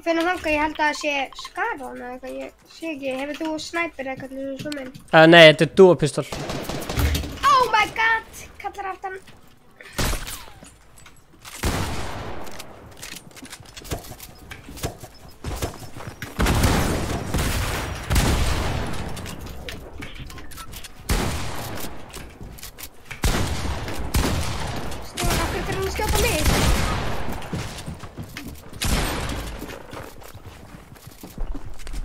Fyrir þangað, ég held að það sé skar á hana eitthvað, ég sé ekki. Hefur þú sniper eða kallar þú svo minn? Nei, þetta er duopistol. Oh my god! Kallar aftan. Stefán, af hverju fyrir hann að skjóta mig?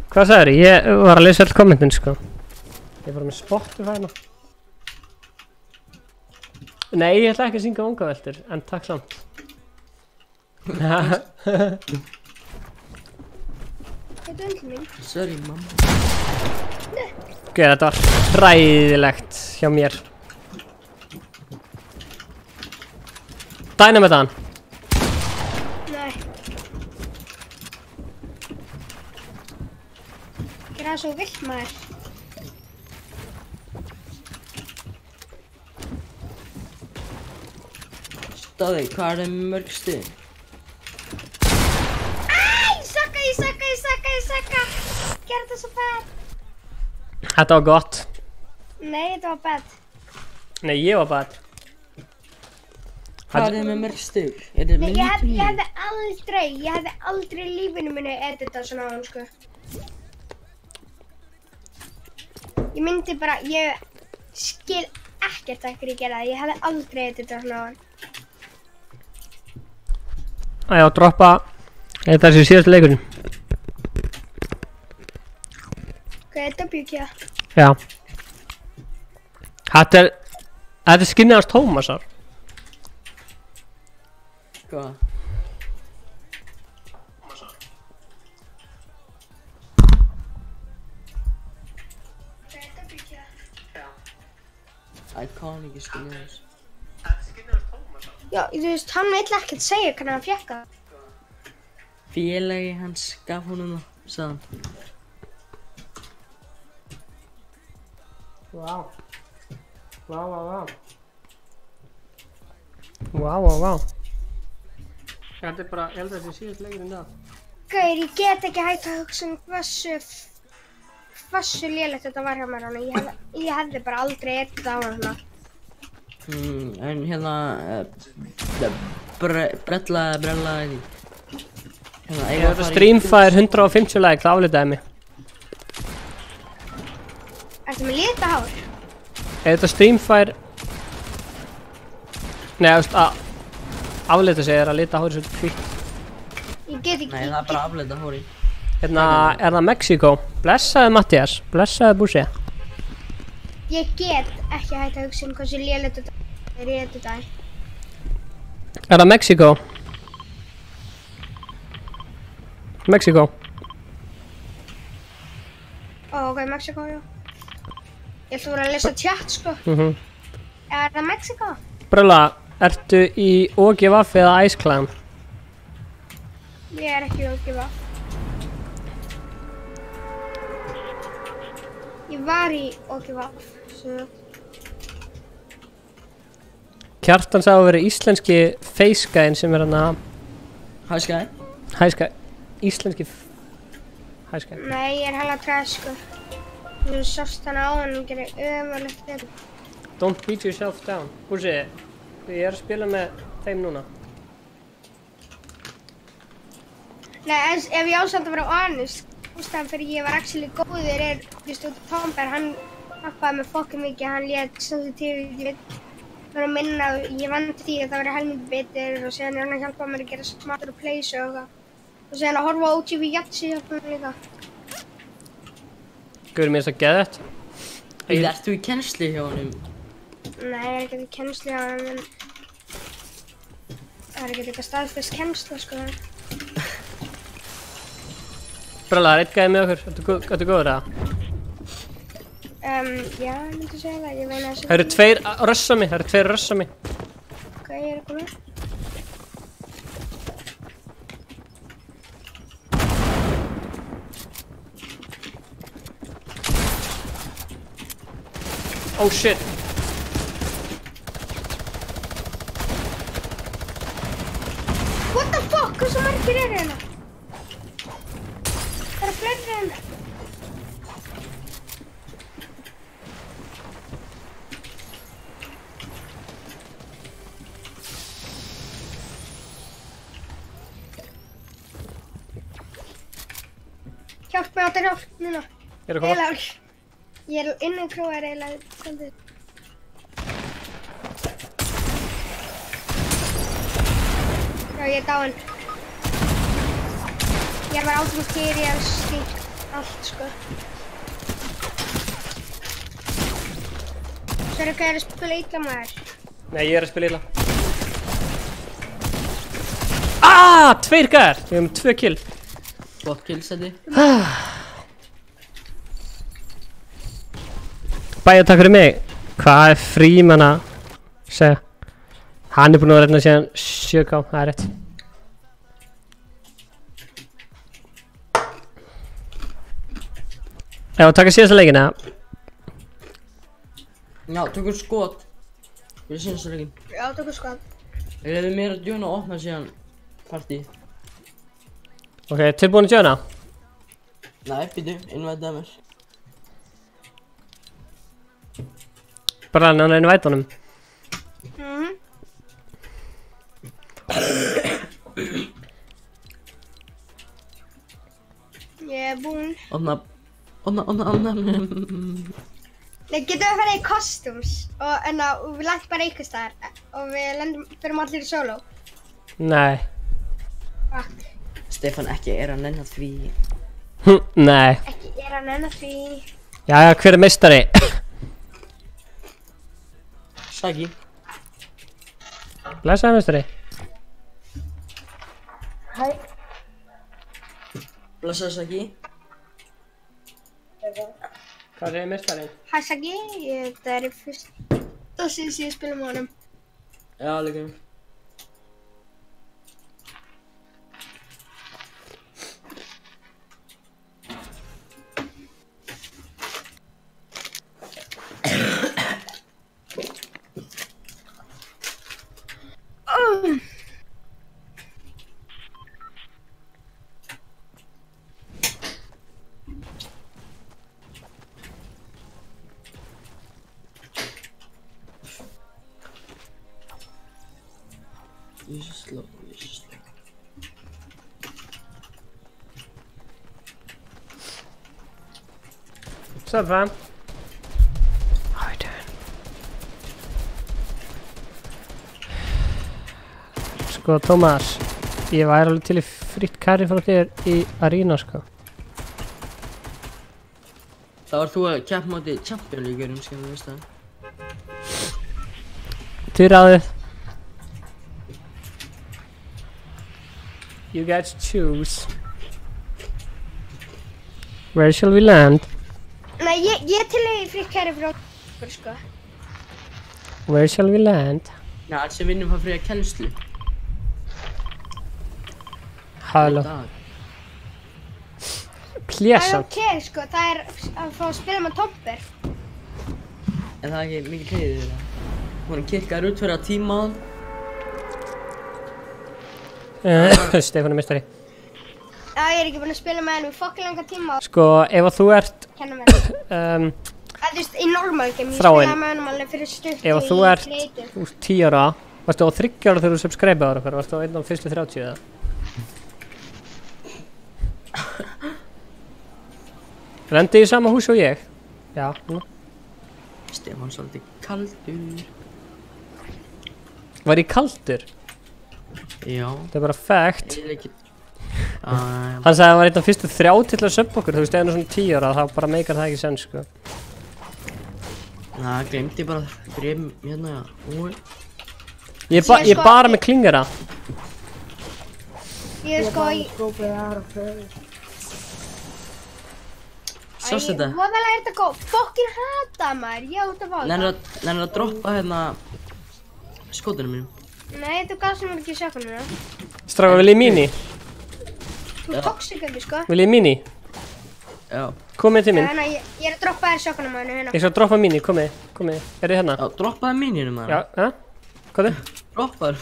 Hvað sagður? Ég var að lesa all kommentin, sko. Ég var með Spotify hérna. Nei, ég ætla ekki að syngja vangaveltur, en takk samt. Þetta er mín. Sorry, mamma. Ok, þetta var hræðilegt hjá mér. Dynamite hann. Nei. Gera það svo vilt, maður. Staði, hvað er mörg stig? Æ, ég sakka. Gerðu það svo bad. Þetta var gott. Nei, þetta var bad. Nei, ég var bad. Hvað er með mörg stig? Er Nei, með ég 99? hefði aldrei í lífinu minni editað svona á hann, sko. Ég myndi bara, ég skil ekkert að hverju ég gera það. Ég hefði aldrei editað svona á hann. Æja, droppa. Þetta er þessi síðast leikurinn. Hvað er W-kja? Já. Þetta er skinnið hans Tómasar. Hvað? Iconic skinnið hans. Já, þú veist, hann vill ekkert segja hvernig hann fékk það. Félagi hans gaf honum það, sagði hann. Vá. Þetta er bara, ég held að þessi síðast leikurinn það. Gaur, ég get ekki hægt að hugsa hversu lélegt þetta var hjá mér hana. Ég hefði bara aldrei editað á hana. En hérna, brella ekki. Þetta Streamfire 150 like, það aflitaði mig. Ertu með lita hár? Þetta Streamfire... Nei, þú veist að aflita sig er að lita hárið svolítið hvítt. Ég get ekki. Nei, það er bara afleita hóri. Hérna er það Mexiko. Blessaði Mattias, blessaði Bussi. Ég get ekki hægt að hugsa hversu lélegt þetta er í editað. Er það Mexiko? Mexiko. Ó, ok, Mexiko, já. Ég ætla að vera að lesa chat, sko. Er það Mexiko? Brölla, ertu í OGVF eða Ice Clan? Ég er ekki að gefa. Ég var í OGVF, svo... Kjartan sá að vera íslenski facegæðin sem hann að... Hæskæði? Hæskæði. Íslenski... Hæskæði. Nei, ég hella trash, sko. Þú sást hana á hann og gerir ömurlegt betur. Don't beat yourself down. Húsi, ég að spila með þeim núna. Nei, ef ég ásamt að vera honest, ástæðan fyrir ég var actually góður þú veist, Tomber, hann hjálpaði mig fokkin mikið, hann lét sensitivity vera að minna og ég vann því að það verið helmingi betur og síðan hann að hjálpa mér að gera smarter plays og eitthvað. Og síðan að horfa á OGV Yatzy hjálpa mér líka. Guður mér þess að geða þetta. Ert þú í kennslu hjá honum? Nei, ég er ekkert í kennslu hjá honum, en það er ekkert eitthvað staðfest kennsla, sko. Bralla, það er einn gæði með okkur. Ertu góður eða? Já, ég myndi segja það, ég meina þessu... Það eru tveir rössa mig, Ok, ég er að koma. Oh shit. What the fuck, hversu margir eru hérna? Það eru fleiri hérna. Hjálp mig á þetta hjálp núna. Ég er að koma. Ég er inni í krúar eiginlega svolítið. Já, ég er dáinn. Ég var átum material, slíkt, allt sko. Sérðu hvað að spila illa maður? Nei, ég er að spila illa. Tveir gæðar! Við hefum 2 kill. Gott kill, Seti. Bæja, takk fyrir mig. Hvað er Fríman að segja? Hann er búinn að reyna síðan 7K, það er rétt. Já, taka síðasta leikina. Já, tökum skot. Fyrir síðasta leikin. Já, tökum skot. Ég hefði mér að djóna að opna síðan partí. Ok, tilbúin að djóna? Nei, býtu, innvætaði mér. Bara hann er innvæta honum. Ég er búinn. Opna. Nei, getum við að fara í costumes og við lendum bara einhvers staðar og við fyrir allir í solo. Nei. Fuck. Stefán, ekki er að nenna því. Nei. Ekki er að nenna því. Jæja, hver er meistari? Saki. Blessaði meistari. Hæ. Blessaði Saki. Hvað segir meistarinn? Hæ Saki, þetta er fyrsta síðan ég spila með honum. Já, líka. Jesus Lord, Jesus Lord. What's up, fam? How you doing? Sko, Tómas, ég væri alveg til í fritt carry frá þér í Arena, sko. Það var þú að keppa móti Champion League-urum, skilur þú veist það? Þið ráðið. You guys choose. Where shall we land? Nei, ég til í fritt carry frá okkur, sko. Where shall we land? Já, alls sem vinnum hvað fríða kennslu. Halló. hlésamt. Það er ok, sko, það er að fá að spila með toppir. En það er ekki mikið hliðið þetta. Hún kikkaður út fyrir að tíma Stefán er mistari. Já, ég er ekki búin að spila með henni fokkin langa tíma og Sko, ef að þú ert kenna með henni. Þú veist, í normal game, ég Þráinn. spilaði með henni alveg fyrir stutt ef að þú ert 10 ára, varstu á 30 ára þegar þú subscribe-aður okkar, varstu á einn á fyrstu 30 eða? Rendi í sama hús og ég? Já, nú. Stefán svolítið kaldur. Var ég kaldur? Já. Það er bara fact. Ég er ekki... Hann sagði að hann var einn af fyrstu 30 til að sub okkur, þú veist, ef hann er svona 10 ára, þá bara meikar það ekki sens, sko. Það glemdi bara brim hérna, úr. Ég er bara með klingara. Ég er sko í... Sástu þetta? Voðalega er þetta góð, fokkin hata maður, ég út að fá þetta. Nennir að droppa hérna skotinu mínum. Nei, þú gafst mér ekki sjöfnuna. Stráka, vil ég mini? Þú toxic ekki, sko. Vil ég mini? Já. Komið til mín. Þannig að ég er að droppa þér sjöfnuna með henni hérna. Ég skal droppa mini, komið. Er þið hérna? Já, droppaði mininu maður. Já, hvað er? Droppaði.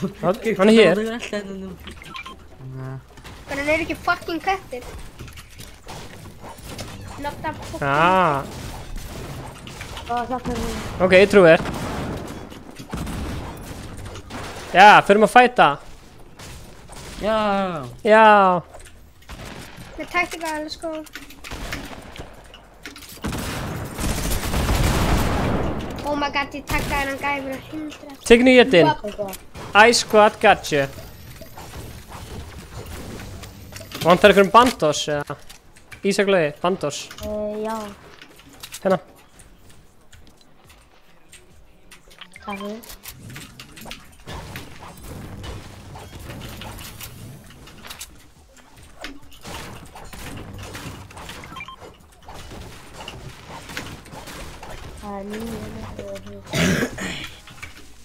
Hann er hér. Þannig að hann er ekki fucking kettir. Nokta fucking Ok, ég trúi þér. Já, förum að fæta. Já. Með taktika alveg sko. Oh my god, ég takkaði hennan gæfur að 100. Tegnu ég þetta inn. I squad got you. Vantar ykkur bandos, eða? Ísaklaugi, bandos. Já. Hérna. Takk fyrir.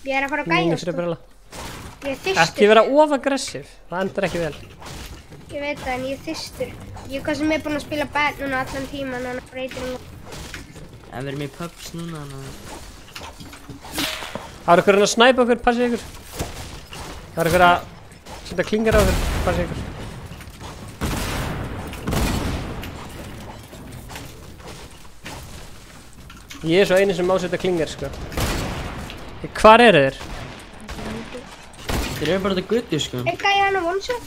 Ég er að fara að gæja sko. Ég er þyrstur. Ekki vera of aggressiv, það endur ekki vel. Ég veit það, en ég er þyrstur. Ég er hvað sem er búinn að spila bad núna allan tíman, þannig að breytir hún. En við erum í pubs núna, þannig að... Það var ykkur að snæpa okkur, passið ykkur. Það var ykkur að setja klingar á okkur, passið ykkur. Ég er svo eini sem má setja klingar, sko. Hvar eru þeir? Þeir eru bara þetta guttu, sko. Er gæja hann á one shot?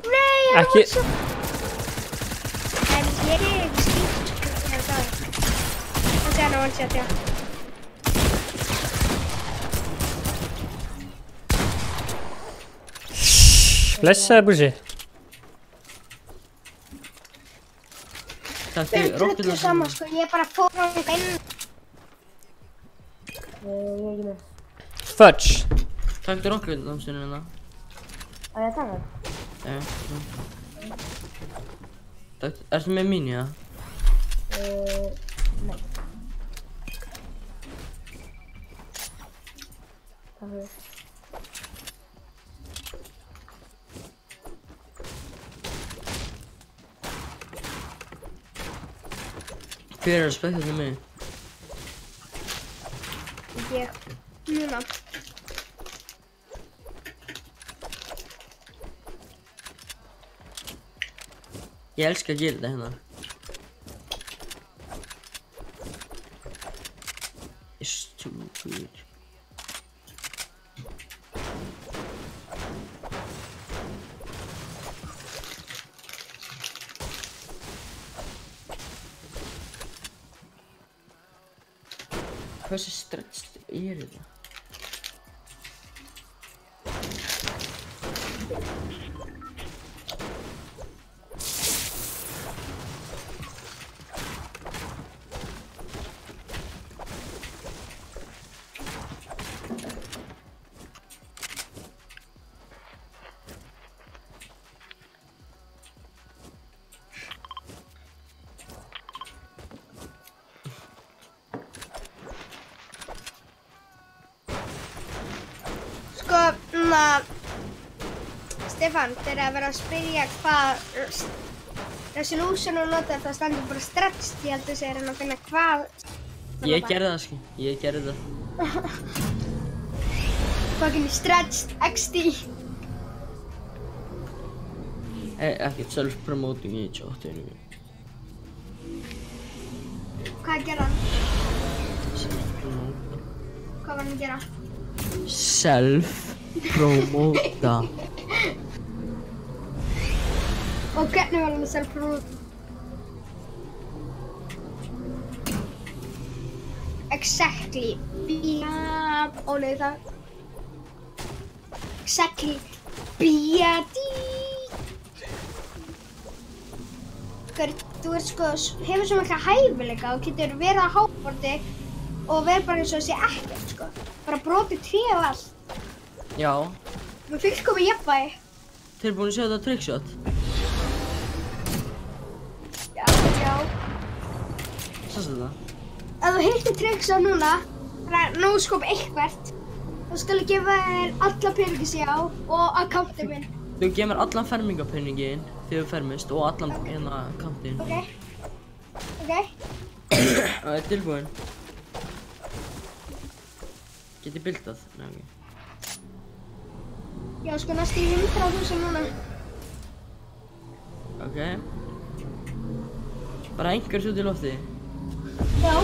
Nei, hann á Ekki- one shot. En ég er ekki skýrt. Það er það. Það sé hann á one shot, já. Blessaði búsi. Takk Við fyrir erum róttina drullu saman, sko. Ég er bara fór hann inn. Fudge. Takk fyrir róttina hérna. Á ég að taka það? Já. Takk, ertu með mín, já? Nei. Takk fyrir. Hver er að spekta þetta mig? Ég. Núna. Ég elska að gera þetta hérna. It's too good. Hversu stretched er þetta? Stefán, þegar að vera að spyrja hvað resolution og nota það standur bara stretched, ég held að segja að finna hvað. Ég gerði það sko, ég gerði það. Fucking stretched XD. Ekkert self-promoting í chatinu mín. Hvað gerði hann? Self-promota. Hvað var hann að gera? Self-promota. Og hvernig var hann að self-promota? Exactly. Ó nei það. Exactly. Bíati. Þú ert sko, hefur svo mikla hæfileika og getur verið á hábordi og verið bara eins og sé ekkert sko. Bara brotið tré og allt. Já. Við fullkomið jafnvægi. Tilbúin að sjá þetta trickshot? Já, já. Sástu það? Ef þú hittir trickshot núna, það er nóskop eitthvert, þá skal ég gefa þér alla peningi sig á og akkantið minn. Þú gefur mér allan fermingapenningin þegar þú fermist og allan hérna akkantinn. Ok. Ok. Það er tilbúin. Get ég bildað? Nei, ok. Já, sko næstu í 100.000 núna. Ok. Bara einhvers út í lofti? Já.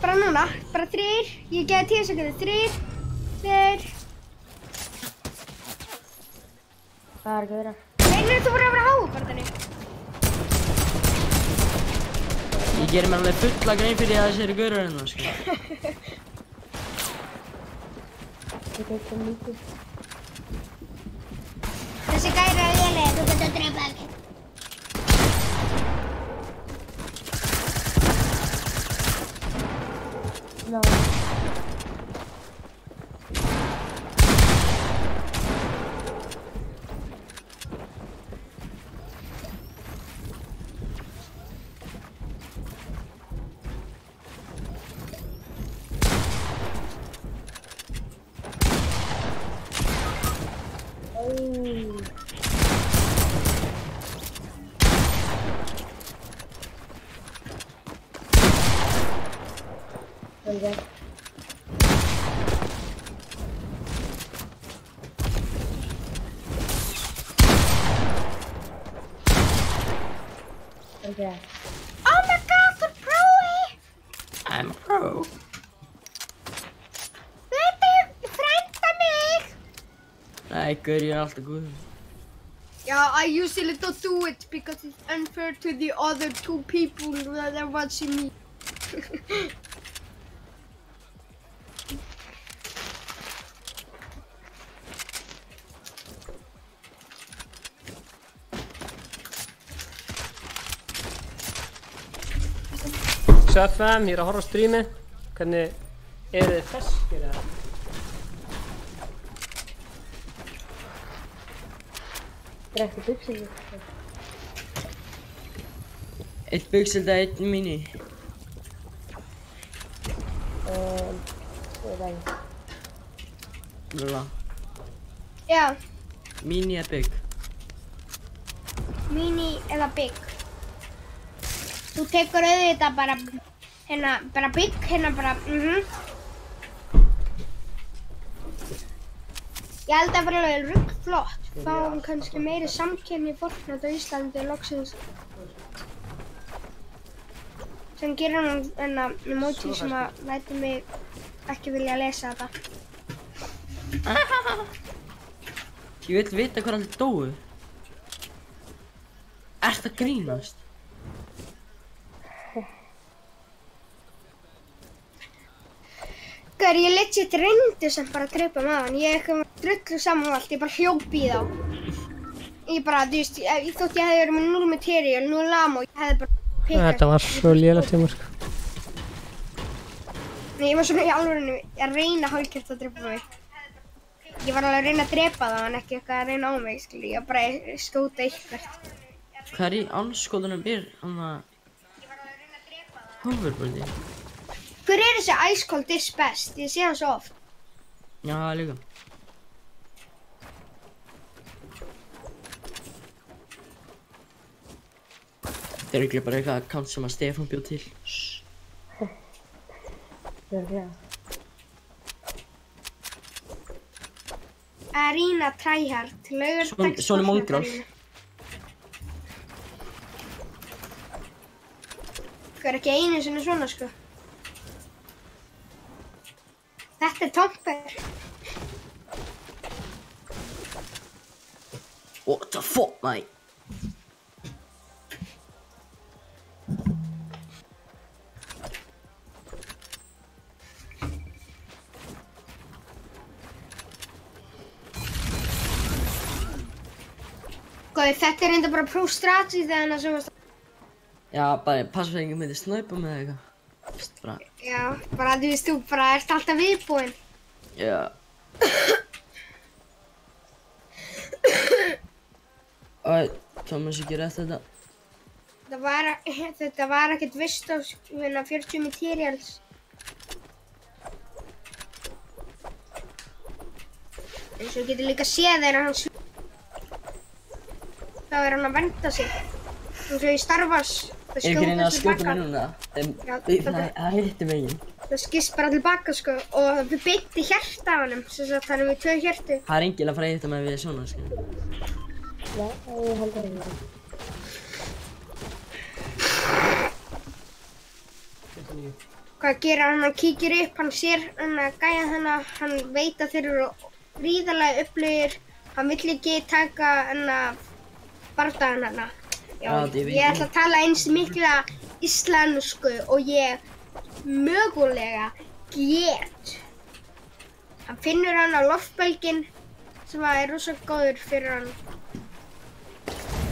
Bara núna. Bara 3. Ég geði 10 sekundir. 3, 2. Hvað er ekki að vera? Nei, þú voru að vera á háubarðinni. Ég gerir mér alveg fulla grein fyrir að þessi eru gaurar hérna, sko. Ég veit það lítið. Þessi gæri er lélegir, þú getur að drepa ekki. No. Okay. Oh my god, þú ert prói! I'm a pro. Þetta er frænda mig! Nei, gaur, ég er alltaf góð. Yeah, I usually don't do it because it's unfair to the other 2 people that are watching me. FM, ég er að horfa á streamið. Hvernig eru þið feskir eða? Drektu buxið. 1 buxelda, 1 mini. Ég veit. Lula. Já, Mini eða big? mini eða big. Þú tekur auðvitað bara, hérna, bara big, hérna bara, Ég held að vera alveg ruggflott. Fáum kannski meiri samkeppni í Fortnite á Íslandi loksins. Sem gerir hann enna emoji sem að lætur mig ekki vilja lesa þetta. Ég vil vita hvað allir dóu. Ertu að grínast? Gauður, ég legit reyndi sem bara að drepa maðan. Ég eitthvað drullu saman og allt, ég bara hljóp í þá. Ég bara, þú veist, ég þótt ég hefði verið með 0 material, 0 ammo, ég hefði bara pikað. Þetta var svo lélegt hjá mér, sko. Nei, ég var svona í alvörinu að reyna hálfgert að drepa mig. Ég var alveg að reyna að drepa það, en ekki eitthvað að reyna á mig, skilji. Ég var bara að skjóta eitthvað. Hvað er í anskotunum hann að hoverboardi? Hver er þessi Ice Cold is best? Ég sé hann svo oft. Já, líka. Þeir eru ekki bara eitthvað account sem að Stefán bjóð til. Arena tryhard, laugardags. Svona mongrál. Það er ekki einu sinni svona sko. Þetta er Tomper. What the fuck, mate? Góði, þetta er enda bara pro-strategy þegar hann sem varst. Já, bara passa ekki með því snæpa með eitthvað. Bara. Já, bara þú veist, þú bara ert alltaf viðbúinn. Já. Æ, Thomas ekki rétt þetta. Þetta var ekkert vist á 40 materials. Eins og getur líka séð þegar hann þá er hann að vernda sig. Eins og í Star Wars. Ég er ekki reyna að skjóta mig núna. Það hitti mig ekki. Það skist bara tilbaka sko og við beinti hjarta á honum. Svo þannig við 2 hjörtu. Það er enginn að fara að hitta mig við svona sko. Já, ég held að reyna. Hvað gerir hann? Hann kíkir upp, hann sér hann að gæja hann veit að þeir eru gríðarlega öflugir. Hann vill ekki taka hann að bardagan hana. Já, ég ætla að tala eins mikla íslensku og ég mögulega get. Hann finnur hann á loftbelginn sem er rosa góður fyrir hann.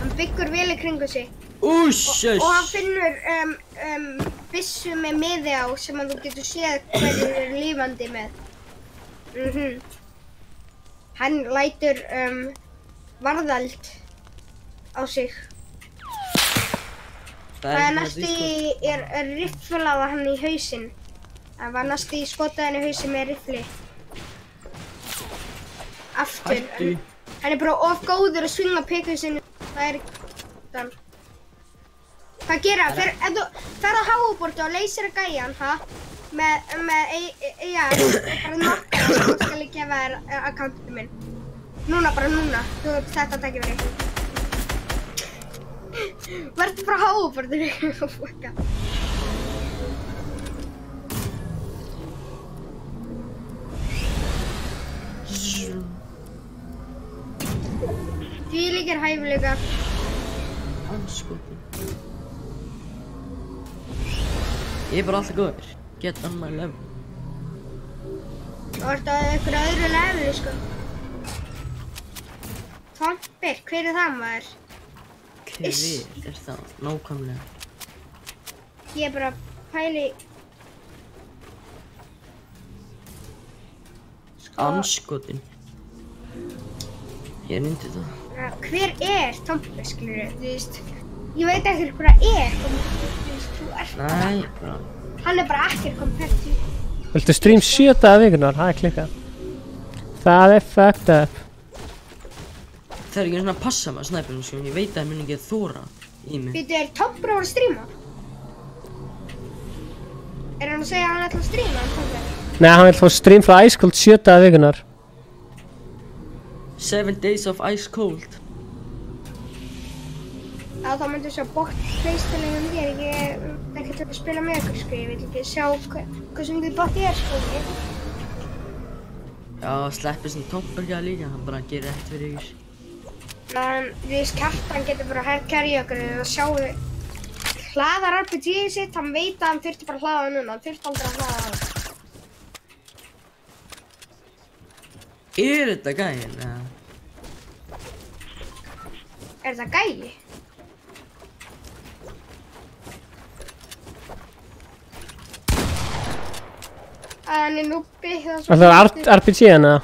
Hann byggur vel í kringu sig. Og hann finnur byssu með miði á sem þú getur séð hverju eru lífandi með. Hann lætur varðald á sig. Það er næstu er rifflaða hann í hausinn. Það var næstu skotaði hann í hausinn með riffli. Aftur. Hann er bara of góður að svinga pikkhausinn. Það er ekki. Hvað gera? Ef þú ferð á háubortu og leysir að gæjan, bara nokkra, þá skal ég gefa þér accountinu minn. Núna, bara núna. Þú hefur þetta takkið verið. Verður frá háubortu. Því líkir hæfileikar. Anskotin. Ég er bara alltaf góður. Get on my level. Þú ert á einhverju öðru leveli, sko. Tomper, hver er það maður? Hver er það? Nákvæmlega. Ég er bara pæli... Anskotin. Ég er myndið það. Hver er Tomper, skilur þú veist? Ég veit ekkert hvað það er, þú ert bara... Nei, bara... Hann er bara ekkert kompetitív. Viltu stream 7 daga vikunar? Það er klikkað. Það er fucked up. Það er ekki svona að passa með snæpinu, sko. Ég veit að það mun ekki þóra í mig. Býtu, er Tomper að streama? Er hann að segja að hann ætla að streama, Tomper? Nei, hann vil fá stream frá Ice Cold 7 daga vikunar. 7 days of Ice Cold. Já, þá myndu sjá bort playstilingum þér, ég ekki til að spila með ykkur, sko, ég vil ekki sjá hversu mikið bort ég er, sko. Já, sleppið sem Tomper líka, hann bara gerir ekkert fyrir ykkur. En þú veist, Kjartan getur bara hardcarry okkur og sjáu hlaðar RPG-ið sitt, hann veit að hann þurfti bara að hlaða núna, hann þurfti aldrei að hlaða það. Er þetta gæinn, eða? Er þetta gæi? Hann er núbbi, það er svo... Það er RPG hérna.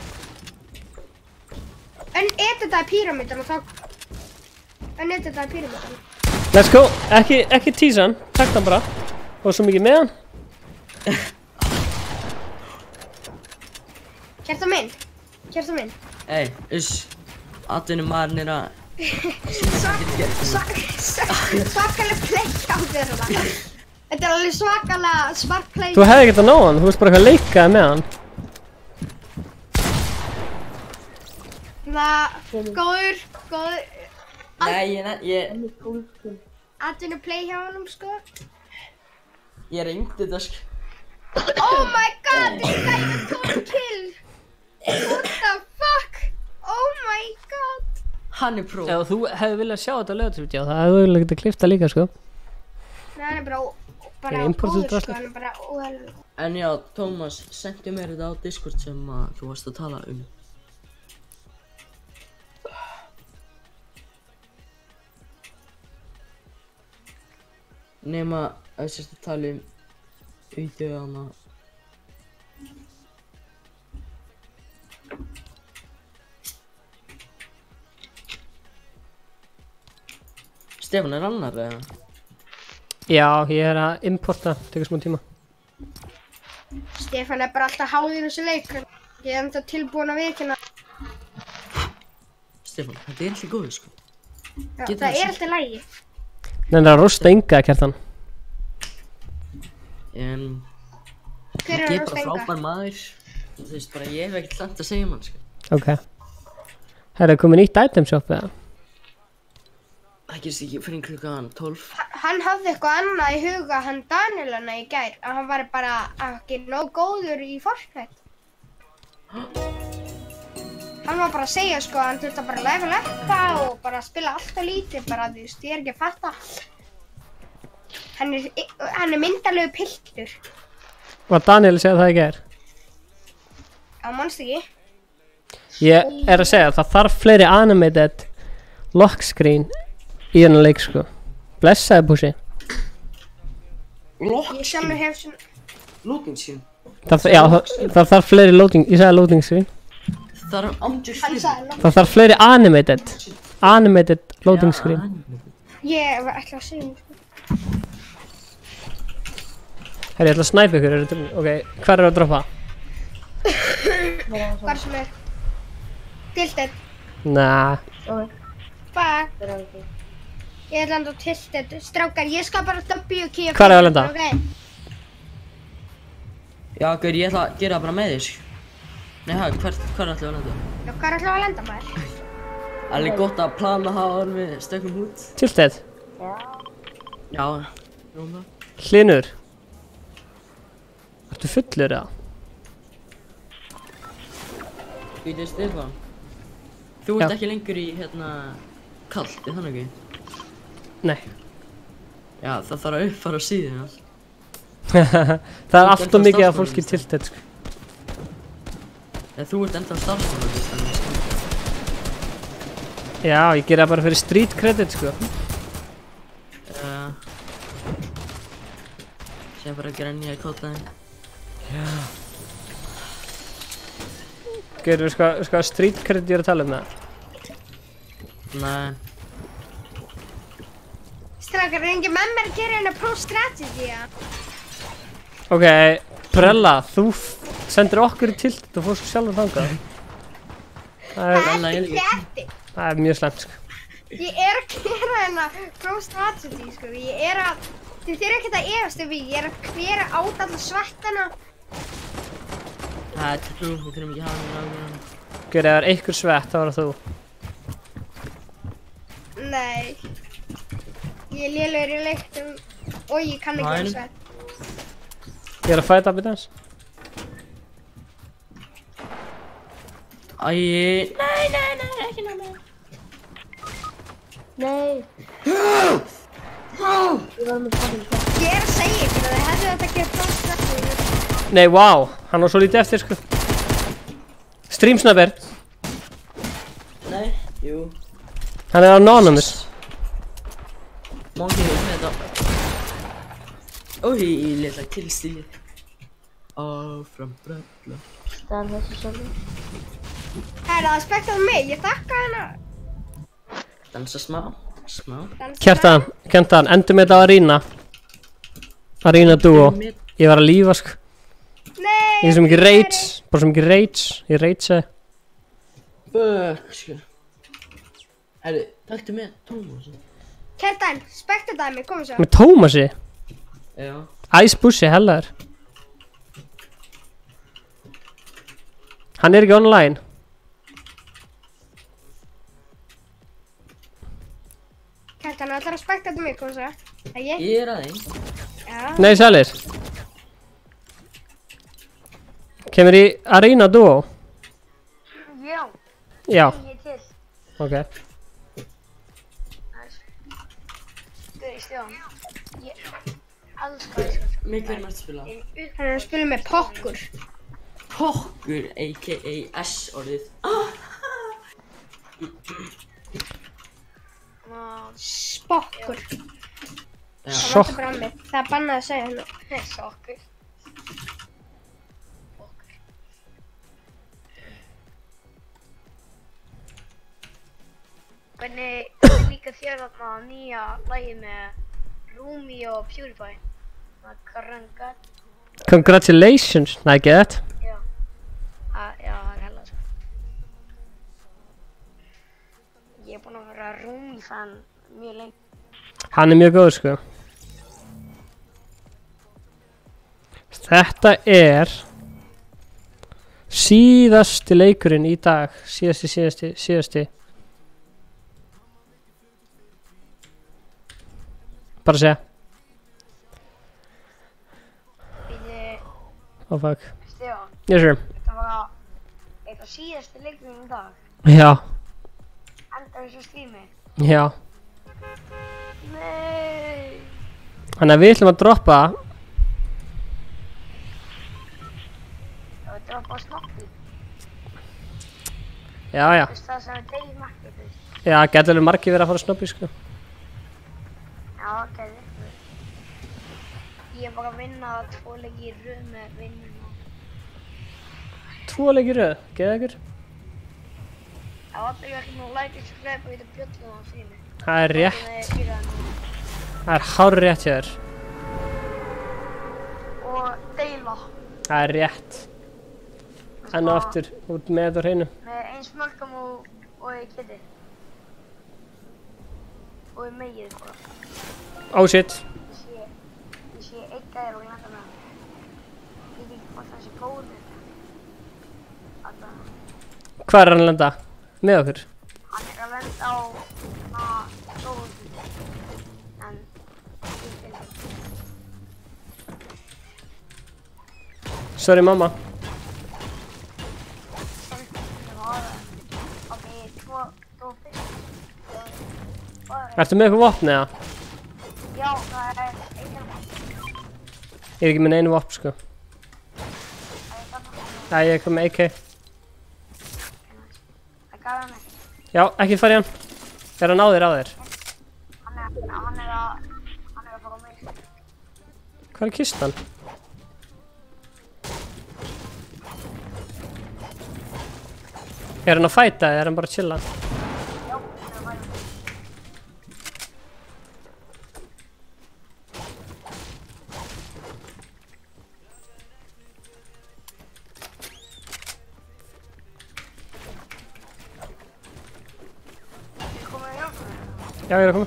En þetta er píramítan og þá... En þetta er píramítan. Let's go. Ekki teasa hann. Takk hann bara. Og svo mikið með hann. Kjartan minn. Kjartan minn. Ei, Atvinnum maðurinn er að Svakalega play á þér þarna. Þetta er alveg svakalega smart play. Þú hefði ekkert að ná hann, þú veist bara eitthvað leikaði með hann. Góður. Nei, ég Atvinnu play hjá honum, sko. Ég reyndi þetta, sko. Oh my god, this guy is 12 kill. What the fuck? Oh my god. Hann er pró. Ef þú hefði viljað sjá þetta lögatuvídeó, það hefði þú getað klipta líka, sko. Nei, hann er bara Er importuð góður, sko. drasl? Hann er bara óhelvið. En já, Tómas, sendi mér þetta á Discord sem að þú varst að tala um. Nema að sérst að tala um vídeóana. Stefán, er annar eða? Já, ég er að importa, tekur smá tíma. Stefán er bara alltaf háður þessu leik. Ég er enda tilbúin að viðkynna. Stefán, þetta er alltaf góður, sko. Já, Getur það þú er alltaf lægi. Nei, það er að rosta Inga, Kjartan. Hver er að Ég er rosta bara Inga? frábær maður. Þú veist bara, ég hef ekkert langt að segja mann, sko. Ok. Það er komið nýtt item shop, eða? Það gerist ekki fyrir klukkan 12. Hann hafði eitthvað annað í huga, hann Danielana í gær. Að hann var bara ekki nóg góður í Fortnite. Hann var bara að segja, sko, hann þurfti að bara level uppa og bara spila alltaf lítið, bara þú veist, ég er ekki að fatta. Hann er myndalegu piltur. Var Daniel að segja það í gær? Já, manstu ekki? Ég er að segja að það þarf fleiri animated lock screen í þennan leik, sko. Blessaði Pussi. Ég sjálfur hef svona... Loading screen? Já, það þarf fleiri loading, ég sagði loading screen. Það er andjur Hann sagði Það þarf fleiri animated loading screen. Ég var ætla að segja sko. Herri, ég ætla að snæpa ykkur, ok, hver er að droppa? Hvar sem er Tilted. Nah. Fuck. Ég ætla að landa á Tilted. Strákar, ég skal bara W-key Hvar er að lenda? Okay. Já, gaur, ég ætla að gera það bara með þér. Nei, hva, hvar ætlaðu að lenda? Já, hvar ætlaðu að lenda maður? Alveg gott að plana það við stökkum út. Tilted? Já. Hlynur? Ertu fullur eða? Býtið Stefán. Þú ert ekki lengur í, kallt, er það ekki? Nei. Já, það þarf að uppfara á síðuna. Það er allt og mikið af fólki Tilted, sko. Þú ert enda á starfsmann. Já, ég ger það bara fyrir street credit, sko. Sér bara að gera nýja kótaði. Já. Gerðu sko street credit ég er að tala um það? Nei. Strákar, er engin með mér að gera hérna pro strategy, ja? Ok, Brella, þú sendir okkur í Tilted og fórst sjálfur þangað. Það er mjög slæmt, sko. Ég er að gera hérna pro strategy, sko. Þið þurfa ekkert að efast um mig. Ég er að gera át alla svettana. Það er trú, við þurfum ekki að hafa mér á. Gerðu það er einhver svett, þá var það þú. Nei. Ég er lélegur í leiknum og ég kann ekki vera svett. Ég er að fæta að byrja hans. Æi. Nei, ekki ná mig. Nei. Ég er að segja ykkur að þið hefðu þetta að gera pro strategy. Nei, wow, hann var svo lítið eftir, sko. Stream sniper. Nei, jú. Hann er anonymous. Mongi hefur með þetta. Ói, lilla killstíli. Áfram brölla. Það er þessu svolítið. Það spektaði mig, ég þakka hana. Dansa smá. Kjartan, endur með þetta á Arena Duo. Ég var að lífa, sko. Nei. Ég er svo mikið rage, bara svo mikið rage. Ég rageaði. Fuck, sko. Herri, Taktu með Tómasi. Kjartan, spektardæmi, komið svo. Með Tómasi? Já. Ice Bussi, hellaður. Hann er ekki online. Kjartan, þú ætlar að spektardæmi, komið svo. Ekki? Ég er aðeins. Já. Nei, sælir. Kemur í Arena Duo? Já. Já. Ég er til. Ok. Guði, Stjón. Ég elskar það. Með hverjum ertu að spila? Hann er að spila með Pokkur. Pokkur, a.k.a. S-orðið. Spokkur. Sokk. Það vantar bara að mig. Það er bannað að segja hann. Nei, sokkur. Hvernig líka þér þarna nýja lagi með Rumi og PewDiePie? Congratulations, I get. Já. Já, það er hella sko. Ég er búinn að vera Rumi fan mjög lengi. Hann er mjög góður, sko. Þetta er síðasti leikurinn í dag. Síðasti. Bara að segja. Oh fuck. Stefán. Yes sir. Þetta var eitthvað síðasti leikurinn í dag. Já. Enda þessu strími. Já. Nei. Þannig að við ætlum að droppa. Það var droppa á snoppi. Já. Þú veist það sem er Dave Mackie, þú veist. Já, getur alveg margir verið að fara að snoppi, sko. Já, gæði. Ég er bara að vinna 2 leiki í röð með vinnum. 2 leiki í röð, geða ykkur? Það var alltaf ekki nú like, subscribe og þetta bjöllum á sími. Það er rétt. Það er hár rétt hjá þér. Og deila. Það er rétt. Enn og aftur, út með þetta á hreinu. Með eins mörgum og ég geti. Og ég megið bara. Oh shit. Ég sé einn gæðir og landa með hann. Ég veit ekki hvort það sé góður. Hvað er hann að lenda? Með okkur? Hann er að lenda á stóðum. En ég finn það. Sorry mamma. Ertu með eitthvað vopn eða? Já, það er einu vopn. Ég er ekki með einu vopn, sko. Nei, ég er ekki með AK. Það gaf hann ekki. Já, ekki fara í hann. Er hann á þér? Hann er að fara á mig. Hvað er kistan? Er hann að fæta eða er hann bara að chilla? Já, hann er að fæta. Já, ég er að koma.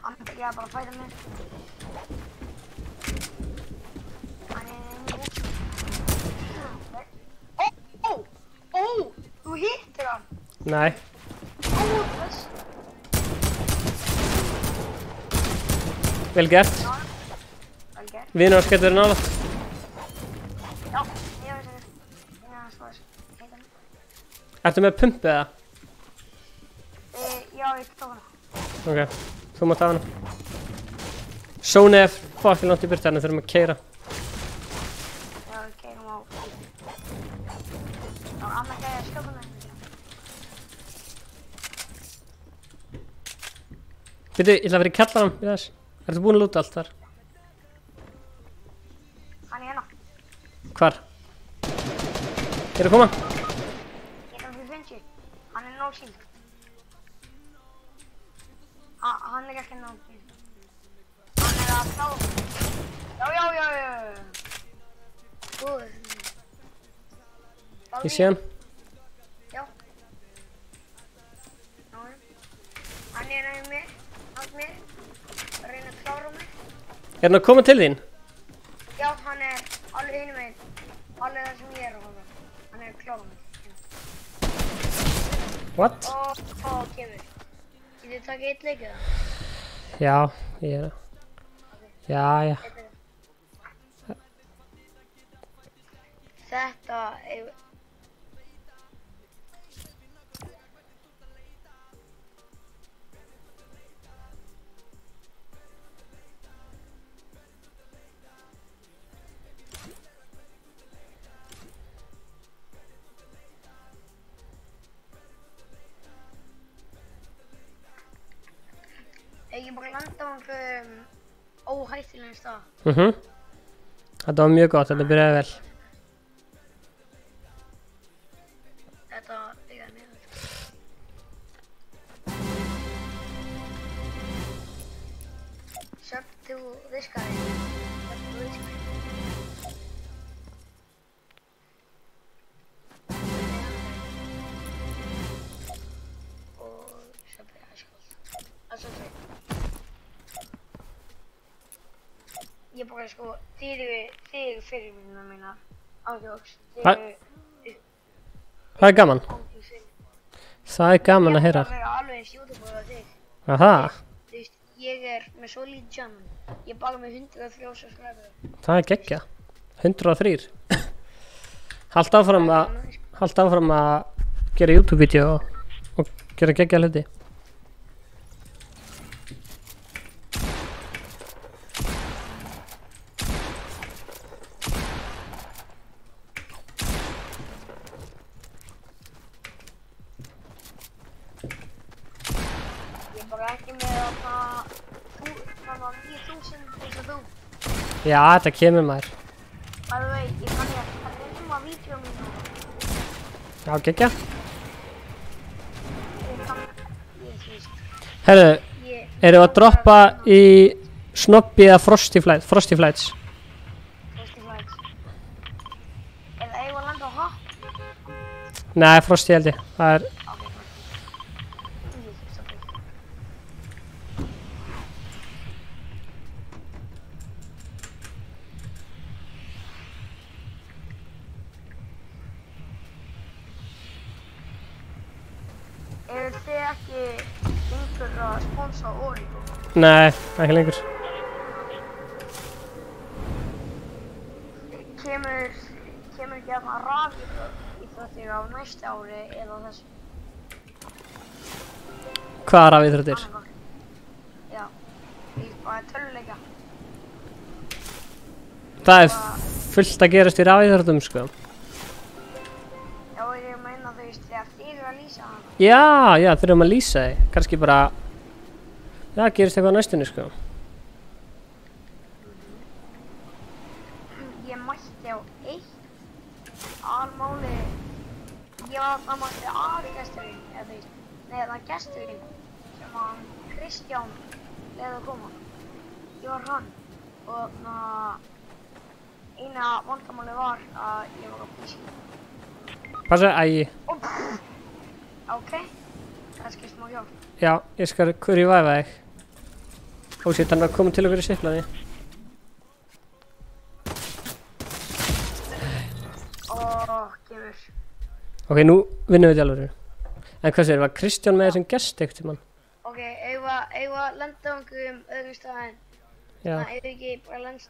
Hann byrjaði bara að fæta mig. Hann er Ó, þú hittir hann. Nei. Þess. Vel gert. Vel gert. Vinur hans getur verið nálægt. Já, ég veit ekki. Ertu með pumpu eða? Já, ég tók hana. Ok, þú mátt hafa hana. Sóni er fucking langt í byrta hérna, þurfum að keyra. Já, við keyrum á. Það var annað gæði að skjóta mig. Veitu, ég ætla að vera í kjallarann við þess. Ertu búinn að lúta allt þar? Hann er hérna. Hvar? Er að koma? Hann er nóg síld. Hann er ekki nóg síld. Hann er að slá. Já. Góður. Það Ég sé hann. Já. Já. Hann er með mér, að reyna að klára mig. Er hann að koma til þín? Já, hann er alveg hinum meginn. Alveg það sem ég er á hann. Hann er að klára mig. What? Kemur. Getur þið takið eitt leik eða? Já, ég er það. Já. Þetta er... Ég bara landa á einhverjum óhættilegum stað. Þetta var mjög gott, þetta byrjaði vel. Þetta byrjaði mjög vel. Sjöfn, þú riskaði. Ég bara sko, þið eru fyrirmyndirnar mínar, ándjóks, Það er gaman. Það er gaman að heyra. Ég er að vera alveg eins YouTuber á þig. Aha. Þú veist, ég er með svo lítið channel, ég er bara með 103 subscriber. Það er geggjað. 103. Haltu áfram að gera YouTube-vídeó og gera geggjað hluti. Já, þetta kemur maður. By the way, ég kann að vídeo mínu. Já, geggjað. Herru, erum við að droppa í Snobby eða Frosty Flights? Frosty Flights. Er það eigum að landa á Hopp? Nei, Frosty held ég. Það er... Eru þið ekki lengur að sponsa Origo? Nei, ekki lengur. Kemur ekki að rafíþróttir á næsta ári eða þessu? Hvaða rafíþróttir? Já, bara töluleika. Það er fullt að gerast í rafíþróttum, sko. Já, ég meina þú veist þegar þið eru að lýsa hana. Já, þurfum að lýsa þig. Kannski bara... Já, gerist eitthvað á næstunni, sko. Ég mætti á eitt almáli. Ég var það mætti aðgesturinn, eða þú veist. Nei, það er gesturinn sem hann Kristján leiði að koma. Ég var hann. Og eina vandamáli var að ég var á písinu. Passa, ægi. Ok, kannski smá hjálp. Já, ég skal reviva þig. Ó, shit, hann var komin til okkur í siplaði. Kemur. Ok, nú vinnum við þetta alveg. En hvað segir, var Kristján með þessum gest ekkert tímann? Ok, eigum að lenda á einhverjum öðrum staðinn. Já. Þannig eigum við ekki bara lenda...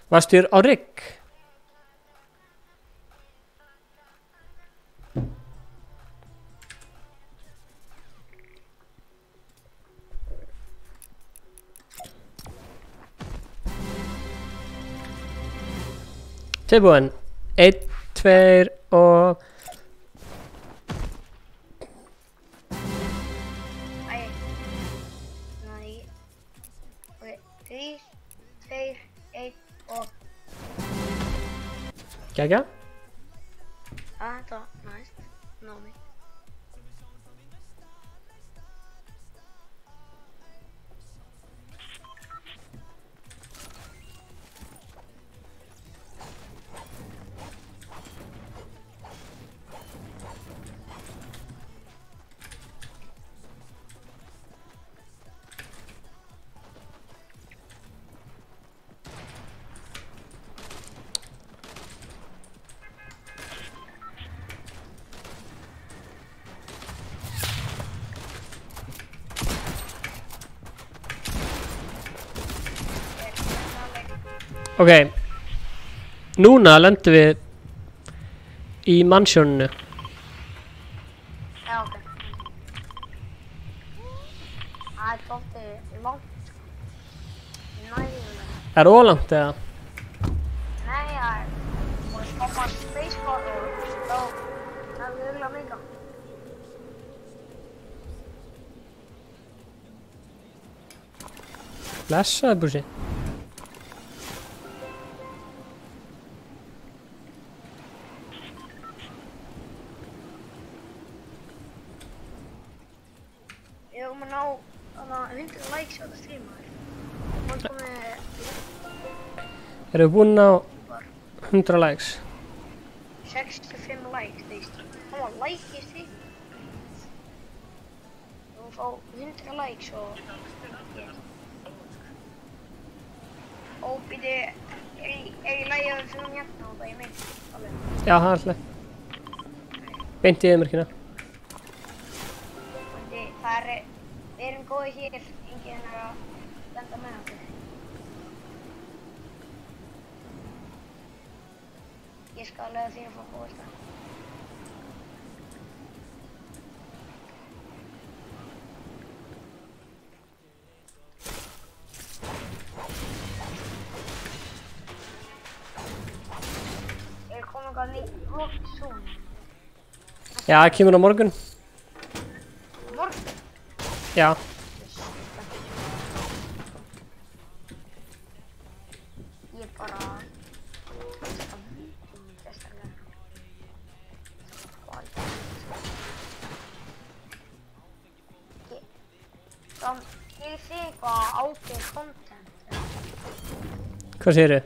Varstu á rigg? Tilbúin. 1, 2 og... Nei. Ok, 3, 2, 1 og... Gægja? Þetta var næst. Námi. Ok. Núna lendum við í mannsjóninu. Já, ok. Það er svolítið langt. Nægilega. Er ólangt eða? Nei, það er búin að stoppa spacebar og þá er við örugglega mikið. Blessaði Búsi. Ég erum að ná 100 likes á þetta streamaður. Og komið Erum við búin á 100 likes? 65 likes, veist. Það var like í stream. Þú fá 100 likes og býti, er ég lægi að við fyrir hérna og það er mitt alveg. Já, það er alltaf. Beint í eyðimörkina. Það er, við erum góðir hér, enginn er að lenda með okkur. Ég skal lega því að fá góðir það. Er komið eitthvað nýtt vlogg svona? Já, það kemur á morgun. Morgun? Já. Ég bara... Gerir þið eitthvað ákveðið content? Hvað segirðu?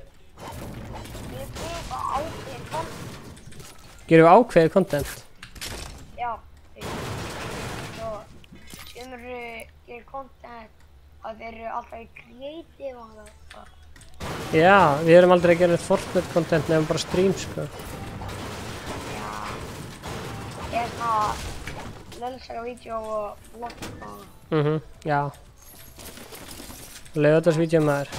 Gerir þið eitthvað ákveðið content? Gerum við ákveðið content? Já, svo sumir gerir content að þeir eru alltaf creative og það. Já, við erum aldrei að gera Fortnite content nefnum bara stream, sko. Já, ég er svona lelsaka vídeo og vlogg og... Já. Laugardalsvídeó maður.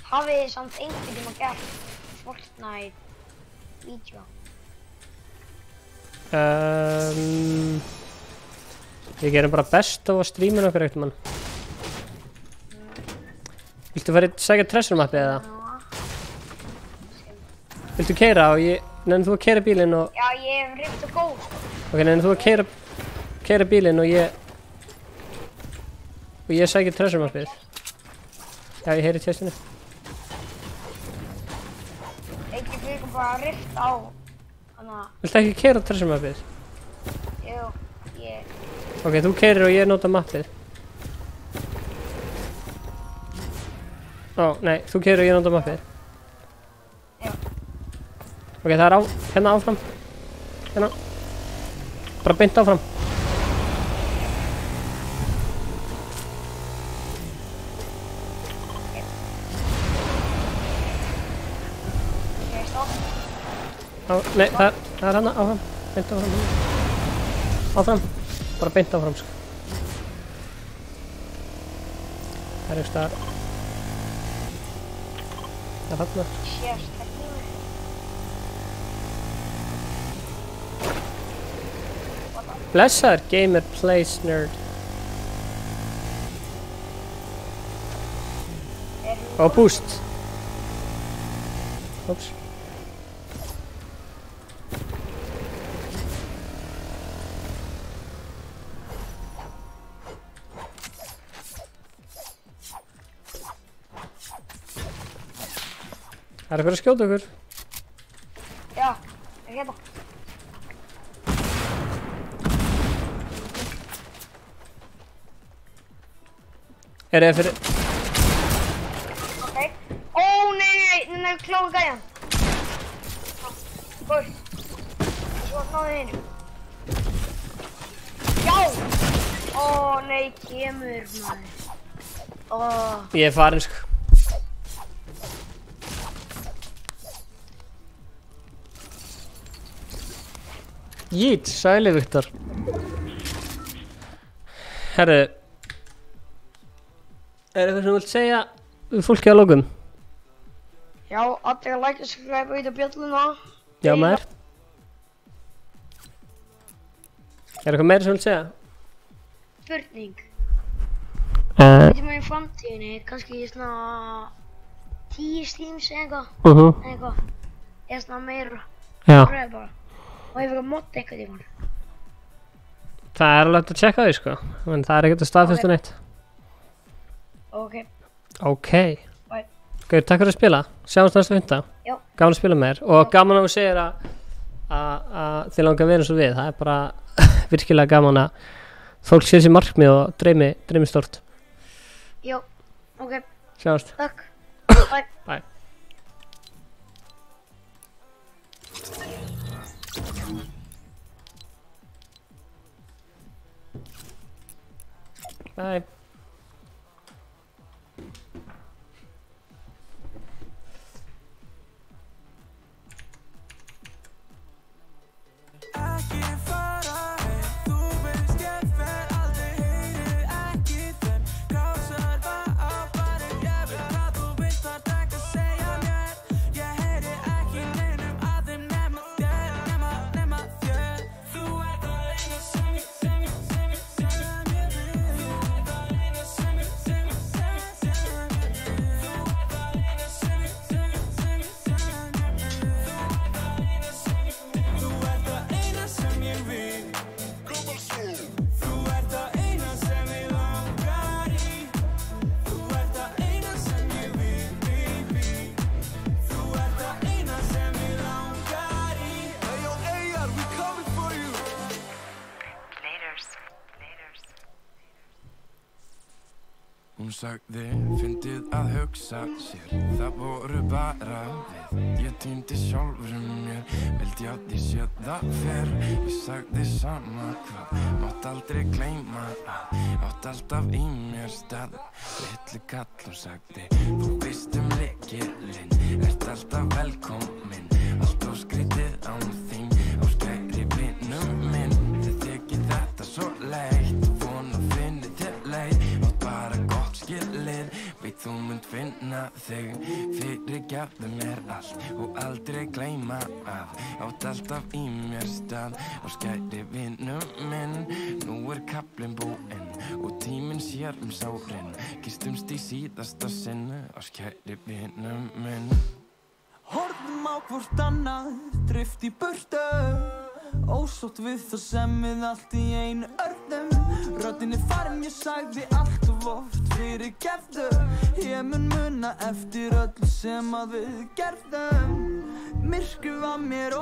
Hafið þið samt einhvern tíma gert Fortnite vídeo? Við gerum bara best á að streama nokkur eitt mann. Viltu fara að segja treasure mappi eða? Viltu keyra og ég... Nefnir þú að keyra bílinn og... Já, ég hef rift og góð. Ok, nefnir þú að keyra bílinn og ég... Og ég sækja treasure mappið. Já, ég heyri testinu. Ekki fyrir bara að rifta á hana. Viltu ekki keyra treasure mappið? Jú, ég... Ok, þú keyrir og ég nota mappið. Ó, nei, þú keyrir og ég nota mappið. Já. Ok, það er hérna áfram. Hérna. Bara beint áfram. Ok, stopp. Nei, það er hérna áfram. Beint áfram. Áfram. Bara beint áfram, sko. Það er einhvers staðar. Það er þarna. Sérst, það kemur. Blessaður, gamer plays nerd. Og boost. Oops. Það er eitthvað að skjóta okkur. Já, ég hérna. Er það fyrir... Ok. Ó, nei, kláðu gæjan. Búst. Svo náðu hinn. Já! Ó, nei, kemur maður. Ó. Ég er farin, sko. Jít, sæli Viktor. Herru. Er eitthvað sem þú vilt segja fólki að lokum? Já, allir að like, subscribe og hita bjölluna. Já, maður. Er eitthvað meira sem þú vilt segja? Spurning. Veitum við í framtíðinni, kannski svona 10 streams eða eitthvað. Eða svona meira. Já. Pröfa bara. Og hefur eitthvað mod eitthvað í hún. Það er alveg að tjekka því, sko. En það er ekkert að staðfesta neitt. Ok. Ok. Bye. Gauður, takk fyrir að spila. Sjáumst næsta fimmta. Já. Gaman að spila með þér. Og gaman að þú segir að þið langar að vera eins og við. Það er bara virkilega gaman að fólk sé sér markmið og dreymi stórt. Já. Ok. Sjáumst. Takk. Bye. Bye. Bye. Ekki fara heim, þú veist ég fer aldrei heyri ekki þeim grásar á barinn, ég veit hvað þú veist þar takk að segja mér. Ég heyri ekki neinum að þeim nema þér, nema þér. Þú ert það eina sem ég vil. Þú ert það eina sem ég vil. Þú ert það eina sem ég vil. Hún sagði, fyndið að hugsa sér, það voru bara við. Ég týndi sjálfurum mér, vildi að ég sé það fyrr. Ég sagði sama hvað, mátt aldrei gleyma að átt alltaf í mér stað. Litli kall og sagði, þú veist lykilinn, ert alltaf velkominn. Allt og skrítið án þín, áskæri vinum minn. Þið þykir þetta svo leitt, vona finnið þér leið. Átt bara gott skilið, veit þú munt finna þig. Fyrirgefðu mér allt og aldrei gleyma að átt alltaf í mér stað. Áskæri vinum minn, nú kaflinn búinn og tíminn sér sárin. Gistumst í síðasta sinn, áskæri vinum minn. Horfum á hvort annað, drift í burtu, ósótt við það sem við allt í einu örnum. Röddin farin, ég sagði allt of oft fyrirgefðu. Ég mun muna eftir öllu sem að við gerðum. Myrkrið var mér